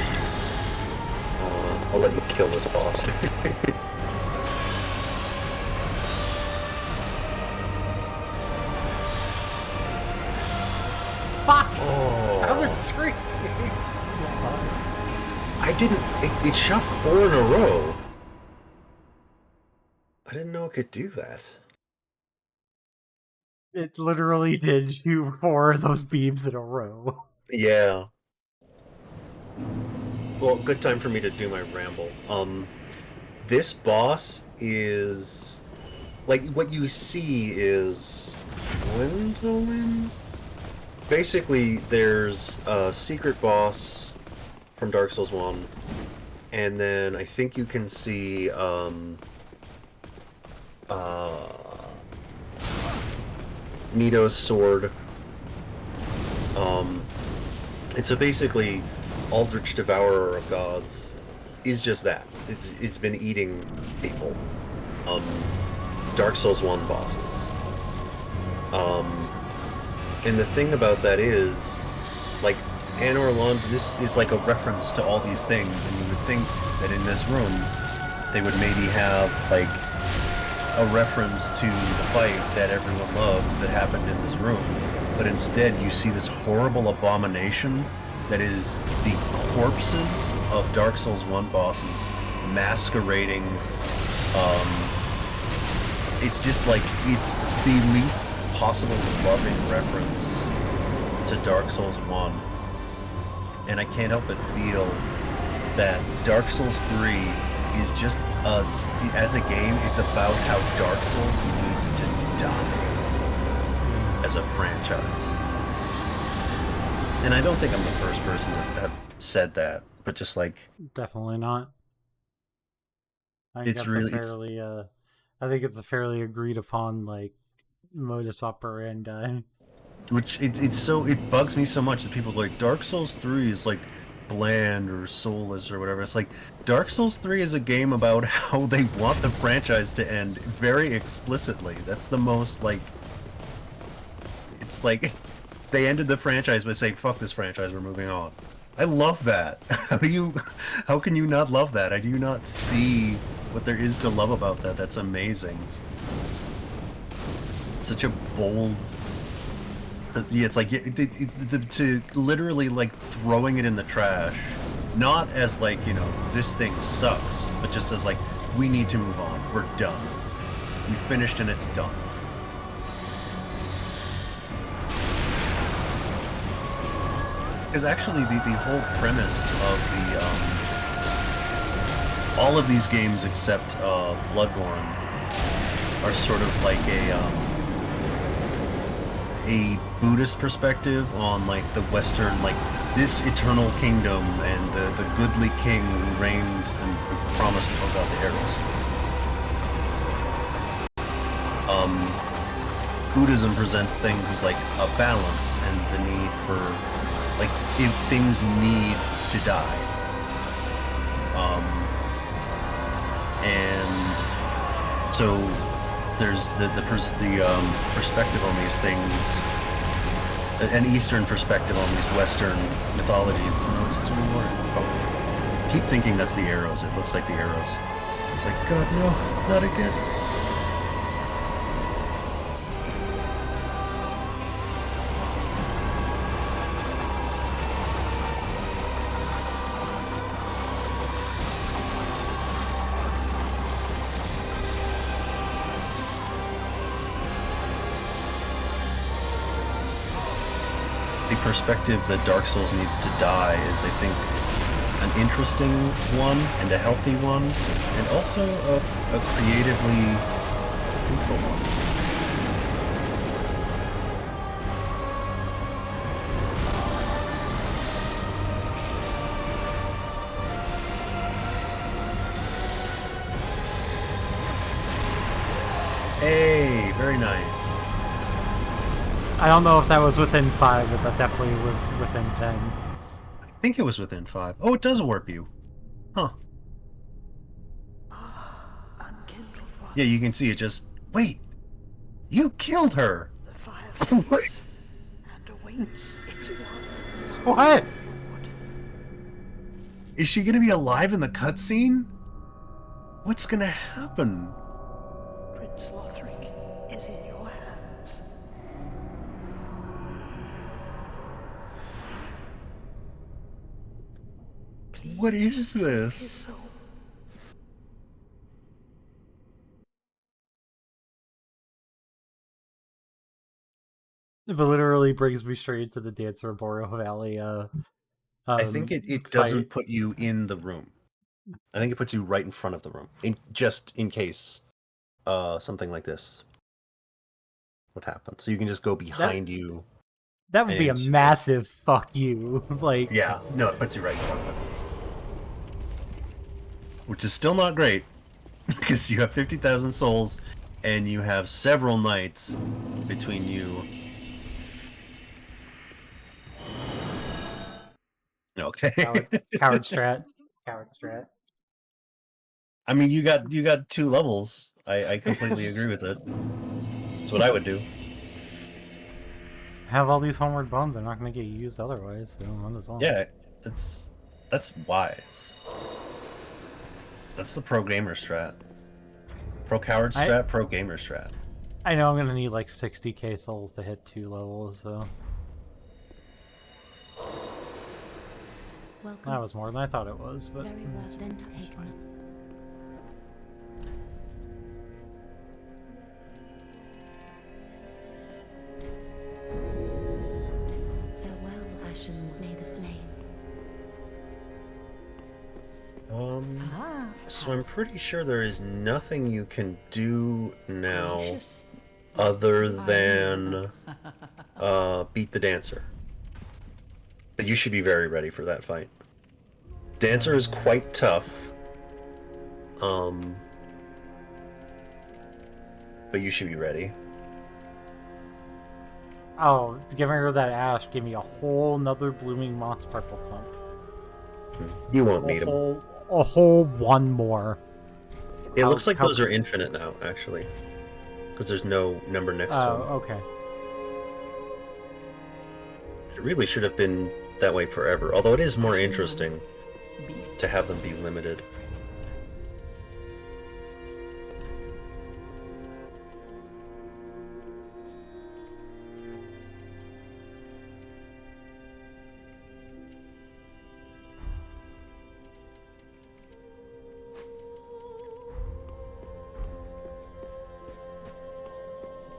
I'll let you kill this boss. Fuck! Oh. That was tricky! I didn't... It shot 4 in a row. I didn't know it could do that. It literally did shoot 4 of those beams in a row. Yeah. Well, good time for me to do my ramble. This boss is... Like, what you see is... Gwendolyn? Basically, there's a secret boss from Dark Souls 1, and then I think you can see, Nito's sword. It's basically Aldrich Devourer of Gods is just that. It's been eating people. Dark Souls 1 bosses. And the thing about that is, like, Anor Londo, this is like a reference to all these things, and you would think that in this room, they would maybe have, like, a reference to the fight that everyone loved that happened in this room. But instead, you see this horrible abomination that is the corpses of Dark Souls 1 bosses masquerading, it's just like, it's the least possible loving reference to Dark Souls 1. And I can't help but feel that Dark Souls 3 is just us, as a game, it's about how Dark Souls needs to die as a franchise. And I don't think I'm the first person to have said that, but just like... Definitely not. I think It's that's really- a fairly, I think it's a fairly agreed upon, like, modus operandi. Which, it bugs me so much that people are like, Dark Souls 3 is like bland or soulless or whatever. It's like, Dark Souls 3 is a game about how they want the franchise to end very explicitly. That's the most, like... It's like, they ended the franchise by saying, fuck this franchise, we're moving on. I love that. How can you not love that? How do you not see what there is to love about that? That's amazing. It's such a bold... Yeah, it's like, to literally, like, throwing it in the trash. Not as, like, you know, this thing sucks, but just as, like, we need to move on. We're done. We finished and it's done. Because actually, the whole premise of all of these games except Bloodborne are sort of like a Buddhist perspective on, like, the Western, like, this eternal kingdom and the goodly king who reigned and promised, oh god, the arrows. Buddhism presents things as, like, a balance and the need for, like, if things need to die. And so there's the perspective on these things, an Eastern perspective on these Western mythologies. Oh, it's doing what? Oh, keep thinking that's the arrows. It looks like the arrows. It's like, God, no, not again. perspective that Dark Souls needs to die is, I think, an interesting one and a healthy one, and also a creatively fruitful one. Hey, very nice. I don't know if that was within 5, but that definitely was within 10. I think it was within 5. Oh, it does warp you. Huh. Unkindled one. Yeah, you can see it just... Wait! You killed her! The fire What? flames and awaits its one. What? Is she gonna be alive in the cutscene? What's gonna happen? Prince Lothric is in your hands. Please What is save this? his soul. It literally brings me straight into the Dancer of Boreal Valley. I think it fight. doesn't put you in the room. I think it puts you right in front of the room. Just in case something like this would happen. So you can just go behind you. That would be a and- massive fuck you. Like, Yeah, no, it puts you right in front of it. Which is still not great, because you have 50,000 souls, and you have several knights between you. Okay. coward strat. Coward strat. I mean, you got 2 levels. I completely agree with it. That's what I would do. I have all these homeward bones. I'm not going to get used otherwise, so might as well. Yeah, that's wise. That's the pro gamer strat. Pro coward strat, pro gamer strat. I know I'm going to need like 60k souls to hit 2 levels, so... Welcome. That was more than I thought it was, but... Very well, then take note. Farewell, Ashen, may the flame. So I'm pretty sure there is nothing you can do now Gracious. other than beat the dancer. But you should be very ready for that fight. Dancer is quite tough. But you should be ready. Oh, giving her that ash gave me a whole nother blooming moss purple clump. You won't meet him. A whole one more. It How- looks like how- those are infinite now, actually. Because there's no number next to them. Okay. It really should have been that way forever. Although it is more interesting to have them be limited.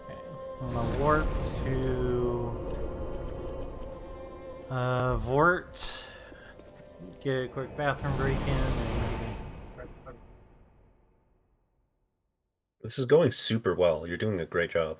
Okay. I'm gonna warp to... Vort. Get a quick bathroom break in and... This is going super well. You're doing a great job.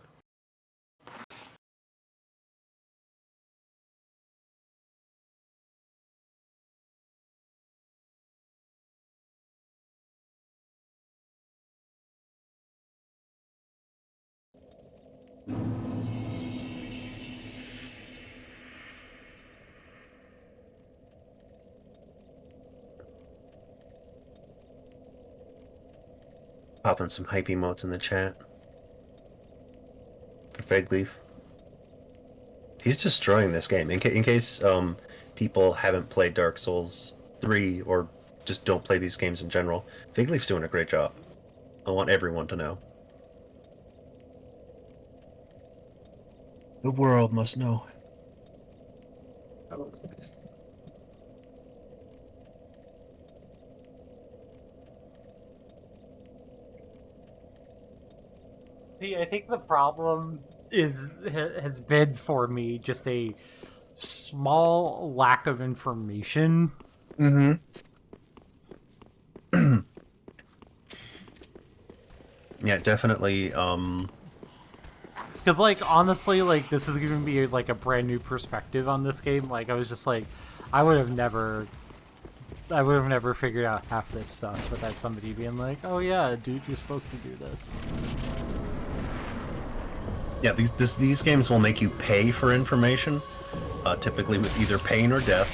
Popping some hype emotes in the chat. For Fegleaf. He's destroying this game. In case people haven't played Dark Souls 3 or just don't play these games in general, Figleaf's doing a great job. I want everyone to know. The world must know. See, I think the problem has been for me just a small lack of information. Mm-hmm. Yeah, definitely. Because, like, honestly, like, this is giving me, like, a brand new perspective on this game. Like, I was just like, I would have never figured out half this stuff without somebody being like, oh yeah, dude, you're supposed to do this. Yeah, these games will make you pay for information, typically with either pain or death.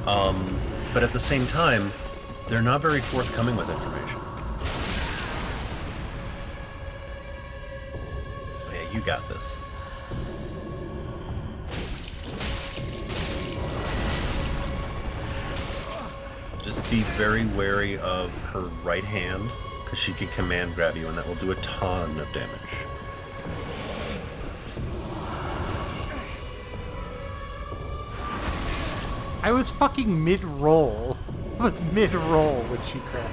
But at the same time, they're not very forthcoming with information. Yeah, you got this. Just be very wary of her right hand, because she can command grab you, and that will do a ton of damage. I was fucking mid-roll. I was mid-roll when she grabbed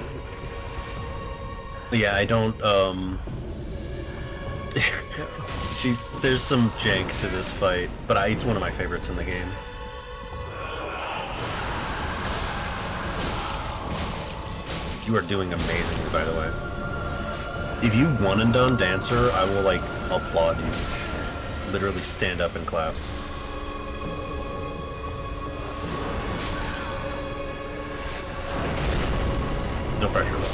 me. Yeah, I don't, there's some jank to this fight, but it's one of my favorites in the game. You are doing amazingly, by the way. If you one and done Dancer, I will, like, applaud you. Literally stand up and clap. No pressure, though.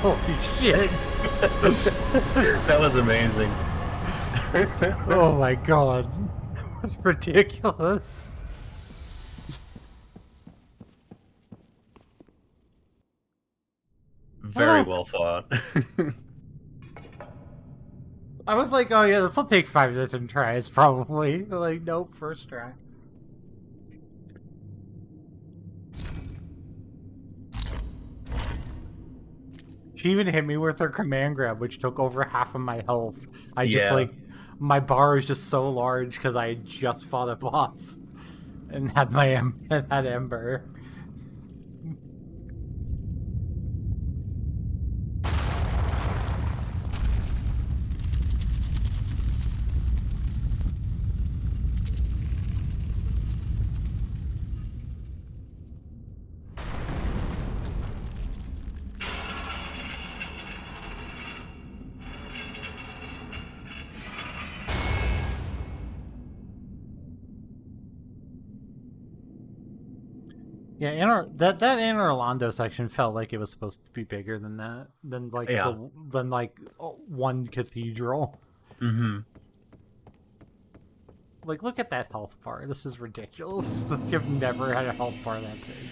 Holy shit! That was amazing. Oh my god. That was ridiculous. Very well fought. I was like, oh yeah, this will take 5 different tries, probably. Like, nope, first try. She even hit me with her command grab, which took over half of my health. I just, Yeah. like, my bar is just so large because I had just fought a boss and had my had Ember. Yeah, that Anor Londo section felt like it was supposed to be bigger than that, than like Yeah. one cathedral. Mm-hmm. Like, look at that health bar. This is ridiculous. Like, I've never had a health bar that big.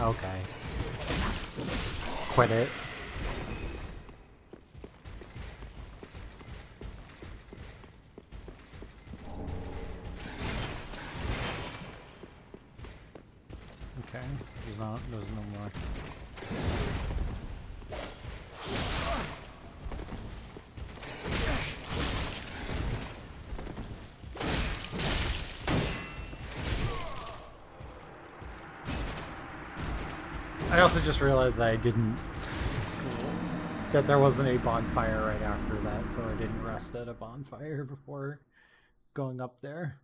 Okay. Quit it. Okay, there's no more. I also just realized that that there wasn't a bonfire right after that, so I didn't rest at a bonfire before going up there.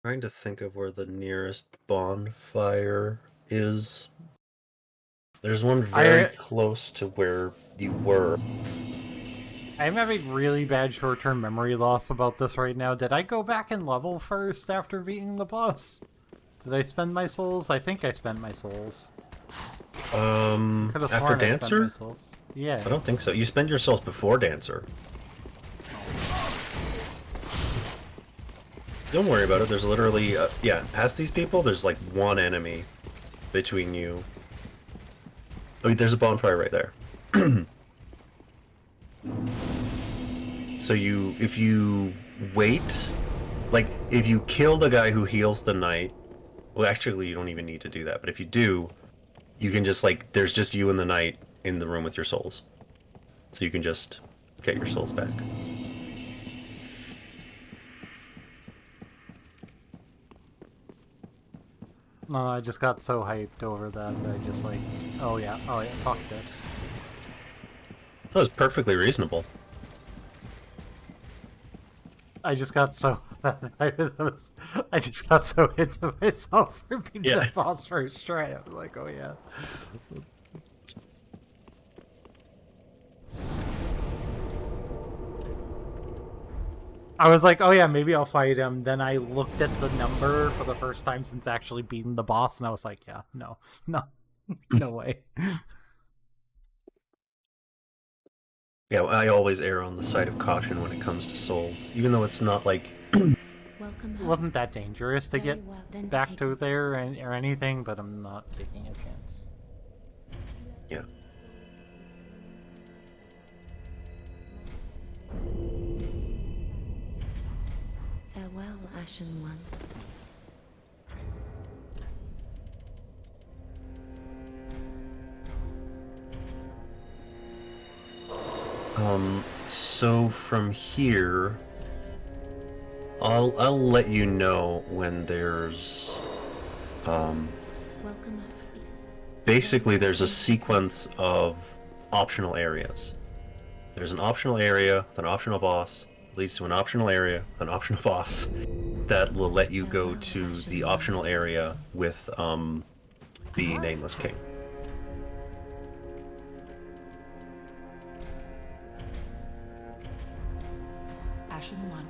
Trying to think of where the nearest bonfire is. There's one very close to where you were. I'm having really bad short-term memory loss about this right now. Did I go back and level first after beating the boss? Did I spend my souls? I think I spent my souls. Could have After sworn I spent my Dancer? souls. Yeah. I don't think so. You spend your souls before Dancer. Don't worry about it. There's literally, yeah, past these people, there's like one enemy between you. Oh, there's a bonfire right there. So if you wait, like, if you kill the guy who heals the knight, well, actually, you don't even need to do that, but if you do, you can just, like, there's just you and the knight in the room with your souls. So you can just get your souls back. No, I just got so hyped over that I just like, oh yeah, fuck this. That was perfectly reasonable. I just got so I just got so into myself for being Yeah. the boss first try. I was like, oh yeah. I was like, oh yeah, maybe I'll fight him. Then I looked at the number for the first time since actually beating the boss, and I was like, yeah, no, no way. Yeah, I always err on the side of caution when it comes to souls, even though it's not like... Welcome, It host. wasn't that dangerous to Very get well, then back take to there or anything, but I'm not taking a chance. Yeah. Farewell, Ashen One. So from here, I'll let you know when there's, Welcome, host. basically there's a sequence of optional areas. There's an optional area with an optional boss, leads to an optional area with an optional boss, that will let you go to the optional area with, the Nameless King. Ashen One.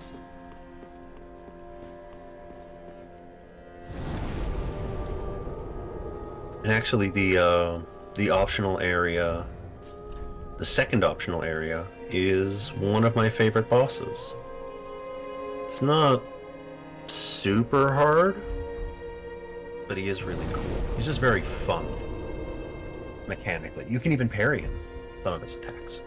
And actually, the optional area, the second optional area, is one of my favorite bosses. It's not super hard, but he is really cool. He's just very fun mechanically. You can even parry him, some of his attacks.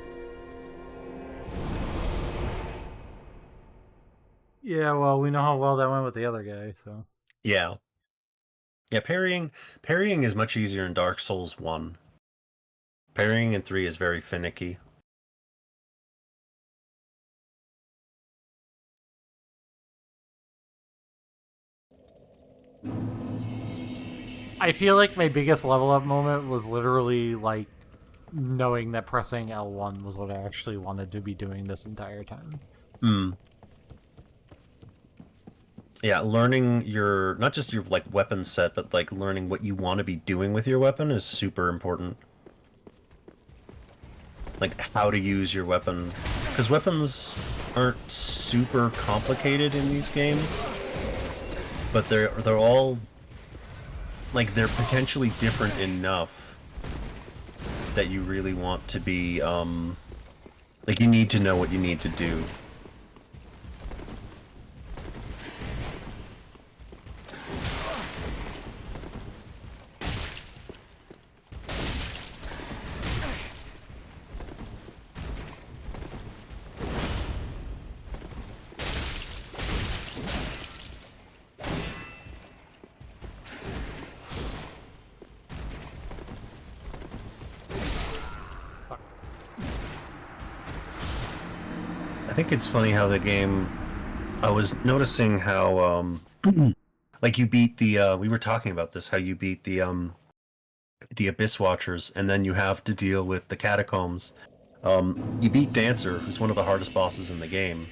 Yeah, well, we know how well that went with the other guy, so. Yeah. Yeah, parrying is much easier in Dark Souls 1. Parrying in 3 is very finicky. I feel like my biggest level up moment was literally like knowing that pressing L1 was what I actually wanted to be doing this entire time. Hmm. Yeah, learning your, not just your, like, weapon set, but, like, learning what you want to be doing with your weapon is super important. Like, how to use your weapon. Because weapons aren't super complicated in these games, but they're all, like, they're potentially different enough that you really want to be, like, you need to know what you need to do. I think it's funny how the game, I was noticing how, like, you beat the, we were talking about this, how you beat the Abyss Watchers, and then you have to deal with the Catacombs. You beat Dancer, who's one of the hardest bosses in the game,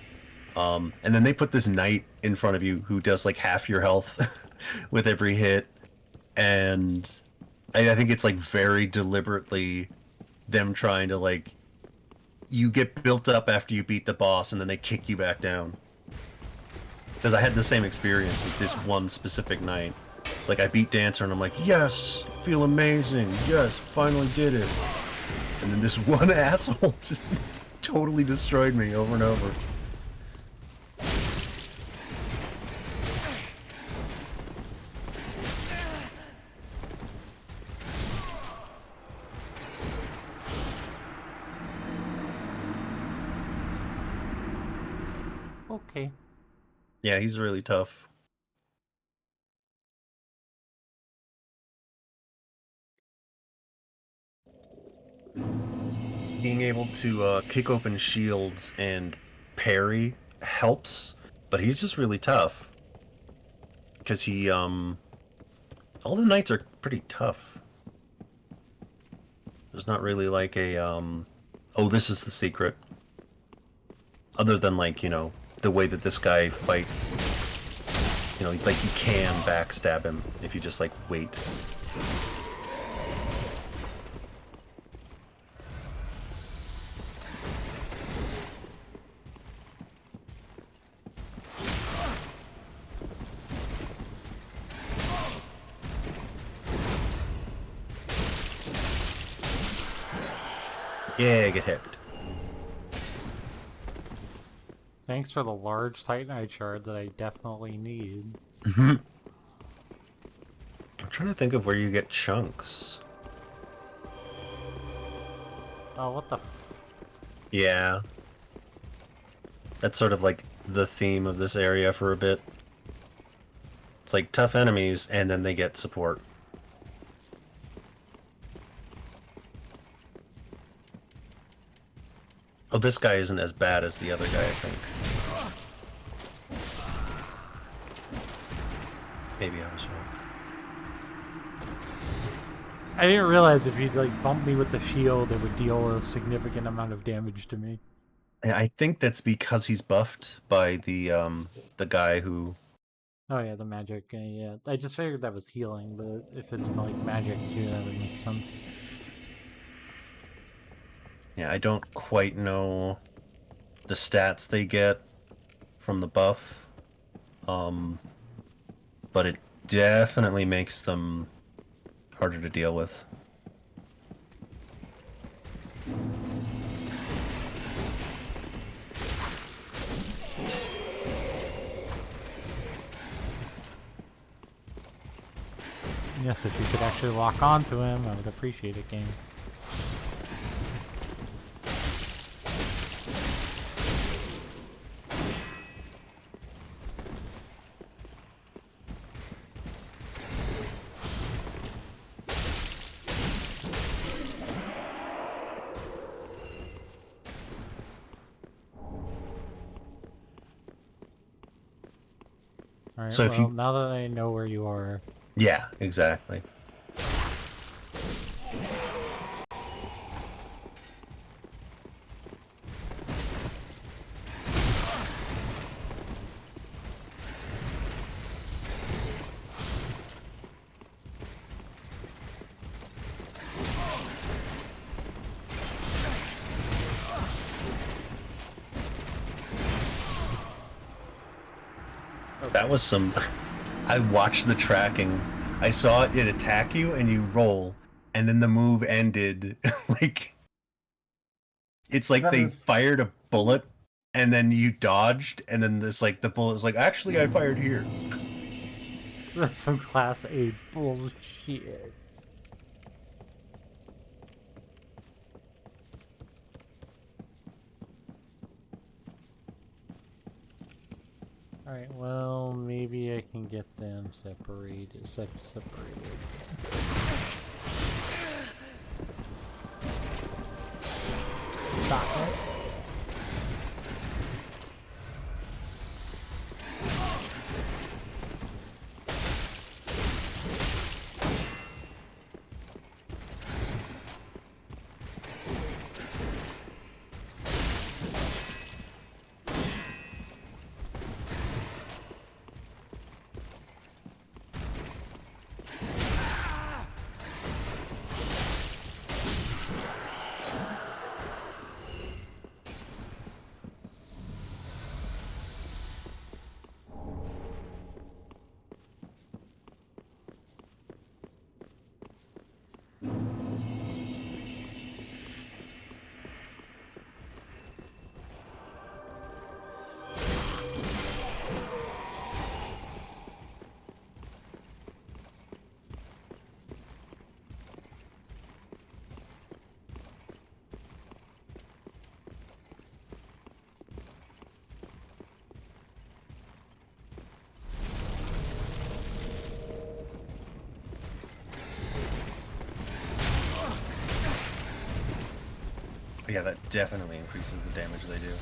and then they put this knight in front of you who does, like, half your health with every hit, and I think it's, like, very deliberately them trying to, like, you get built up after you beat the boss, and then they kick you back down. Because I had the same experience with this one specific knight. It's like I beat Dancer and I'm like, yes, feel amazing, yes, finally did it. And then this one asshole just totally destroyed me over and over. Okay. Yeah, he's really tough. Being able to kick open shields and parry helps, but he's just really tough. Because he, all the knights are pretty tough. There's not really like a, oh, this is the secret. Other than, like, you know, the way that this guy fights. You know, like, you can backstab him if you just, like, wait. Yeah, get hit. Thanks for the large Titanite shard that I definitely need. I'm trying to think of where you get chunks. Oh, what the f... Yeah. That's sort of like the theme of this area for a bit. It's like tough enemies, and then they get support. Oh, this guy isn't as bad as the other guy, I think. Maybe I was wrong. I didn't realize if you'd like bump me with the shield, it would deal a significant amount of damage to me. I think that's because he's buffed by the guy who... Oh yeah, the magic. Yeah, I just figured that was healing, but if it's like magic too, that would make sense. Yeah, I don't quite know the stats they get from the buff, but it definitely makes them harder to deal with. Yes, if you could actually lock onto him, I would appreciate it, game. Alright, So if well, you- now that I know where you are... Yeah, exactly. That was some... I watched the tracking. I saw it attack you and you roll, and then the move ended. Like... It's like That they is- fired a bullet, and then you dodged, and then this, like, the bullet was like, actually, I fired here. That's some class A bullshit. Alright, well, maybe I can get them separated. Separated. Stop it. Yeah, that definitely increases the damage they do.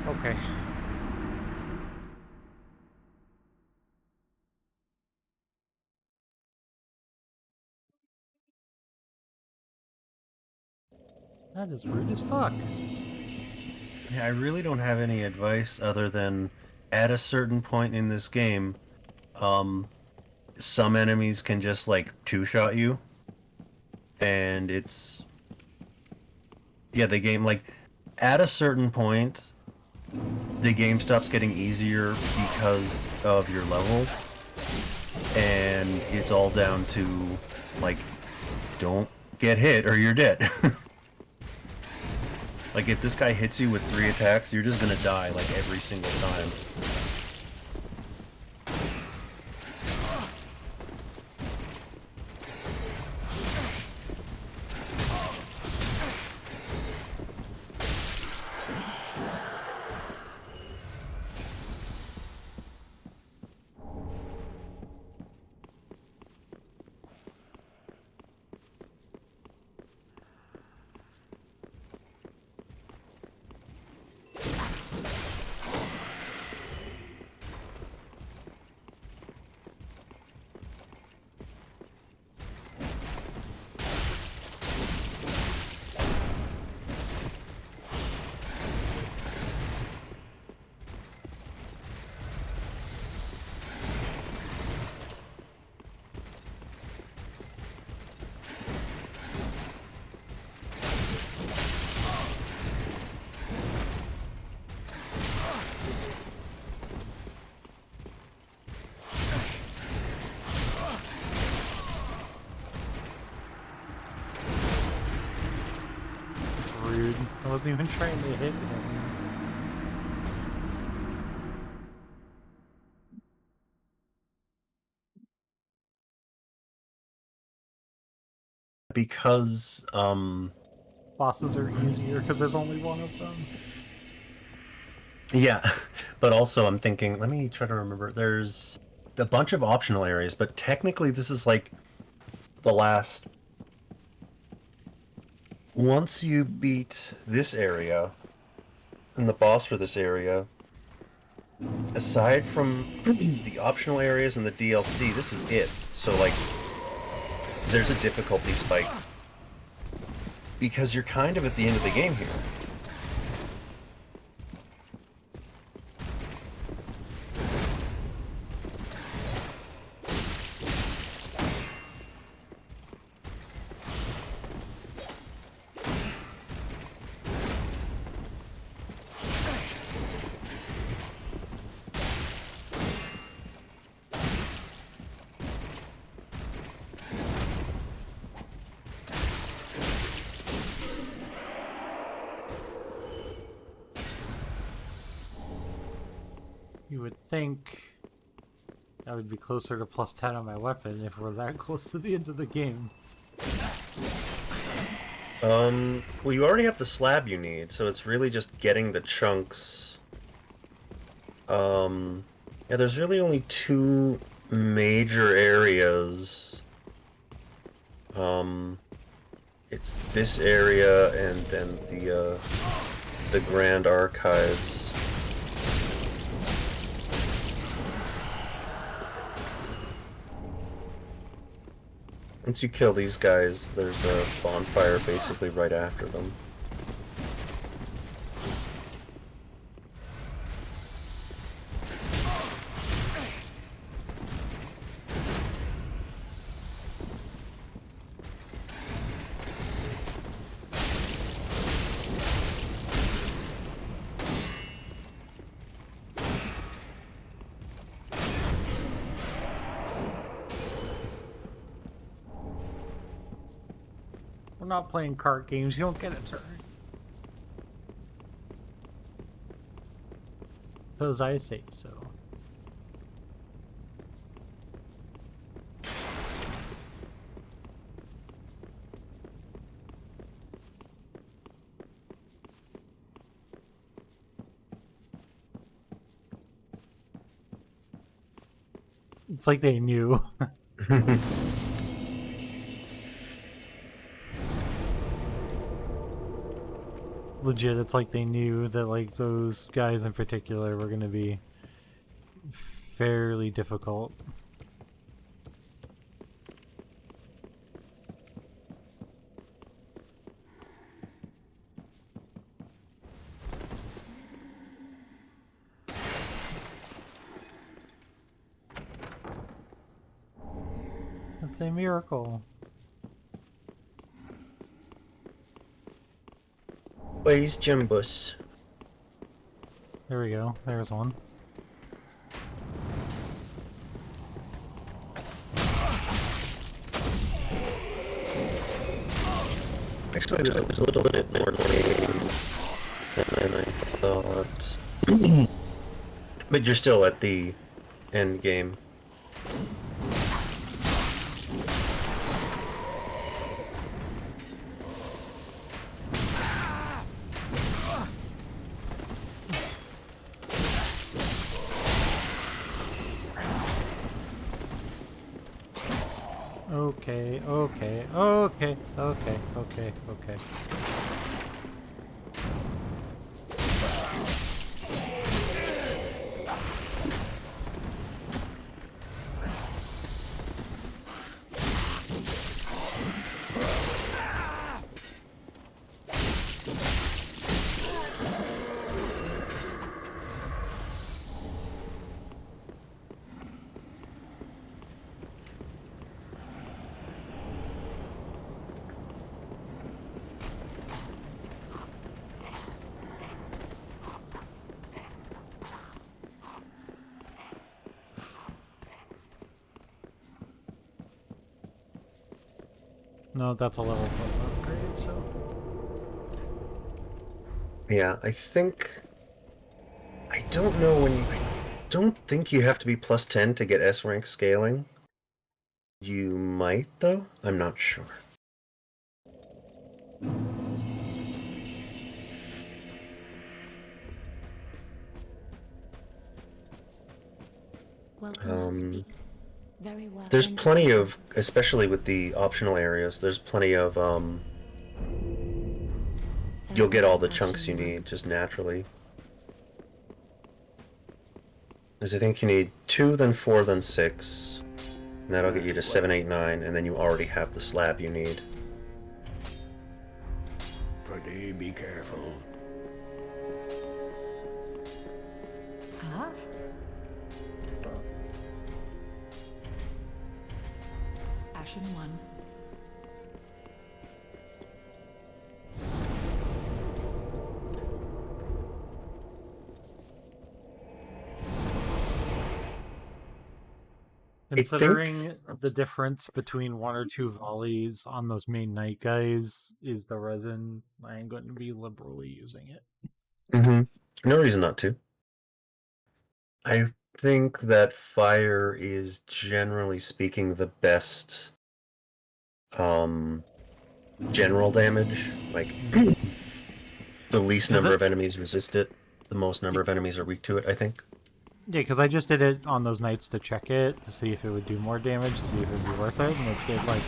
Okay. That is rude as fuck. Yeah, I really don't have any advice other than at a certain point in this game, some enemies can just like two-shot you, and it's the game like at a certain point, the game stops getting easier because of your level, and it's all down to like don't get hit or you're dead. Like if this guy hits you with 3 attacks, you're just gonna die like every single time. It's rude. I wasn't even trying to hit him. Because Bosses are easier because there's only one of them. yeah, but also I'm thinking, let me try to remember. There's a bunch of optional areas, but technically this is like the last. Once you beat this area and the boss for this area, aside from the optional areas and the DLC, this is it. So like, there's a difficulty spike because you're kind of at the end of the game here. You would think I would be closer to +10 on my weapon if we're that close to the end of the game. Well, you already have the slab you need, so it's really just getting the chunks. Yeah, there's really only 2 major areas. It's this area and then the Grand Archives. Once you kill these guys, there's a bonfire basically right after them. We're not playing card games. You don't get a turn. Because I say so. It's like they knew. Legit, it's like they knew that like those guys in particular were going to be fairly difficult. That's a miracle. Where's Jumbus? There we go. There's one. Actually, that was a little bit more lame than I thought. But you're still at the end game. Okay. No, that's a level plus an upgrade, so... Yeah, I think... I don't know when you... I don't think you have to be plus 10 to get S rank scaling. You might, though? I'm not sure. Welcome to speak. Very well. There's then plenty talk. of, especially with the optional areas, there's plenty of, you'll get all the chunks you need, just naturally. Because I think you need 2, then 4, then 6. And that'll get you to 7, 8, 9, and then you already have the slab you need. Pretty be careful. Ah. Ashen one. Considering the difference between 1 or 2 volleys on those main knight guys is the resin, I am going to be liberally using it. No reason not to. I think that fire is, generally speaking, the best general damage. Like, the least number of enemies resist it, the most number of enemies are weak to it, I think. Yeah, because I just did it on those knights to check it, to see if it would do more damage, to see if it would be worth it, and it did like...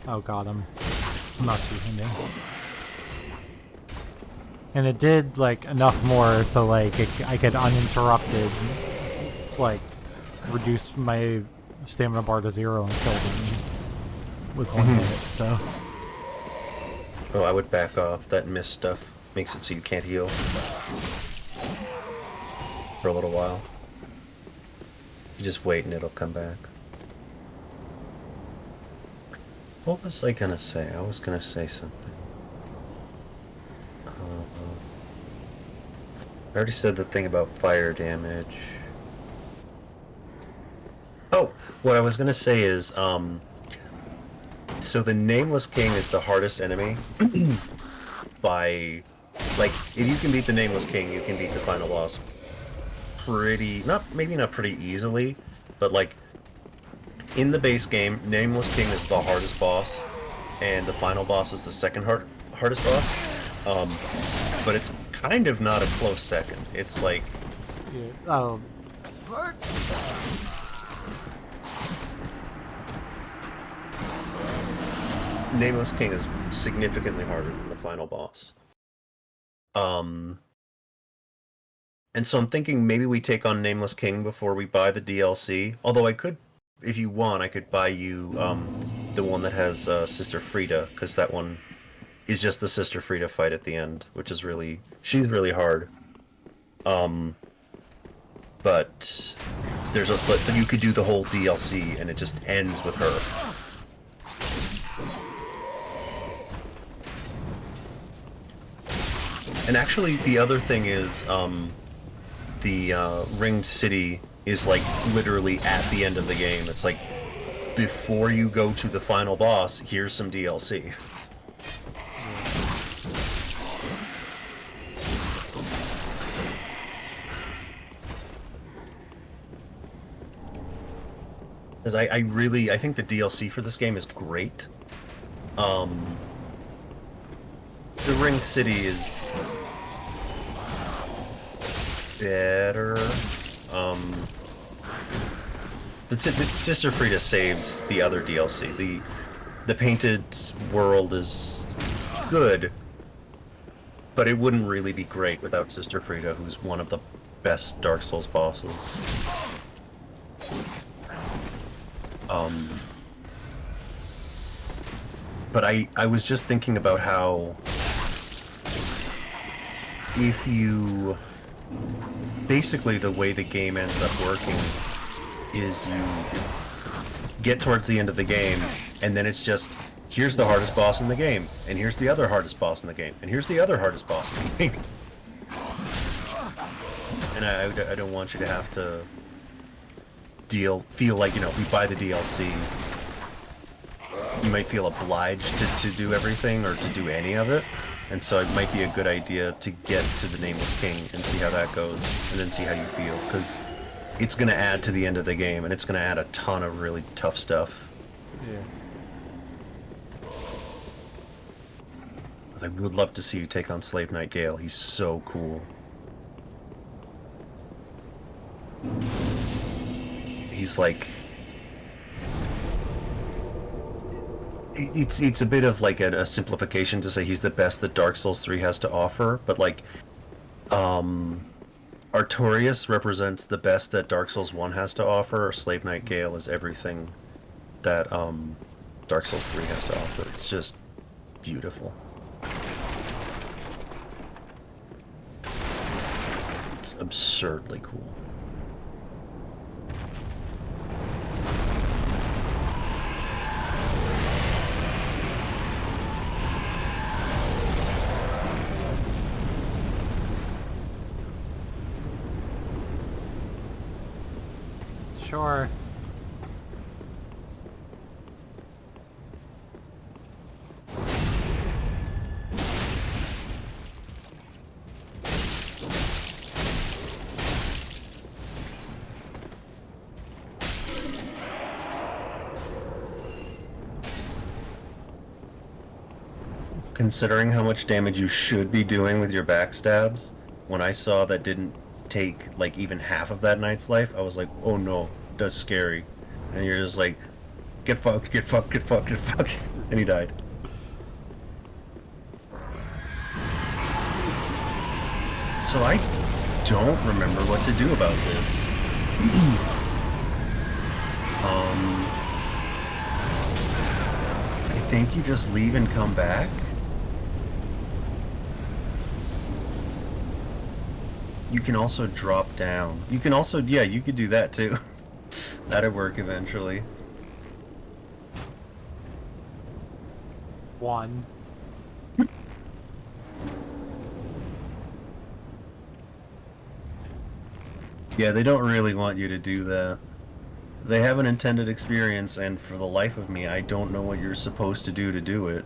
Oh god, I'm not too hinting. And it did, like, enough more so, like, I could uninterrupted, like, reduce my stamina bar to 0 and kill them with 1 hit, so... Oh, I would back off. That mist stuff makes it so you can't heal. For a little while. You just wait and it'll come back. What was I gonna say? I was gonna say something. I already said the thing about fire damage. Oh, what I was gonna say is, so So the Nameless King is the hardest enemy by, like, if you can beat the Nameless King, you can beat the final boss maybe not pretty easily, but like, in the base game, Nameless King is the hardest boss, and the final boss is the second hardest boss. But it's kind of not a close second. It's like... Yeah. Oh. Nameless King is significantly harder than the final boss. And so I'm thinking maybe we take on Nameless King before we buy the DLC. Although I could, if you want, I could buy you the one that has Sister Frida, because that one is just the Sister Frida fight at the end, which is she's really hard. But you could do the whole DLC and it just ends with her. And actually, the other thing is, the Ringed City is like literally at the end of the game. It's like, before you go to the final boss, here's some DLC. Because I think the DLC for this game is great. The Ringed City is better. But Sister Frida saves the other DLC. The Painted World is good, but it wouldn't really be great without Sister Frida, who's one of the best Dark Souls bosses. But I was just thinking about how if you... Basically, the way the game ends up working is you get towards the end of the game, and then it's just, here's the hardest boss in the game, and here's the other hardest boss in the game, and here's the other hardest boss in the game. And I don't want you to have to feel like, if you buy the DLC, you might feel obliged to do everything or to do any of it. And so it might be a good idea to get to the Nameless King and see how that goes, and then see how you feel, because it's going to add to the end of the game, and it's going to add a ton of really tough stuff. Yeah. I would love to see you take on Slave Knight Gale. He's so cool. He's like... It's a bit of like a simplification to say he's the best that Dark Souls 3 has to offer, but like, Artorias represents the best that Dark Souls 1 has to offer, or Slave Knight Gale is everything that Dark Souls 3 has to offer. It's just beautiful. It's absurdly cool. Sure. Considering how much damage you should be doing with your backstabs, when I saw that didn't take like even half of that knight's life, I was like, oh no, that's scary. And you're just like, get fucked, get fucked, get fucked, get fucked. And he died. So I don't remember what to do about this. I think you just leave and come back. You can also drop down. You can also, yeah, you could do that too. That'd work eventually. One. Yeah, they don't really want you to do that. They have an intended experience, and for the life of me, I don't know what you're supposed to do it.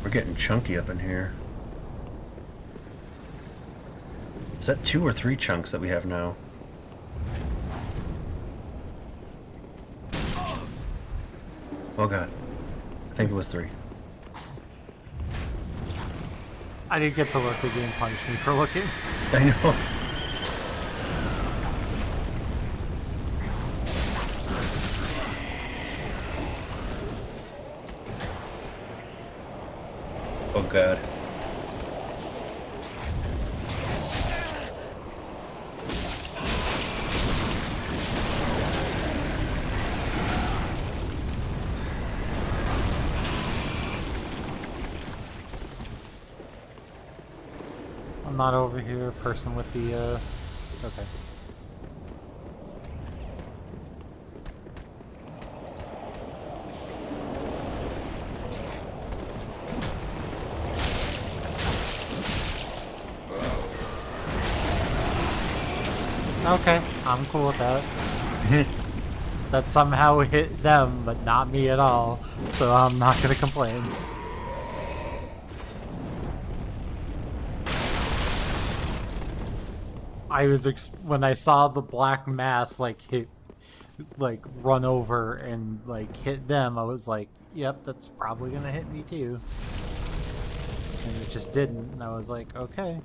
We're getting chunky up in here. Is that 2 or 3 chunks that we have now? Oh god. I think it was 3. I didn't get to look. The game punished me for looking. I know. Oh god. I'm not over here, person with the, okay. Okay, I'm cool with that. That somehow hit them, but not me at all, so I'm not gonna complain. I was when I saw the black mass like hit, like run over and like hit them, I was like, "Yep, that's probably gonna hit me too." And it just didn't, and I was like, "Okay."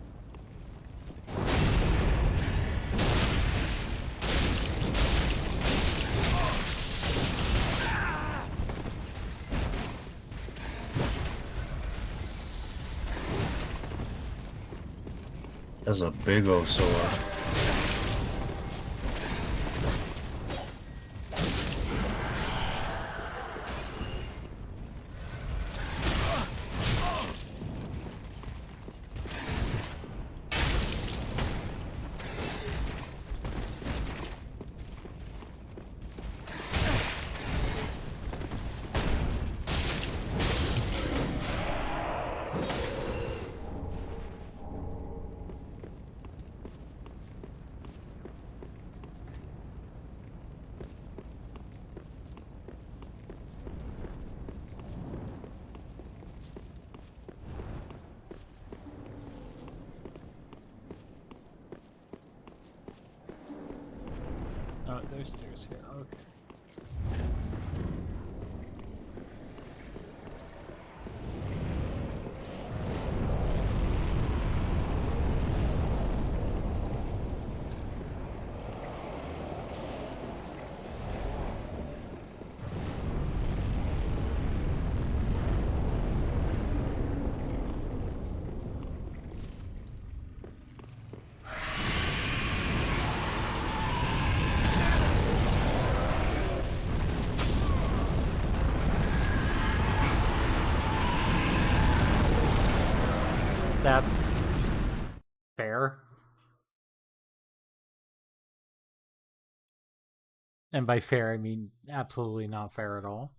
That's a big old sword. Oh, there's stairs here. Okay. That's fair. And by fair, I mean absolutely not fair at all.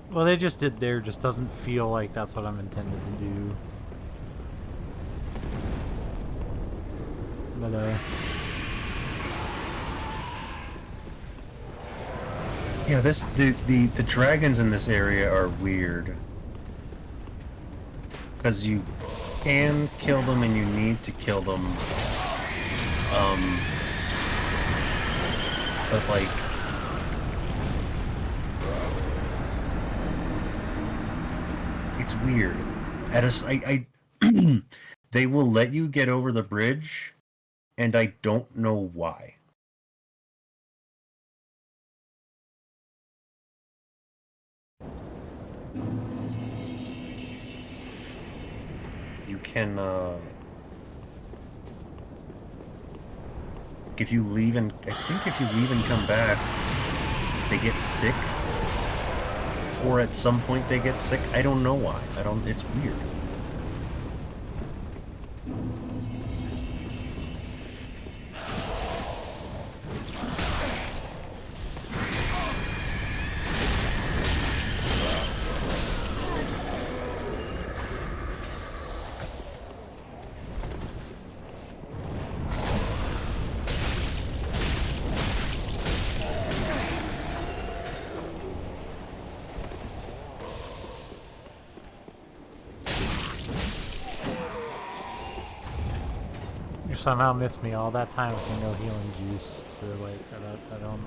Well, they just did there, just doesn't feel like that's what I'm intended to do. But, yeah, the dragons in this area are weird. Because you can kill them and you need to kill them. But like... It's weird. They will let you get over the bridge, and I don't know why. You can, if you leave and, I think if you leave and come back, they get sick. Or at some point they get sick. I don't know why. It's weird. You somehow missed me all that time with no healing juice, so like, I don't...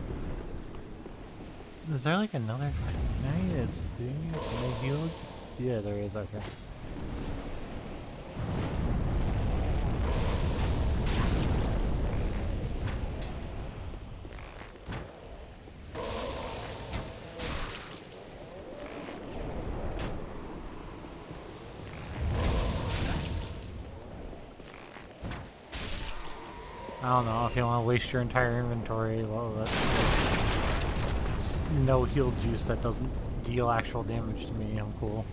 Is there like another fucking night that's doing it? No healed? Yeah, there is, okay. I don't know, if you want to waste your entire inventory, well, that's no heal juice that doesn't deal actual damage to me, I'm cool.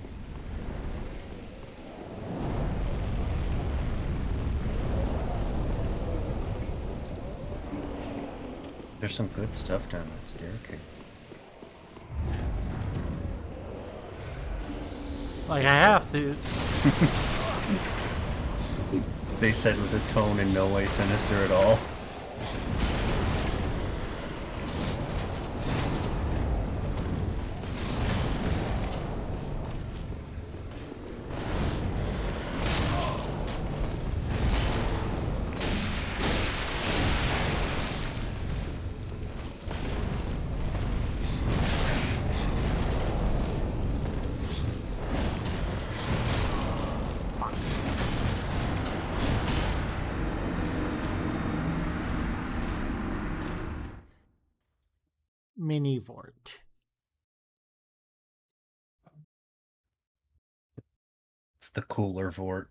There's some good stuff down that staircase. Like, I have to. They said with a tone in no way sinister at all. Mini Vort. It's the cooler Vort.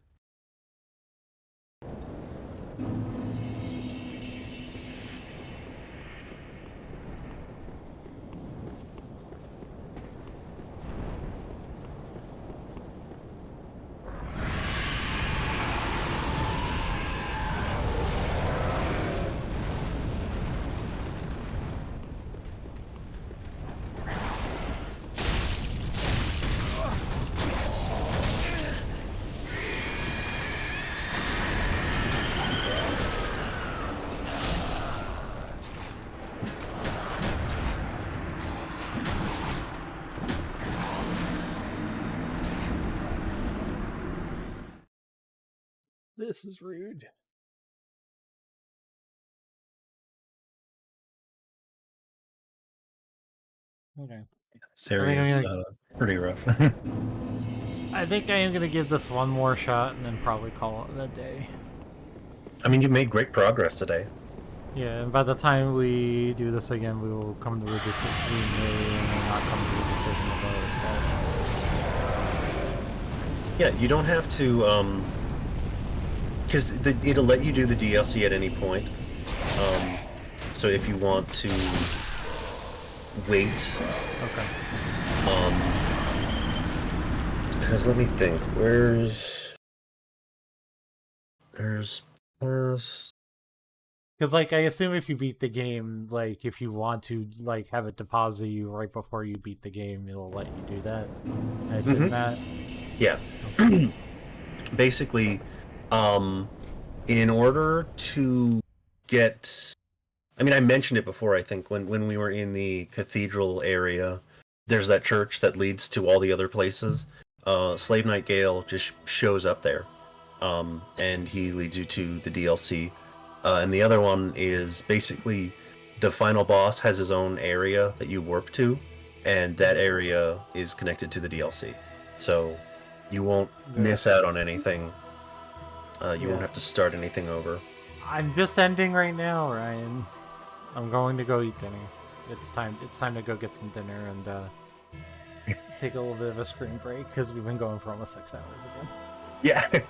This is rude. Okay. This area is pretty rough. I think I am gonna give this one more shot and then probably call it a day. I mean, you made great progress today. Yeah, and by the time we do this again, we will come to a decision. We may or may not come to a decision about it. Yeah, you don't have to, because it'll let you do the DLC at any point. So if you want to wait, Okay. because let me think, there's Because, like, I assume if you beat the game, like, if you want to, like, have it deposit you right before you beat the game, it'll let you do that. I assume that. Yeah. Basically, in order to get... I mean, I mentioned it before, I think, when we were in the cathedral area. There's that church that leads to all the other places. Slave Knight Gale just shows up there. And he leads you to the DLC. And the other one is basically the final boss has his own area that you warp to, and that area is connected to the DLC. So you won't miss out on anything. You won't have to start anything over. I'm just ending right now, Ryan. I'm going to go eat dinner. It's time to go get some dinner and take a little bit of a screen break because we've been going for almost 6 hours again. Yeah.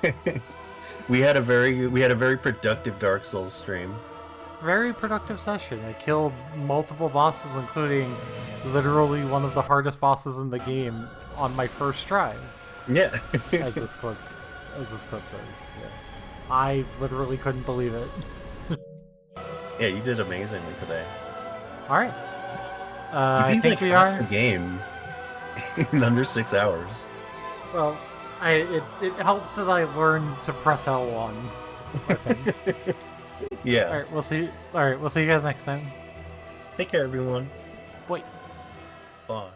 we had a very productive Dark Souls stream. Very productive session. I killed multiple bosses, including literally one of the hardest bosses in the game on my first try. Yeah. as this clip says. Yeah. I literally couldn't believe it. Yeah, you did amazingly today. All right. You I beat, think like, we half are. the game in under 6 hours. Well, it helps that I learned to press L1. I think. Yeah. All right, we'll see. All right, we'll see you guys next time. Take care, everyone. Bye. Bye.